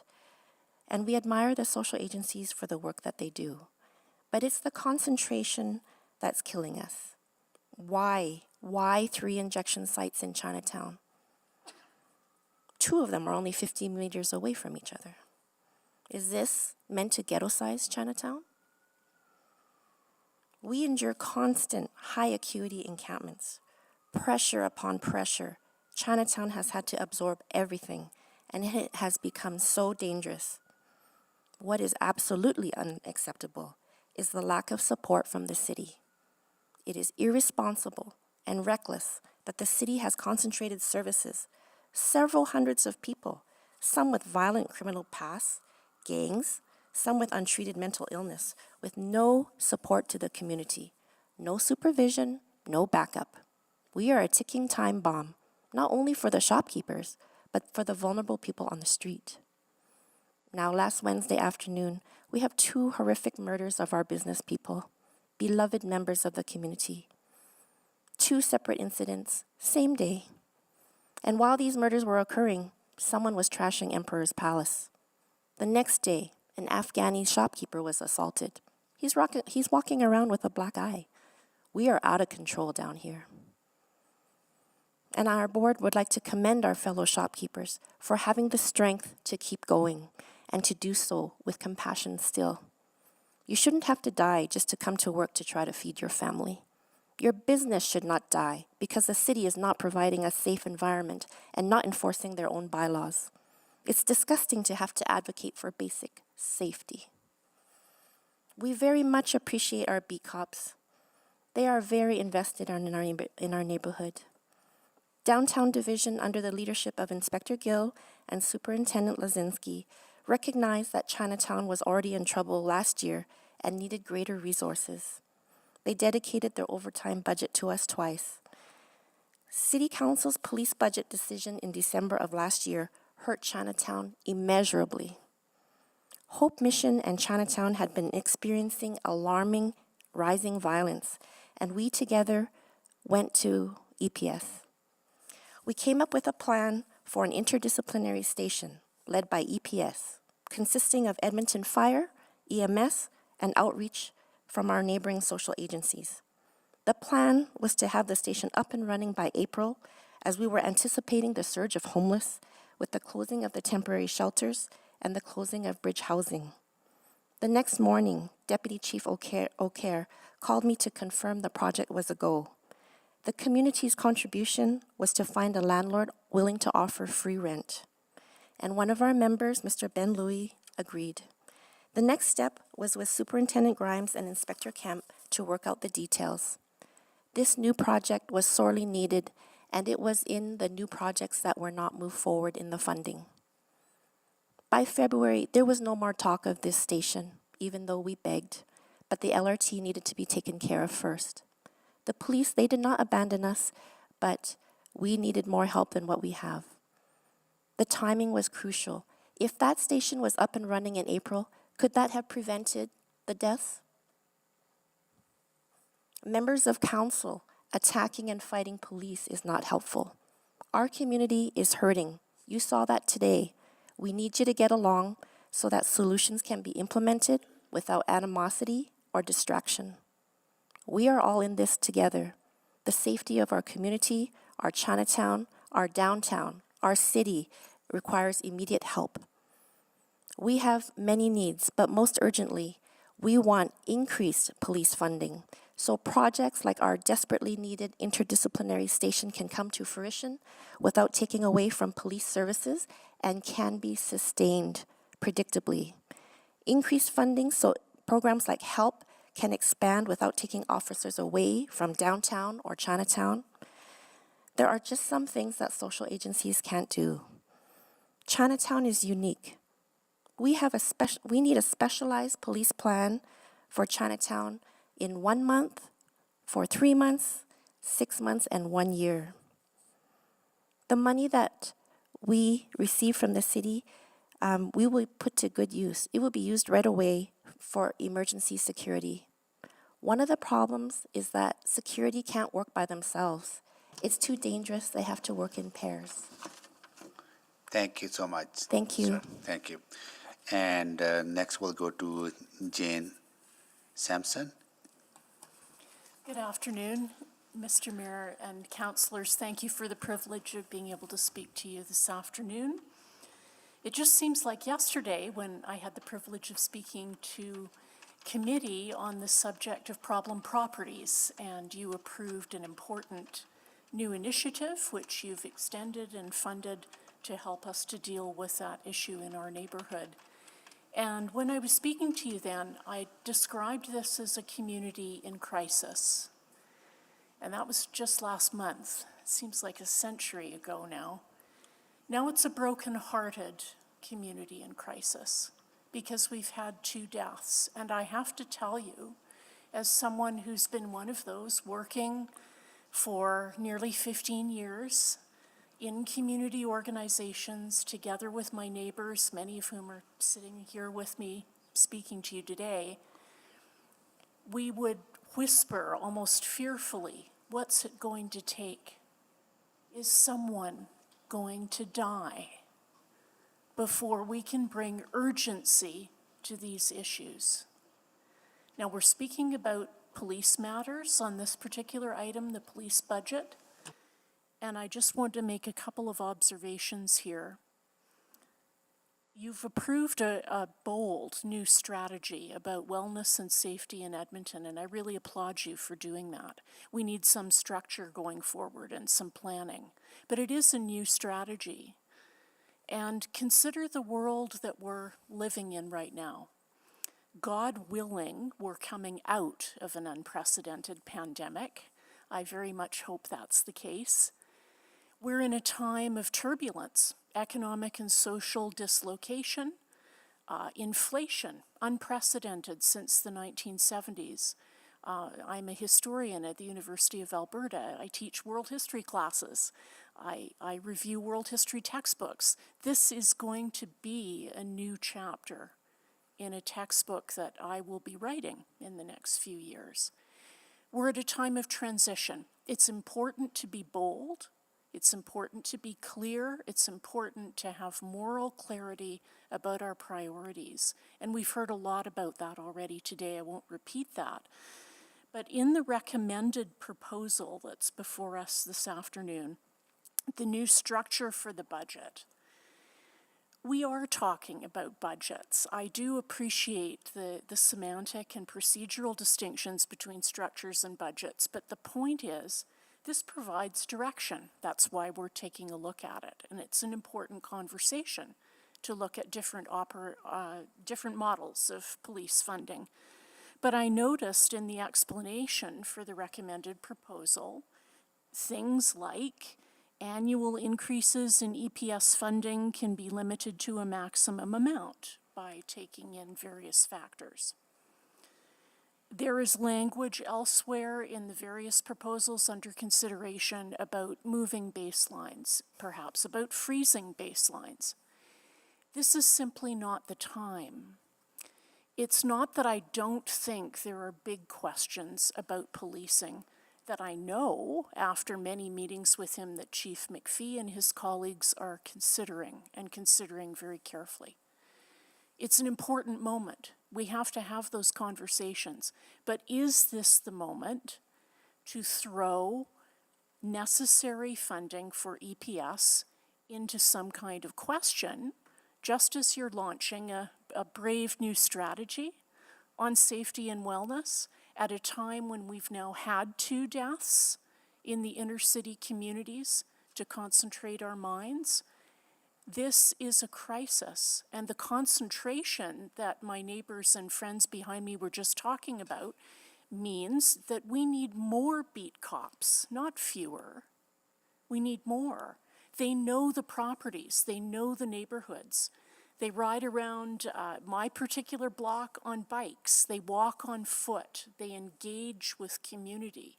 And we admire the social agencies for the work that they do. But it's the concentration that's killing us. Why 3 injection sites in Chinatown? 2 of them are only 50 meters away from each other. Is this meant to ghetto-size Chinatown? We endure constant high acuity encampments. Pressure upon pressure. Chinatown has had to absorb everything, and it has become so dangerous. What is absolutely unacceptable is the lack of support from the city. It is irresponsible and reckless that the city has concentrated services, several hundreds of people, some with violent criminal pasts, gangs, some with untreated mental illness, with no support to the community, no supervision, no backup. We are a ticking time bomb, not only for the shopkeepers, but for the vulnerable people on the street. Now, last Wednesday afternoon, we have 2 horrific murders of our business people, beloved members of the community. 2 separate incidents, same day. And while these murders were occurring, someone was trashing Emperor's Palace. The next day, an Afghani shopkeeper was assaulted. He's walking around with a black eye. We are out of control down here. And our board would like to commend our fellow shopkeepers for having the strength to keep going and to do so with compassion still. You shouldn't have to die just to come to work to try to feed your family. Your business should not die because the city is not providing a safe environment and not enforcing their own bylaws. It's disgusting to have to advocate for basic safety. We very much appreciate our beat cops. They are very invested in our neighborhood. Downtown Division, under the leadership of Inspector Gill and Superintendent Lazinski, recognized that Chinatown was already in trouble last year and needed greater resources. They dedicated their overtime budget to us twice. City Council's police budget decision in December of last year hurt Chinatown immeasurably. Hope Mission and Chinatown had been experiencing alarming, rising violence, and we together went to EPS. We came up with a plan for an interdisciplinary station led by EPS, consisting of Edmonton Fire, EMS, and outreach from our neighboring social agencies. The plan was to have the station up and running by April, as we were anticipating the surge of homeless with the closing of the temporary shelters and the closing of bridge housing. The next morning, Deputy Chief O'Care called me to confirm the project was a go. The community's contribution was to find a landlord willing to offer free rent. And one of our members, Mr. Ben Louis, agreed. The next step was with Superintendent Grimes and Inspector Kemp to work out the details. This new project was sorely needed, and it was in the new projects that were not moved forward in the funding. By February, there was no more talk of this station, even though we begged, but the LRT needed to be taken care of first. The police, they did not abandon us, but we needed more help than what we have. The timing was crucial. If that station was up and running in April, could that have prevented the deaths? Members of council attacking and fighting police is not helpful. Our community is hurting. You saw that today. We need you to get along so that solutions can be implemented without animosity or distraction. We are all in this together. The safety of our community, our Chinatown, our downtown, our city requires immediate help. We have many needs, but most urgently, we want increased police funding so projects like our desperately needed interdisciplinary station can come to fruition without taking away from police services and can be sustained predictably. Increased funding so programs like HELP can expand without taking officers away from downtown or Chinatown. There are just some things that social agencies can't do. Chinatown is unique. We need a specialized police plan for Chinatown in 1 month, for 3 months, 6 months, and 1 year. The money that we receive from the city, we will put to good use. It will be used right away for emergency security. One of the problems is that security can't work by themselves. It's too dangerous. They have to work in pairs. Thank you so much. Thank you. Sir. Thank you. And next we'll go to Jane Sampson. Good afternoon, Mr. Mayor and councillors. Thank you for the privilege of being able to speak to you this afternoon. It just seems like yesterday when I had the privilege of speaking to committee on the subject of problem properties, and you approved an important new initiative which you've extended and funded to help us to deal with that issue in our neighborhood. And when I was speaking to you then, I described this as a community in crisis. And that was just last month. It seems like a century ago now. Now it's a broken-hearted community in crisis because we've had 2 deaths. And I have to tell you, as someone who's been one of those working for nearly 15 years in community organizations together with my neighbors, many of whom are sitting here with me speaking to you today, we would whisper almost fearfully, what's it going to take? Is someone going to die before we can bring urgency to these issues? Now, we're speaking about police matters on this particular item, the police budget, and I just want to make a couple of observations here. You've approved a bold new strategy about wellness and safety in Edmonton, and I really applaud you for doing that. We need some structure going forward and some planning, but it is a new strategy. And consider the world that we're living in right now. God willing, we're coming out of an unprecedented pandemic. I very much hope that's the case. We're in a time of turbulence, economic and social dislocation, inflation, unprecedented since the 1970s. I'm a historian at the University of Alberta. I teach world history classes. I review world history textbooks. This is going to be a new chapter in a textbook that I will be writing in the next few years. We're at a time of transition. It's important to be bold. It's important to be clear. It's important to have moral clarity about our priorities. And we've heard a lot about that already today. I won't repeat that. But in the recommended proposal that's before us this afternoon, the new structure for the budget, we are talking about budgets. I do appreciate the semantic and procedural distinctions between structures and budgets, but the point is, this provides direction. That's why we're taking a look at it. And it's an important conversation to look at different models of police funding. But I noticed in the explanation for the recommended proposal, things like annual increases in EPS funding can be limited to a maximum amount by taking in various factors. There is language elsewhere in the various proposals under consideration about moving baselines, perhaps about freezing baselines. This is simply not the time. It's not that I don't think there are big questions about policing that I know, after many meetings with him, that Chief McPhee and his colleagues are considering very carefully. It's an important moment. We have to have those conversations. But is this the moment to throw necessary funding for EPS into some kind of question, just as you're launching a brave new strategy on safety and wellness at a time when we've now had 2 deaths in the inner city communities to concentrate our minds? This is a crisis, and the concentration that my neighbors and friends behind me were just talking about means that we need more beat cops, not fewer. We need more. They know the properties, they know the neighborhoods. They ride around my particular block on bikes, they walk on foot, they engage with community.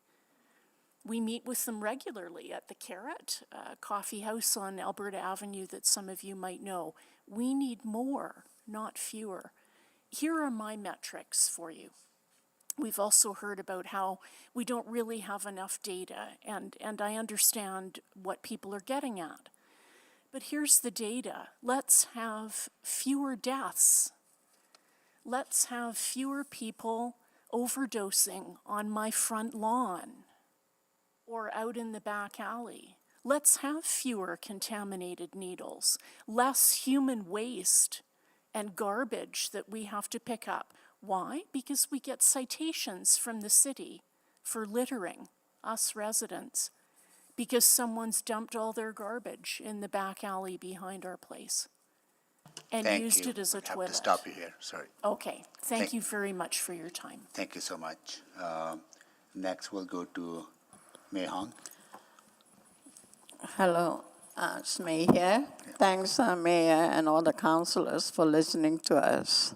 We meet with them regularly at the Carrot, coffee house on Alberta Avenue that some of you might know. We need more, not fewer. Here are my metrics for you. We've also heard about how we don't really have enough data, and I understand what people are getting at. But here's the data. Let's have fewer deaths. Let's have fewer people overdosing on my front lawn or out in the back alley. Let's have fewer contaminated needles, less human waste and garbage that we have to pick up. Why? Because we get citations from the city for littering, us residents, because someone's dumped all their garbage in the back alley behind our place and used it as a toilet. I have to stop you here, sorry. Okay, thank you very much for your time. Thank you so much. Next, we'll go to Mei Hong. Hello. It's May here. Thanks, Mayor and all the councillors for listening to us.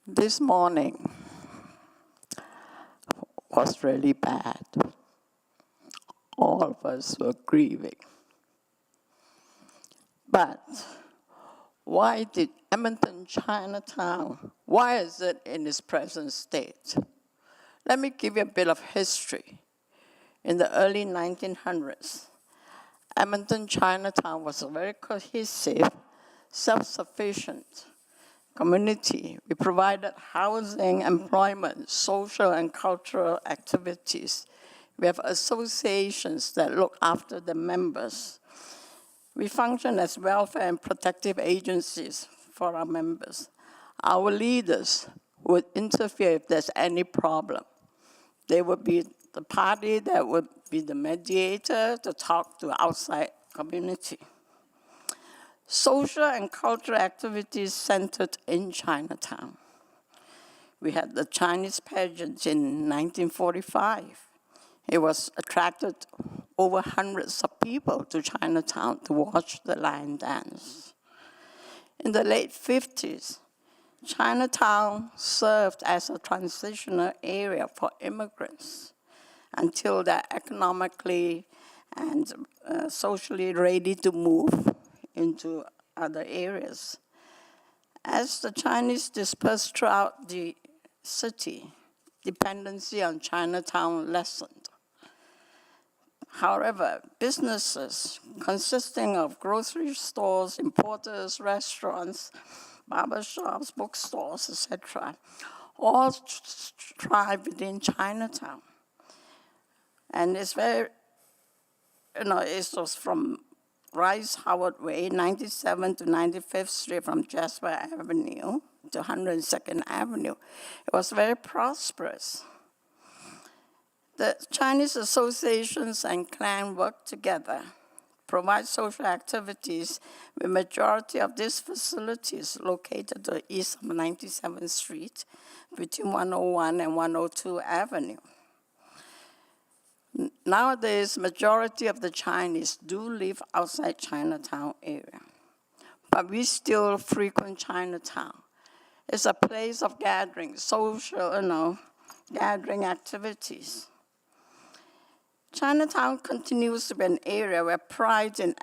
This morning was really bad. All of us were grieving. But why did Edmonton, Chinatown, why is it in its present state? Let me give you a bit of history. In the early 1900s, Edmonton, Chinatown was a very cohesive, self-sufficient community. We provided housing, employment, social and cultural activities. We have associations that look after the members. We function as welfare and protective agencies for our members. Our leaders would interfere if there's any problem. They would be the party that would be the mediator to talk to the outside community. Social and cultural activities centered in Chinatown. We had the Chinese pageant in 1945. It was attracted over hundreds of people to Chinatown to watch the lion dance. In the late 50s, Chinatown served as a transitional area for immigrants until they're economically and socially ready to move into other areas. As the Chinese dispersed throughout the city, dependency on Chinatown lessened. However, businesses consisting of grocery stores, importers, restaurants, barber shops, bookstores, etc., all thrive within Chinatown. And it's very, it was from Rice Howard Way, 97 to 95th Street, from Jasper Avenue to 102nd Avenue. It was very prosperous. The Chinese associations and clan worked together, provide social activities. The majority of these facilities located to the east of 97th Street, between 101 and 102 Avenue. Nowadays, majority of the Chinese do live outside Chinatown area, but we still frequent Chinatown. It's a place of gathering, social, gathering activities. Chinatown continues to be an area where pride in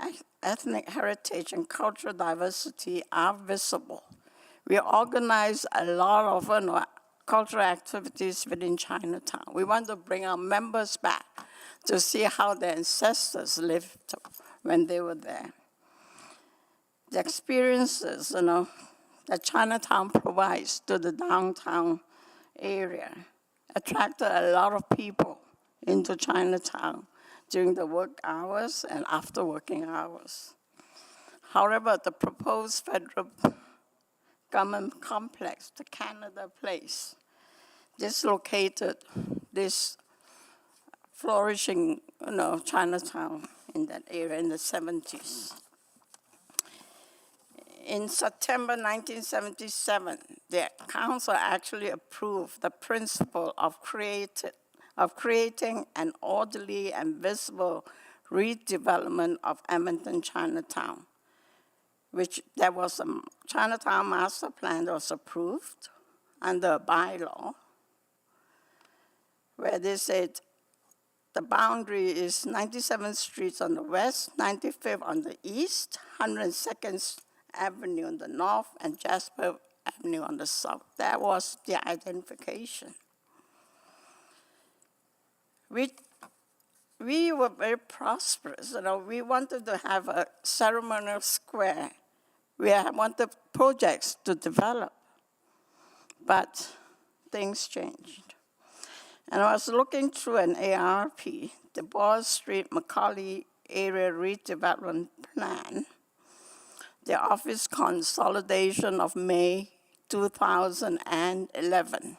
ethnic heritage and cultural diversity are visible. We organize a lot of cultural activities within Chinatown. We want to bring our members back to see how their ancestors lived when they were there. The experiences, that Chinatown provides to the downtown area attracted a lot of people into Chinatown during the work hours and after working hours. However, the proposed federal government complex, the Canada Place, dislocated this flourishing, Chinatown in that area in the 70s. In September 1977, the council actually approved the principle of creating an orderly and visible redevelopment of Edmonton Chinatown, which there was a Chinatown master plan that was approved under a bylaw, where they said the boundary is 97th Street on the west, 95th on the east, 102nd Avenue on the north, and Jasper Avenue on the south. That was the identification. We were very prosperous. We wanted to have a ceremonial square. We wanted projects to develop, but things changed. And I was looking through an ARP, the Bois Street Macaulay Area Redevelopment Plan, the office consolidation of May 2011.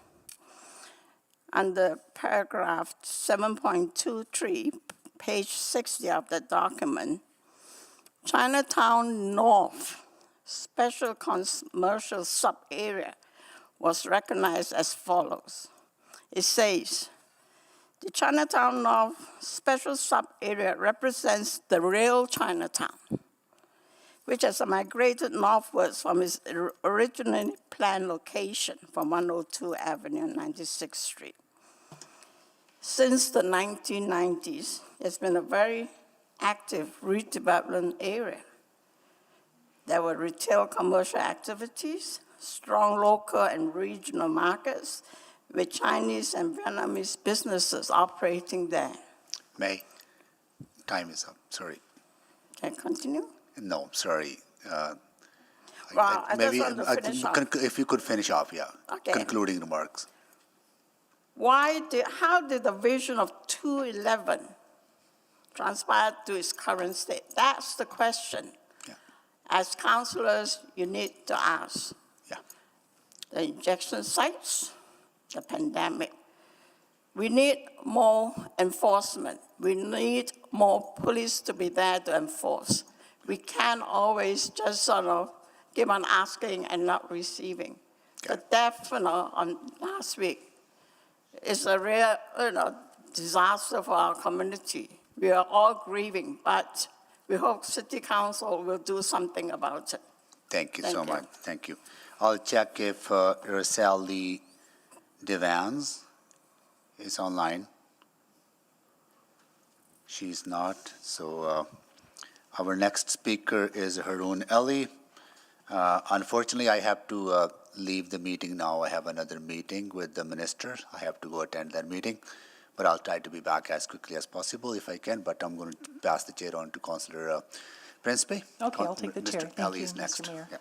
Under paragraph 7.23, page 60 of the document, Chinatown North Special Commercial Sub-Area was recognized as follows. It says, The Chinatown North Special Sub-Area represents the real Chinatown, which has migrated northwards from its originally planned location from 102 Avenue and 96th Street. Since the 1990s, it's been a very active redevelopment area. There were retail commercial activities, strong local and regional markets, with Chinese and Vietnamese businesses operating there. May, time is up, sorry. Can I continue? No, sorry. Well, I just want to finish off. If you could finish off, yeah. Okay. Concluding remarks. How did the vision of 211 transpire to its current state? That's the question. Yeah. As councillors, you need to ask. Yeah. The injection sites, the pandemic. We need more enforcement. We need more police to be there to enforce. We can't always just sort of keep on asking and not receiving. Okay. The death on last week is a real disaster for our community. We are all grieving, but we hope City Council will do something about it. Thank you so much. Thank you. I'll check if Rosali Devans is online. She's not. So our next speaker is Haroon Ali. Unfortunately, I have to leave the meeting now. I have another meeting with the minister. I have to go attend that meeting, but I'll try to be back as quickly as possible if I can, but I'm going to pass the chair on to Councillor Principe. Okay, I'll take the chair. Mr. Thank Ali you, is next. Mr. Mayor. Yeah.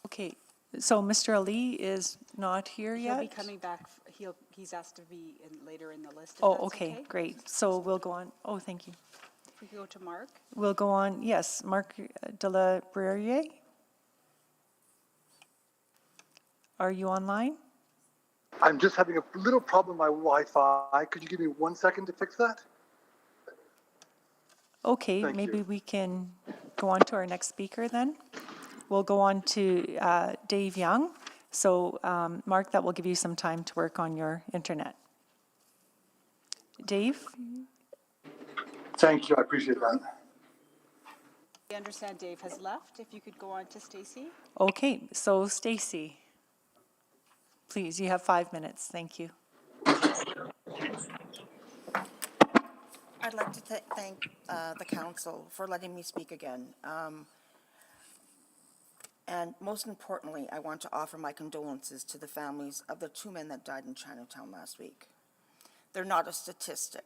Okay, so Mr. Ali is not here He'll yet? be coming back, he's asked to be later in the list, if Oh, that's okay, great. So we'll go on, oh, thank you. If we could go to Mark. We'll go on, yes, Marc de la Bruyere? Are you online? I'm just having a little problem with my Wi-Fi. Could you give me 1 second to fix that? Okay, Thank maybe you. we can go on to our next speaker then. We'll go on to Dave Young. So, Mark, that will give you some time to work on your internet. Dave? Thank you, I appreciate that. I understand Dave has left. If you could go on to Stacy. Okay, so Stacy, please, you have 5 minutes. Thank you. I'd like to thank the council for letting me speak again. And most importantly, I want to offer my condolences to the families of the 2 men that died in Chinatown last week. They're not a statistic.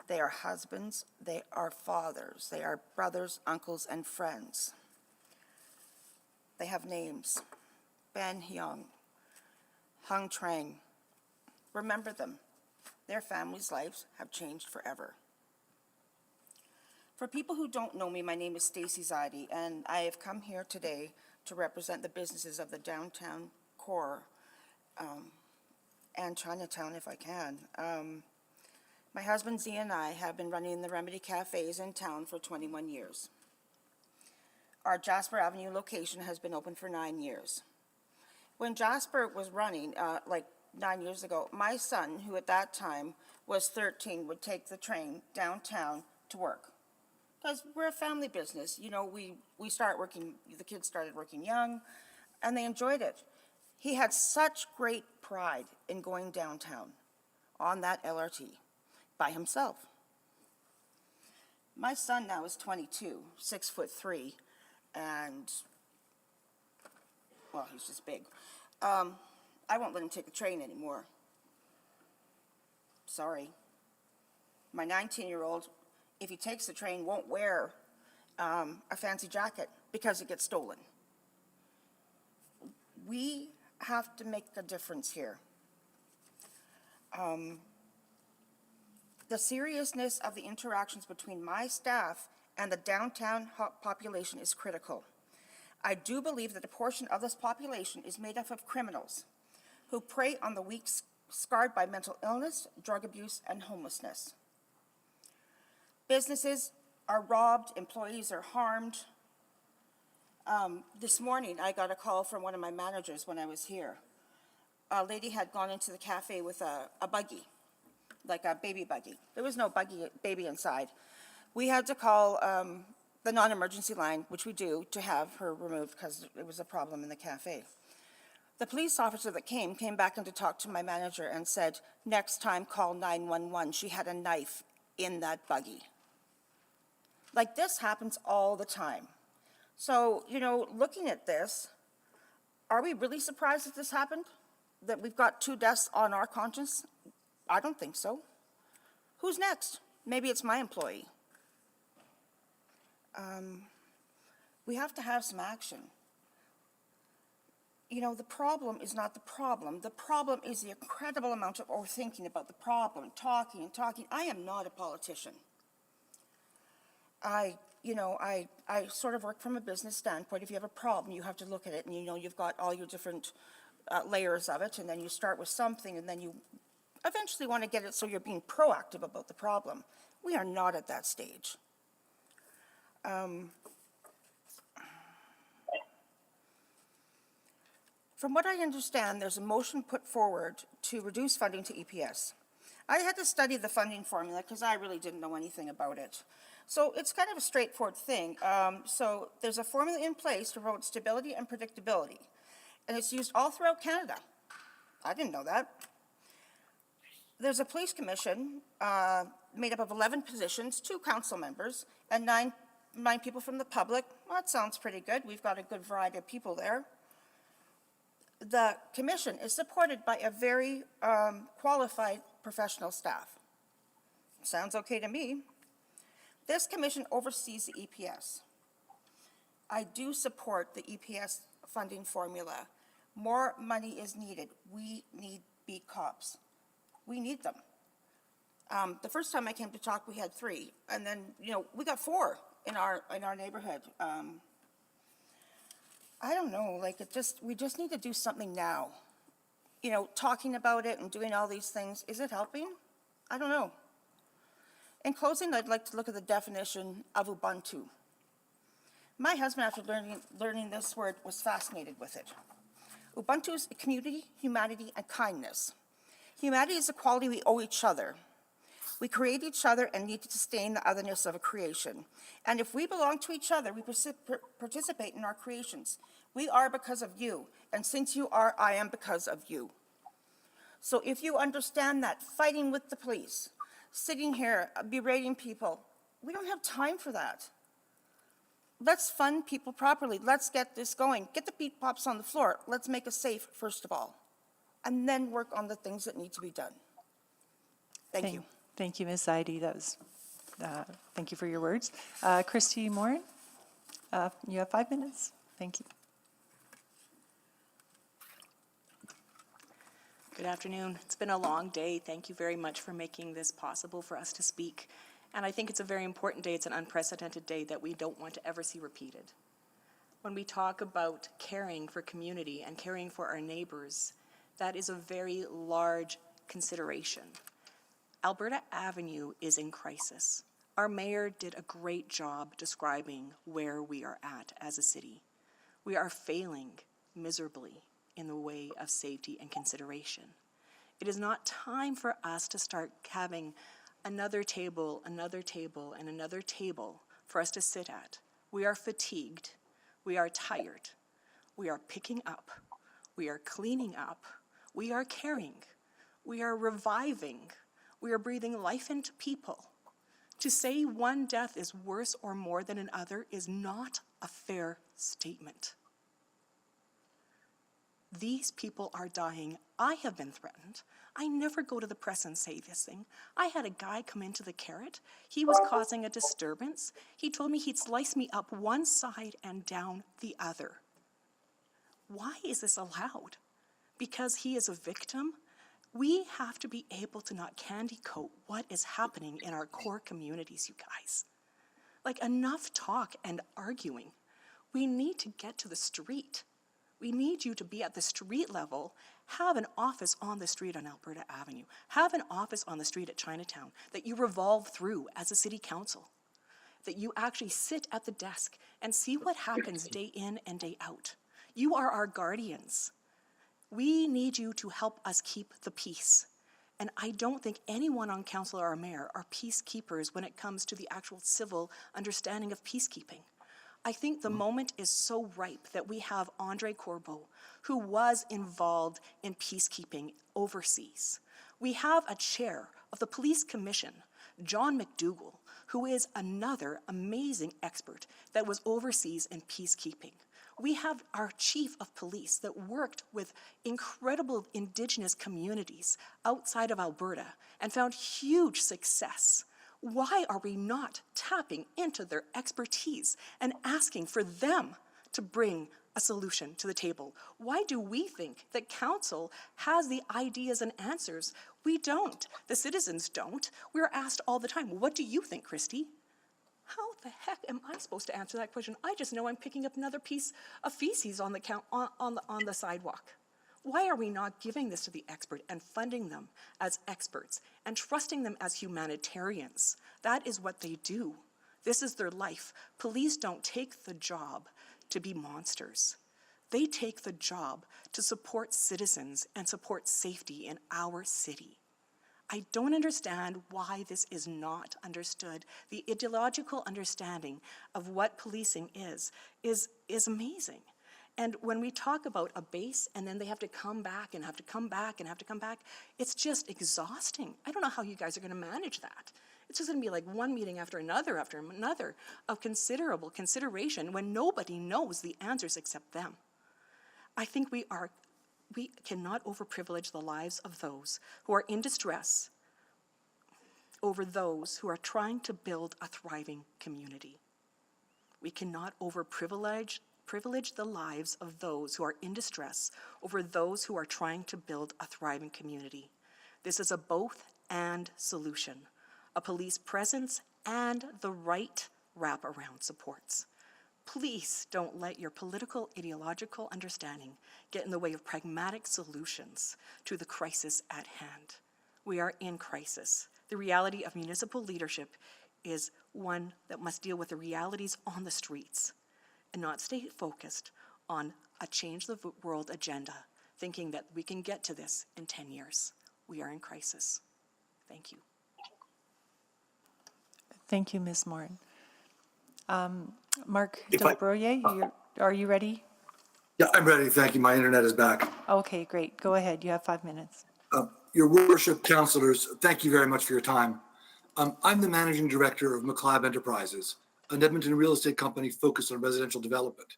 They are husbands, they are fathers, they are brothers, uncles, and friends. They have names: Ben Hyung, Hung Trang. Remember them. Their families' lives have changed forever. For people who don't know me, my name is Stacy Zaidi, and I have come here today to represent the businesses of the downtown core and Chinatown, if I can. My husband Z and I have been running the Remedy Cafes in town for 21 years. Our Jasper Avenue location has been open for 9 years. When Jasper was running, like 9 years ago, my son, who at that time was 13, would take the train downtown to work. Because we're a family business. You know, we start working, the kids started working young, and they enjoyed it. He had such great pride in going downtown on that LRT by himself. My son now is 22, 6'3", and, well, he's just big. I won't let him take the train anymore. Sorry. My 19-year-old, if he takes the train, won't wear a fancy jacket because it gets stolen. We have to make a difference here. The seriousness of the interactions between my staff and the downtown population is critical. I do believe that a portion of this population is made up of criminals who prey on the weak, scarred by mental illness, drug abuse, and homelessness. Businesses are robbed, employees are harmed. This morning, I got a call from one of my managers when I was here. a lady had gone into the cafe with a buggy, like a baby buggy. There was no baby inside. We had to call the non-emergency line, which we do, to have her removed because it was a problem in the cafe. The police officer that came back in to talk to my manager and said, next time call 911. She had a knife in that buggy. Like, this happens all the time. So, you know, looking at this, are we really surprised that this happened? That we've got 2 deaths on our conscience? I don't think so. Who's next? Maybe it's my employee. We have to have some action. You know, the problem is not the problem. The problem is the incredible amount of overthinking about the problem, talking and talking. I am not a politician. I sort of work from a business standpoint. If you have a problem, you have to look at it, and you know you've got all your different layers of it, and then you start with something, and then you eventually want to get it so you're being proactive about the problem. We are not at that stage. From what I understand, there's a motion put forward to reduce funding to EPS. I had to study the funding formula because I really didn't know anything about it. So it's kind of a straightforward thing. So there's a formula in place to promote stability and predictability, and it's used all throughout Canada. I didn't know that. There's a police commission made up of 11 positions, 2 council members, and 9 people from the public. Well, that sounds pretty good. We've got a good variety of people there. The commission is supported by a very qualified professional staff. Sounds okay to me. This commission oversees the EPS. I do support the EPS funding formula. More money is needed. We need beat cops. We need them. The first time I came to talk, we had 3, and then we got 4 in our neighborhood. I don't know, like we just need to do something now. Talking about it and doing all these things, is it helping? I don't know. In closing, I'd like to look at the definition of Ubuntu. My husband, after learning this word, was fascinated with it. Ubuntu is community, humanity, and kindness. Humanity is a quality we owe each other. We create each other and need to sustain the otherness of a creation. And if we belong to each other, we participate in our creations. We are because of you, and since you are, I am because of you. So if you understand that, fighting with the police, sitting here, berating people, we don't have time for that. Let's fund people properly. Let's get this going. Get the beat pops on the floor. Let's make it safe, first of all, and then work on the things that need to be done. Thank you. Thank you, Ms. Zaidi. That was, thank you for your words. Christy Morin, you have 5 minutes. Thank you. Good afternoon. It's been a long day. Thank you very much for making this possible for us to speak. And I think it's a very important day. It's an unprecedented day that we don't want to ever see repeated. When we talk about caring for community and caring for our neighbors, that is a very large consideration. Alberta Avenue is in crisis. Our mayor did a great job describing where we are at as a city. We are failing miserably in the way of safety and consideration. It is not time for us to start having another table, and another table for us to sit at. We are fatigued. We are tired. We are picking up. We are cleaning up. We are caring. We are reviving. We are breathing life into people. To say one death is worse or more than another is not a fair statement. These people are dying. I have been threatened. I never go to the press and say this thing. I had a guy come into the Carrot. He was causing a disturbance. He told me he'd slice me up one side and down the other. Why is this allowed? Because he is a victim? We have to be able to not candy coat what is happening in our core communities, you guys. Like, enough talk and arguing. We need to get to the street. We need you to be at the street level, have an office on the street on Alberta Avenue, have an office on the street at Chinatown that you revolve through as a city council, that you actually sit at the desk and see what happens day in and day out. You are our guardians. We need you to help us keep the peace. And I don't think anyone on council or mayor are peacekeepers when it comes to the actual civil understanding of peacekeeping. I think the moment is so ripe that we have Andre Corbeau, who was involved in peacekeeping overseas. We have a chair of the police commission, John McDougall, who is another amazing expert that was overseas in peacekeeping. We have our chief of police that worked with incredible Indigenous communities outside of Alberta and found huge success. Why are we not tapping into their expertise and asking for them to bring a solution to the table? Why do we think that council has the ideas and answers? We don't. The citizens don't. We're asked all the time, what do you think, Christy? How the heck am I supposed to answer that question? I just know I'm picking up another piece of feces on the sidewalk. Why are we not giving this to the expert and funding them as experts and trusting them as humanitarians? That is what they do. This is their life. Police don't take the job to be monsters. They take the job to support citizens and support safety in our city. I don't understand why this is not understood. The ideological understanding of what policing is amazing. And when we talk about a base and then they have to come back and have to come back and have to come back, it's just exhausting. I don't know how you guys are going to manage that. It's just going to be like one meeting after another of considerable consideration when nobody knows the answers except them. I think we cannot overprivilege the lives of those who are in distress over those who are trying to build a thriving community. We cannot overprivilege the lives of those who are in distress over those who are trying to build a thriving community. This is a both-and solution, a police presence and the right wraparound supports. Please don't let your political, ideological understanding get in the way of pragmatic solutions to the crisis at hand. We are in crisis. The reality of municipal leadership is one that must deal with the realities on the streets and not stay focused on a change the world agenda, thinking that we can get to this in 10 years. We are in crisis. Thank you. Thank you, Ms. Morin. Mark Delabrouille, are you ready? Yeah, I'm ready. Thank you. My internet is back. Okay, great. Go ahead. You have 5 minutes. Your worship, councilors, thank you very much for your time. I'm the managing director of Mlas Enterprises, an Edmonton real estate company focused on residential development.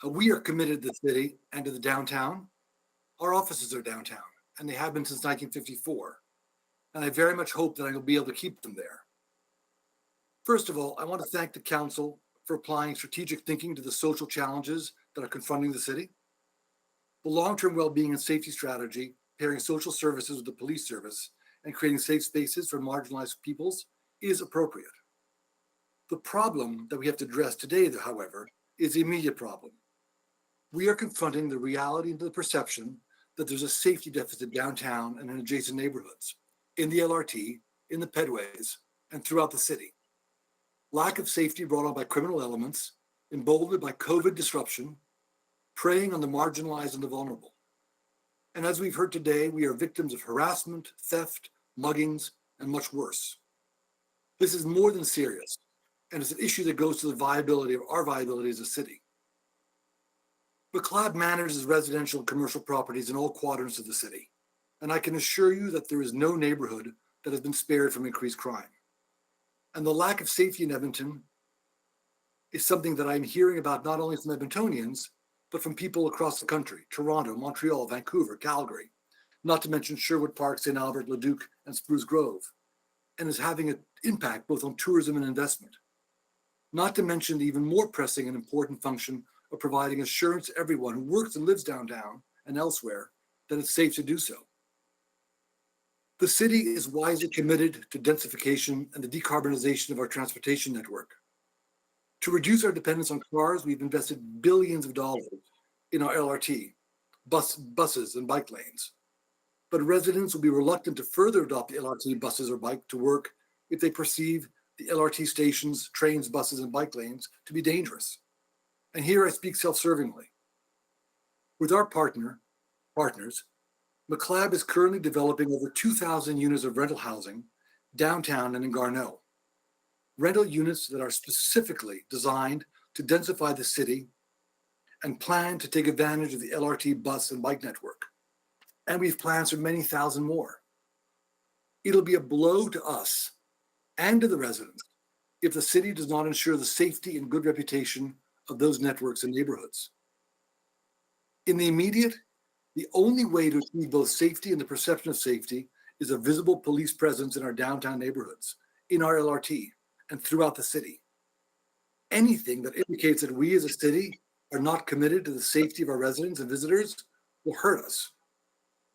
We are committed to the city and to the downtown. Our offices are downtown, and they have been since 1954. And I very much hope that I will be able to keep them there. First of all, I want to thank the council for applying strategic thinking to the social challenges that are confronting the city. The long-term well-being and safety strategy, pairing social services with the police service and creating safe spaces for marginalized peoples, is appropriate. The problem that we have to address today, however, is the immediate problem. We are confronting the reality and the perception that there's a safety deficit downtown and in adjacent neighborhoods, in the LRT, in the pedways, and throughout the city. Lack of safety brought on by criminal elements, emboldened by COVID disruption, preying on the marginalized and the vulnerable. And as we've heard today, we are victims of harassment, theft, muggings, and much worse. This is more than serious, and it's an issue that goes to the viability of our viability as a city. Mlas manages residential and commercial properties in all quadrants of the city, and I can assure you that there is no neighborhood that has been spared from increased crime. And the lack of safety in Edmonton is something that I'm hearing about not only from Edmontonians, but from people across the country, Toronto, Montreal, Vancouver, Calgary, not to mention Sherwood Park, St. Albert, Leduc, and Spruce Grove, and is having an impact both on tourism and investment. Not to mention the even more pressing and important function of providing assurance to everyone who works and lives downtown and elsewhere that it's safe to do so. The city is wisely committed to densification and the decarbonization of our transportation network. To reduce our dependence on cars, we've invested billions of dollars in our LRT, buses and bike lanes. But residents will be reluctant to further adopt the LRT buses or bike to work if they perceive the LRT stations, trains, buses, and bike lanes to be dangerous. And here I speak self-servingly. With our partner, partners, McLab is currently developing over 2,000 units of rental housing downtown and in Garneau. Rental units that are specifically designed to densify the city and plan to take advantage of the LRT bus and bike network. And we've plans for many thousand more. It'll be a blow to us and to the residents if the city does not ensure the safety and good reputation of those networks and neighborhoods. In the immediate, the only way to achieve both safety and the perception of safety is a visible police presence in our downtown neighborhoods, in our LRT, and throughout the city. Anything that indicates that we as a city are not committed to the safety of our residents and visitors will hurt us,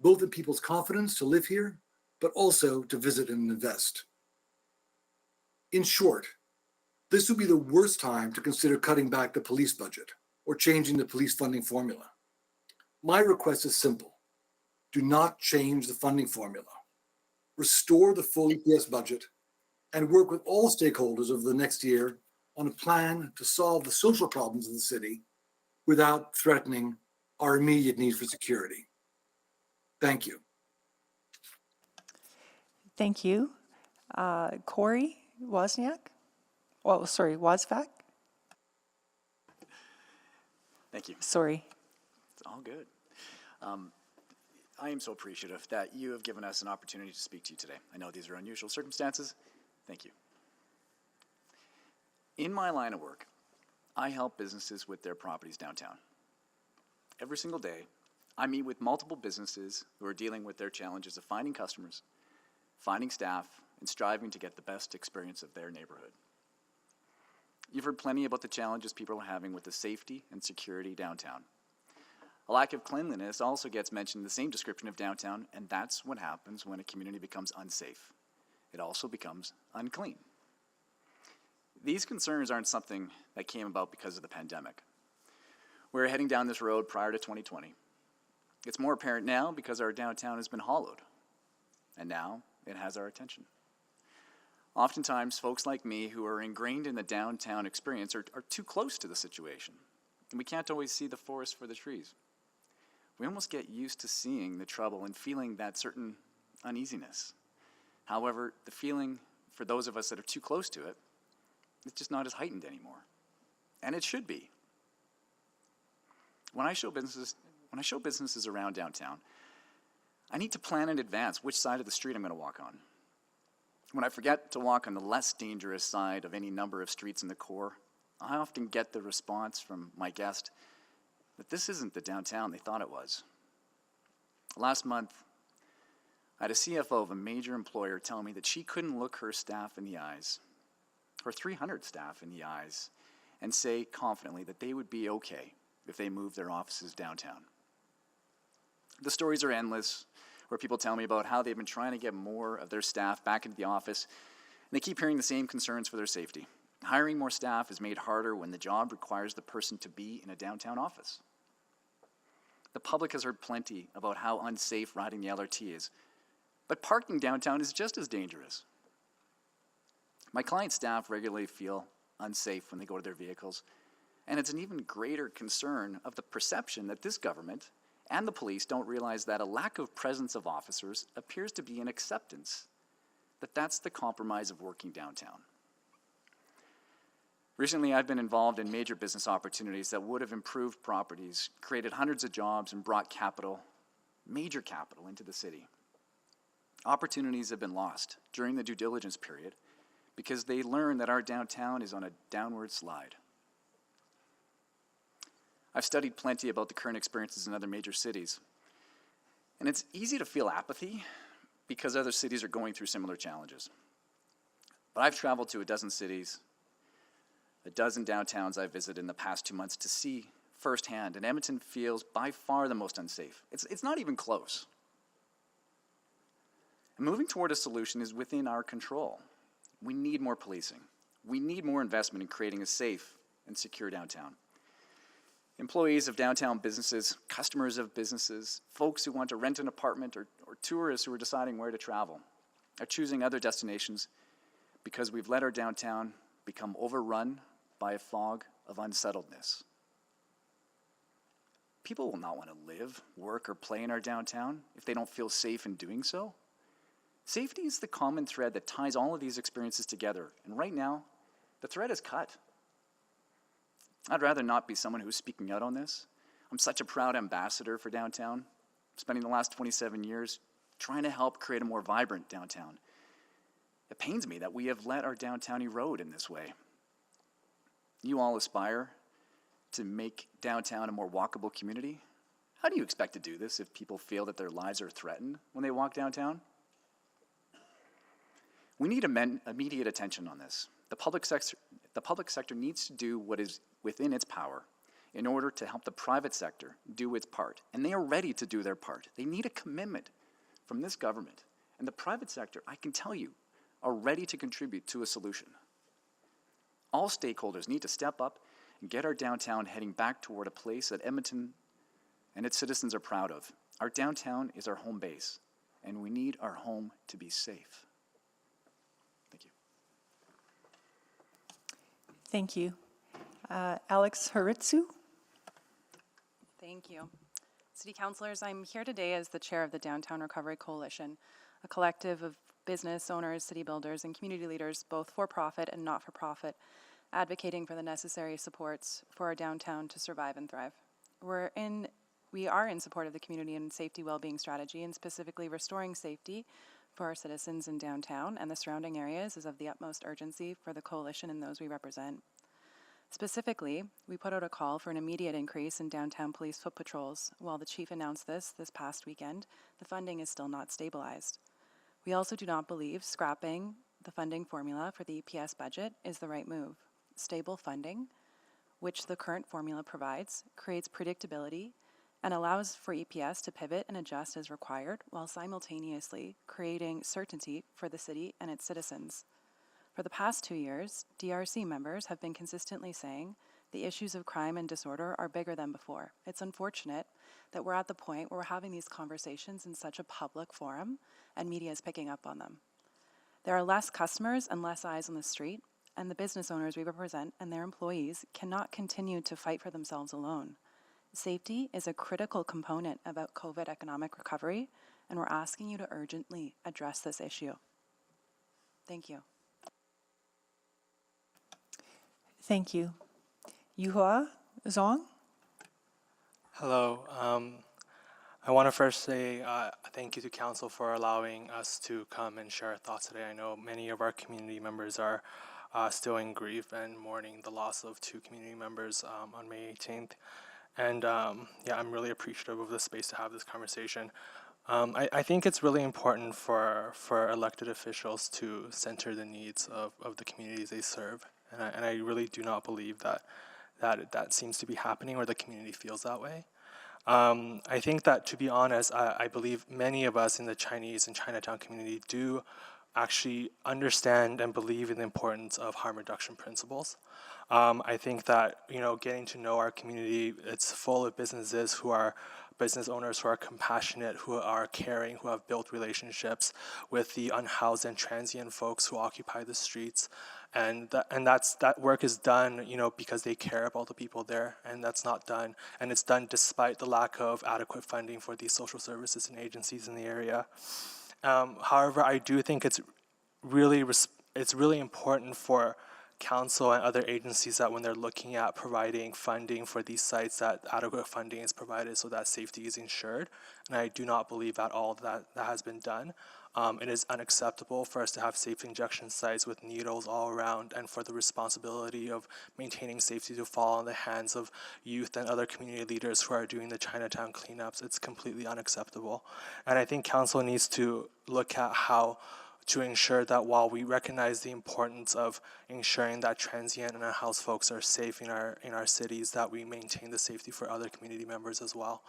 both in people's confidence to live here, but also to visit and invest. In short, this would be the worst time to consider cutting back the police budget or changing the police funding formula. My request is simple. Do not change the funding formula. Restore the full EPS budget and work with all stakeholders over the next year on a plan to solve the social problems of the city without threatening our immediate need for security. Thank you. Thank you. Corey Wozniak? Well, sorry, Wozvak? Thank you. Sorry. It's all good. I am so appreciative that you have given us an opportunity to speak to you today. I know these are unusual circumstances. Thank you. In my line of work, I help businesses with their properties downtown. Every single day, I meet with multiple businesses who are dealing with their challenges of finding customers, finding staff, and striving to get the best experience of their neighborhood. You've heard plenty about the challenges people are having with the safety and security downtown. A lack of cleanliness also gets mentioned in the same description of downtown, and that's what happens when a community becomes unsafe. It also becomes unclean. These concerns aren't something that came about because of the pandemic. We were heading down this road prior to 2020. It's more apparent now because our downtown has been hollowed, and now it has our attention. Oftentimes, folks like me who are ingrained in the downtown experience are too close to the situation, and we can't always see the forest for the trees. We almost get used to seeing the trouble and feeling that certain uneasiness. However, the feeling for those of us that are too close to it, it's just not as heightened anymore. And it should be. When I show businesses around downtown, I need to plan in advance which side of the street I'm going to walk on. When I forget to walk on the less dangerous side of any number of streets in the core, I often get the response from my guest that this isn't the downtown they thought it was. Last month, I had a CFO of a major employer tell me that she couldn't look her staff in the eyes, her 300 staff in the eyes, and say confidently that they would be okay if they moved their offices downtown. The stories are endless, where people tell me about how they've been trying to get more of their staff back into the office, and they keep hearing the same concerns for their safety. Hiring more staff is made harder when the job requires the person to be in a downtown office. The public has heard plenty about how unsafe riding the LRT is, but parking downtown is just as dangerous. My client staff regularly feel unsafe when they go to their vehicles, and it's an even greater concern of the perception that this government and the police don't realize that a lack of presence of officers appears to be an acceptance, that that's the compromise of working downtown. Recently, I've been involved in major business opportunities that would have improved properties, created hundreds of jobs, and brought capital, major capital, into the city. Opportunities have been lost during the due diligence period because they learned that our downtown is on a downward slide. I've studied plenty about the current experiences in other major cities, and it's easy to feel apathy because other cities are going through similar challenges. But I've traveled to a dozen cities, a dozen downtowns I've visited in the past 2 months to see firsthand, and Edmonton feels by far the most unsafe. It's not even close. And moving toward a solution is within our control. We need more policing. We need more investment in creating a safe and secure downtown. Employees of downtown businesses, customers of businesses, folks who want to rent an apartment, or tourists who are deciding where to travel are choosing other destinations because we've let our downtown become overrun by a fog of unsettledness. People will not want to live, work, or play in our downtown if they don't feel safe in doing so. Safety is the common thread that ties all of these experiences together, and right now, the thread is cut. I'd rather not be someone who's speaking out on this. I'm such a proud ambassador for downtown, spending the last 27 years trying to help create a more vibrant downtown. It pains me that we have let our downtown erode in this way. You all aspire to make downtown a more walkable community. How do you expect to do this if people feel that their lives are threatened when they walk downtown? We need immediate attention on this. The public sector needs to do what is within its power in order to help the private sector do its part. And they are ready to do their part. They need a commitment from this government. And the private sector, I can tell you, are ready to contribute to a solution. All stakeholders need to step up and get our downtown heading back toward a place that Edmonton and its citizens are proud of. Our downtown is our home base, and we need our home to be safe. Thank you. Thank you. Alex Haritsu? Thank you. City Councilors, I'm here today as the chair of the Downtown Recovery Coalition, a collective of business owners, city builders, and community leaders, both for-profit and not-for-profit, advocating for the necessary supports for our downtown to survive and thrive. We are in support of the community and safety well-being strategy, and specifically restoring safety for our citizens in downtown and the surrounding areas is of the utmost urgency for the coalition and those we represent. Specifically, we put out a call for an immediate increase in downtown police foot patrols. While the chief announced this past weekend, the funding is still not stabilized. We also do not believe scrapping the funding formula for the EPS budget is the right move. Stable funding, which the current formula provides, creates predictability and allows for EPS to pivot and adjust as required while simultaneously creating certainty for the city and its citizens. For the past 2 years, DRC members have been consistently saying the issues of crime and disorder are bigger than before. It's unfortunate that we're at the point where we're having these conversations in such a public forum and media is picking up on them. There are less customers and less eyes on the street, and the business owners we represent and their employees cannot continue to fight for themselves alone. Safety is a critical component about COVID economic recovery, and we're asking you to urgently address this issue. Thank you. Thank you. Yuhua Zhang? Hello. I want to first say thank you to Council for allowing us to come and share our thoughts today. I know many of our community members are still in grief and mourning the loss of 2 community members on May 18th. And I'm really appreciative of the space to have this conversation. I think it's really important for elected officials to center the needs of the communities they serve. And I really do not believe that seems to be happening or the community feels that way. I think that, to be honest, I believe many of us in the Chinese and Chinatown community do actually understand and believe in the importance of harm reduction principles. I think that, getting to know our community, it's full of businesses who are business owners who are compassionate, who are caring, who have built relationships with the unhoused and transient folks who occupy the streets. And that work is done, because they care about the people there, and that's not done. And it's done despite the lack of adequate funding for these social services and agencies in the area. However, I do think it's really important for Council and other agencies that when they're looking at providing funding for these sites, that adequate funding is provided so that safety is ensured. And I do not believe at all that has been done. It is unacceptable for us to have safe injection sites with needles all around, and for the responsibility of maintaining safety to fall in the hands of youth and other community leaders who are doing the Chinatown cleanups. It's completely unacceptable. And I think Council needs to look at how to ensure that while we recognize the importance of ensuring that transient and unhoused folks are safe in our cities, that we maintain the safety for other community members as well.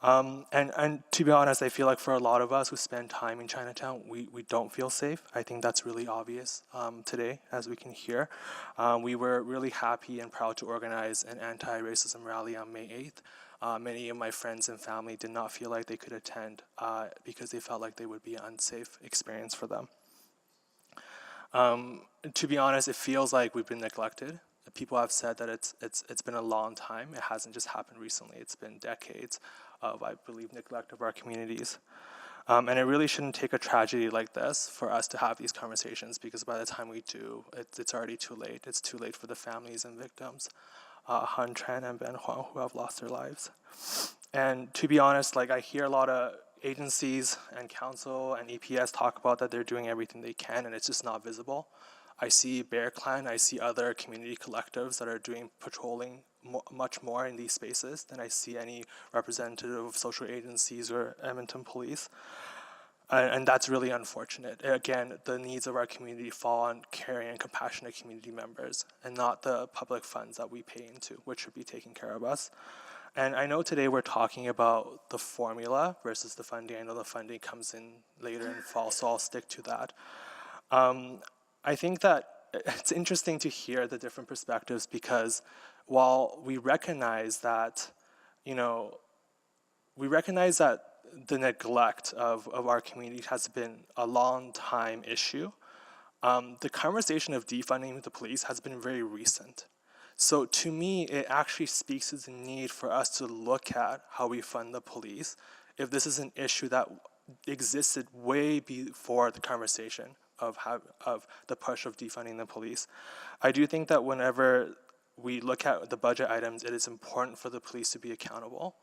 And to be honest, I feel like for a lot of us who spend time in Chinatown, we don't feel safe. I think that's really obvious today, as we can hear. We were really happy and proud to organize an anti-racism rally on May 8th. Many of my friends and family did not feel like they could attend because they felt like they would be an unsafe experience for them. To be honest, it feels like we've been neglected people have said that it's been a long time. It hasn't just happened recently. It's been decades of, I believe, neglect of our communities. And it really shouldn't take a tragedy like this for us to have these conversations, because by the time we do, it's already too late. It's too late for the families and victims, Han Tran and Ben Huang, who have lost their lives. And to be honest, like, I hear a lot of agencies and council and EPS talk about that they're doing everything they can, and it's just not visible. I see Bear Clan, I see other community collectives that are doing patrolling much more in these spaces than I see any representative of social agencies or Edmonton Police. And that's really unfortunate. Again, the needs of our community fall on caring and compassionate community members, and not the public funds that we pay into, which should be taking care of us. And I know today we're talking about the formula versus the funding. I know the funding comes in later in fall, so I'll stick to that. I think that it's interesting to hear the different perspectives, because while we recognize that, the neglect of our community has been a long time issue, the conversation of defunding the police has been very recent. So to me, it actually speaks to the need for us to look at how we fund the police, if this is an issue that existed way before the conversation of the push of defunding the police. I do think that whenever we look at the budget items, it is important for the police to be accountable.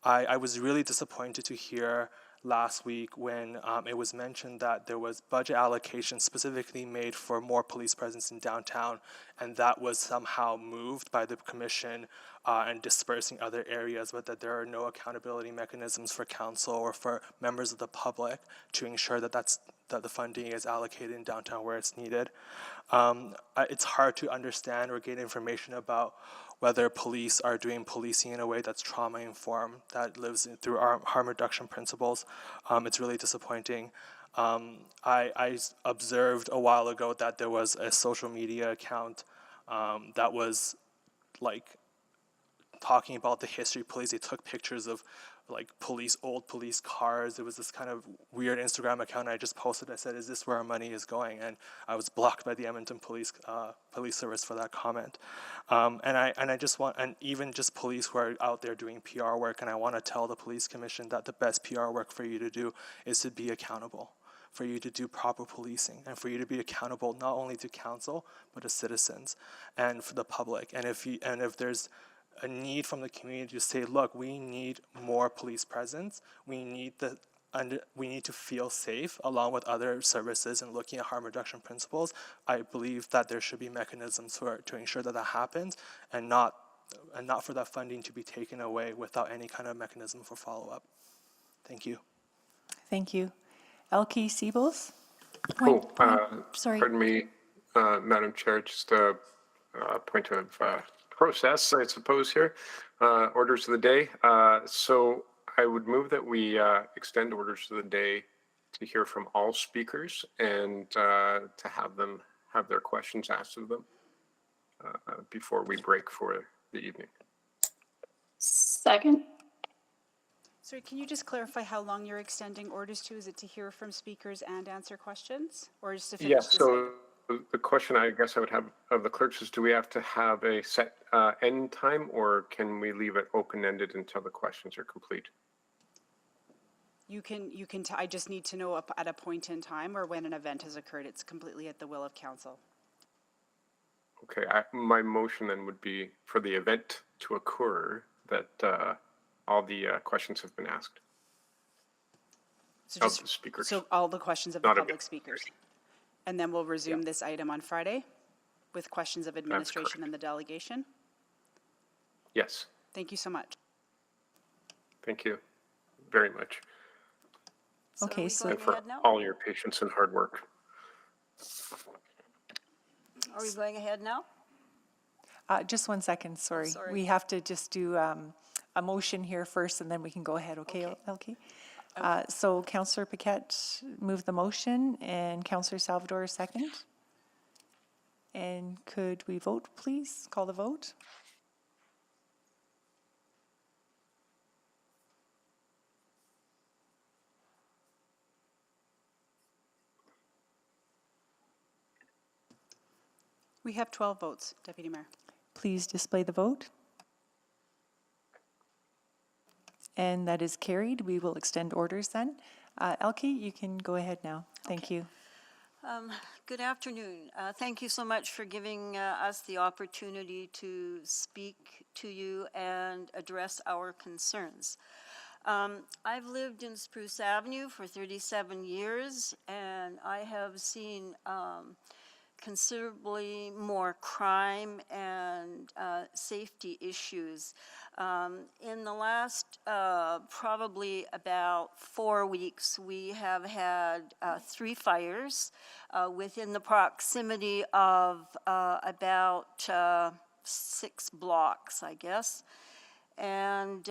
I was really disappointed to hear last week when it was mentioned that there was budget allocation specifically made for more police presence in downtown, and that was somehow moved by the commission and dispersing other areas, but that there are no accountability mechanisms for council or for members of the public to ensure that the funding is allocated in downtown where it's needed. It's hard to understand or get information about whether police are doing policing in a way that's trauma-informed, that lives through our harm reduction principles. It's really disappointing. I observed a while ago that there was a social media account that was like talking about the history of police. They took pictures of like old police cars. There was this kind of weird Instagram account I just posted. I said, "Is this where our money is going?" And I was blocked by the Edmonton police service for that comment. And even just police who are out there doing PR work, and I want to tell the police commission that the best PR work for you to do is to be accountable, for you to do proper policing, and for you to be accountable not only to council but to citizens and for the public. And if there's a need from the community to say, look, we need more police presence. We need to feel safe along with other services and looking at harm reduction principles. I believe that there should be mechanisms to ensure that happens, and not for that funding to be taken away without any kind of mechanism for follow-up. Thank you. Thank you. Elke Siebels? Sorry. Pardon me, Madam Chair, just a point of process, I suppose, here. Orders of the day. So I would move that we extend orders of the day to hear from all speakers and to have them have their questions asked of them before we break for the evening. Second. Sorry, can you just clarify how long you're extending orders to? Is it to hear from speakers and answer questions, or just to finish this item? The question I guess I would have of the clerks is, do we have to have a set end time, or can we leave it open-ended until the questions are complete? You can. I just need to know at a point in time or when an event has occurred. It's completely at the will of council. Okay, my motion then would be for the event to occur that all the questions have been asked. So of the speakers. So all the questions of the public speakers. And then we'll resume this item on Friday with questions of administration and the delegation? Yes. Thank you so much. Thank you very much. Okay, so and for all your patience and hard work. Are we going ahead now? Just 1 second, sorry. sorry. We have to just do a motion here first, and then we can go ahead, okay, Elke? So Councillor Paquette moved the motion, and Councillor Salvador second. And could we vote, please? Call the vote. We have 12 votes, Deputy Mayor. please display the vote. And that is carried. We will extend orders then. Elke, you can go ahead now. Thank you. Good afternoon. Thank you so much for giving us the opportunity to speak to you and address our concerns. I've lived in Spruce Avenue for 37 years, and I have seen considerably more crime and safety issues. In the last probably about 4 weeks, we have had 3 fires within the proximity of about 6 blocks, I guess. And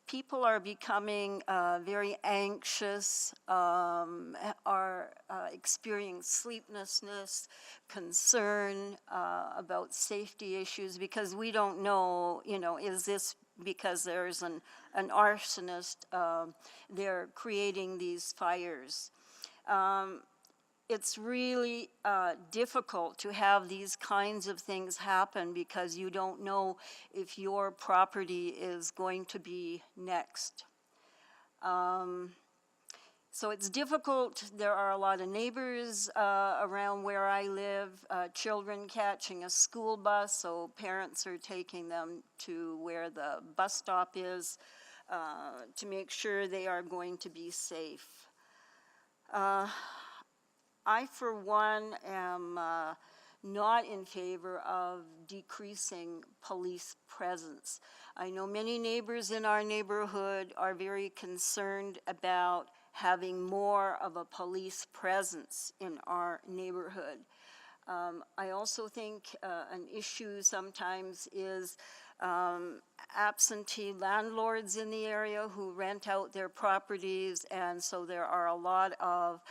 people are becoming very anxious, are experiencing sleeplessness, concern about safety issues, because we don't know, is this because there's an arsonist, they're creating these fires. It's really difficult to have these kinds of things happen because you don't know if your property is going to be next. So it's difficult. There are a lot of neighbors around where I live, children catching a school bus, so parents are taking them to where the bus stop is to make sure they are going to be safe. I, for one, am not in favor of decreasing police presence. I know many neighbors in our neighborhood are very concerned about having more of a police presence in our neighborhood. I also think an issue sometimes is absentee landlords in the area who rent out their properties, and so there are a lot of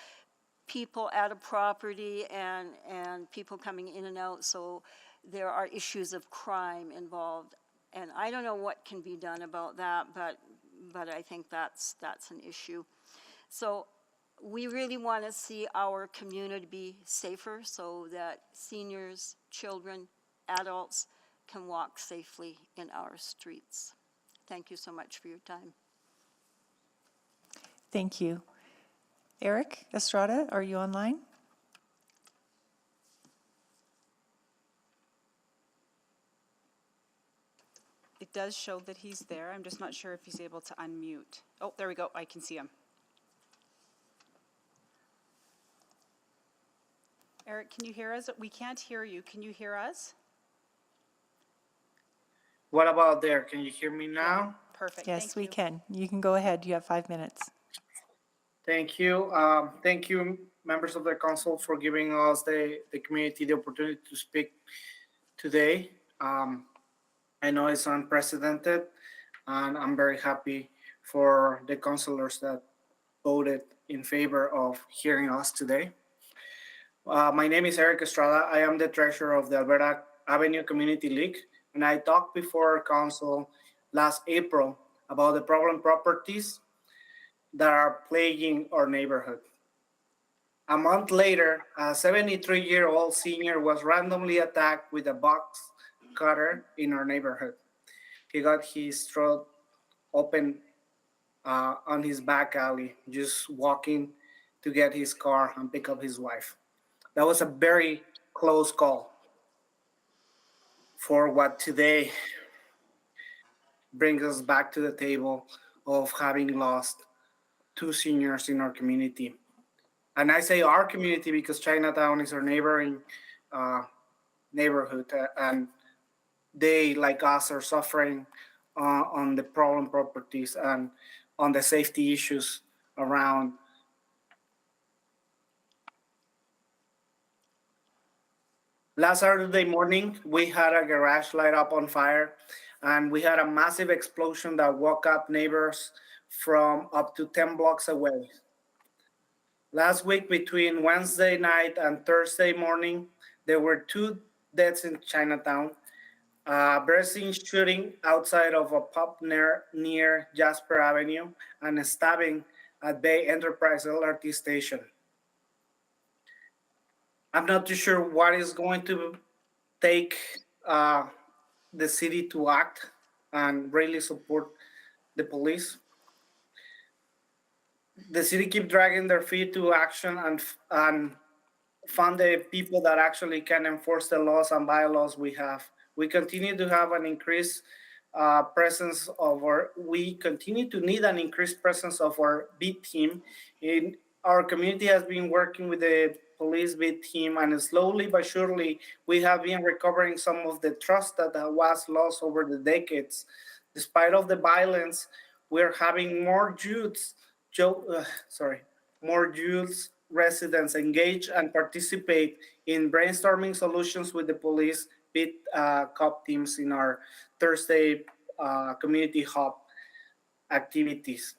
people at a property and people coming in and out, so there are issues of crime involved. And I don't know what can be done about that, but I think that's an issue. So we really want to see our community be safer so that seniors, children, adults can walk safely in our streets. Thank you so much for your time. Thank you. Eric Estrada, are you online? It does show that he's there. I'm just not sure if he's able to unmute. Oh, there we go. I can see him. Eric, can you hear us? We can't hear you. Can you hear us? What about there? Can you hear me now? Perfect. Yes, we can. You can go ahead. You have 5 minutes. Thank you. Thank you, members of the council, for giving us, the community, the opportunity to speak today. I know it's unprecedented, and I'm very happy for the councilors that voted in favor of hearing us today. My name is Eric Estrada. I am the treasurer of the Alberta Avenue Community League, and I talked before council last April about the problem properties that are plaguing our neighborhood. A month later, a 73-year-old senior was randomly attacked with a box cutter in our neighborhood. He got his throat open on his back alley, just walking to get his car and pick up his wife. That was a very close call for what today brings us back to the table of having lost 2 seniors in our community. And I say our community because Chinatown is our neighboring neighborhood, and they, like us, are suffering on the problem properties and on the safety issues around. Last Saturday morning, we had a garage light up on fire, and we had a massive explosion that woke up neighbors from up to 10 blocks away. Last week, between Wednesday night and Thursday morning, there were 2 deaths in Chinatown, a bursting shooting outside of a pub near Jasper Avenue, and a stabbing at Bay Enterprise LRT station. I'm not too sure what is going to take the city to act and really support the police. The city keep dragging their feet to action and fund the people that actually can enforce the laws and bylaws we have. We continue to have an increased presence of we continue to need an increased presence of our beat team. Our community has been working with the police beat team, and slowly but surely we have been recovering some of the trust that was lost over the decades. Despite of the violence, we're having more residents engage and participate in brainstorming solutions with the police beat cop teams in our Thursday community hub activities.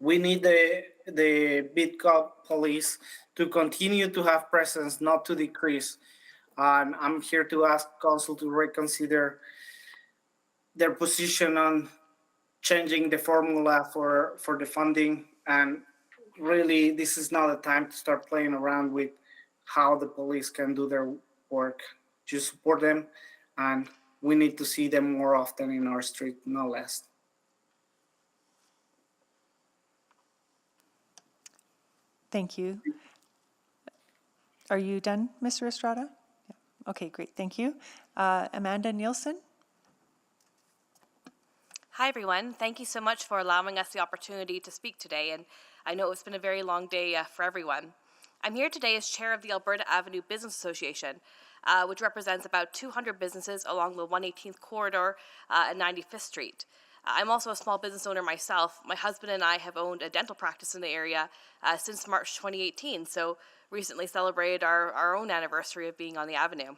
We need the beat cop police to continue to have presence, not to decrease. And I'm here to ask council to reconsider their position on changing the formula for the funding. And really, this is not a time to start playing around with how the police can do their work. Just support them, and we need to see them more often in our street, no less. Thank you. Are you done, Mr. Estrada? Yeah. Okay, great, thank you. Amanda Nielsen? Hi, everyone. Thank you so much for allowing us the opportunity to speak today, and I know it's been a very long day for everyone. I'm here today as chair of the Alberta Avenue Business Association, which represents about 200 businesses along the 118th corridor and 95th Street. I'm also a small business owner myself. My husband and I have owned a dental practice in the area since March 2018, so recently celebrated our own anniversary of being on the Avenue.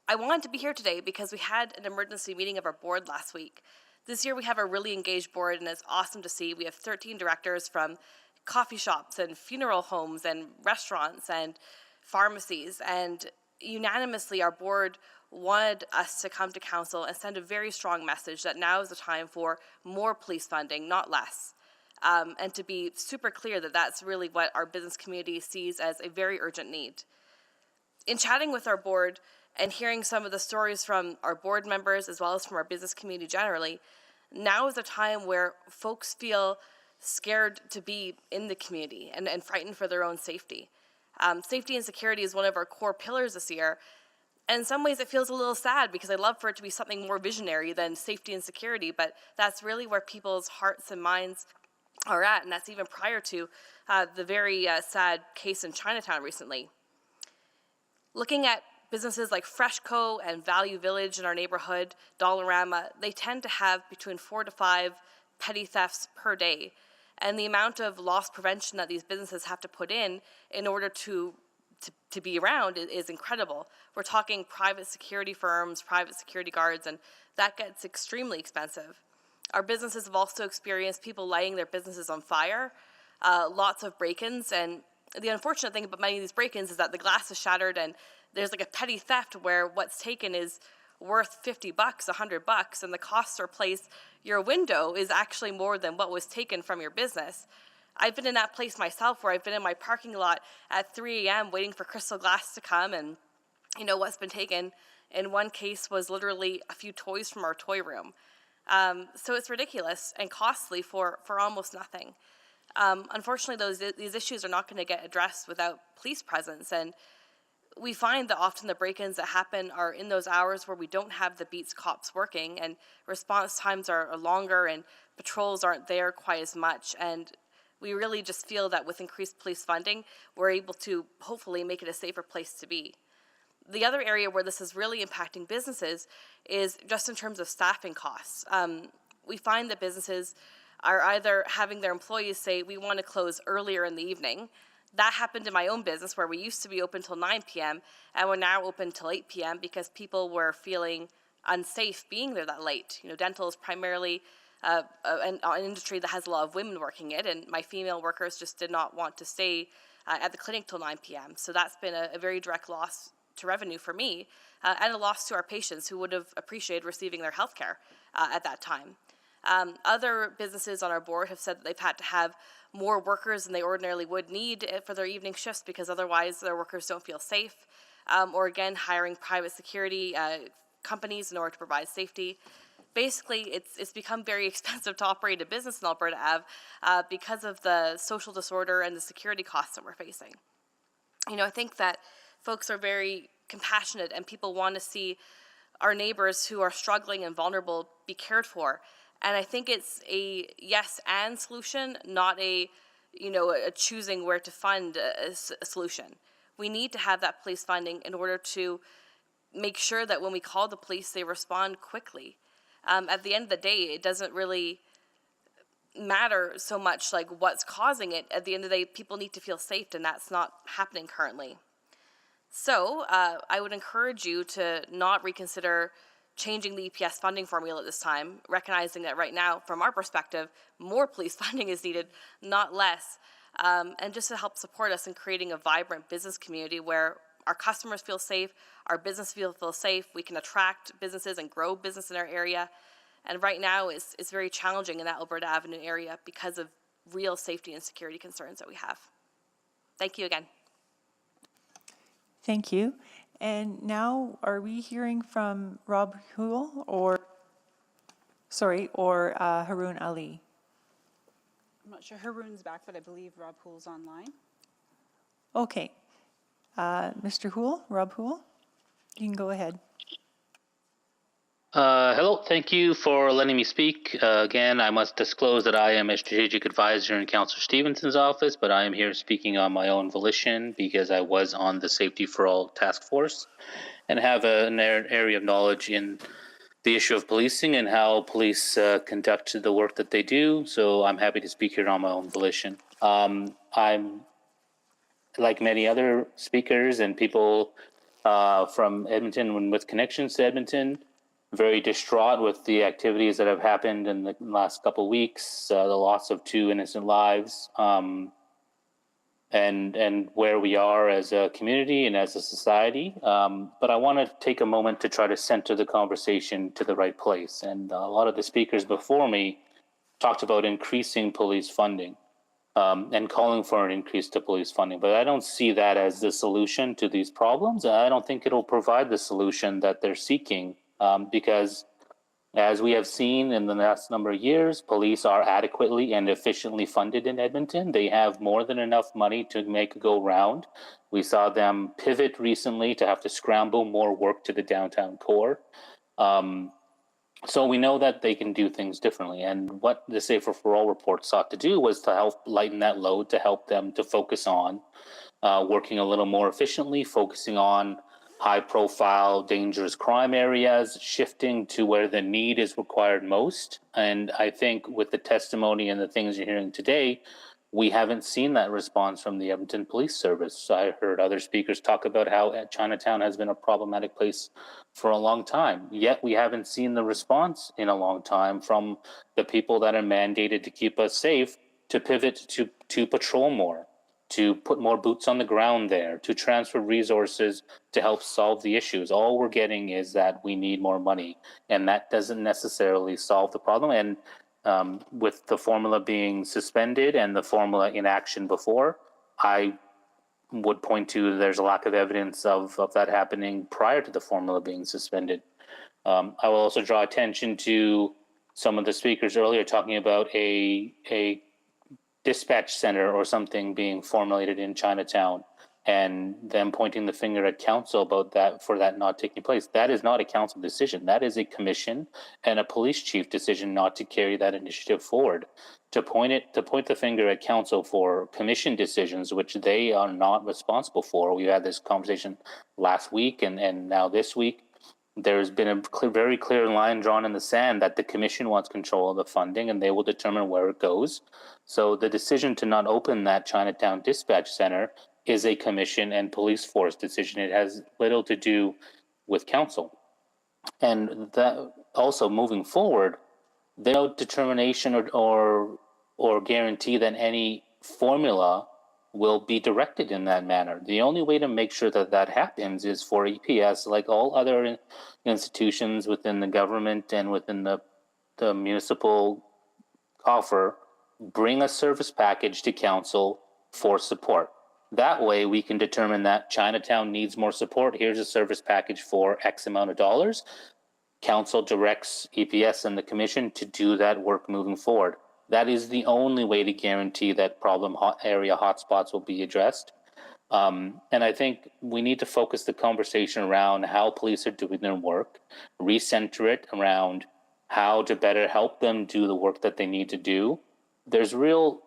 I wanted to be here today because we had an emergency meeting of our board last week. This year we have a really engaged board, and it's awesome to see. We have 13 directors from coffee shops and funeral homes and restaurants and pharmacies, and unanimously our board wanted us to come to council and send a very strong message that now is the time for more police funding, not less. And to be super clear that that's really what our business community sees as a very urgent need. In chatting with our board and hearing some of the stories from our board members as well as from our business community generally, now is a time where folks feel scared to be in the community and frightened for their own safety. Safety and security is one of our core pillars this year. And in some ways it feels a little sad because I'd love for it to be something more visionary than safety and security, but that's really where people's hearts and minds are at, and that's even prior to the very sad case in Chinatown recently. Looking at businesses like Freshco and Value Village in our neighborhood, Dollarama, they tend to have between 4 to 5 petty thefts per day. And the amount of loss prevention that these businesses have to put in order to be around is incredible. We're talking private security firms, private security guards, and that gets extremely expensive. Our businesses have also experienced people lighting their businesses on fire, lots of break-ins, and the unfortunate thing about many of these break-ins is that the glass is shattered and there's like a petty theft where what's taken is worth $50, $100, and the cost to replace your window is actually more than what was taken from your business. I've been in that place myself where I've been in my parking lot at 3 a.m. waiting for crystal glass to come, and what's been taken in one case was literally a few toys from our toy room. So it's ridiculous and costly for almost nothing. Unfortunately, these issues are not going to get addressed without police presence, and we find that often the break-ins that happen are in those hours where we don't have the beats cops working, and response times are longer and patrols aren't there quite as much, and we really just feel that with increased police funding, we're able to hopefully make it a safer place to be. The other area where this is really impacting businesses is just in terms of staffing costs. We find that businesses are either having their employees say, we want to close earlier in the evening. That happened in my own business where we used to be open till 9 p.m. and we're now open till 8 p.m. because people were feeling unsafe being there that late. Dental is primarily an industry that has a lot of women working it, and my female workers just did not want to stay at the clinic till 9 p.m. So that's been a very direct loss to revenue for me and a loss to our patients who would have appreciated receiving their health care at that time. Other businesses on our board have said that they've had to have more workers than they ordinarily would need for their evening shifts because otherwise their workers don't feel safe. or again, hiring private security companies in order to provide safety. Basically, it's become very expensive to operate a business in Alberta Ave because of the social disorder and the security costs that we're facing. I think that folks are very compassionate and people want to see our neighbors who are struggling and vulnerable be cared for. And I think it's a yes and solution, not a choosing where to fund a solution. We need to have that police funding in order to make sure that when we call the police, they respond quickly. At the end of the day, it doesn't really matter so much like what's causing it. At the end of the day, people need to feel safe, and that's not happening currently. So I would encourage you to not reconsider changing the EPS funding formula at this time, recognizing that right now, from our perspective, more police funding is needed, not less, and just to help support us in creating a vibrant business community where our customers feel safe, our business feel safe, we can attract businesses and grow business in our area. And right now it's very challenging in that Alberta Avenue area because of real safety and security concerns that we have. Thank you again. Thank you. And now are we hearing from Rob Houle or Haroon Ali? I'm not sure Haroon's back, but I believe Rob Hoole's online. Okay. Mr. Houle, Rob Houle, you can go ahead. Hello, thank you for letting me speak. Again, I must disclose that I am a strategic advisor in Councillor Stevenson's office, but I am here speaking on my own volition because I was on the Safety for All task force and have an area of knowledge in the issue of policing and how police conduct the work that they do. So I'm happy to speak here on my own volition. I'm, like many other speakers and people from Edmonton and with connections to Edmonton, very distraught with the activities that have happened in the last couple of weeks, the loss of 2 innocent lives, and where we are as a community and as a society. But I want to take a moment to try to center the conversation to the right place. And a lot of the speakers before me talked about increasing police funding. And calling for an increase to police funding. But I don't see that as the solution to these problems. I don't think it'll provide the solution that they're seeking because as we have seen in the last number of years, police are adequately and efficiently funded in Edmonton. They have more than enough money to make a go round. We saw them pivot recently to have to scramble more work to the downtown core. So we know that they can do things differently. And what the Safer for All report sought to do was to help lighten that load, to help them to focus on working a little more efficiently, focusing on high-profile, dangerous crime areas, shifting to where the need is required most. And I think with the testimony and the things you're hearing today, we haven't seen that response from the Edmonton Police Service. I heard other speakers talk about how Chinatown has been a problematic place for a long time, yet we haven't seen the response in a long time from the people that are mandated to keep us safe to pivot to patrol more, to put more boots on the ground there, to transfer resources to help solve the issues. All we're getting is that we need more money, and that doesn't necessarily solve the problem. And with the formula being suspended and the formula in action before, I would point to there's a lack of evidence of that happening prior to the formula being suspended. I will also draw attention to some of the speakers earlier talking about a dispatch center or something being formulated in Chinatown and them pointing the finger at council about that for that not taking place. That is not a council decision. That is a commission and a police chief decision not to carry that initiative forward. To point the finger at council for commission decisions, which they are not responsible for. We had this conversation last week and now this week. There's been a very clear line drawn in the sand that the commission wants control of the funding and they will determine where it goes. So the decision to not open that Chinatown dispatch center is a commission and police force decision. It has little to do with council. And that also moving forward, there's no determination or guarantee that any formula will be directed in that manner. The only way to make sure that that happens is for EPS, like all other institutions within the government and within the municipal offer, bring a service package to council for support. That way, we can determine that Chinatown needs more support. Here's a service package for X amount of dollars. Council directs EPS and the commission to do that work moving forward. That is the only way to guarantee that problem area hotspots will be addressed. And I think we need to focus the conversation around how police are doing their work, recenter it around how to better help them do the work that they need to do. There's a real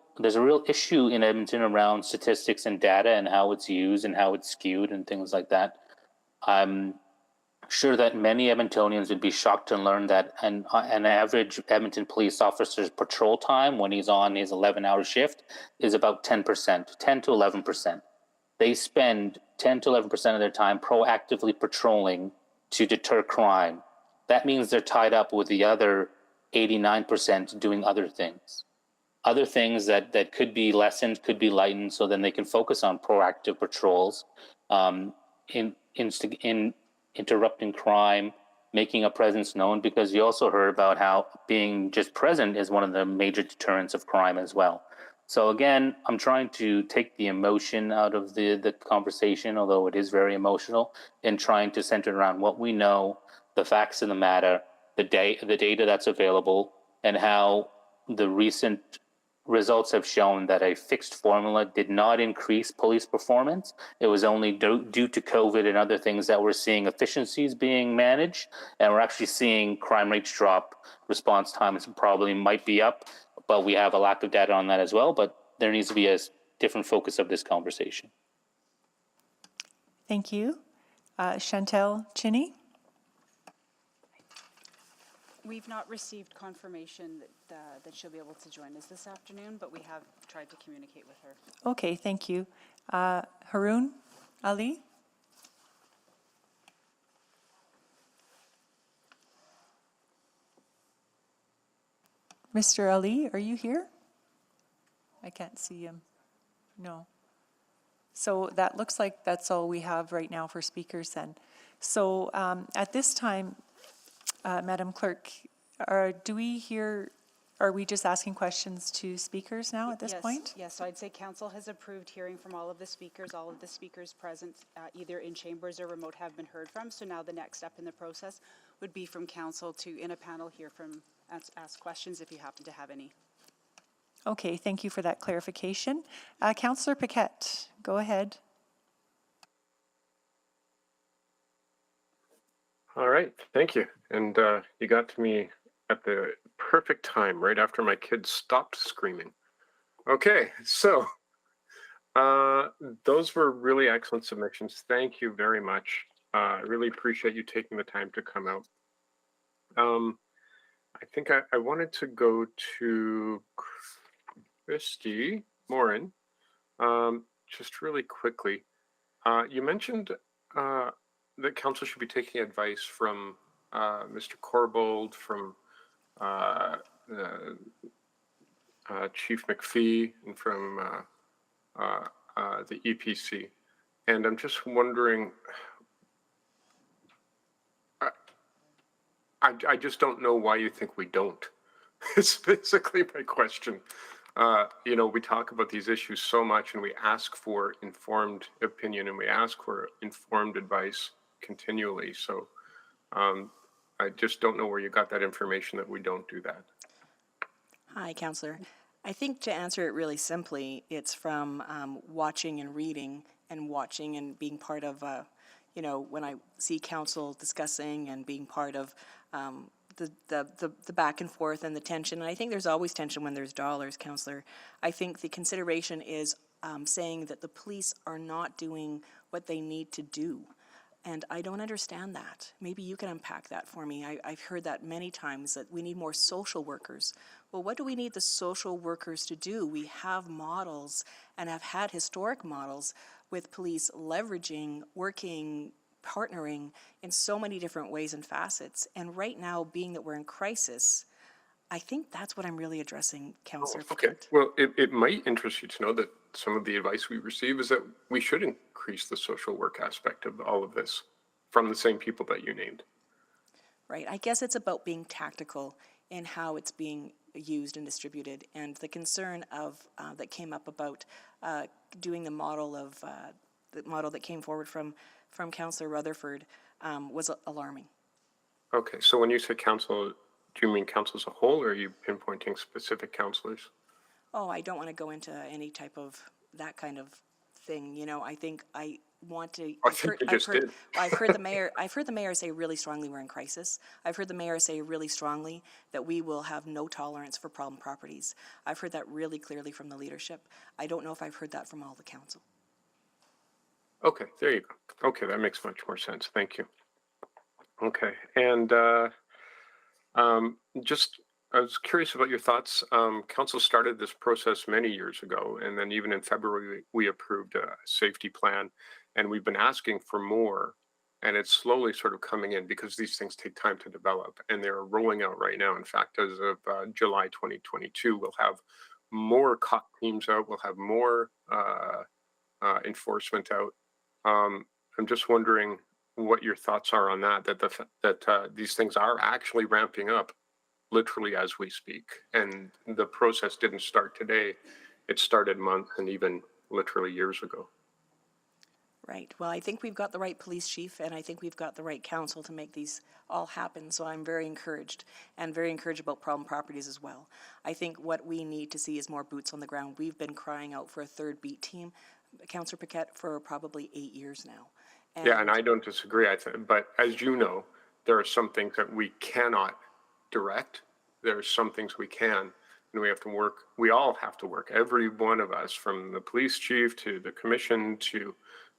issue in Edmonton around statistics and data and how it's used and how it's skewed and things like that. I'm sure that many Edmontonians would be shocked to learn that an average Edmonton police officer's patrol time when he's on his 11-hour shift is about 10%, 10 to 11%. They spend 10 to 11% of their time proactively patrolling to deter crime. That means they're tied up with the other 89% doing other things. Other things that could be lessened, could be lightened, so then they can focus on proactive patrols, in interrupting crime, making a presence known, because you also heard about how being just present is one of the major deterrents of crime as well. So again, I'm trying to take the emotion out of the conversation, although it is very emotional, and trying to center it around what we know, the facts of the matter, the data that's available, and how the recent results have shown that a fixed formula did not increase police performance. It was only due to COVID and other things that we're seeing efficiencies being managed, and we're actually seeing crime rates drop. Response times probably might be up, but we have a lack of data on that as well. But there needs to be a different focus of this conversation. Thank you. Chantel Chinney? We've not received confirmation that she'll be able to join us this afternoon, but we have tried to communicate with her. Okay, thank you. Haroon Ali? Mr. Ali, are you here? I can't see him. No. So that looks like that's all we have right now for speakers then. So at this time, Madam Clerk, are we just asking questions to speakers now at this point? Yes, so I'd say council has approved hearing from all of the speakers. All of the speakers present, either in chambers or remote, have been heard from. So now the next step in the process would be from council to, in a panel, hear from, ask questions if you happen to have any. Okay, thank you for that clarification. Councillor Paquette, go ahead. All right, thank you. And you got to me at the perfect time, right after my kids stopped screaming. Okay, so those were really excellent submissions. Thank you very much. I really appreciate you taking the time to come out. I think I wanted to go to Christy Morin, just really quickly. You mentioned that council should be taking advice from Mr. Corbould, from Chief McPhee, and from the EPC. And I'm just wondering, I just don't know why you think we don't. It's basically my question. You know, we talk about these issues so much and we ask for informed opinion and we ask for informed advice continually. So I just don't know where you got that information that we don't do that. Hi, Councillor. I think to answer it really simply, it's from watching and reading and being part of, you know, when I see council discussing and being part of the back and forth and the tension. And I think there's always tension when there's dollars, Councillor. I think the consideration is saying that the police are not doing what they need to do. And I don't understand that. Maybe you can unpack that for me. I've heard that many times, that we need more social workers. Well, what do we need the social workers to do? We have models and have had historic models with police leveraging, working, partnering in so many different ways and facets. And right now, being that we're in crisis, I think that's what I'm really addressing, Councillor. Okay. Well, it might interest you to know that some of the advice we receive is that we should increase the social work aspect of all of this from the same people that you named. Right. I guess it's about being tactical in how it's being used and distributed. And the concern of that came up about doing the model that came forward from Councillor Rutherford was alarming. Okay, so when you say council, do you mean council as a whole, or are you pinpointing specific councillors? Oh, I don't want to go into any type of that kind of thing. You know, I think I want to. I think you just did. I've heard the mayor. I've heard the mayor say really strongly we're in crisis. I've heard the mayor say really strongly that we will have no tolerance for problem properties. I've heard that really clearly from the leadership. I don't know if I've heard that from all the council. Okay, there you go. Okay, that makes much more sense. Thank you. Okay, and I was curious about your thoughts. Council started this process many years ago, and then even in February, we approved a safety plan, and we've been asking for more, and it's slowly sort of coming in because these things take time to develop, and they're rolling out right now. In fact, as of July 2022, we'll have more cop teams out, we'll have more enforcement out. I'm just wondering what your thoughts are on that these things are actually ramping up literally as we speak. And the process didn't start today. It started months and even literally years ago. Right. Well, I think we've got the right police chief, and I think we've got the right council to make these all happen. So I'm very encouraged, and very encouraged about problem properties as well. I think what we need to see is more boots on the ground. We've been crying out for a third beat team, Councillor Paquette, for probably 8 years now. And I don't disagree. But as you know, there are some things that we cannot direct. There are some things we can, and we have to work. We all have to work. Every one of us, from the police chief to the commission to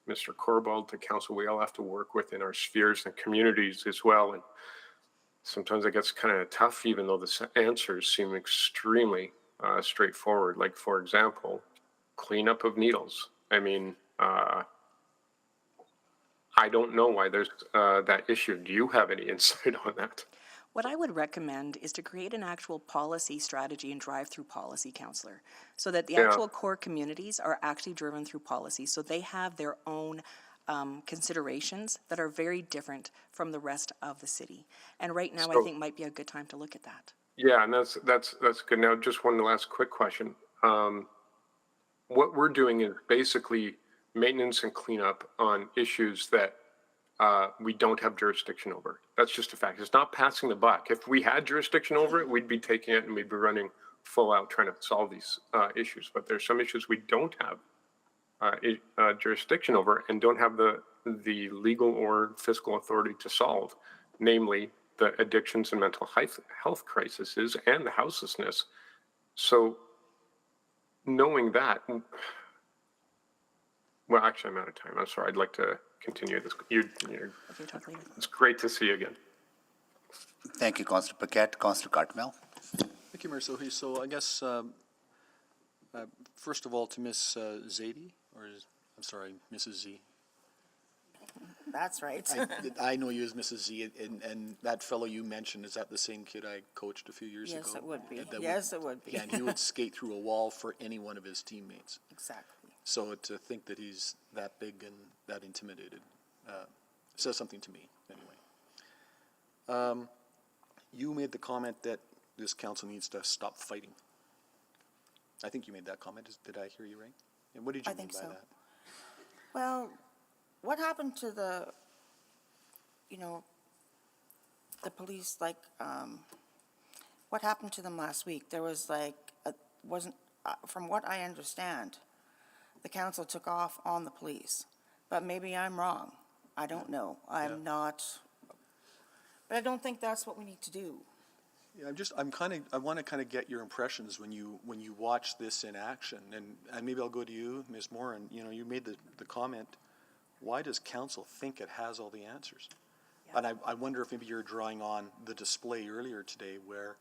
Mr. Corbould to council, we all have to work within our spheres and communities as well. And sometimes it gets kind of tough, even though the answers seem extremely straightforward. Like, for example, cleanup of needles. I mean, I don't know why there's that issue. Do you have any insight on that? What I would recommend is to create an actual policy strategy and drive-through policy, Councillor, so that the actual core communities are actually driven through policy, so they have their own considerations that are very different from the rest of the city. And right now, I think might be a good time to look at that. Yeah, and that's good. Now, just one last quick question. What we're doing is basically maintenance and cleanup on issues that we don't have jurisdiction over. That's just a fact. It's not passing the buck. If we had jurisdiction over it, we'd be taking it and we'd be running full out trying to solve these issues. But there's some issues we don't have jurisdiction over and don't have the legal or fiscal authority to solve, namely the addictions and mental health crises and the houselessness. So knowing that, well, actually, I'm out of time. I'm sorry. I'd like to continue this. It's great to see you again. Thank you, Councillor Paquette. Councillor Cartmel. Thank you, Mayor Sohi. So I guess, first of all, to Miss Zadie, I'm sorry, Mrs. Z. That's right. I know you as Mrs. Z, and that fellow you mentioned, is that the same kid I coached a few years ago? Yes, it would be. Yes, it would be. Yeah, and he would skate through a wall for any one of his teammates. Exactly. So to think that he's that big and that intimidated says something to me, anyway. You made the comment that this council needs to stop fighting. I think you made that comment. Did I hear you right? And what did you mean by that? Well, what happened to the police, what happened to them last week? There was from what I understand, the council took off on the police, but maybe I'm wrong. I don't know. I'm not, but I don't think that's what we need to do. Yeah, I want to kind of get your impressions when you watch this in action, and maybe I'll go to you, Ms. Moore, and you made the comment, why does council think it has all the answers? Yeah. And I wonder if maybe you're drawing on the display earlier today where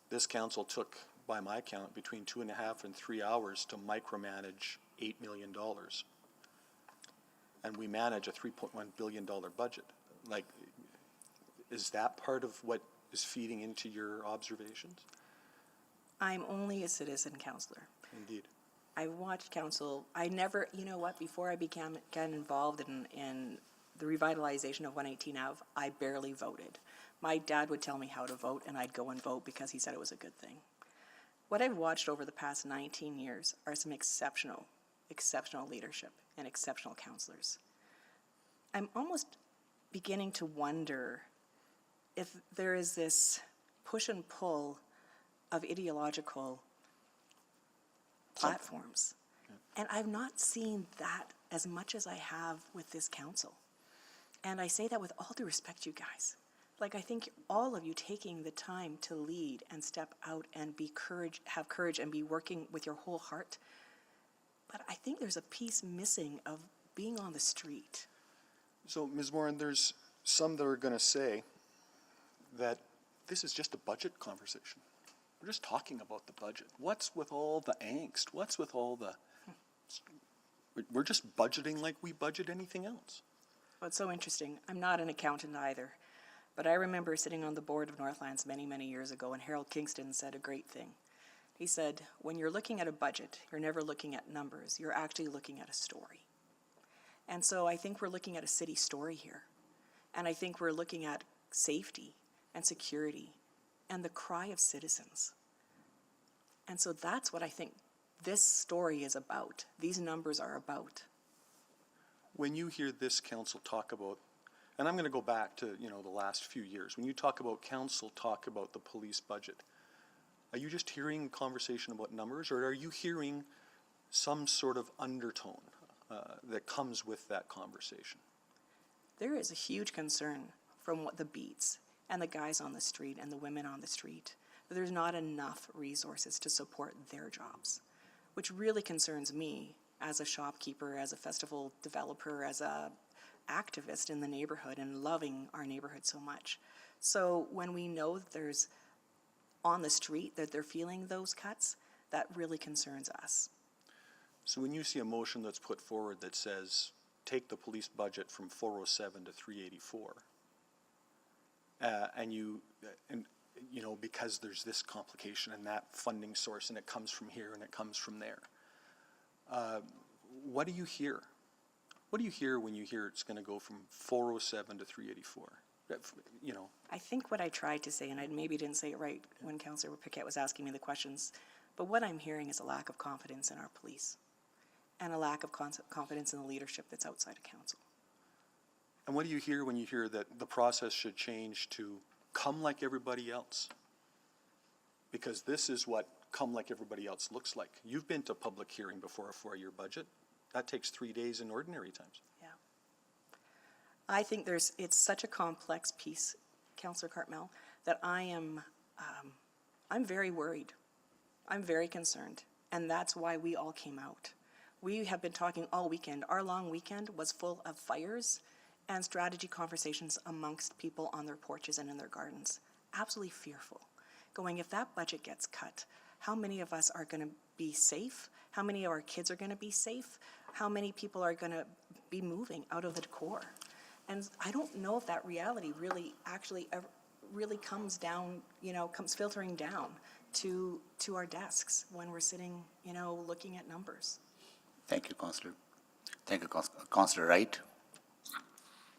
this council took, by my count, between 2.5 and 3 hours to micromanage $8 million. And we manage a $3.1 billion budget. Is that part of what is feeding into your observations? I'm only a citizen councillor. Indeed. I watched council. I never, before I got involved in the revitalization of 118 Ave, I barely voted. My dad would tell me how to vote, and I'd go and vote because he said it was a good thing. What I've watched over the past 19 years are some exceptional exceptional leadership and exceptional counselors. I'm almost beginning to wonder if there is this push and pull of ideological platforms. And I've not seen that as much as I have with this council. And I say that with all due respect, you guys. Like, I think all of you taking the time to lead and step out and have courage and be working with your whole heart. But I think there's a piece missing of being on the street. So, Ms. Moran, there's some that are going to say that this is just a budget conversation. We're just talking about the budget. What's with all the angst? What's with all the... We're just budgeting like we budget anything else. Well, it's so interesting. I'm not an accountant either. But I remember sitting on the board of Northlands many, many years ago, and Harold Kingston said a great thing. He said, when you're looking at a budget, you're never looking at numbers. You're actually looking at a story. And so I think we're looking at a city story here. And I think we're looking at safety and security and the cry of citizens. And so that's what I think this story is about. These numbers are about. When you hear this council talk about, and I'm going to go back to, the last few years, when you talk about council talk about the police budget, are you just hearing conversation about numbers, or are you hearing some sort of undertone that comes with that conversation? There is a huge concern from what the beats and the guys on the street and the women on the street that there's not enough resources to support their jobs, which really concerns me as a shopkeeper, as a festival developer, as a activist in the neighborhood and loving our neighborhood so much. So when we know that there's on the street that they're feeling those cuts, that really concerns us. So when you see a motion that's put forward that says, take the police budget from 407 to 384, because there's this complication and that funding source, and it comes from here and it comes from there, what do you hear? What do you hear when you hear it's going to go from 407 to 384? I think what I tried to say, and I maybe didn't say it right when Councillor Paquette was asking me the questions, but what I'm hearing is a lack of confidence in our police and a lack of confidence in the leadership that's outside of council. And what do you hear when you hear that the process should change to come like everybody else? Because this is what come like everybody else looks like. You've been to public hearing before a 4-year budget. That takes 3 days in ordinary times. Yeah. I think it's such a complex piece, Councillor Cartmel, that I'm very worried. I'm very concerned. And that's why we all came out. We have been talking all weekend. Our long weekend was full of fires and strategy conversations amongst people on their porches and in their gardens. Absolutely fearful. Going, if that budget gets cut, how many of us are going to be safe? How many of our kids are going to be safe? How many people are going to be moving out of the core? And I don't know if that reality really really comes down, comes filtering down to our desks when we're sitting, looking at numbers. Thank you, Councillor. Thank you, Councillor Wright.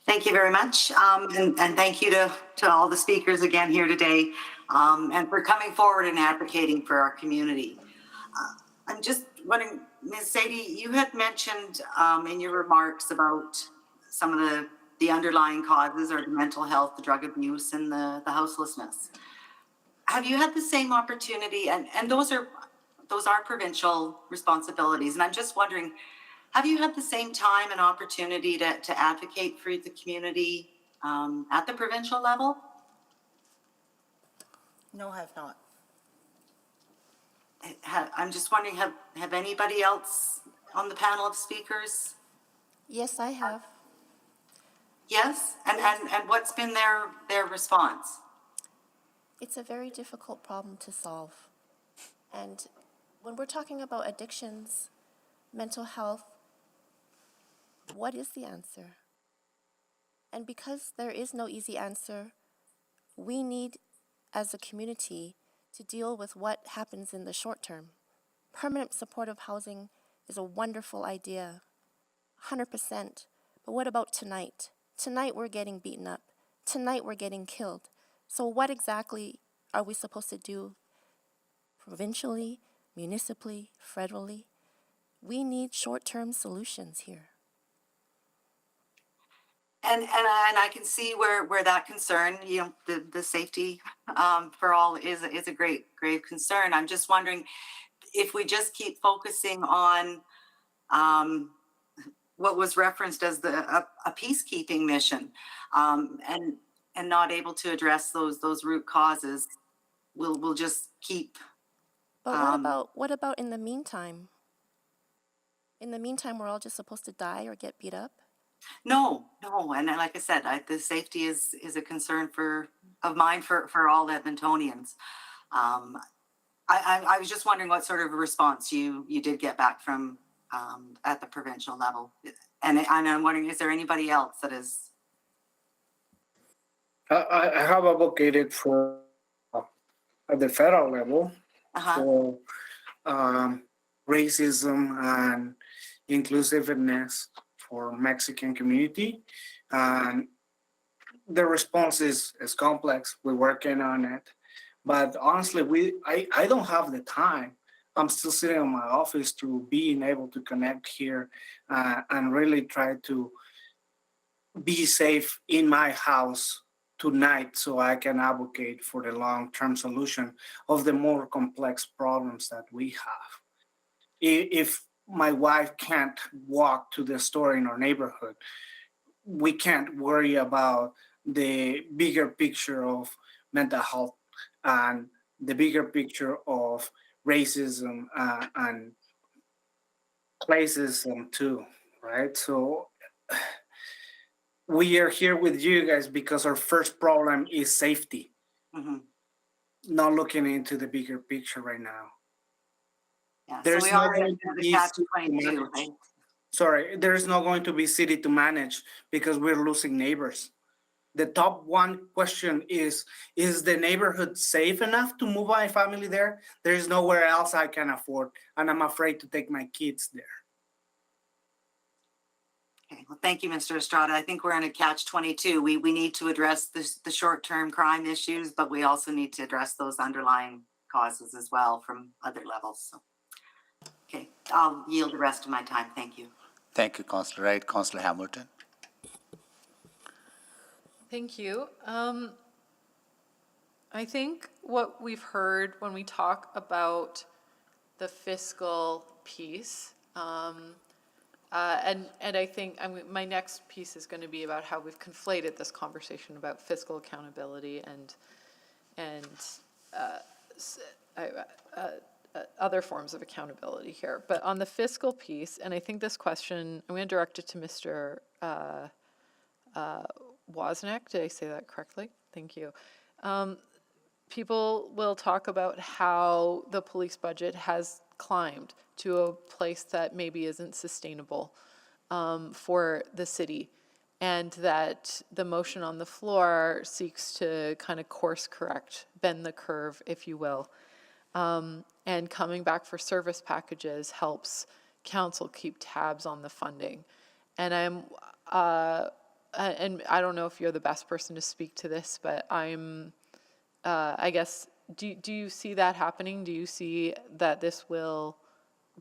Thank you very much. And thank you to all the speakers again here today, and for coming forward and advocating for our community. I'm just wondering, Ms. Sadie, you had mentioned in your remarks about some of the underlying causes are the mental health, the drug abuse, and the houselessness. Have you had the same opportunity, and those are provincial responsibilities, and I'm just wondering, have you had the same time and opportunity to advocate for the community at the provincial level? No, I have not. I'm just wondering, have anybody else on the panel of speakers? Yes, I have. Yes? And what's been their response? It's a very difficult problem to solve. And when we're talking about addictions, mental health, what is the answer? And because there is no easy answer, we need, as a community, to deal with what happens in the short term. Permanent supportive housing is a wonderful idea, 100%. But what about tonight? Tonight we're getting beaten up. Tonight we're getting killed. So what exactly are we supposed to do provincially, municipally, federally? We need short-term solutions here. And I can see where that concern, the safety for all is a grave concern. I'm just wondering if we just keep focusing on what was referenced as a peacekeeping mission, and not able to address those root causes, we'll just keep. But what about in the meantime? In the meantime, we're all just supposed to die or get beat up? No, and like I said, the safety is a concern of mine for all Edmontonians. I was just wondering what sort of a response you did get back from at the provincial level, and I'm wondering, is there anybody else that is? I have advocated for at the federal level for racism and inclusiveness for Mexican community, and the response is complex. We're working on it, but honestly, I don't have the time. I'm still sitting in my office to being able to connect here and really try to be safe in my house tonight so I can advocate for the long-term solution of the more complex problems that we have. If my wife can't walk to the store in our neighborhood, we can't worry about the bigger picture of mental health and the bigger picture of racism and classism too, right? So we are here with you guys because our first problem is safety, not looking into the bigger picture right now. Yeah, There's so we not are going in to the be catch-22, right? Sorry, there's not going to be city to manage because we're losing neighbors. The top one question is the neighborhood safe enough to move my family there? There is nowhere else I can afford, and I'm afraid to take my kids there. Okay, well, thank you, Mr. Estrada. I think we're in a catch-22. We need to address the short-term crime issues, but we also need to address those underlying causes as well from other levels. So, okay, I'll yield the rest of my time. Thank you. Thank you, Councillor Wright. Councillor Hamilton. Thank you. I think what we've heard when we talk about the fiscal piece, and I think my next piece is going to be about how we've conflated this conversation about fiscal accountability and other forms of accountability here. But on the fiscal piece, and I think this question, I'm going to direct it to Mr. Wozniak. Did I say that correctly? Thank you. People will talk about how the police budget has climbed to a place that maybe isn't sustainable for the city, and that the motion on the floor seeks to kind of course correct, bend the curve, if you will. And coming back for service packages helps council keep tabs on the funding. And and I don't know if you're the best person to speak to this, but I guess, do you see that happening? Do you see that this will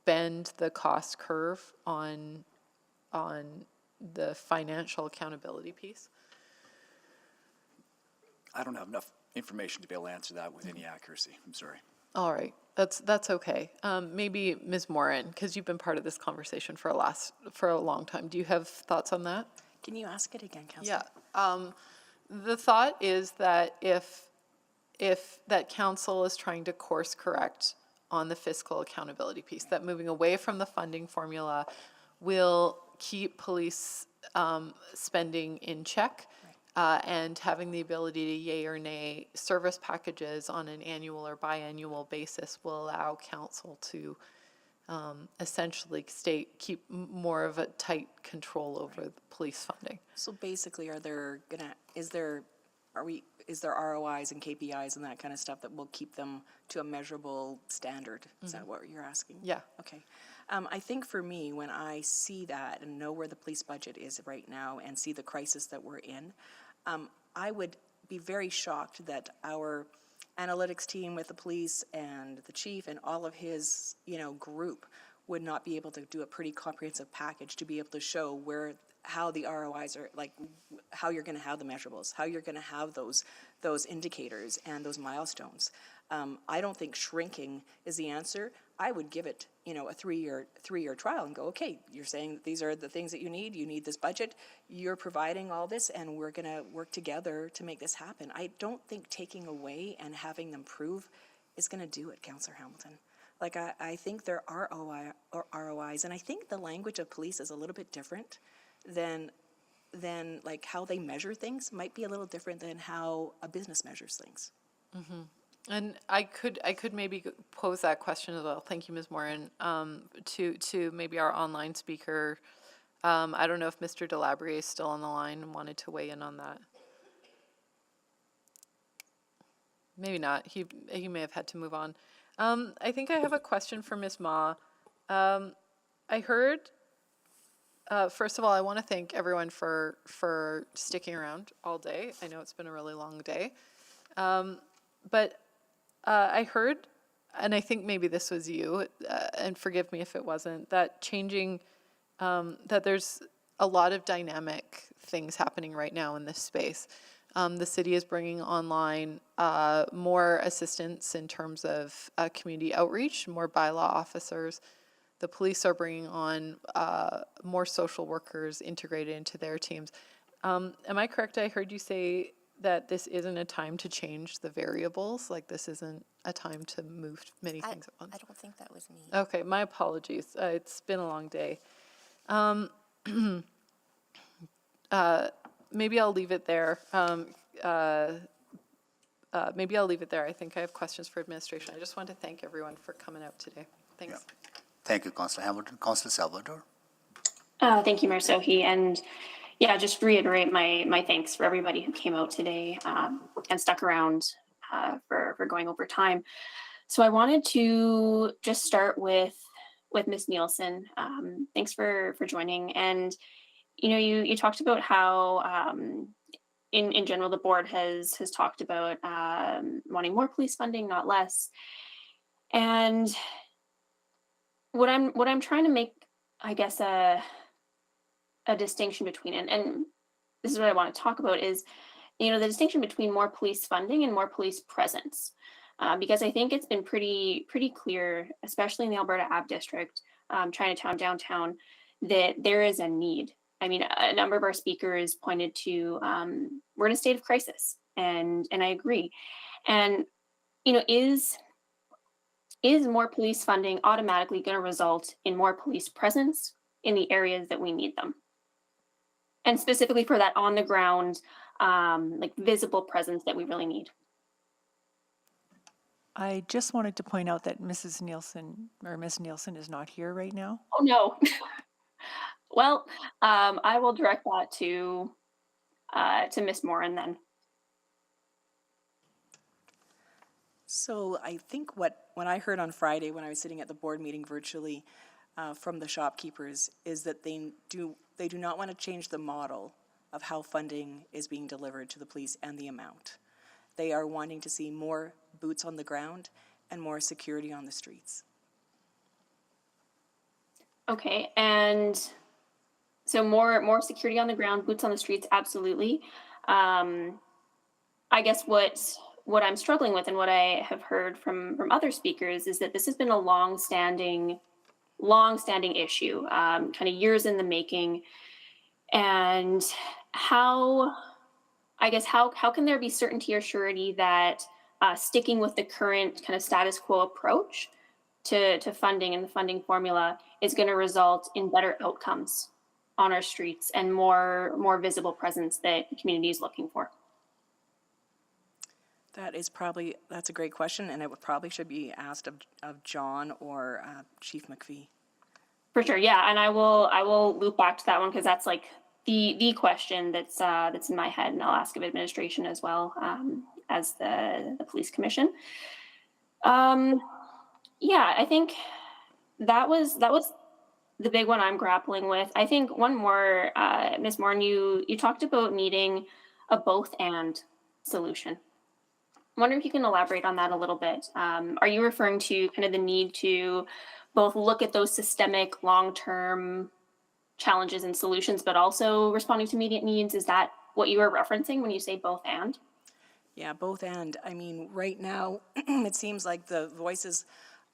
bend the cost curve on the financial accountability piece? I don't have enough information to be able to answer that with any accuracy. I'm sorry. All right, that's okay. Maybe Ms. Morin, because you've been part of this conversation for a long time. Do you have thoughts on that? Can you ask it again, Councillor? Yeah. The thought is that if that council is trying to course correct on the fiscal accountability piece, that moving away from the funding formula will keep police spending in check, and having the ability to yay or nay service packages on an annual or biannual basis will allow council to essentially keep more of a tight control over the police funding. So basically, is there ROIs and KPIs and that kind of stuff that will keep them to a measurable standard? Is that what you're asking? Yeah. Okay. I think for me, when I see that and know where the police budget is right now and see the crisis that we're in, I would be very shocked that our analytics team with the police and the chief and all of his, group would not be able to do a pretty comprehensive package to be able to show how the ROIs are, like how you're going to have the measurables, how you're going to have those indicators and those milestones. I don't think shrinking is the answer. I would give it, a three-year trial and go, okay, you're saying that these are the things that you need this budget, you're providing all this, and we're going to work together to make this happen. I don't think taking away and having them prove is going to do it, Councillor Hamilton. Like, I think there are ROIs, and I think the language of police is a little bit different than like how they measure things might be a little different than how a business measures things. Mm-hmm. And I could maybe pose that question as well. Thank you, Ms. Morin. To maybe our online speaker. I don't know if Mr. Delabrie is still on the line and wanted to weigh in on that. Maybe not. He may have had to move on. I think I have a question for Ms. Ma. I heard. First of all, I want to thank everyone for sticking around all day. I know it's been a really long day. But I heard, and I think maybe this was you, and forgive me if it wasn't, that that there's a lot of dynamic things happening right now in this space. The city is bringing online more assistance in terms of community outreach, more bylaw officers. The police are bringing on more social workers integrated into their teams. Am I correct? I heard you say that this isn't a time to change the variables, like this isn't a time to move many things at once? I don't think that was me. Okay, my apologies. It's been a long day. Maybe I'll leave it there. Maybe I'll leave it there. I think I have questions for administration. I just want to thank everyone for coming out today. Thanks. Yeah. Thank you, Councillor Hamilton. Councillor Salvador. Thank you, Mayor Sohi. And yeah, just reiterate my thanks for everybody who came out today and stuck around for going over time. So I wanted to just start with Ms. Nielsen. Thanks for joining. And you talked about how in general the board has talked about wanting more police funding, not less. And what I'm trying to make, I guess, a distinction between, and this is what I want to talk about, is the distinction between more police funding and more police presence, because I think it's been pretty clear, especially in the Alberta Ave District, Chinatown, downtown, that there is a need. I mean, a number of our speakers pointed to we're in a state of crisis, and I agree. And is more police funding automatically going to result in more police presence in the areas that we need them? And specifically for that on the ground, like visible presence that we really need. I just wanted to point out that Ms. Nielsen is not here right now. Oh, no. Well, I will direct that to Ms. Morin then. So I think what I heard on Friday when I was sitting at the board meeting virtually from the shopkeepers is that they do not want to change the model of how funding is being delivered to the police and the amount. They are wanting to see more boots on the ground and more security on the streets. Okay, and so more security on the ground, boots on the streets, absolutely. I guess what I'm struggling with and what I have heard from other speakers is that this has been a long-standing issue, kind of years in the making. And how can there be certainty or surety that sticking with the current kind of status quo approach to funding and the funding formula is going to result in better outcomes on our streets and more visible presence that the community is looking for? That's a great question, and it probably should be asked of John or Chief McPhee. For sure, yeah, and I will loop back to that one because that's like the question that's in my head, and I'll ask of administration as well as the police commission. Yeah, I think that was the big one I'm grappling with. I think one more, Ms. Morin, you talked about needing a both and solution. I'm wondering if you can elaborate on that a little bit. Are you referring to kind of the need to both look at those systemic long-term challenges and solutions, but also responding to immediate needs? Is that what you are referencing when you say both and? Yeah, both and. I mean, right now, it seems like the voices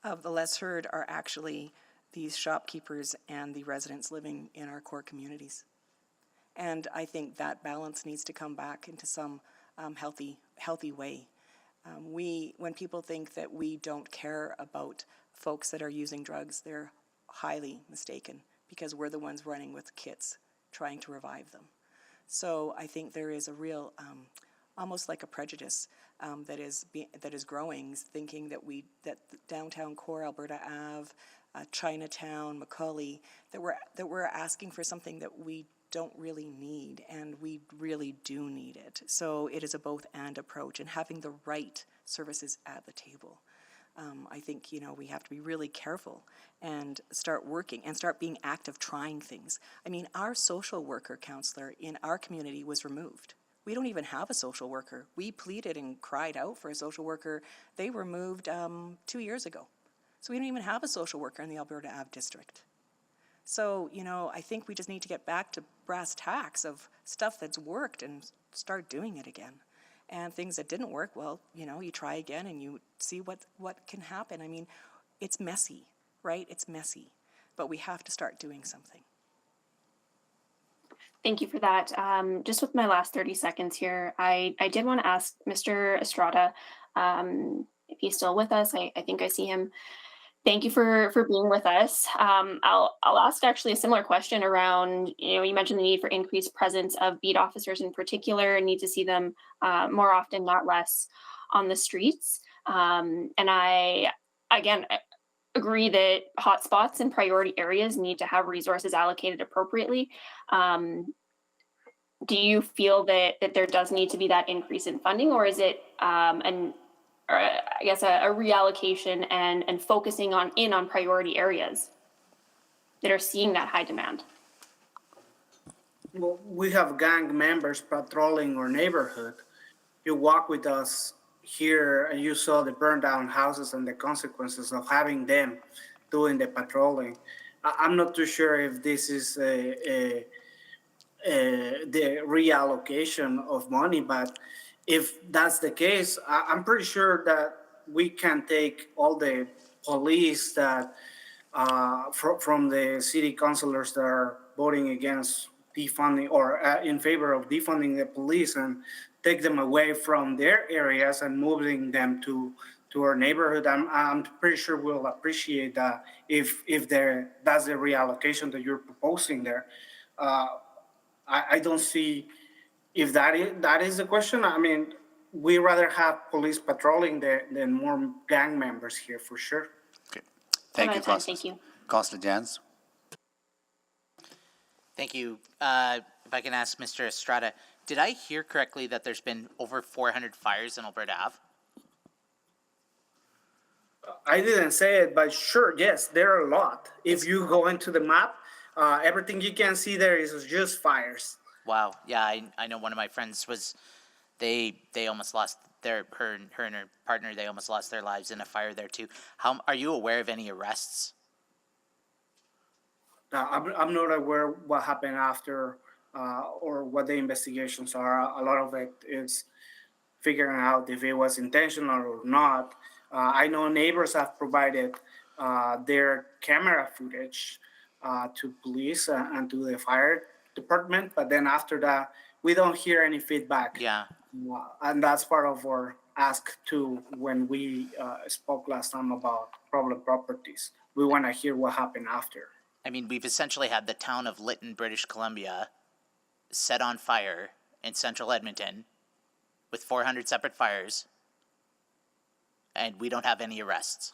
of the less heard are actually these shopkeepers and the residents living in our core communities. And I think that balance needs to come back into some healthy way. When people think that we don't care about folks that are using drugs, they're highly mistaken, because we're the ones running with kits trying to revive them. So I think there is a real, almost like a prejudice that is growing, thinking that downtown core Alberta Ave, Chinatown, Macaulay, that we're asking for something that we don't really need, and we really do need it. So it is a both and approach, and having the right services at the table. I think, we have to be really careful and start working and start being active, trying things. I mean, our social worker counselor in our community was removed. We don't even have a social worker. We pleaded and cried out for a social worker. They were moved 2 years ago. So we don't even have a social worker in the Alberta Ave district. So, I think we just need to get back to brass tacks of stuff that's worked and start doing it again. And things that didn't work, well, you try again and you see what can happen. I mean, it's messy, right? It's messy, but we have to start doing something. Thank you for that. Just with my last 30 seconds here, I did want to ask Mr. Estrada, if he's still with us. I think I see him. Thank you for being with us. I'll ask actually a similar question around, you mentioned the need for increased presence of beat officers in particular, and need to see them more often, not less, on the streets. And I agree that hotspots and priority areas need to have resources allocated appropriately. Do you feel that there does need to be that increase in funding, or is it a reallocation and focusing on priority areas that are seeing that high demand? Well, we have gang members patrolling our neighborhood. You walk with us here and you saw the burned down houses and the consequences of having them doing the patrolling. I'm not too sure if this is the reallocation of money, but if that's the case, I'm pretty sure that we can take all the police that from the city councilors that are voting against defunding or in favor of defunding the police, and take them away from their areas and moving them to our neighborhood. I'm pretty sure we'll appreciate that if that's the reallocation that you're proposing there. I don't see if that is the question. I mean, we rather have police patrolling than more gang members here, for sure. Okay. Thank you, Thank you. Councillor Jans. Thank you. If I can ask Mr. Estrada, did I hear correctly that there's been over 400 fires in Alberta Ave? I didn't say it, but sure, yes, there are a lot. If you go into the map, everything you can see there is just fires. Wow. Yeah, I know one of my friends was, they almost lost her and her partner, they almost lost their lives in a fire there too. Are you aware of any arrests? I'm not aware what happened after or what the investigations are. A lot of it is figuring out if it was intentional or not. I know neighbors have provided their camera footage to police and to the fire department, but then after that, we don't hear any feedback. Yeah. And that's part of our ask too when we spoke last time about problem properties. We want to hear what happened after. I mean, we've essentially had the town of Lytton, British Columbia, set on fire in central Edmonton with 400 separate fires, and we don't have any arrests.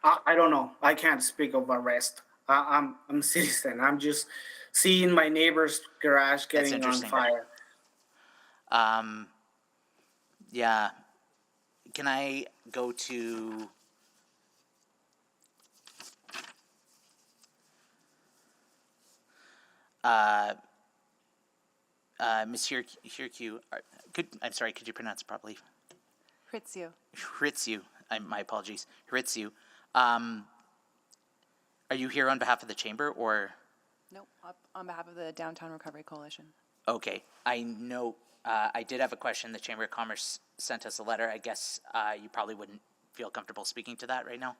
I don't know. I can't speak of arrest. I'm a citizen. I'm just seeing my neighbor's garage getting on fire. Yeah. Can I go to... Ms. Hirku, I'm sorry, could you pronounce it properly? Hritsu, my apologies, Hritsu. Are you here on behalf of the chamber or? Nope, on behalf of the Downtown Recovery Coalition. Okay, I know, I did have a question. The Chamber of Commerce sent us a letter. I guess you probably wouldn't feel comfortable speaking to that right now.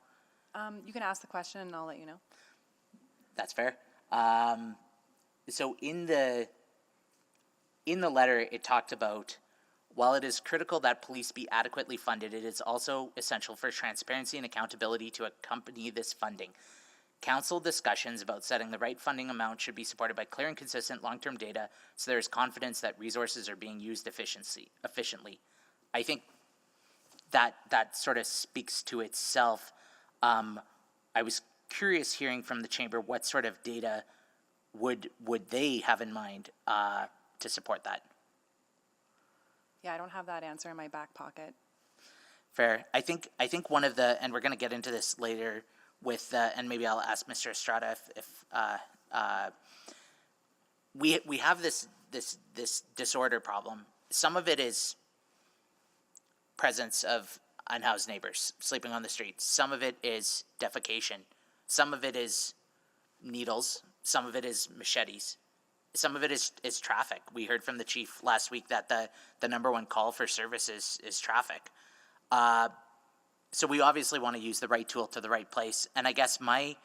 You can ask the question and I'll let you know. That's fair. So in the letter, it talked about, while it is critical that police be adequately funded, it is also essential for transparency and accountability to accompany this funding. Council discussions about setting the right funding amount should be supported by clear and consistent long-term data so there is confidence that resources are being used efficiently. I think that sort of speaks to itself. I was curious hearing from the chamber what sort of data would they have in mind to support that? Yeah, I don't have that answer in my back pocket. Fair. I think one of the, and we're going to get into this later with, and maybe I'll ask Mr. Estrada if we have this disorder problem. Some of it is presence of unhoused neighbors sleeping on the streets. Some of it is defecation. Some of it is needles. Some of it is machetes. Some of it is traffic. We heard from the chief last week that the number one call for service is traffic. So we obviously want to use the right tool to the right place. And I guess my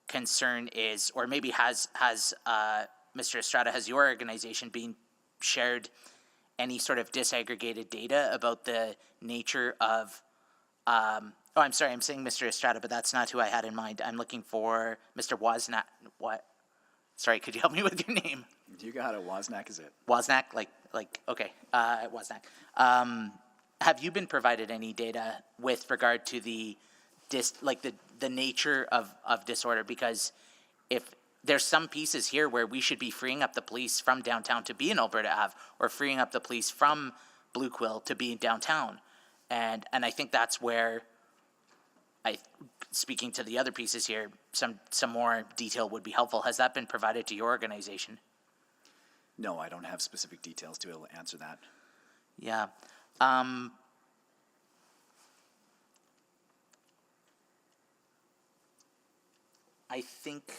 concern is, or maybe has Mr. Estrada, has your organization been shared any sort of disaggregated data about the nature of, I'm sorry, I'm saying Mr. Estrada, but that's not who I had in mind. I'm looking for Mr. Wozniak. What? Sorry, could you help me with your name? You got it. Wozniak is it. Wozniak, okay, Wozniak. Have you been provided any data with regard to the nature of disorder? Because if there's some pieces here where we should be freeing up the police from downtown to be in Alberta Ave, or freeing up the police from Blue Quill to be in downtown, and I think that's where, speaking to the other pieces here, some more detail would be helpful. Has that been provided to your organization? No, I don't have specific details to be able to answer that. Yeah. I think,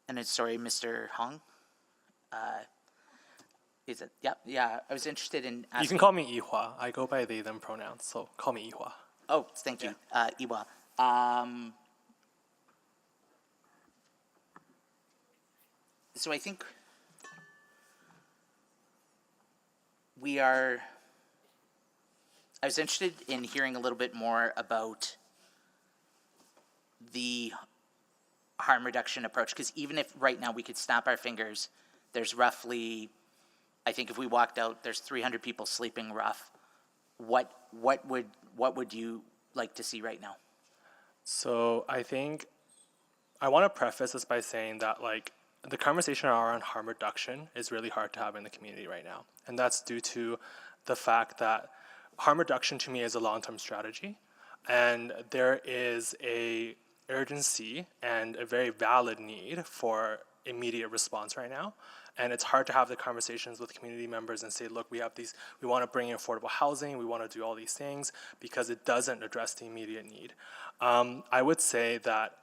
and it's, sorry, Mr. Hong, is it? Yeah, I was interested in asking. You can call me Ihua. I go by they, them pronouns, so call me Ihua. Oh, thank you, Iwa. So I think I was interested in hearing a little bit more about the harm reduction approach, because even if right now we could snap our fingers, there's roughly, I think if we walked out, there's 300 people sleeping rough. What would you like to see right now? So I think I want to preface this by saying that the conversation around harm reduction is really hard to have in the community right now. And that's due to the fact that harm reduction to me is a long-term strategy. And there is a urgency and a very valid need for immediate response right now. And it's hard to have the conversations with community members and say, look, we want to bring in affordable housing, we want to do all these things, because it doesn't address the immediate need. I would say that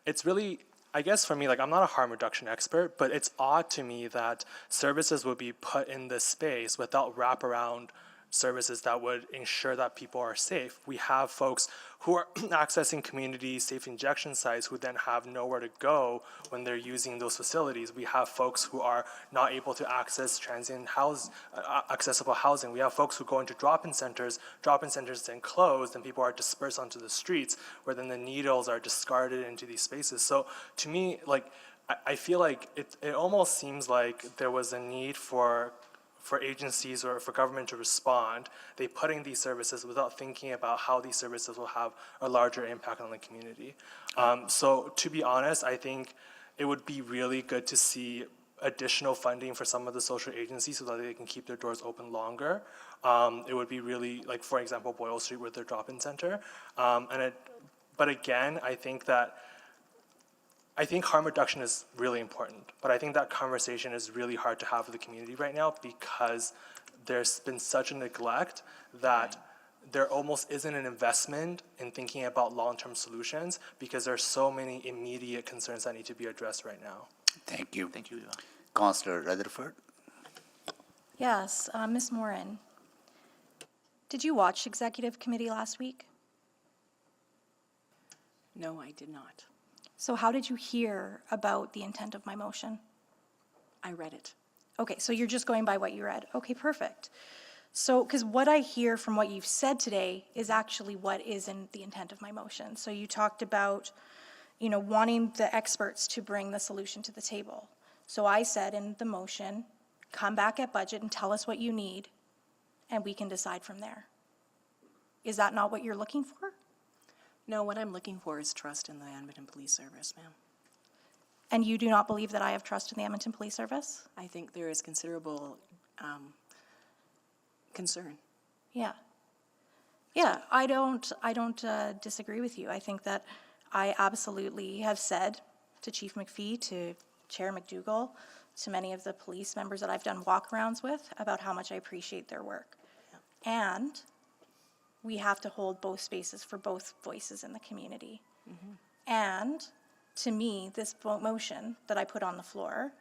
it's really, I guess for me, I'm not a harm reduction expert, but it's odd to me that services would be put in this space without wraparound services that would ensure that people are safe. We have folks who are accessing community safe injection sites who then have nowhere to go when they're using those facilities. We have folks who are not able to access accessible housing. We have folks who go into drop-in centers then closed, and people are dispersed onto the streets, where then the needles are discarded into these spaces. So to me, I feel like it almost seems like there was a need for agencies or for government to respond. They put in these services without thinking about how these services will have a larger impact on the community. So to be honest, I think it would be really good to see additional funding for some of the social agencies so that they can keep their doors open longer. It would be really, for example, Boyle Street with their drop-in center. But again, I think harm reduction is really important, but I think that conversation is really hard to have with the community right now because there's been such a neglect that there almost isn't an investment in thinking about long-term solutions because there's so many immediate concerns that need to be addressed right now. Thank you. Thank you. Councillor Rutherford? Yes, Ms. Morin, did you watch Executive Committee last week? No, I did not. So how did you hear about the intent of my motion? I read it. Okay, so you're just going by what you read. Okay, perfect. So, because what I hear from what you've said today is actually what is in the intent of my motion. So you talked about, wanting the experts to bring the solution to the table. So I said in the motion, come back at budget and tell us what you need, and we can decide from there. Is that not what you're looking for? No, what I'm looking for is trust in the Edmonton Police Service, ma'am. And you do not believe that I have trust in the Edmonton Police Service? I think there is considerable concern. Yeah. Yeah, I don't disagree with you. I think that I absolutely have said to Chief McPhee, to Chair McDougall, to many of the police members that I've done walkarounds with about how much I appreciate their work. Yeah. And we have to hold both spaces for both voices in the community. Mm-hmm. And to me, this motion that I put on the floor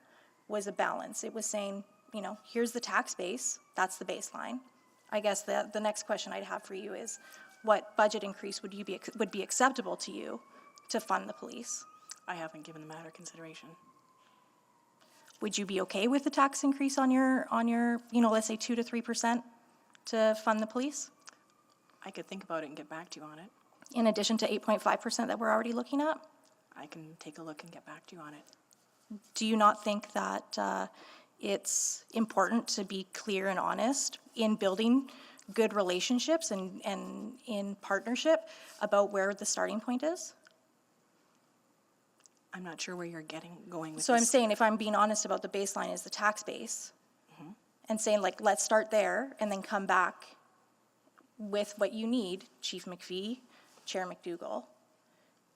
was a balance. It was saying, here's the tax base, that's the baseline. I guess the next question I'd have for you is, what budget increase would be acceptable to you to fund the police? I haven't given the matter consideration. Would you be okay with the tax increase on your let's say 2 to 3% to fund the police? I could think about it and get back to you on it. In addition to 8.5% that we're already looking at? I can take a look and get back to you on it. Do you not think that it's important to be clear and honest in building good relationships and in partnership about where the starting point is? I'm not sure where you're going with So this. I'm saying if I'm being honest about the baseline is the tax base, and saying let's start there and then come back with what you need, Chief McPhee, Chair McDougall,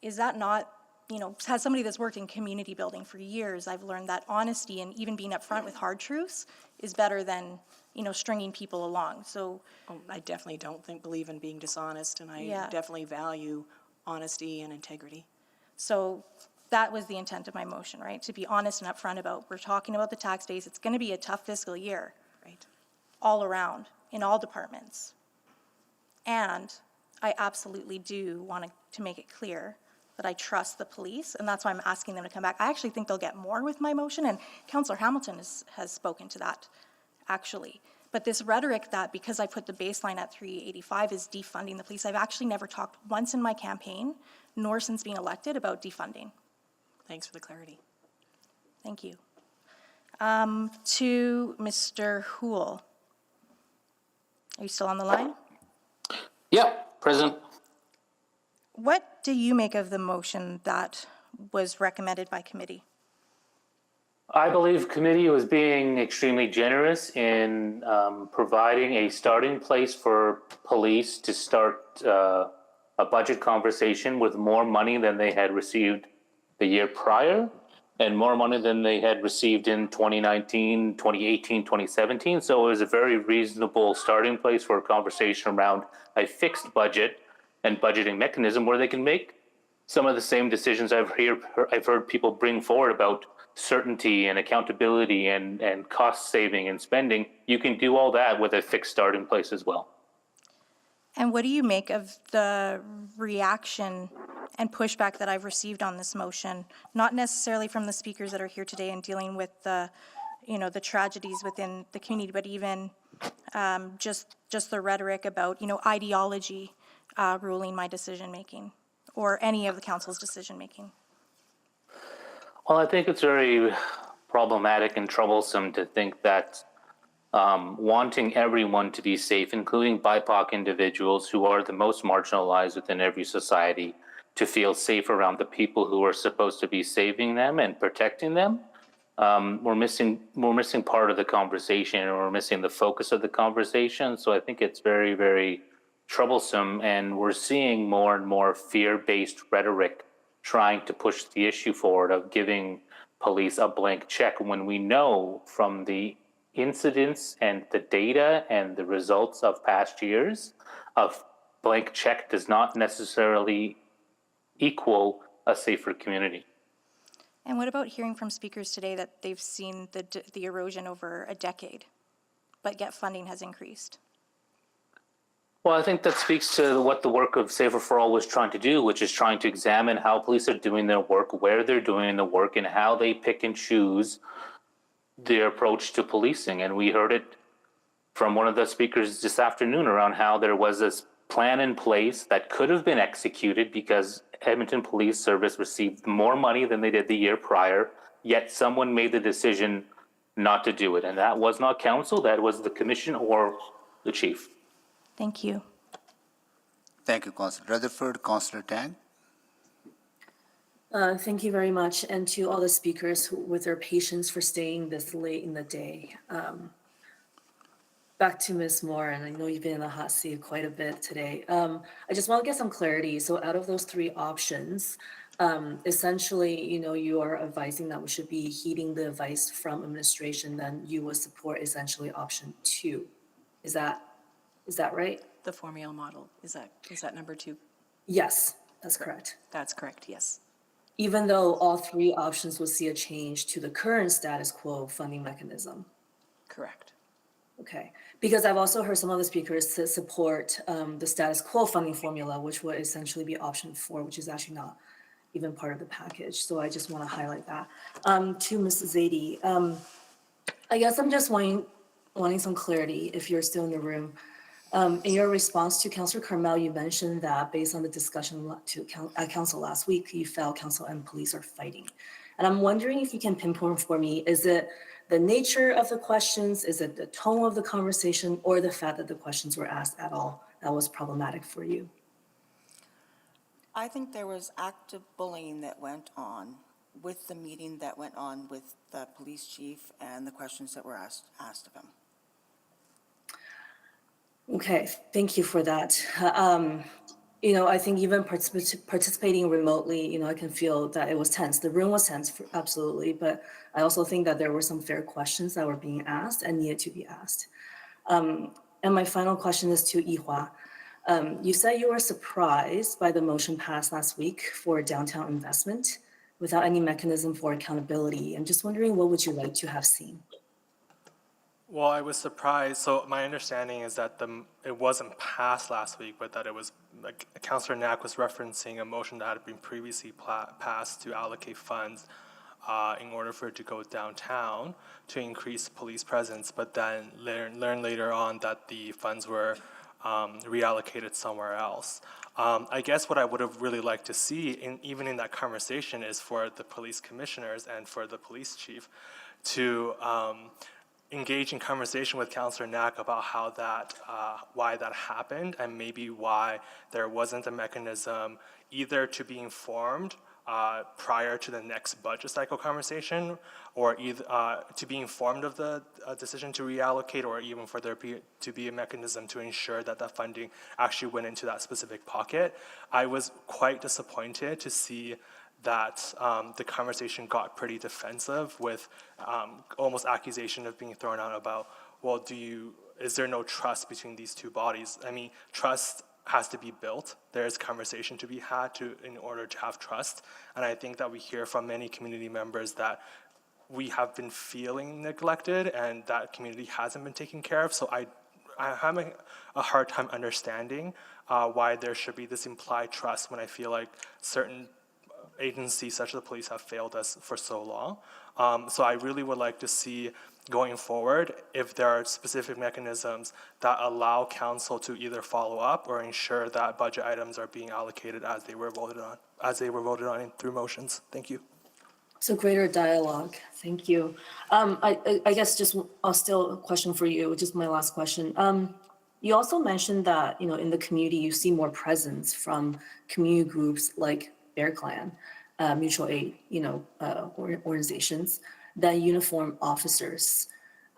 is that not, as somebody that's worked in community building for years, I've learned that honesty and even being upfront with hard truths is better than, stringing people along. So I definitely don't believe in being dishonest, and I Yeah. definitely value honesty and integrity. So that was the intent of my motion, right? To be honest and upfront about, we're talking about the tax base. It's going to be a tough fiscal year. Right. All around, in all departments. And I absolutely do want to make it clear that I trust the police, and that's why I'm asking them to come back. I actually think they'll get more with my motion, and Councillor Hamilton has spoken to that, actually. But this rhetoric that because I put the baseline at 385 is defunding the police, I've actually never talked once in my campaign, nor since being elected, about defunding. Thanks for the clarity. Thank you. To Mr. Houle. Are you still on the line? Yep, present. What do you make of the motion that was recommended by committee? I believe committee was being extremely generous in providing a starting place for police to start a budget conversation with more money than they had received the year prior, and more money than they had received in 2019, 2018, 2017. So it was a very reasonable starting place for a conversation around a fixed budget and budgeting mechanism where they can make some of the same decisions I've heard people bring forward about certainty and accountability and cost saving and spending. You can do all that with a fixed starting place as well. And what do you make of the reaction and pushback that I've received on this motion? Not necessarily from the speakers that are here today and dealing with the tragedies within the community, but even just the rhetoric about, ideology ruling my decision-making or any of the council's decision-making. Well, I think it's very problematic and troublesome to think that wanting everyone to be safe, including BIPOC individuals who are the most marginalized within every society, to feel safe around the people who are supposed to be saving them and protecting them. We're missing part of the conversation, and we're missing the focus of the conversation. So I think it's very, very troublesome, and we're seeing more and more fear-based rhetoric trying to push the issue forward of giving police a blank check when we know from the incidents and the data and the results of past years, a blank check does not necessarily equal a safer community. And what about hearing from speakers today that they've seen the erosion over a decade, but yet funding has increased? Well, I think that speaks to what the work of Safer for All was trying to do, which is trying to examine how police are doing their work, where they're doing the work, and how they pick and choose their approach to policing. And we heard it from one of the speakers this afternoon around how there was this plan in place that could have been executed because Edmonton Police Service received more money than they did the year prior, yet someone made the decision not to do it. And that was not council, that was the commission or the chief. Thank you. Thank you, Councillor Rutherford. Councillor Tang. Thank you very much, and to all the speakers with their patience for staying this late in the day. Back to Ms. Moore, and I know you've been in the hot seat quite a bit today. I just want to get some clarity. So out of those three options, essentially, you are advising that we should be heeding the advice from administration, then you would support essentially option 2. Is that right? The formula model, is that number 2? Yes, that's correct. That's correct, yes. Even though all three options will see a change to the current status quo funding mechanism. Correct. Okay, because I've also heard some other speakers to support the status quo funding formula, which would essentially be option 4, which is actually not even part of the package. So I just want to highlight that. To Mrs. Zadie, I guess I'm just wanting some clarity if you're still in the room. In your response to Councillor Carmel, you mentioned that based on the discussion at council last week, you felt council and police are fighting. And I'm wondering if you can pinpoint for me, is it the nature of the questions, is it the tone of the conversation, or the fact that the questions were asked at all that was problematic for you? I think there was active bullying that went on with the meeting that went on with the police chief and the questions that were asked of him. Okay, thank you for that. I think even participating remotely, I can feel that it was tense. The room was tense, absolutely, but I also think that there were some fair questions that were being asked and needed to be asked. And my final question is to Yihua. You said you were surprised by the motion passed last week for downtown investment without any mechanism for accountability. I'm just wondering, what would you like to have seen? Well, I was surprised. So my understanding is that it wasn't passed last week, but that it was, like Councillor Knack was referencing a motion that had been previously passed to allocate funds in order for it to go downtown to increase police presence, but then learn later on that the funds were reallocated somewhere else. I guess what I would have really liked to see, even in that conversation, is for the police commissioners and for the police chief to engage in conversation with Councillor Knack about how that, why that happened, and maybe why there wasn't a mechanism either to be informed prior to the next budget cycle conversation, or either to be informed of the decision to reallocate, or even for there to be a mechanism to ensure that that funding actually went into that specific pocket. I was quite disappointed to see that the conversation got pretty defensive with almost accusation of being thrown out about, well, is there no trust between these two bodies? I mean, trust has to be built. There's conversation to be had in order to have trust. And I think that we hear from many community members that we have been feeling neglected and that community hasn't been taken care of. So I'm having a hard time understanding why there should be this implied trust when I feel like certain agencies such as the police have failed us for so long. So I really would like to see going forward if there are specific mechanisms that allow council to either follow up or ensure that budget items are being allocated as they were voted on through motions. Thank you. So greater dialogue. Thank you. I guess just still a question for you, which is my last question. You also mentioned that in the community you see more presence from community groups like Bear Clan, mutual aid, organizations than uniformed officers.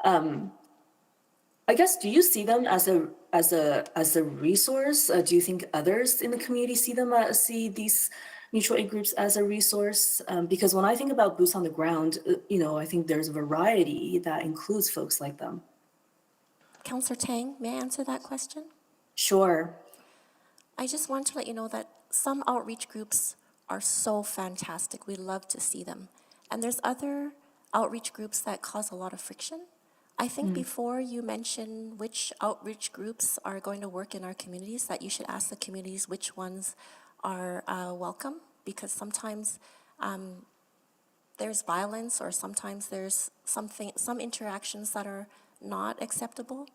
I guess, do you see them as a resource? Do you think others in the community see these mutual aid groups as a resource? Because when I think about boots on the ground, I think there's a variety that includes folks like them. Councillor Tang, may I answer that question? Sure. I just want to let you know that some outreach groups are so fantastic. We love to see them. And there's other outreach groups that cause a lot of friction. I think before you mention which outreach groups are going to work in our communities, that you should ask the communities which ones are welcome, because sometimes there's violence, or sometimes there's some interactions that are not acceptable.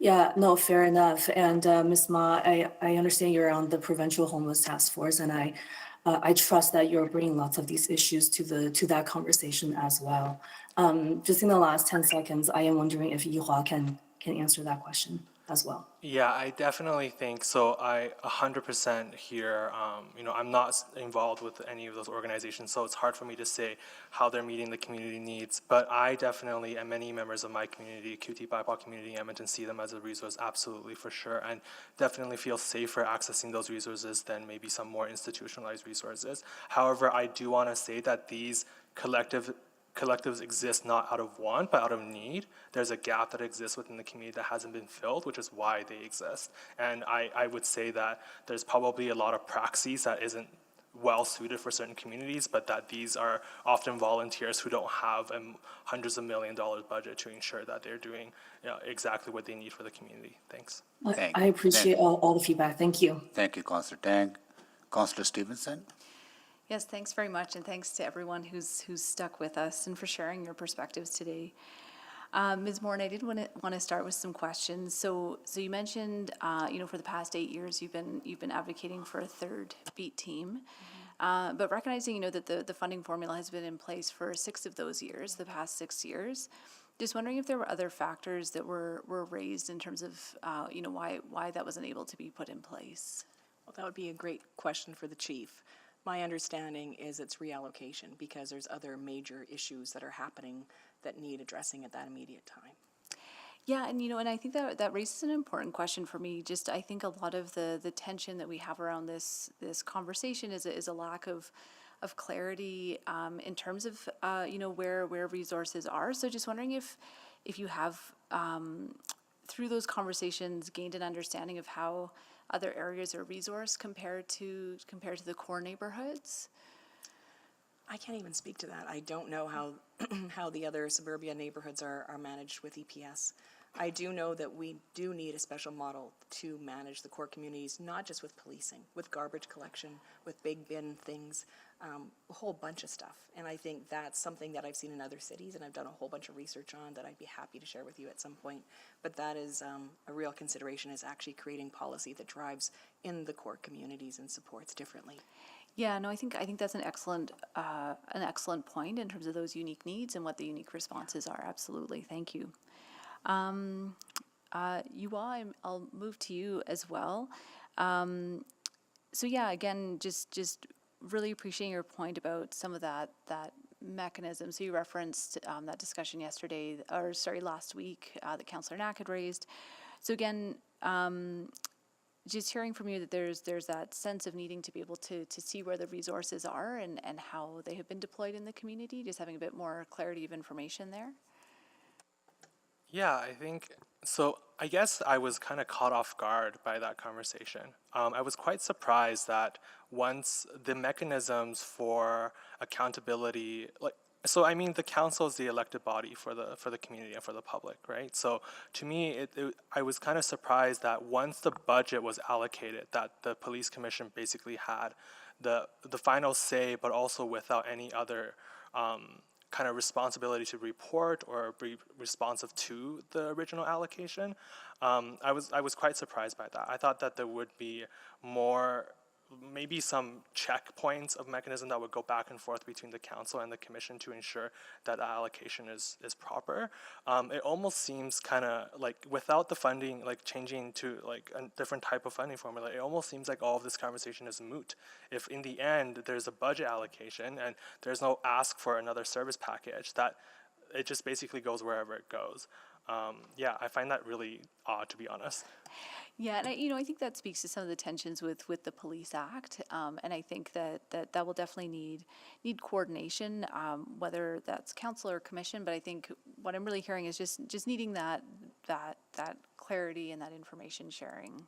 Yeah, no, fair enough. And Ms. Ma, I understand you're on the Provincial Homeless Task Force, and I trust that you're bringing lots of these issues to that conversation as well. Just in the last 10 seconds, I am wondering if Yihua can answer that question as well. Yeah, I definitely think so. I 100% hear, I'm not involved with any of those organizations, so it's hard for me to say how they're meeting the community needs. But I definitely, and many members of my community, QT BIPOC community, Edmonton, see them as a resource, absolutely, for sure, and definitely feel safer accessing those resources than maybe some more institutionalized resources. However, I do want to say that these collectives exist not out of want, but out of need. There's a gap that exists within the community that hasn't been filled, which is why they exist. And I would say that there's probably a lot of praxis that isn't well suited for certain communities, but that these are often volunteers who don't have hundreds of $1 million budget to ensure that they're doing exactly what they need for the community. Thanks. I appreciate all the feedback. Thank you. Thank you, Councillor Tang. Councillor Stevenson? Yes, thanks very much, and thanks to everyone who's stuck with us and for sharing your perspectives today. Ms. Moore, I did want to start with some questions. So you mentioned, for the past 8 years, you've been advocating for a third beat team, but recognizing, that the funding formula has been in place for 6 of those years, the past 6 years. Just wondering if there were other factors that were raised in terms of, why that wasn't able to be put in place. Well, that would be a great question for the chief. My understanding is it's reallocation, because there's other major issues that are happening that need addressing at that immediate time. Yeah, and I think that raises an important question for me. Just I think a lot of the tension that we have around this conversation is a lack of clarity in terms of where resources are. So just wondering if you have through those conversations gained an understanding of how other areas are resourced compared to the core neighborhoods? I can't even speak to that. I don't know how the other suburbia neighborhoods are managed with EPS. I do know that we do need a special model to manage the core communities, not just with policing, with garbage collection, with big bin things, a whole bunch of stuff. And I think that's something that I've seen in other cities, and I've done a whole bunch of research on that I'd be happy to share with you at some point. But that is a real consideration, is actually creating policy that drives in the core communities and supports differently. Yeah, no, I think that's an excellent point in terms of those unique needs and what the unique responses are. Absolutely, thank you. Yuwa, I'll move to you as well. So yeah, again, just really appreciating your point about some of that mechanism. So you referenced that discussion last week that Councillor Knack had raised. So again, just hearing from you that there's that sense of needing to be able to see where the resources are and how they have been deployed in the community, just having a bit more clarity of information there. Yeah, I think so. I guess I was kind of caught off guard by that conversation. I was quite surprised that once the mechanisms for accountability, the council is the elected body for the community and for the public, right? So to me, I was kind of surprised that once the budget was allocated, that the police commission basically had the final say, but also without any other kind of responsibility to report or be responsive to the original allocation. I was quite surprised by that. I thought that there would be more, maybe some checkpoints of mechanism that would go back and forth between the council and the commission to ensure that the allocation is proper. It almost seems kind of like without the funding, like changing to like a different type of funding formula, it almost seems like all of this conversation is moot. If in the end there's a budget allocation and there's no ask for another service package, that it just basically goes wherever it goes. Yeah, I find that really odd, to be honest. Yeah, and I think that speaks to some of the tensions with the Police Act, and I think that will definitely need coordination, whether that's council or commission. But I think what I'm really hearing is just needing that clarity and that information sharing,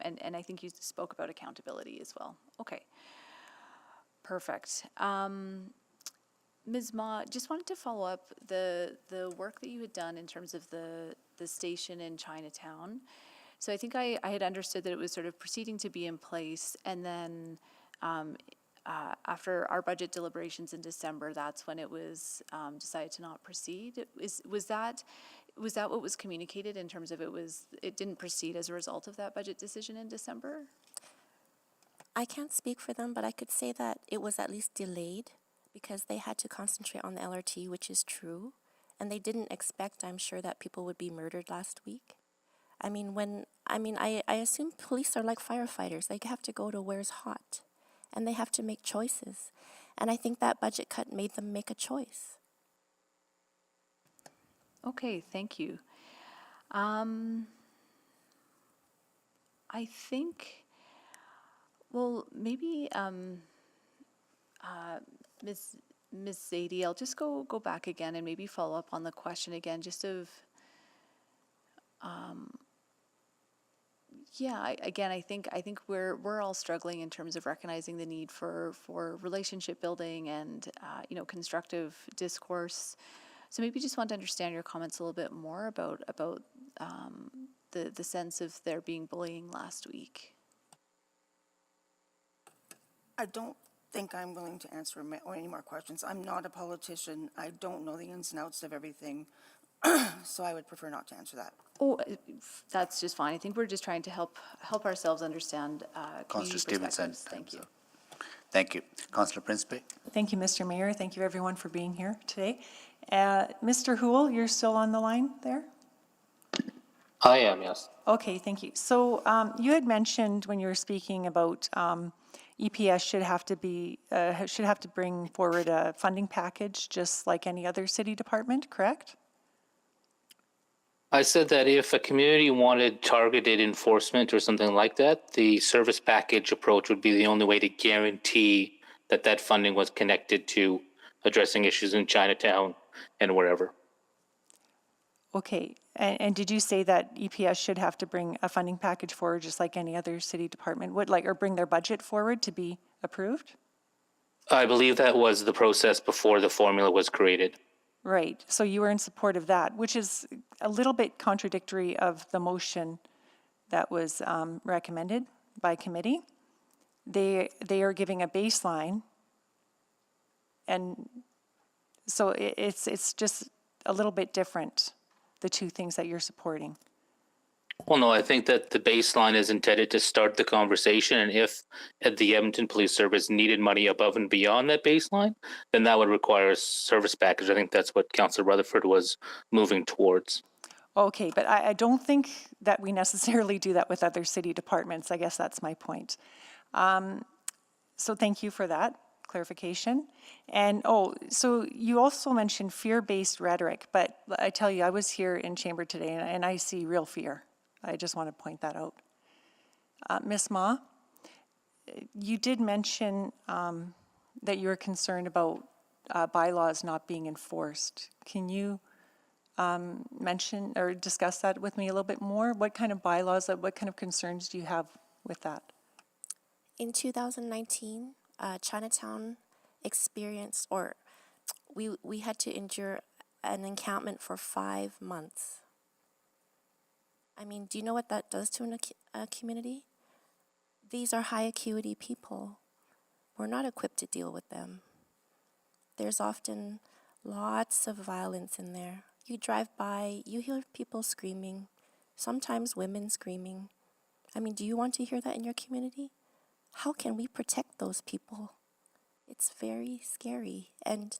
and I think you spoke about accountability as well. Okay, perfect. Ms. Ma, just wanted to follow up the work that you had done in terms of the station in Chinatown. So I think I had understood that it was sort of proceeding to be in place, and then after our budget deliberations in December, that's when it was decided to not proceed. Was that what was communicated in terms of it didn't proceed as a result of that budget decision in December? I can't speak for them, but I could say that it was at least delayed because they had to concentrate on the LRT, which is true. And they didn't expect, I'm sure, that people would be murdered last week. I assume police are like firefighters. They have to go to where's hot, and they have to make choices. And I think that budget cut made them make a choice. Okay, thank you. I think, well, maybe Ms. Zadie, I'll just go back again and maybe follow up on the question again, just of, yeah, I think we're all struggling in terms of recognizing the need for relationship building and constructive discourse. So maybe just want to understand your comments a little bit more about the sense of there being bullying last week. I don't think I'm willing to answer any more questions. I'm not a politician. I don't know the ins and outs of everything, so I would prefer not to answer that. Oh, that's just fine. I think we're just trying to help ourselves understand Councillor community Stevenson. perspectives. Thank you. Thank you. Councillor Principe. Thank you, Mr. Mayor. Thank you, everyone, for being here today. Mr. Houle, you're still on the line there? I am, yes. Okay, thank you. So you had mentioned when you were speaking about EPS should have to bring forward a funding package just like any other city department, correct? I said that if a community wanted targeted enforcement or something like that, the service package approach would be the only way to guarantee that funding was connected to addressing issues in Chinatown and wherever. Okay, and did you say that EPS should have to bring a funding package forward just like any other city department would, or bring their budget forward to be approved? I believe that was the process before the formula was created. Right, so you were in support of that, which is a little bit contradictory of the motion that was recommended by committee. They are giving a baseline, and so it's just a little bit different, the two things that you're supporting. Well, no, I think that the baseline is intended to start the conversation, and if the Edmonton Police Service needed money above and beyond that baseline, then that would require a service package. I think that's what Councillor Rutherford was moving towards. Okay, but I don't think that we necessarily do that with other city departments. I guess that's my point. So thank you for that clarification. And so you also mentioned fear-based rhetoric, but I tell you, I was here in chamber today and I see real fear. I just want to point that out. Ms. Ma, you did mention that you're concerned about bylaws not being enforced. Can you mention or discuss that with me a little bit more? What kind of bylaws, what kind of concerns do you have with that? In 2019, Chinatown experienced, or we had to endure an encampment for 5 months. I mean, do you know what that does to a community? These are high acuity people. We're not equipped to deal with them. There's often lots of violence in there. You drive by, you hear people screaming, sometimes women screaming. I mean, do you want to hear that in your community? How can we protect those people? It's very scary. And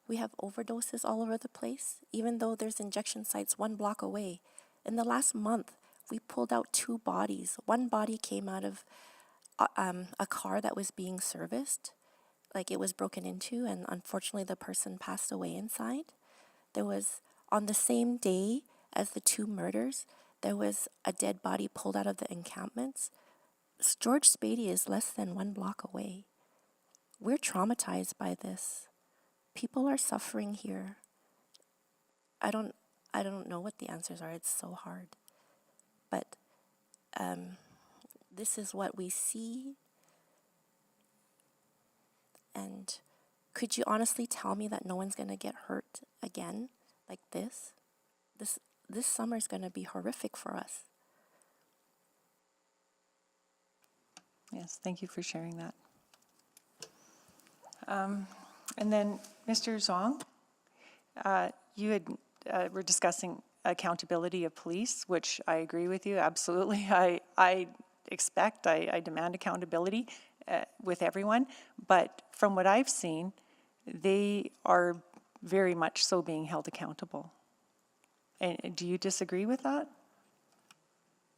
we have overdoses all over the place, even though there's injection sites 1 block away. In the last month, we pulled out 2 bodies. One body came out of a car that was being serviced, like it was broken into, and unfortunately the person passed away inside. There was, on the same day, as the two murders, there was a dead body pulled out of the encampments. George Spady is less than 1 block away. We're traumatized by this. People are suffering here. I don't know what the answers are. It's so hard. But this is what we see. And could you honestly tell me that no one's going to get hurt again like this? This summer is going to be horrific for us. Yes, thank you for sharing that. And then, Mr. Zong, you had were discussing accountability of police, which I agree with you, absolutely. I expect, I demand accountability with everyone, but from what I've seen, they are very much so being held accountable. And do you disagree with that?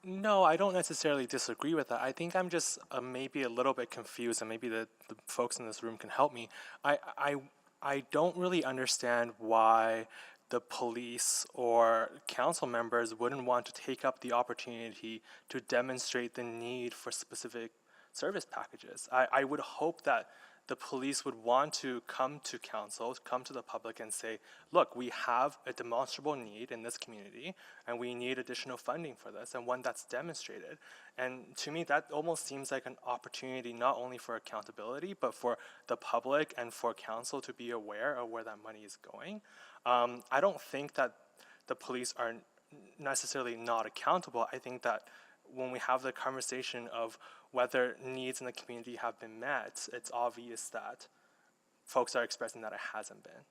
No, I don't necessarily disagree with that. I think I'm just maybe a little bit confused, and maybe the folks in this room can help me. I don't really understand why the police or council members wouldn't want to take up the opportunity to demonstrate the need for specific service packages. I would hope that the police would want to come to council, come to the public and say, look, we have a demonstrable need in this community and we need additional funding for this, and one that's demonstrated. And to me, that almost seems like an opportunity not only for accountability, but for the public and for council to be aware of where that money is going. I don't think that the police are necessarily not accountable. I think that when we have the conversation of whether needs in the community have been met, it's obvious that folks are expressing that it hasn't been.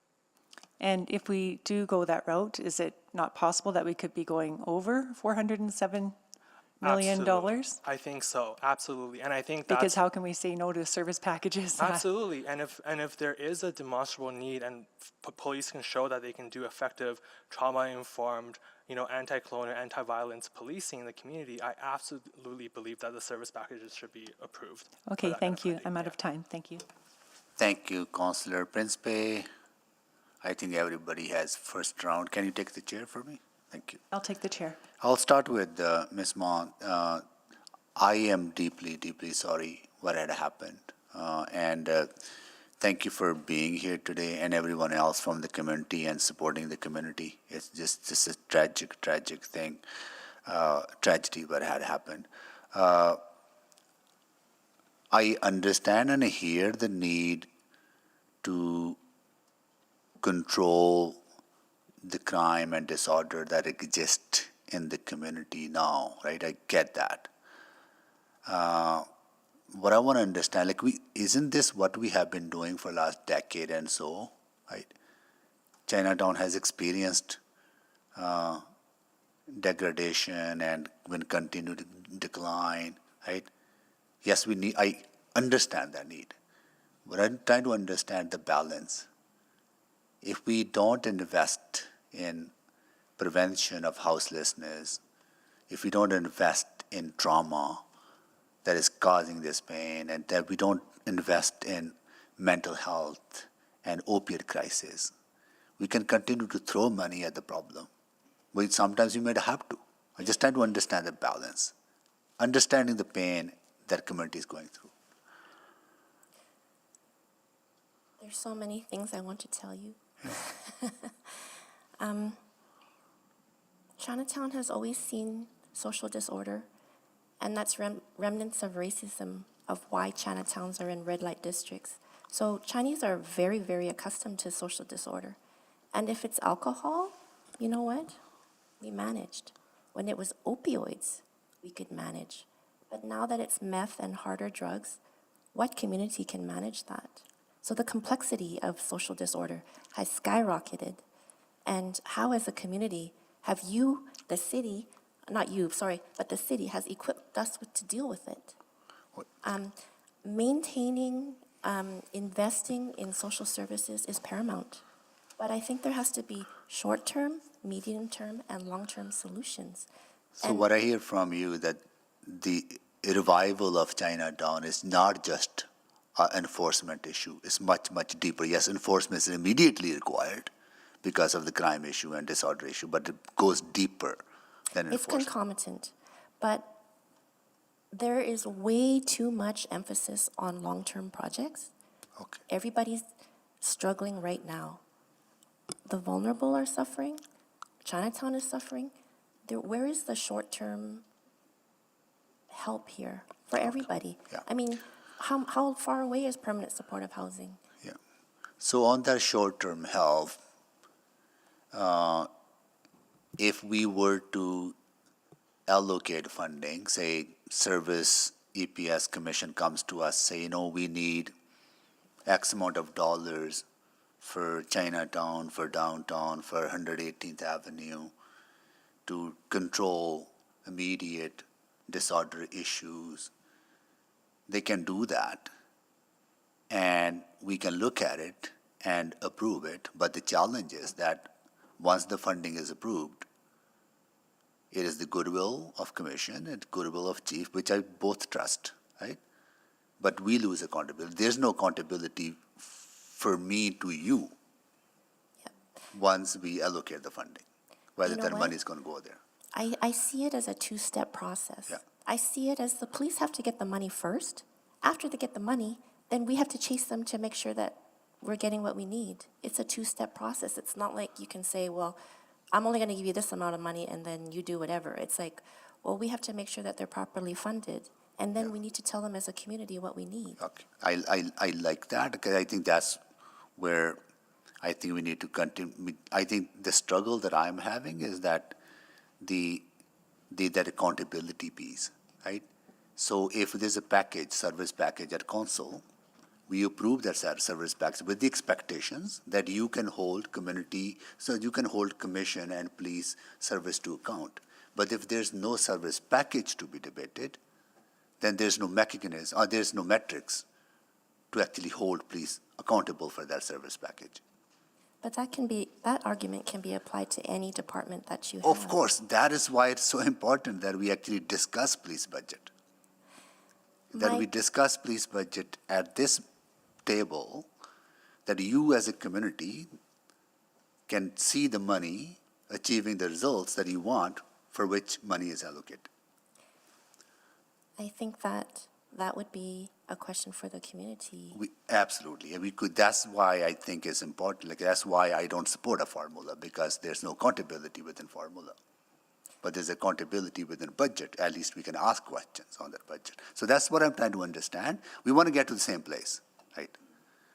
And if we do go that route, is it not possible that we could be going over $407 million? Absolutely. I think so, absolutely. And I think that's... Because how can we say no to service packages? Absolutely. And if there is a demonstrable need and police can show that they can do effective trauma-informed, anti-colonial, anti-violence policing in the community, I absolutely believe that the service packages should be approved. Okay, thank you. I'm out of time. Thank you. Thank you, Councillor Principe. I think everybody has first round. Can you take the chair for me? Thank you. I'll take the chair. I'll start with Ms. Mon. I am deeply, deeply sorry what had happened. And thank you for being here today, and everyone else from the community and supporting the community. It's just a tragic, tragic thing, tragedy what had happened. I understand and hear the need to control the crime and disorder that exists in the community now, right? I get that. What I want to understand, isn't this what we have been doing for the last decade and so, right? Chinatown has experienced degradation and will continue to decline, right? Yes, I understand that need, but I'm trying to understand the balance. If we don't invest in prevention of houselessness, if we don't invest in trauma that is causing this pain, and that we don't invest in mental health and opiate crisis, we can continue to throw money at the problem. But sometimes we might have to. I just try to understand the balance, understanding the pain that community is going through. There's so many things I want to tell you. Chinatown has always seen social disorder, and that's remnants of racism of why Chinatowns are in red light districts. So Chinese are very, very accustomed to social disorder. And if it's alcohol, you know what? We managed. When it was opioids, we could manage. But now that it's meth and harder drugs, what community can manage that? So the complexity of social disorder has skyrocketed. And how, as a community, have you, the city, not you, sorry, but the city has equipped us to deal with it? Maintaining, investing in social services is paramount. But I think there has to be short-term, medium-term, and long-term solutions. So what I hear from you that the revival of Chinatown is not just an enforcement issue. It's much, much deeper. Yes, enforcement is immediately required, because of the crime issue and disorder issue, but it goes deeper than It's enforcement. concomitant, but there is way too much emphasis on long-term projects. Okay. Everybody's struggling right now. The vulnerable are suffering. Chinatown is suffering. Where is the short-term help here for everybody? Yeah. I mean, how far away is permanent supportive housing? Yeah. So on that short-term help, if we were to allocate funding, say service EPS commission comes to us, say, we need X amount of dollars for Chinatown, for downtown, for 118th Avenue to control immediate disorder issues, they can do that. And we can look at it and approve it. But the challenge is that once the funding is approved, it is the goodwill of commission and goodwill of chief, which I both trust, right? But we lose accountability. There's no accountability for me to you once we allocate the funding, whether that money is going to go there. I see it as a two-step process. Yeah. I see it as the police have to get the money first. After they get the money, then we have to chase them to make sure that we're getting what we need. It's a two-step process. It's not like you can say, well, I'm only going to give you this amount of money and then you do whatever. It's like, well, we have to make sure that they're properly funded. And then we need to tell them as a community what we need. Okay. I like that because I think that's where I think we need to continue. I think the struggle that I'm having is that that accountability piece, right? So if there's a package, service package at council, we approve that service package with the expectations that you can hold community, so you can hold commission and police service to account. But if there's no service package to be debated, then there's no mechanism or there's no metrics to actually hold police accountable for that service package. But that argument can be applied to any department that you have. Of course, that is why it's so important that we actually discuss police budget. That we discuss police budget at this table, that you as a community can see the money achieving the results that you want for which money is allocated. I think that would be a question for the community. Absolutely. We could. That's why I think it's important. Like that's why I don't support a formula, because there's no accountability within formula. But there's accountability within budget. At least we can ask questions on that budget. So that's what I'm trying to understand. We want to get to the same place, right?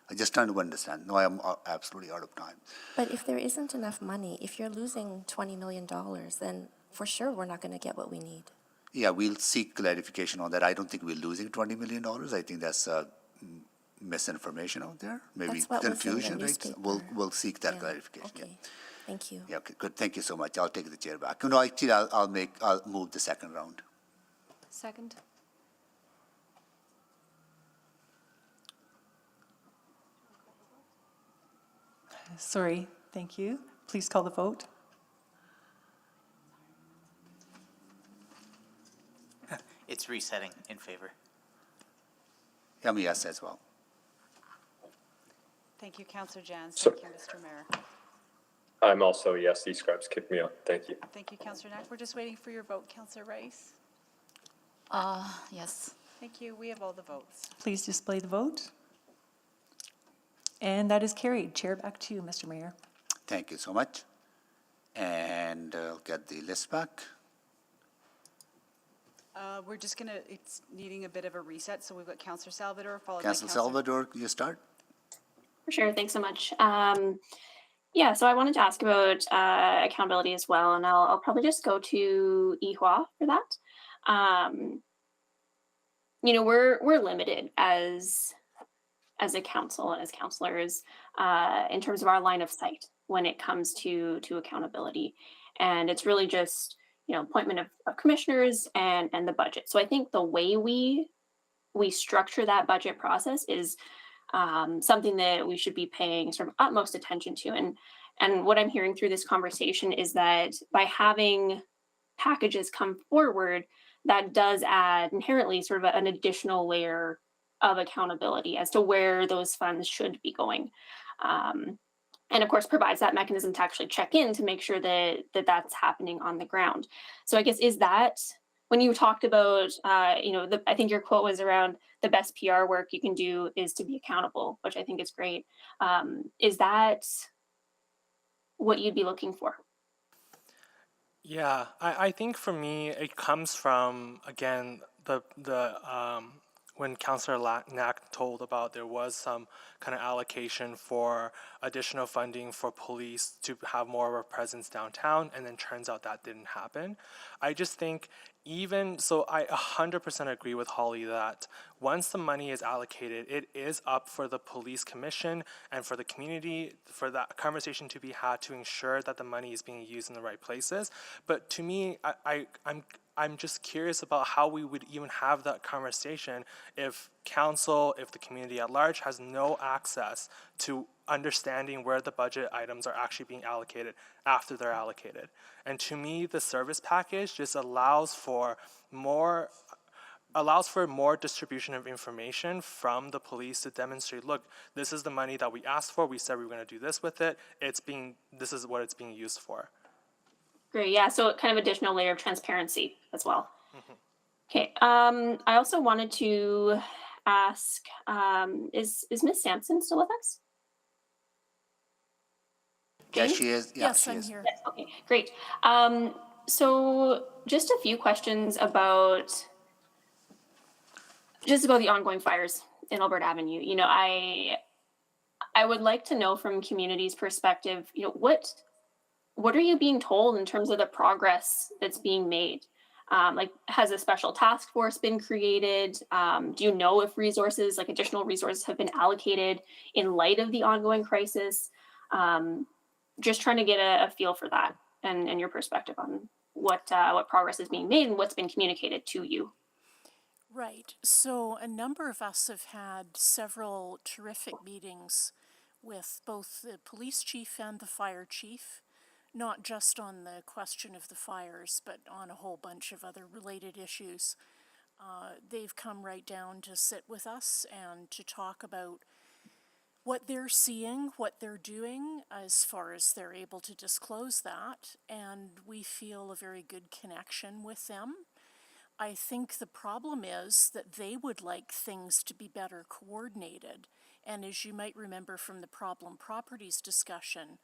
I'm just trying to understand. No, I'm absolutely out of time. But if there isn't enough money, if you're losing $20 million, then for sure we're not going to get what we need. Yeah, we'll seek clarification on that. I don't think we're losing $20 million. I think that's misinformation out there. Maybe confusion, right? We'll seek that clarification. Okay. Yeah. Thank you. Yeah, okay, good. Thank you so much. I'll take the chair back. No, actually, I'll move the second round. Second. Sorry, thank you. Please call the vote. It's resetting in favor. I'm a yes as well. Thank you, Councillor Jans. So- Thank you, Mr. Mayor. I'm also a yes. These scribes kicked me out. Thank you. Thank you, Councillor Knack. We're just waiting for your vote, Councillor Rice. Yes. Thank you. We have all the votes. Please display the vote. And that is carried. Chair, back to you, Mr. Mayor. Thank you so much. And I'll get the list back. We're just going to, it's needing a bit of a reset, so we've got Councillor Salvador followed by Councilor Salvador, you start? For sure. Thanks so much. Yeah, so I wanted to ask about accountability as well, and I'll probably just go to Ihua for that. We're limited as a council and as councillors in terms of our line of sight when it comes to accountability, and it's really just appointment of commissioners and the budget. So I think the way we structure that budget process is something that we should be paying sort of utmost attention to. And what I'm hearing through this conversation is that by having packages come forward, that does add inherently sort of an additional layer of accountability as to where those funds should be going. and of course provides that mechanism to actually check in to make sure that that's happening on the ground. So I guess, is that when you talked about, I think your quote was around the best PR work you can do is to be accountable, which I think is great. Is that what you'd be looking for? Yeah, I think for me, it comes from, again, when Councillor Knack told about there was some kind of allocation for additional funding for police to have more of a presence downtown, and then turns out that didn't happen. I just think I 100% agree with Holly that once the money is allocated, it is up for the police commission and for the community, for that conversation to be had to ensure that the money is being used in the right places. But to me, I'm just curious about how we would even have that conversation if council, if the community at large has no access to understanding where the budget items are actually being allocated after they're allocated. And to me, the service package just allows for more distribution of information from the police to demonstrate, look, this is the money that we asked for, we said we were going to do this with it, this is what it's being used for. Great, yeah, so kind of additional layer of transparency as well. Okay, I also wanted to ask, is Ms. Sampson still with us? Yes, she is. Yeah, Yes, she I'm is. here. Yes, okay, great. So just a few questions about the ongoing fires in Alberta Avenue. I would like to know from community's perspective, what are you being told in terms of the progress that's being made? Has a special task force been created? Do you know if additional resources have been allocated in light of the ongoing crisis? Just trying to get a feel for that and your perspective on what progress is being made and what's been communicated to you. Right. So a number of us have had several terrific meetings with both the police chief and the fire chief, not just on the question of the fires, but on a whole bunch of other related issues. They've come right down to sit with us and to talk about what they're seeing, what they're doing, as far as they're able to disclose that, and we feel a very good connection with them. I think the problem is that they would like things to be better coordinated, and as you might remember from the problem properties discussion,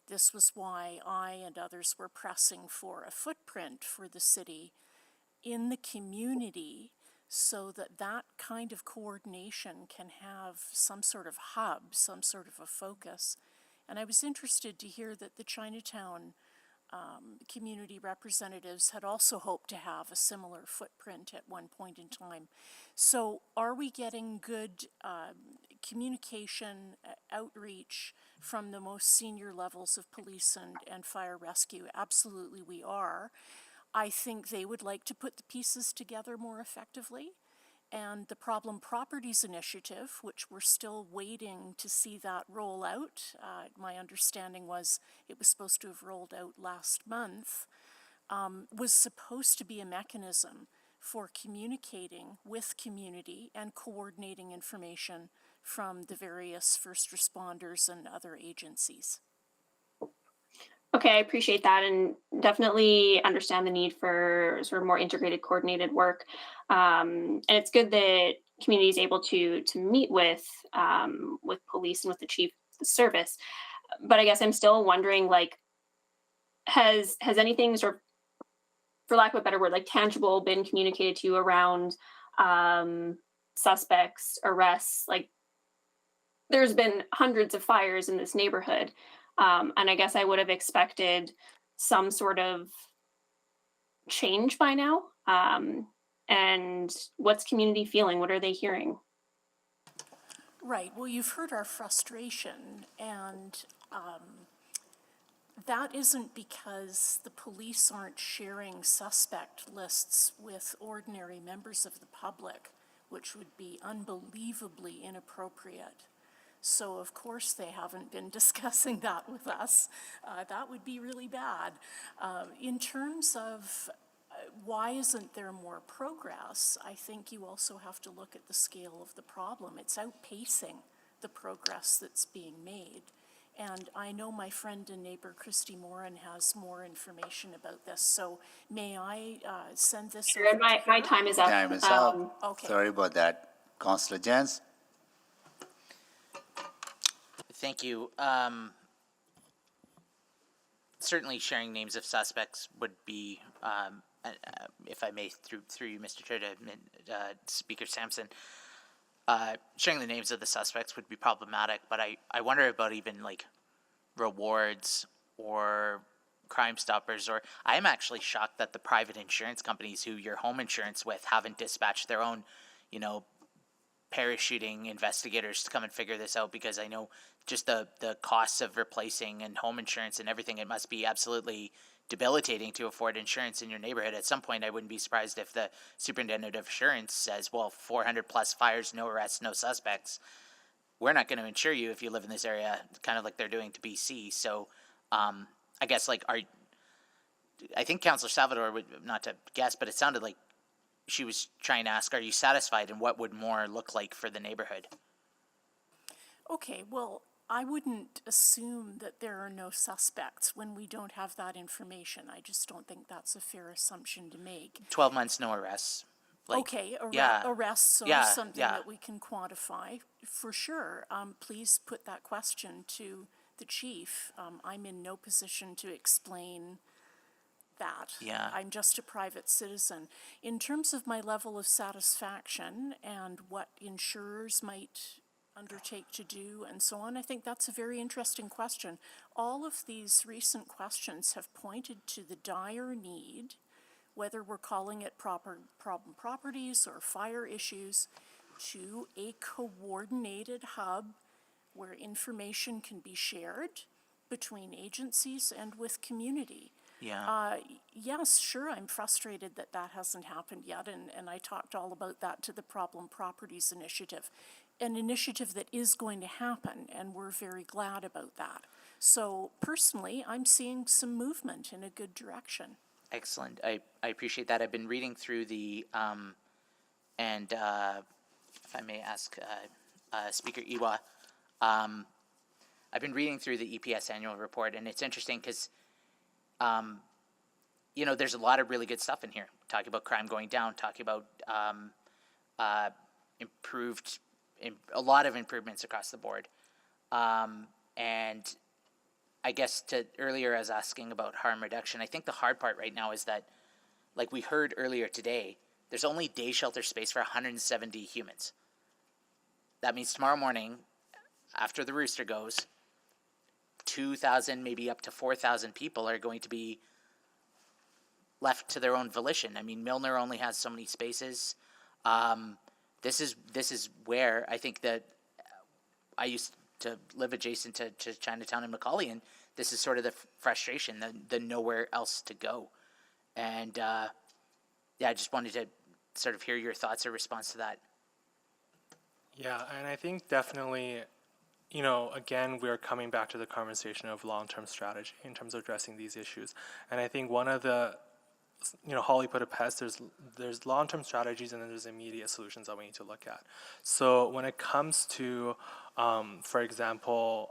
this was why I and others were pressing for a footprint for the city in the community so that that kind of coordination can have some sort of hub, some sort of a focus. And I was interested to hear that the Chinatown community representatives had also hoped to have a similar footprint at one point in time. So are we getting good communication, outreach from the most senior levels of police and fire rescue? Absolutely we are. I think they would like to put the pieces together more effectively. And the Problem Properties Initiative, which we're still waiting to see that roll out, my understanding was it was supposed to have rolled out last month, was supposed to be a mechanism for communicating with community and coordinating information from the various first responders and other agencies. Okay, I appreciate that and definitely understand the need for sort of more integrated, coordinated work. And it's good that community is able to meet with police and with the chief of the service. But I guess I'm still wondering, has anything sort of, for lack of a better word, tangible been communicated to you around suspects, arrests? There's been hundreds of fires in this neighborhood. And I guess I would have expected some sort of change by now. And what's community feeling? What are they hearing? Right. Well, you've heard our frustration, and that isn't because the police aren't sharing suspect lists with ordinary members of the public, which would be unbelievably inappropriate. So of course they haven't been discussing that with us. That would be really bad. In terms of why isn't there more progress, I think you also have to look at the scale of the problem. It's outpacing the progress that's being made. And I know my friend and neighbor Christy Moran has more information about this, so may I send this over to her? My time is up. Time is up. Okay. Sorry about that. Councillor Jens? Thank you. Certainly sharing names of suspects would be, if I may, through you, Mr. Chair, to Speaker Sampson, sharing the names of the suspects would be problematic, but I wonder about even like rewards or Crime Stoppers, or I am actually shocked that the private insurance companies who your home insurance with haven't dispatched their own, parachuting investigators to come and figure this out, because I know just the costs of replacing and home insurance and everything, it must be absolutely debilitating to afford insurance in your neighborhood. At some point, I wouldn't be surprised if the superintendent of insurance says, well, 400 plus fires, no arrests, no suspects. We're not going to insure you if you live in this area, kind of like they're doing to BC. So I guess I think Councillor Salvador would, not to guess, but it sounded like she was trying to ask, are you satisfied, and what would more look like for the neighborhood? Okay, well, I wouldn't assume that there are no suspects when we don't have that information. I just don't think that's a fair assumption to make. 12 months, no arrests. Okay, arrests are something that we can quantify, for sure. Please put that question to the chief. I'm in no position to explain that. Yeah. I'm just a private citizen. In terms of my level of satisfaction and what insurers might undertake to do and so on, I think that's a very interesting question. All of these recent questions have pointed to the dire need, whether we're calling it problem properties or fire issues, to a coordinated hub where information can be shared between agencies and with community. Yeah. Yes, sure, I'm frustrated that that hasn't happened yet, and I talked all about that to the Problem Properties Initiative, an initiative that is going to happen, and we're very glad about that. So personally, I'm seeing some movement in a good direction. Excellent. I appreciate that. I've been reading through the, and if I may ask Speaker Iwa, I've been reading through the EPS annual report, and it's interesting because, there's a lot of really good stuff in here. Talking about crime going down, talking about a lot of improvements across the board. And I guess earlier I was asking about harm reduction. I think the hard part right now is that, like we heard earlier today, there's only day shelter space for 170 humans. That means tomorrow morning, after the rooster goes, 2,000, maybe up to 4,000 people are going to be left to their own volition. I mean, Milner only has so many spaces. This is where I think that I used to live adjacent to Chinatown and Macaulay, and this is sort of the frustration, the nowhere else to go. And I just wanted to sort of hear your thoughts or response to that. Yeah, and I think definitely, again, we're coming back to the conversation of long-term strategy in terms of addressing these issues. And I think one of the, Holly put it best, there's long-term strategies and then there's immediate solutions that we need to look at. So when it comes to, for example,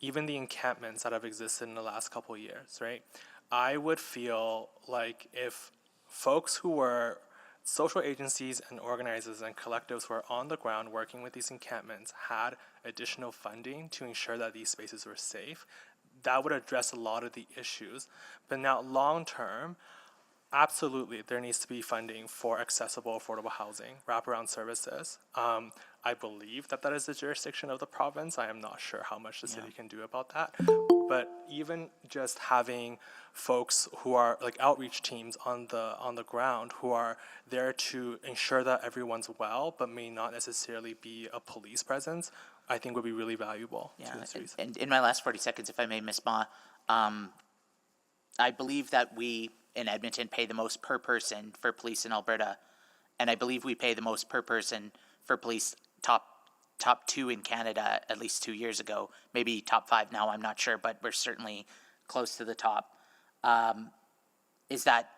even the encampments that have existed in the last couple of years, right? I would feel like if folks who were social agencies and organizers and collectives who are on the ground working with these encampments had additional funding to ensure that these spaces were safe, that would address a lot of the issues. But now long term, absolutely, there needs to be funding for accessible, affordable housing, wraparound services. I believe that is the jurisdiction of the province. I am not sure how much the city can do about that. But even just having folks who are like outreach teams on the ground who are there to ensure that everyone's well, but may not necessarily be a police presence, I think would be really valuable. Yeah, and in my last 40 seconds, if I may, Ms. Ma, I believe that we in Edmonton pay the most per person for police in Alberta, and I believe we pay the most per person for police top two in Canada at least 2 years ago, maybe top 5 now, I'm not sure, but we're certainly close to the top. Is that,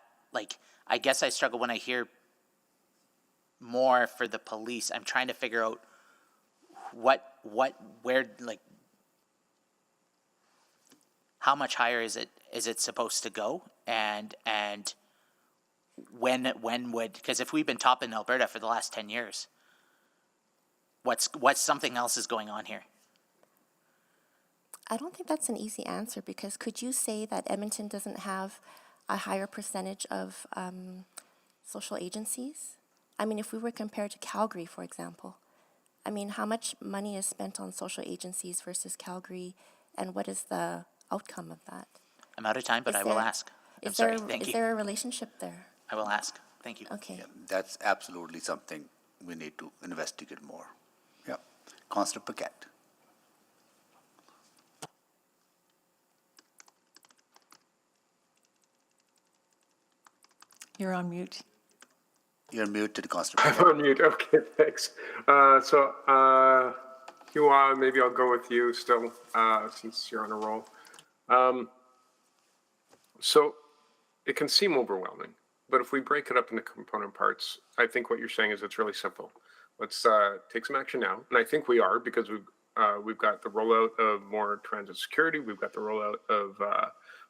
I guess I struggle when I hear more for the police. I'm trying to figure out where, how much higher is it supposed to go? And when would, because if we've been top in Alberta for the last 10 years, what's something else is going on here? I don't think that's an easy answer, because could you say that Edmonton doesn't have a higher percentage of social agencies? I mean, if we were compared to Calgary, for example, I mean, how much money is spent on social agencies versus Calgary, and what is the outcome of that? I'm out of time, but I will ask. I'm Is sorry. Thank you. Is there a relationship there? I will ask. Thank you. Okay. Yeah, that's absolutely something we need to investigate more. Yeah. Councillor Paquette. You're on mute. You're muted, Councillor I'm Paquette. on mute. Okay, thanks. Hua, maybe I'll go with you still, since you're on a roll. So it can seem overwhelming, but if we break it up into component parts, I think what you're saying is it's really simple. Let's take some action now, and I think we are, because we've got the rollout of more transit security, we've got the rollout of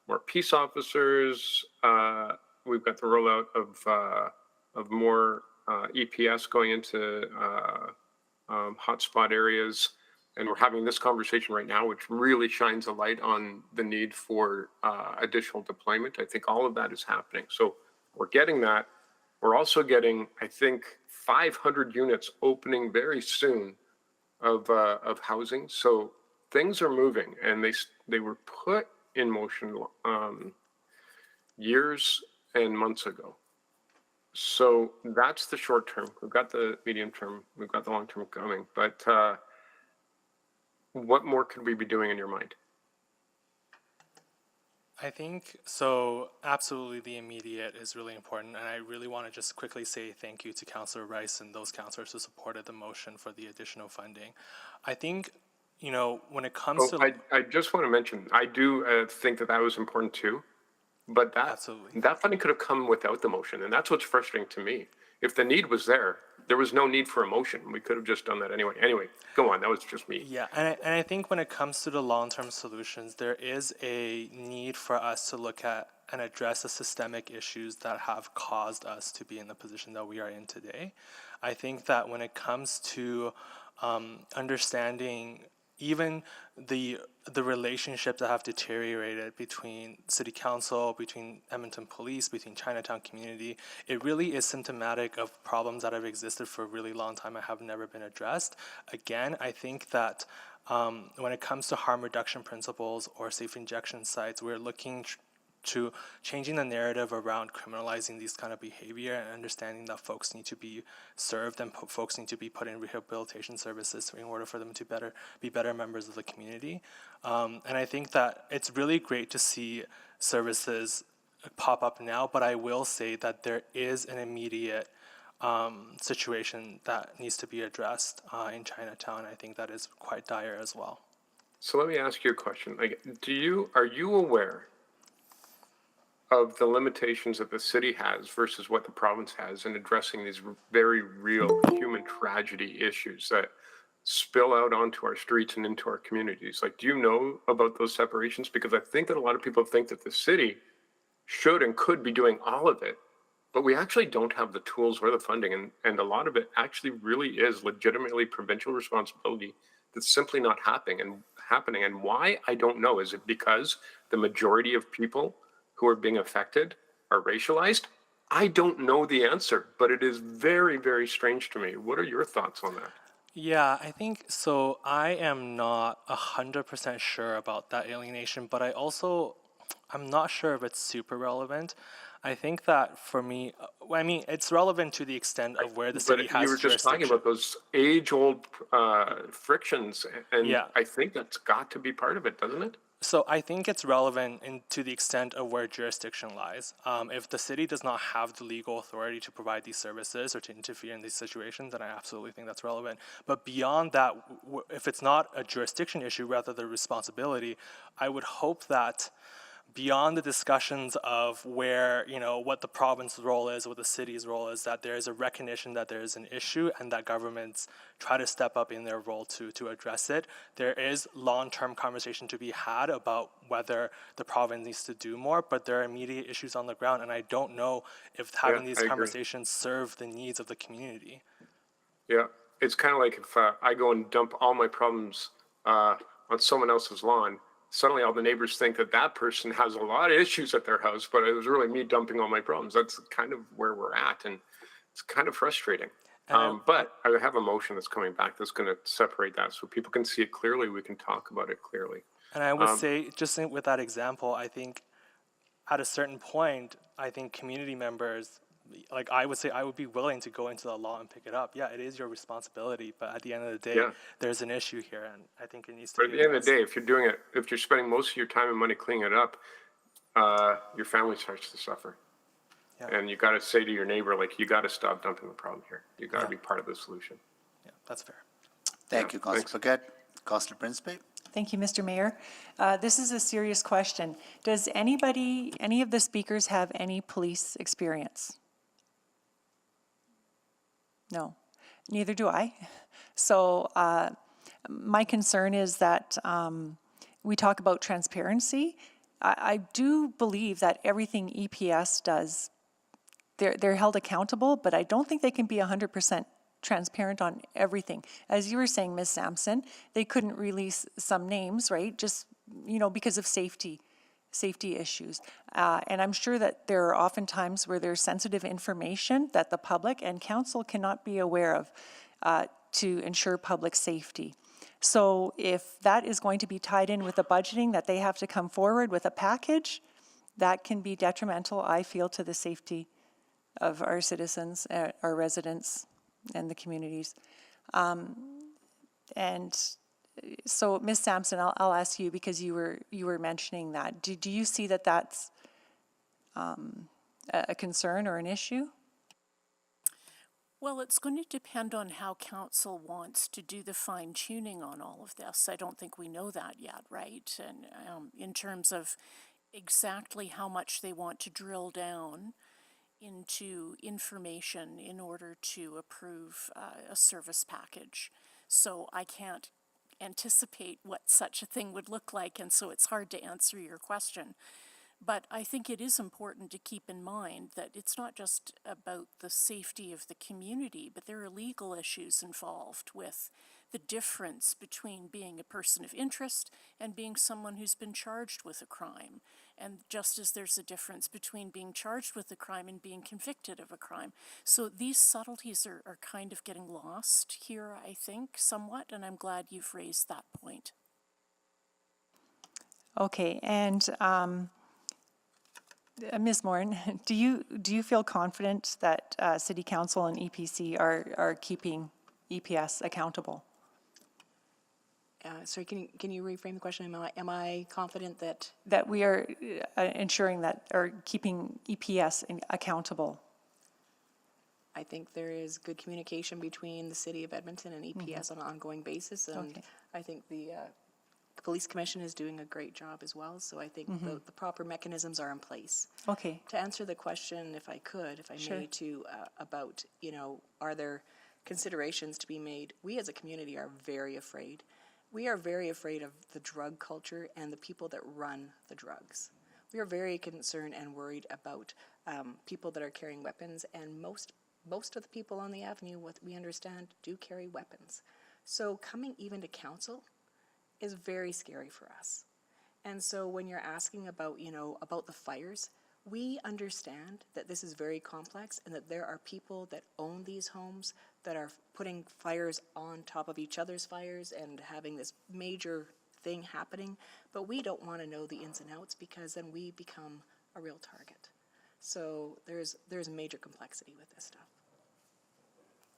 more peace officers, we've got the rollout of more EPS going into hotspot areas, and we're having this conversation right now, which really shines a light on the need for additional deployment. I think all of that is happening. So we're getting that. We're also getting, I think, 500 units opening very soon of housing. So things are moving, and they were put in motion years and months ago. So that's the short term. We've got the medium term. We've got the long term coming. But what more could we be doing in your mind? I think so. Absolutely, the immediate is really important, and I really want to just quickly say thank you to Councillor Rice and those councillors who supported the motion for the additional funding. I think, when it comes to, I just want to mention, I do think that was important too, but that funding could have come without the motion, and that's what's frustrating to me. If the need was there was no need for a motion. We could have just done that anyway. Anyway, go on. That was just me. Yeah, and I think when it comes to the long-term solutions, there is a need for us to look at and address the systemic issues that have caused us to be in the position that we are in today. I think that when it comes to understanding even the relationships that have deteriorated between City Council, between Edmonton Police, between Chinatown community, it really is symptomatic of problems that have existed for a really long time and have never been addressed. Again, I think that when it comes to harm reduction principles or safe injection sites, we're looking to changing the narrative around criminalizing these kind of behavior and understanding that folks need to be served and folks need to be put in rehabilitation services in order for them to be better members of the community. And I think that it's really great to see services pop up now, but I will say that there is an immediate situation that needs to be addressed in Chinatown. I think that is quite dire as well. So let me ask you a question. Are you aware of the limitations that the city has versus what the province has in addressing these very real human tragedy issues that spill out onto our streets and into our communities? Do you know about those separations? Because I think that a lot of people think that the city should and could be doing all of it, but we actually don't have the tools or the funding, and a lot of it actually really is legitimately provincial responsibility that's simply not happening. And why, I don't know. Is it because the majority of people who are being affected are racialized? I don't know the answer, but it is very, very strange to me. What are your thoughts on that? Yeah, I think so. I am not 100% sure about that alienation, but I'm not sure if it's super relevant. I think that for me, it's relevant to the extent of where the city has But you were just talking about those age-old frictions, and Yeah. I think that's got to be part of it, doesn't it? So I think it's relevant to the extent of where jurisdiction lies. If the city does not have the legal authority to provide these services or to interfere in these situations, then I absolutely think that's relevant. But beyond that, if it's not a jurisdiction issue, rather the responsibility, I would hope that beyond the discussions of where, what the province's role is, what the city's role is, that there is a recognition that there is an issue and that governments try to step up in their role to address it. There is long-term conversation to be had about whether the province needs to do more, but there are immediate issues on the ground, and I don't know if having these I agree. conversations serve the needs of the community. Yeah, it's kind of like if I go and dump all my problems on someone else's lawn, suddenly all the neighbors think that that person has a lot of issues at their house, but it was really me dumping all my problems. That's kind of where we're at, and it's kind of frustrating. But I have a motion that's coming back that's going to separate that so people can see it clearly. We can talk about it clearly. And I would say, just with that example, I think at a certain point, I think community members, like I would say, I would be willing to go into the law and pick it up. Yeah, it is your responsibility, but at the end of the day, there's an issue here, and I think it needs to be But at the end of the day, if you're doing it, if you're spending most of your time and money cleaning it up, your family starts to suffer. Yeah. And you got to say to your neighbor, like, you got to stop dumping the problem here. You got to be part of the solution. Yeah, that's fair. Thank you, Councillor Paquette. Councillor Principe? Thank you, Mr. Mayor. This is a serious question. Does any of the speakers have any police experience? No, neither do I. So my concern is that we talk about transparency. I do believe that everything EPS does, they're held accountable, but I don't think they can be 100% transparent on everything. As you were saying, Ms. Sampson, they couldn't release some names, right? Just, because of safety issues. And I'm sure that there are often times where there's sensitive information that the public and council cannot be aware of to ensure public safety. So if that is going to be tied in with the budgeting, that they have to come forward with a package, that can be detrimental, I feel, to the safety of our citizens, our residents, and the communities. And so, Ms. Sampson, I'll ask you, because you were mentioning that. Do you see that that's a concern or an issue? Well, it's going to depend on how council wants to do the fine tuning on all of this. I don't think we know that yet, right? And in terms of exactly how much they want to drill down into information in order to approve a service package. So I can't anticipate what such a thing would look like, and so it's hard to answer your question. But I think it is important to keep in mind that it's not just about the safety of the community, but there are legal issues involved with the difference between being a person of interest and being someone who's been charged with a crime. And just as there's a difference between being charged with a crime and being convicted of a crime. So these subtleties are kind of getting lost here, I think, somewhat, and I'm glad you've raised that point. Okay, and Ms. Morin, do you feel confident that City Council and EPC are keeping EPS accountable? Sorry, can you reframe the question? Am I confident that we are ensuring that, or keeping EPS accountable? I think there is good communication between the City of Edmonton and EPS on an ongoing basis, and I think the Police Commission is doing a great job as well, so I think the proper mechanisms are in place. Okay. To answer the question, if I may, about, are there considerations to be made? We as a community are very afraid. We are very afraid of the drug culture and the people that run the drugs. We are very concerned and worried about people that are carrying weapons, and most of the people on the avenue, what we understand, do carry weapons. So coming even to council is very scary for us. And so when you're asking about, about the fires, we understand that this is very complex and that there are people that own these homes that are putting fires on top of each other's fires and having this major thing happening. But we don't want to know the ins and outs, because then we become a real target. So there's major complexity with this stuff.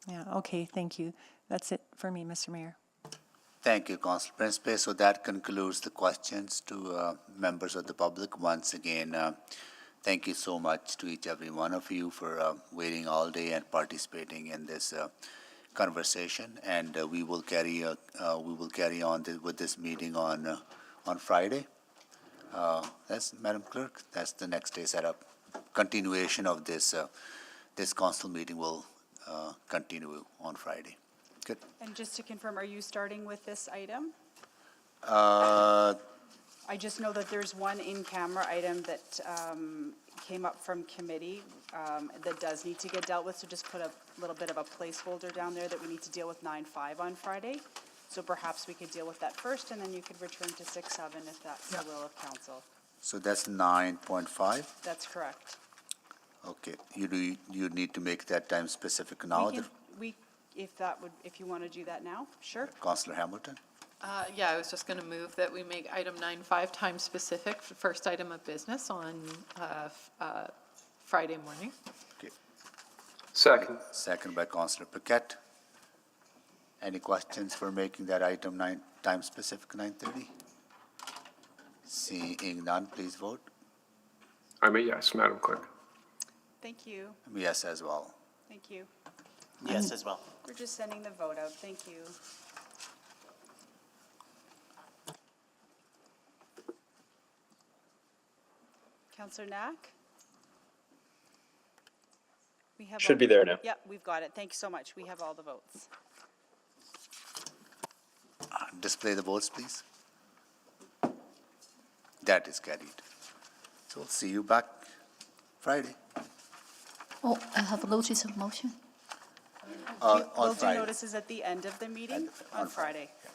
Yeah, okay, thank you. That's it for me, Mr. Mayor. Thank you, Councillor Principe. So that concludes the questions to members of the public. Once again, thank you so much to every one of you for waiting all day and participating in this conversation. And we will carry on with this meeting on Friday. That's, Madam Clerk, that's the next day setup. Continuation of this, this council meeting will continue on Friday. Good. And just to confirm, are you starting with this item? I just know that there's one in-camera item that came up from committee that does need to get dealt with, so just put a little bit of a placeholder down there that we need to deal with 9-5 on Friday. So perhaps we could deal with that first, and then you could return to 6-7 if that's the will of council. So that's 9.5? That's correct. Okay, you need to make that time specific now, If you want to do that now, sure. Councillor Hamilton? Yeah, I was just going to move that we make item 9.5 time specific, first item of business on Friday morning. Okay. Second. Second by Councillor Paquette. Any questions for making that item time specific 9:30? Seeing none, please vote. I'm a yes, Madam Clerk. Thank you. Yes as well. Thank you. Yes, as well. We're just sending the vote out. Thank you. Councillor Knack? We have Should be there now. Yep, we've got it. Thank you so much. We have all the votes. Display the votes, please. That is carried. So we'll see you back Friday. Oh, I have a notice of motion. On We'll do Friday. notices at the end of the meeting on Friday. Yeah.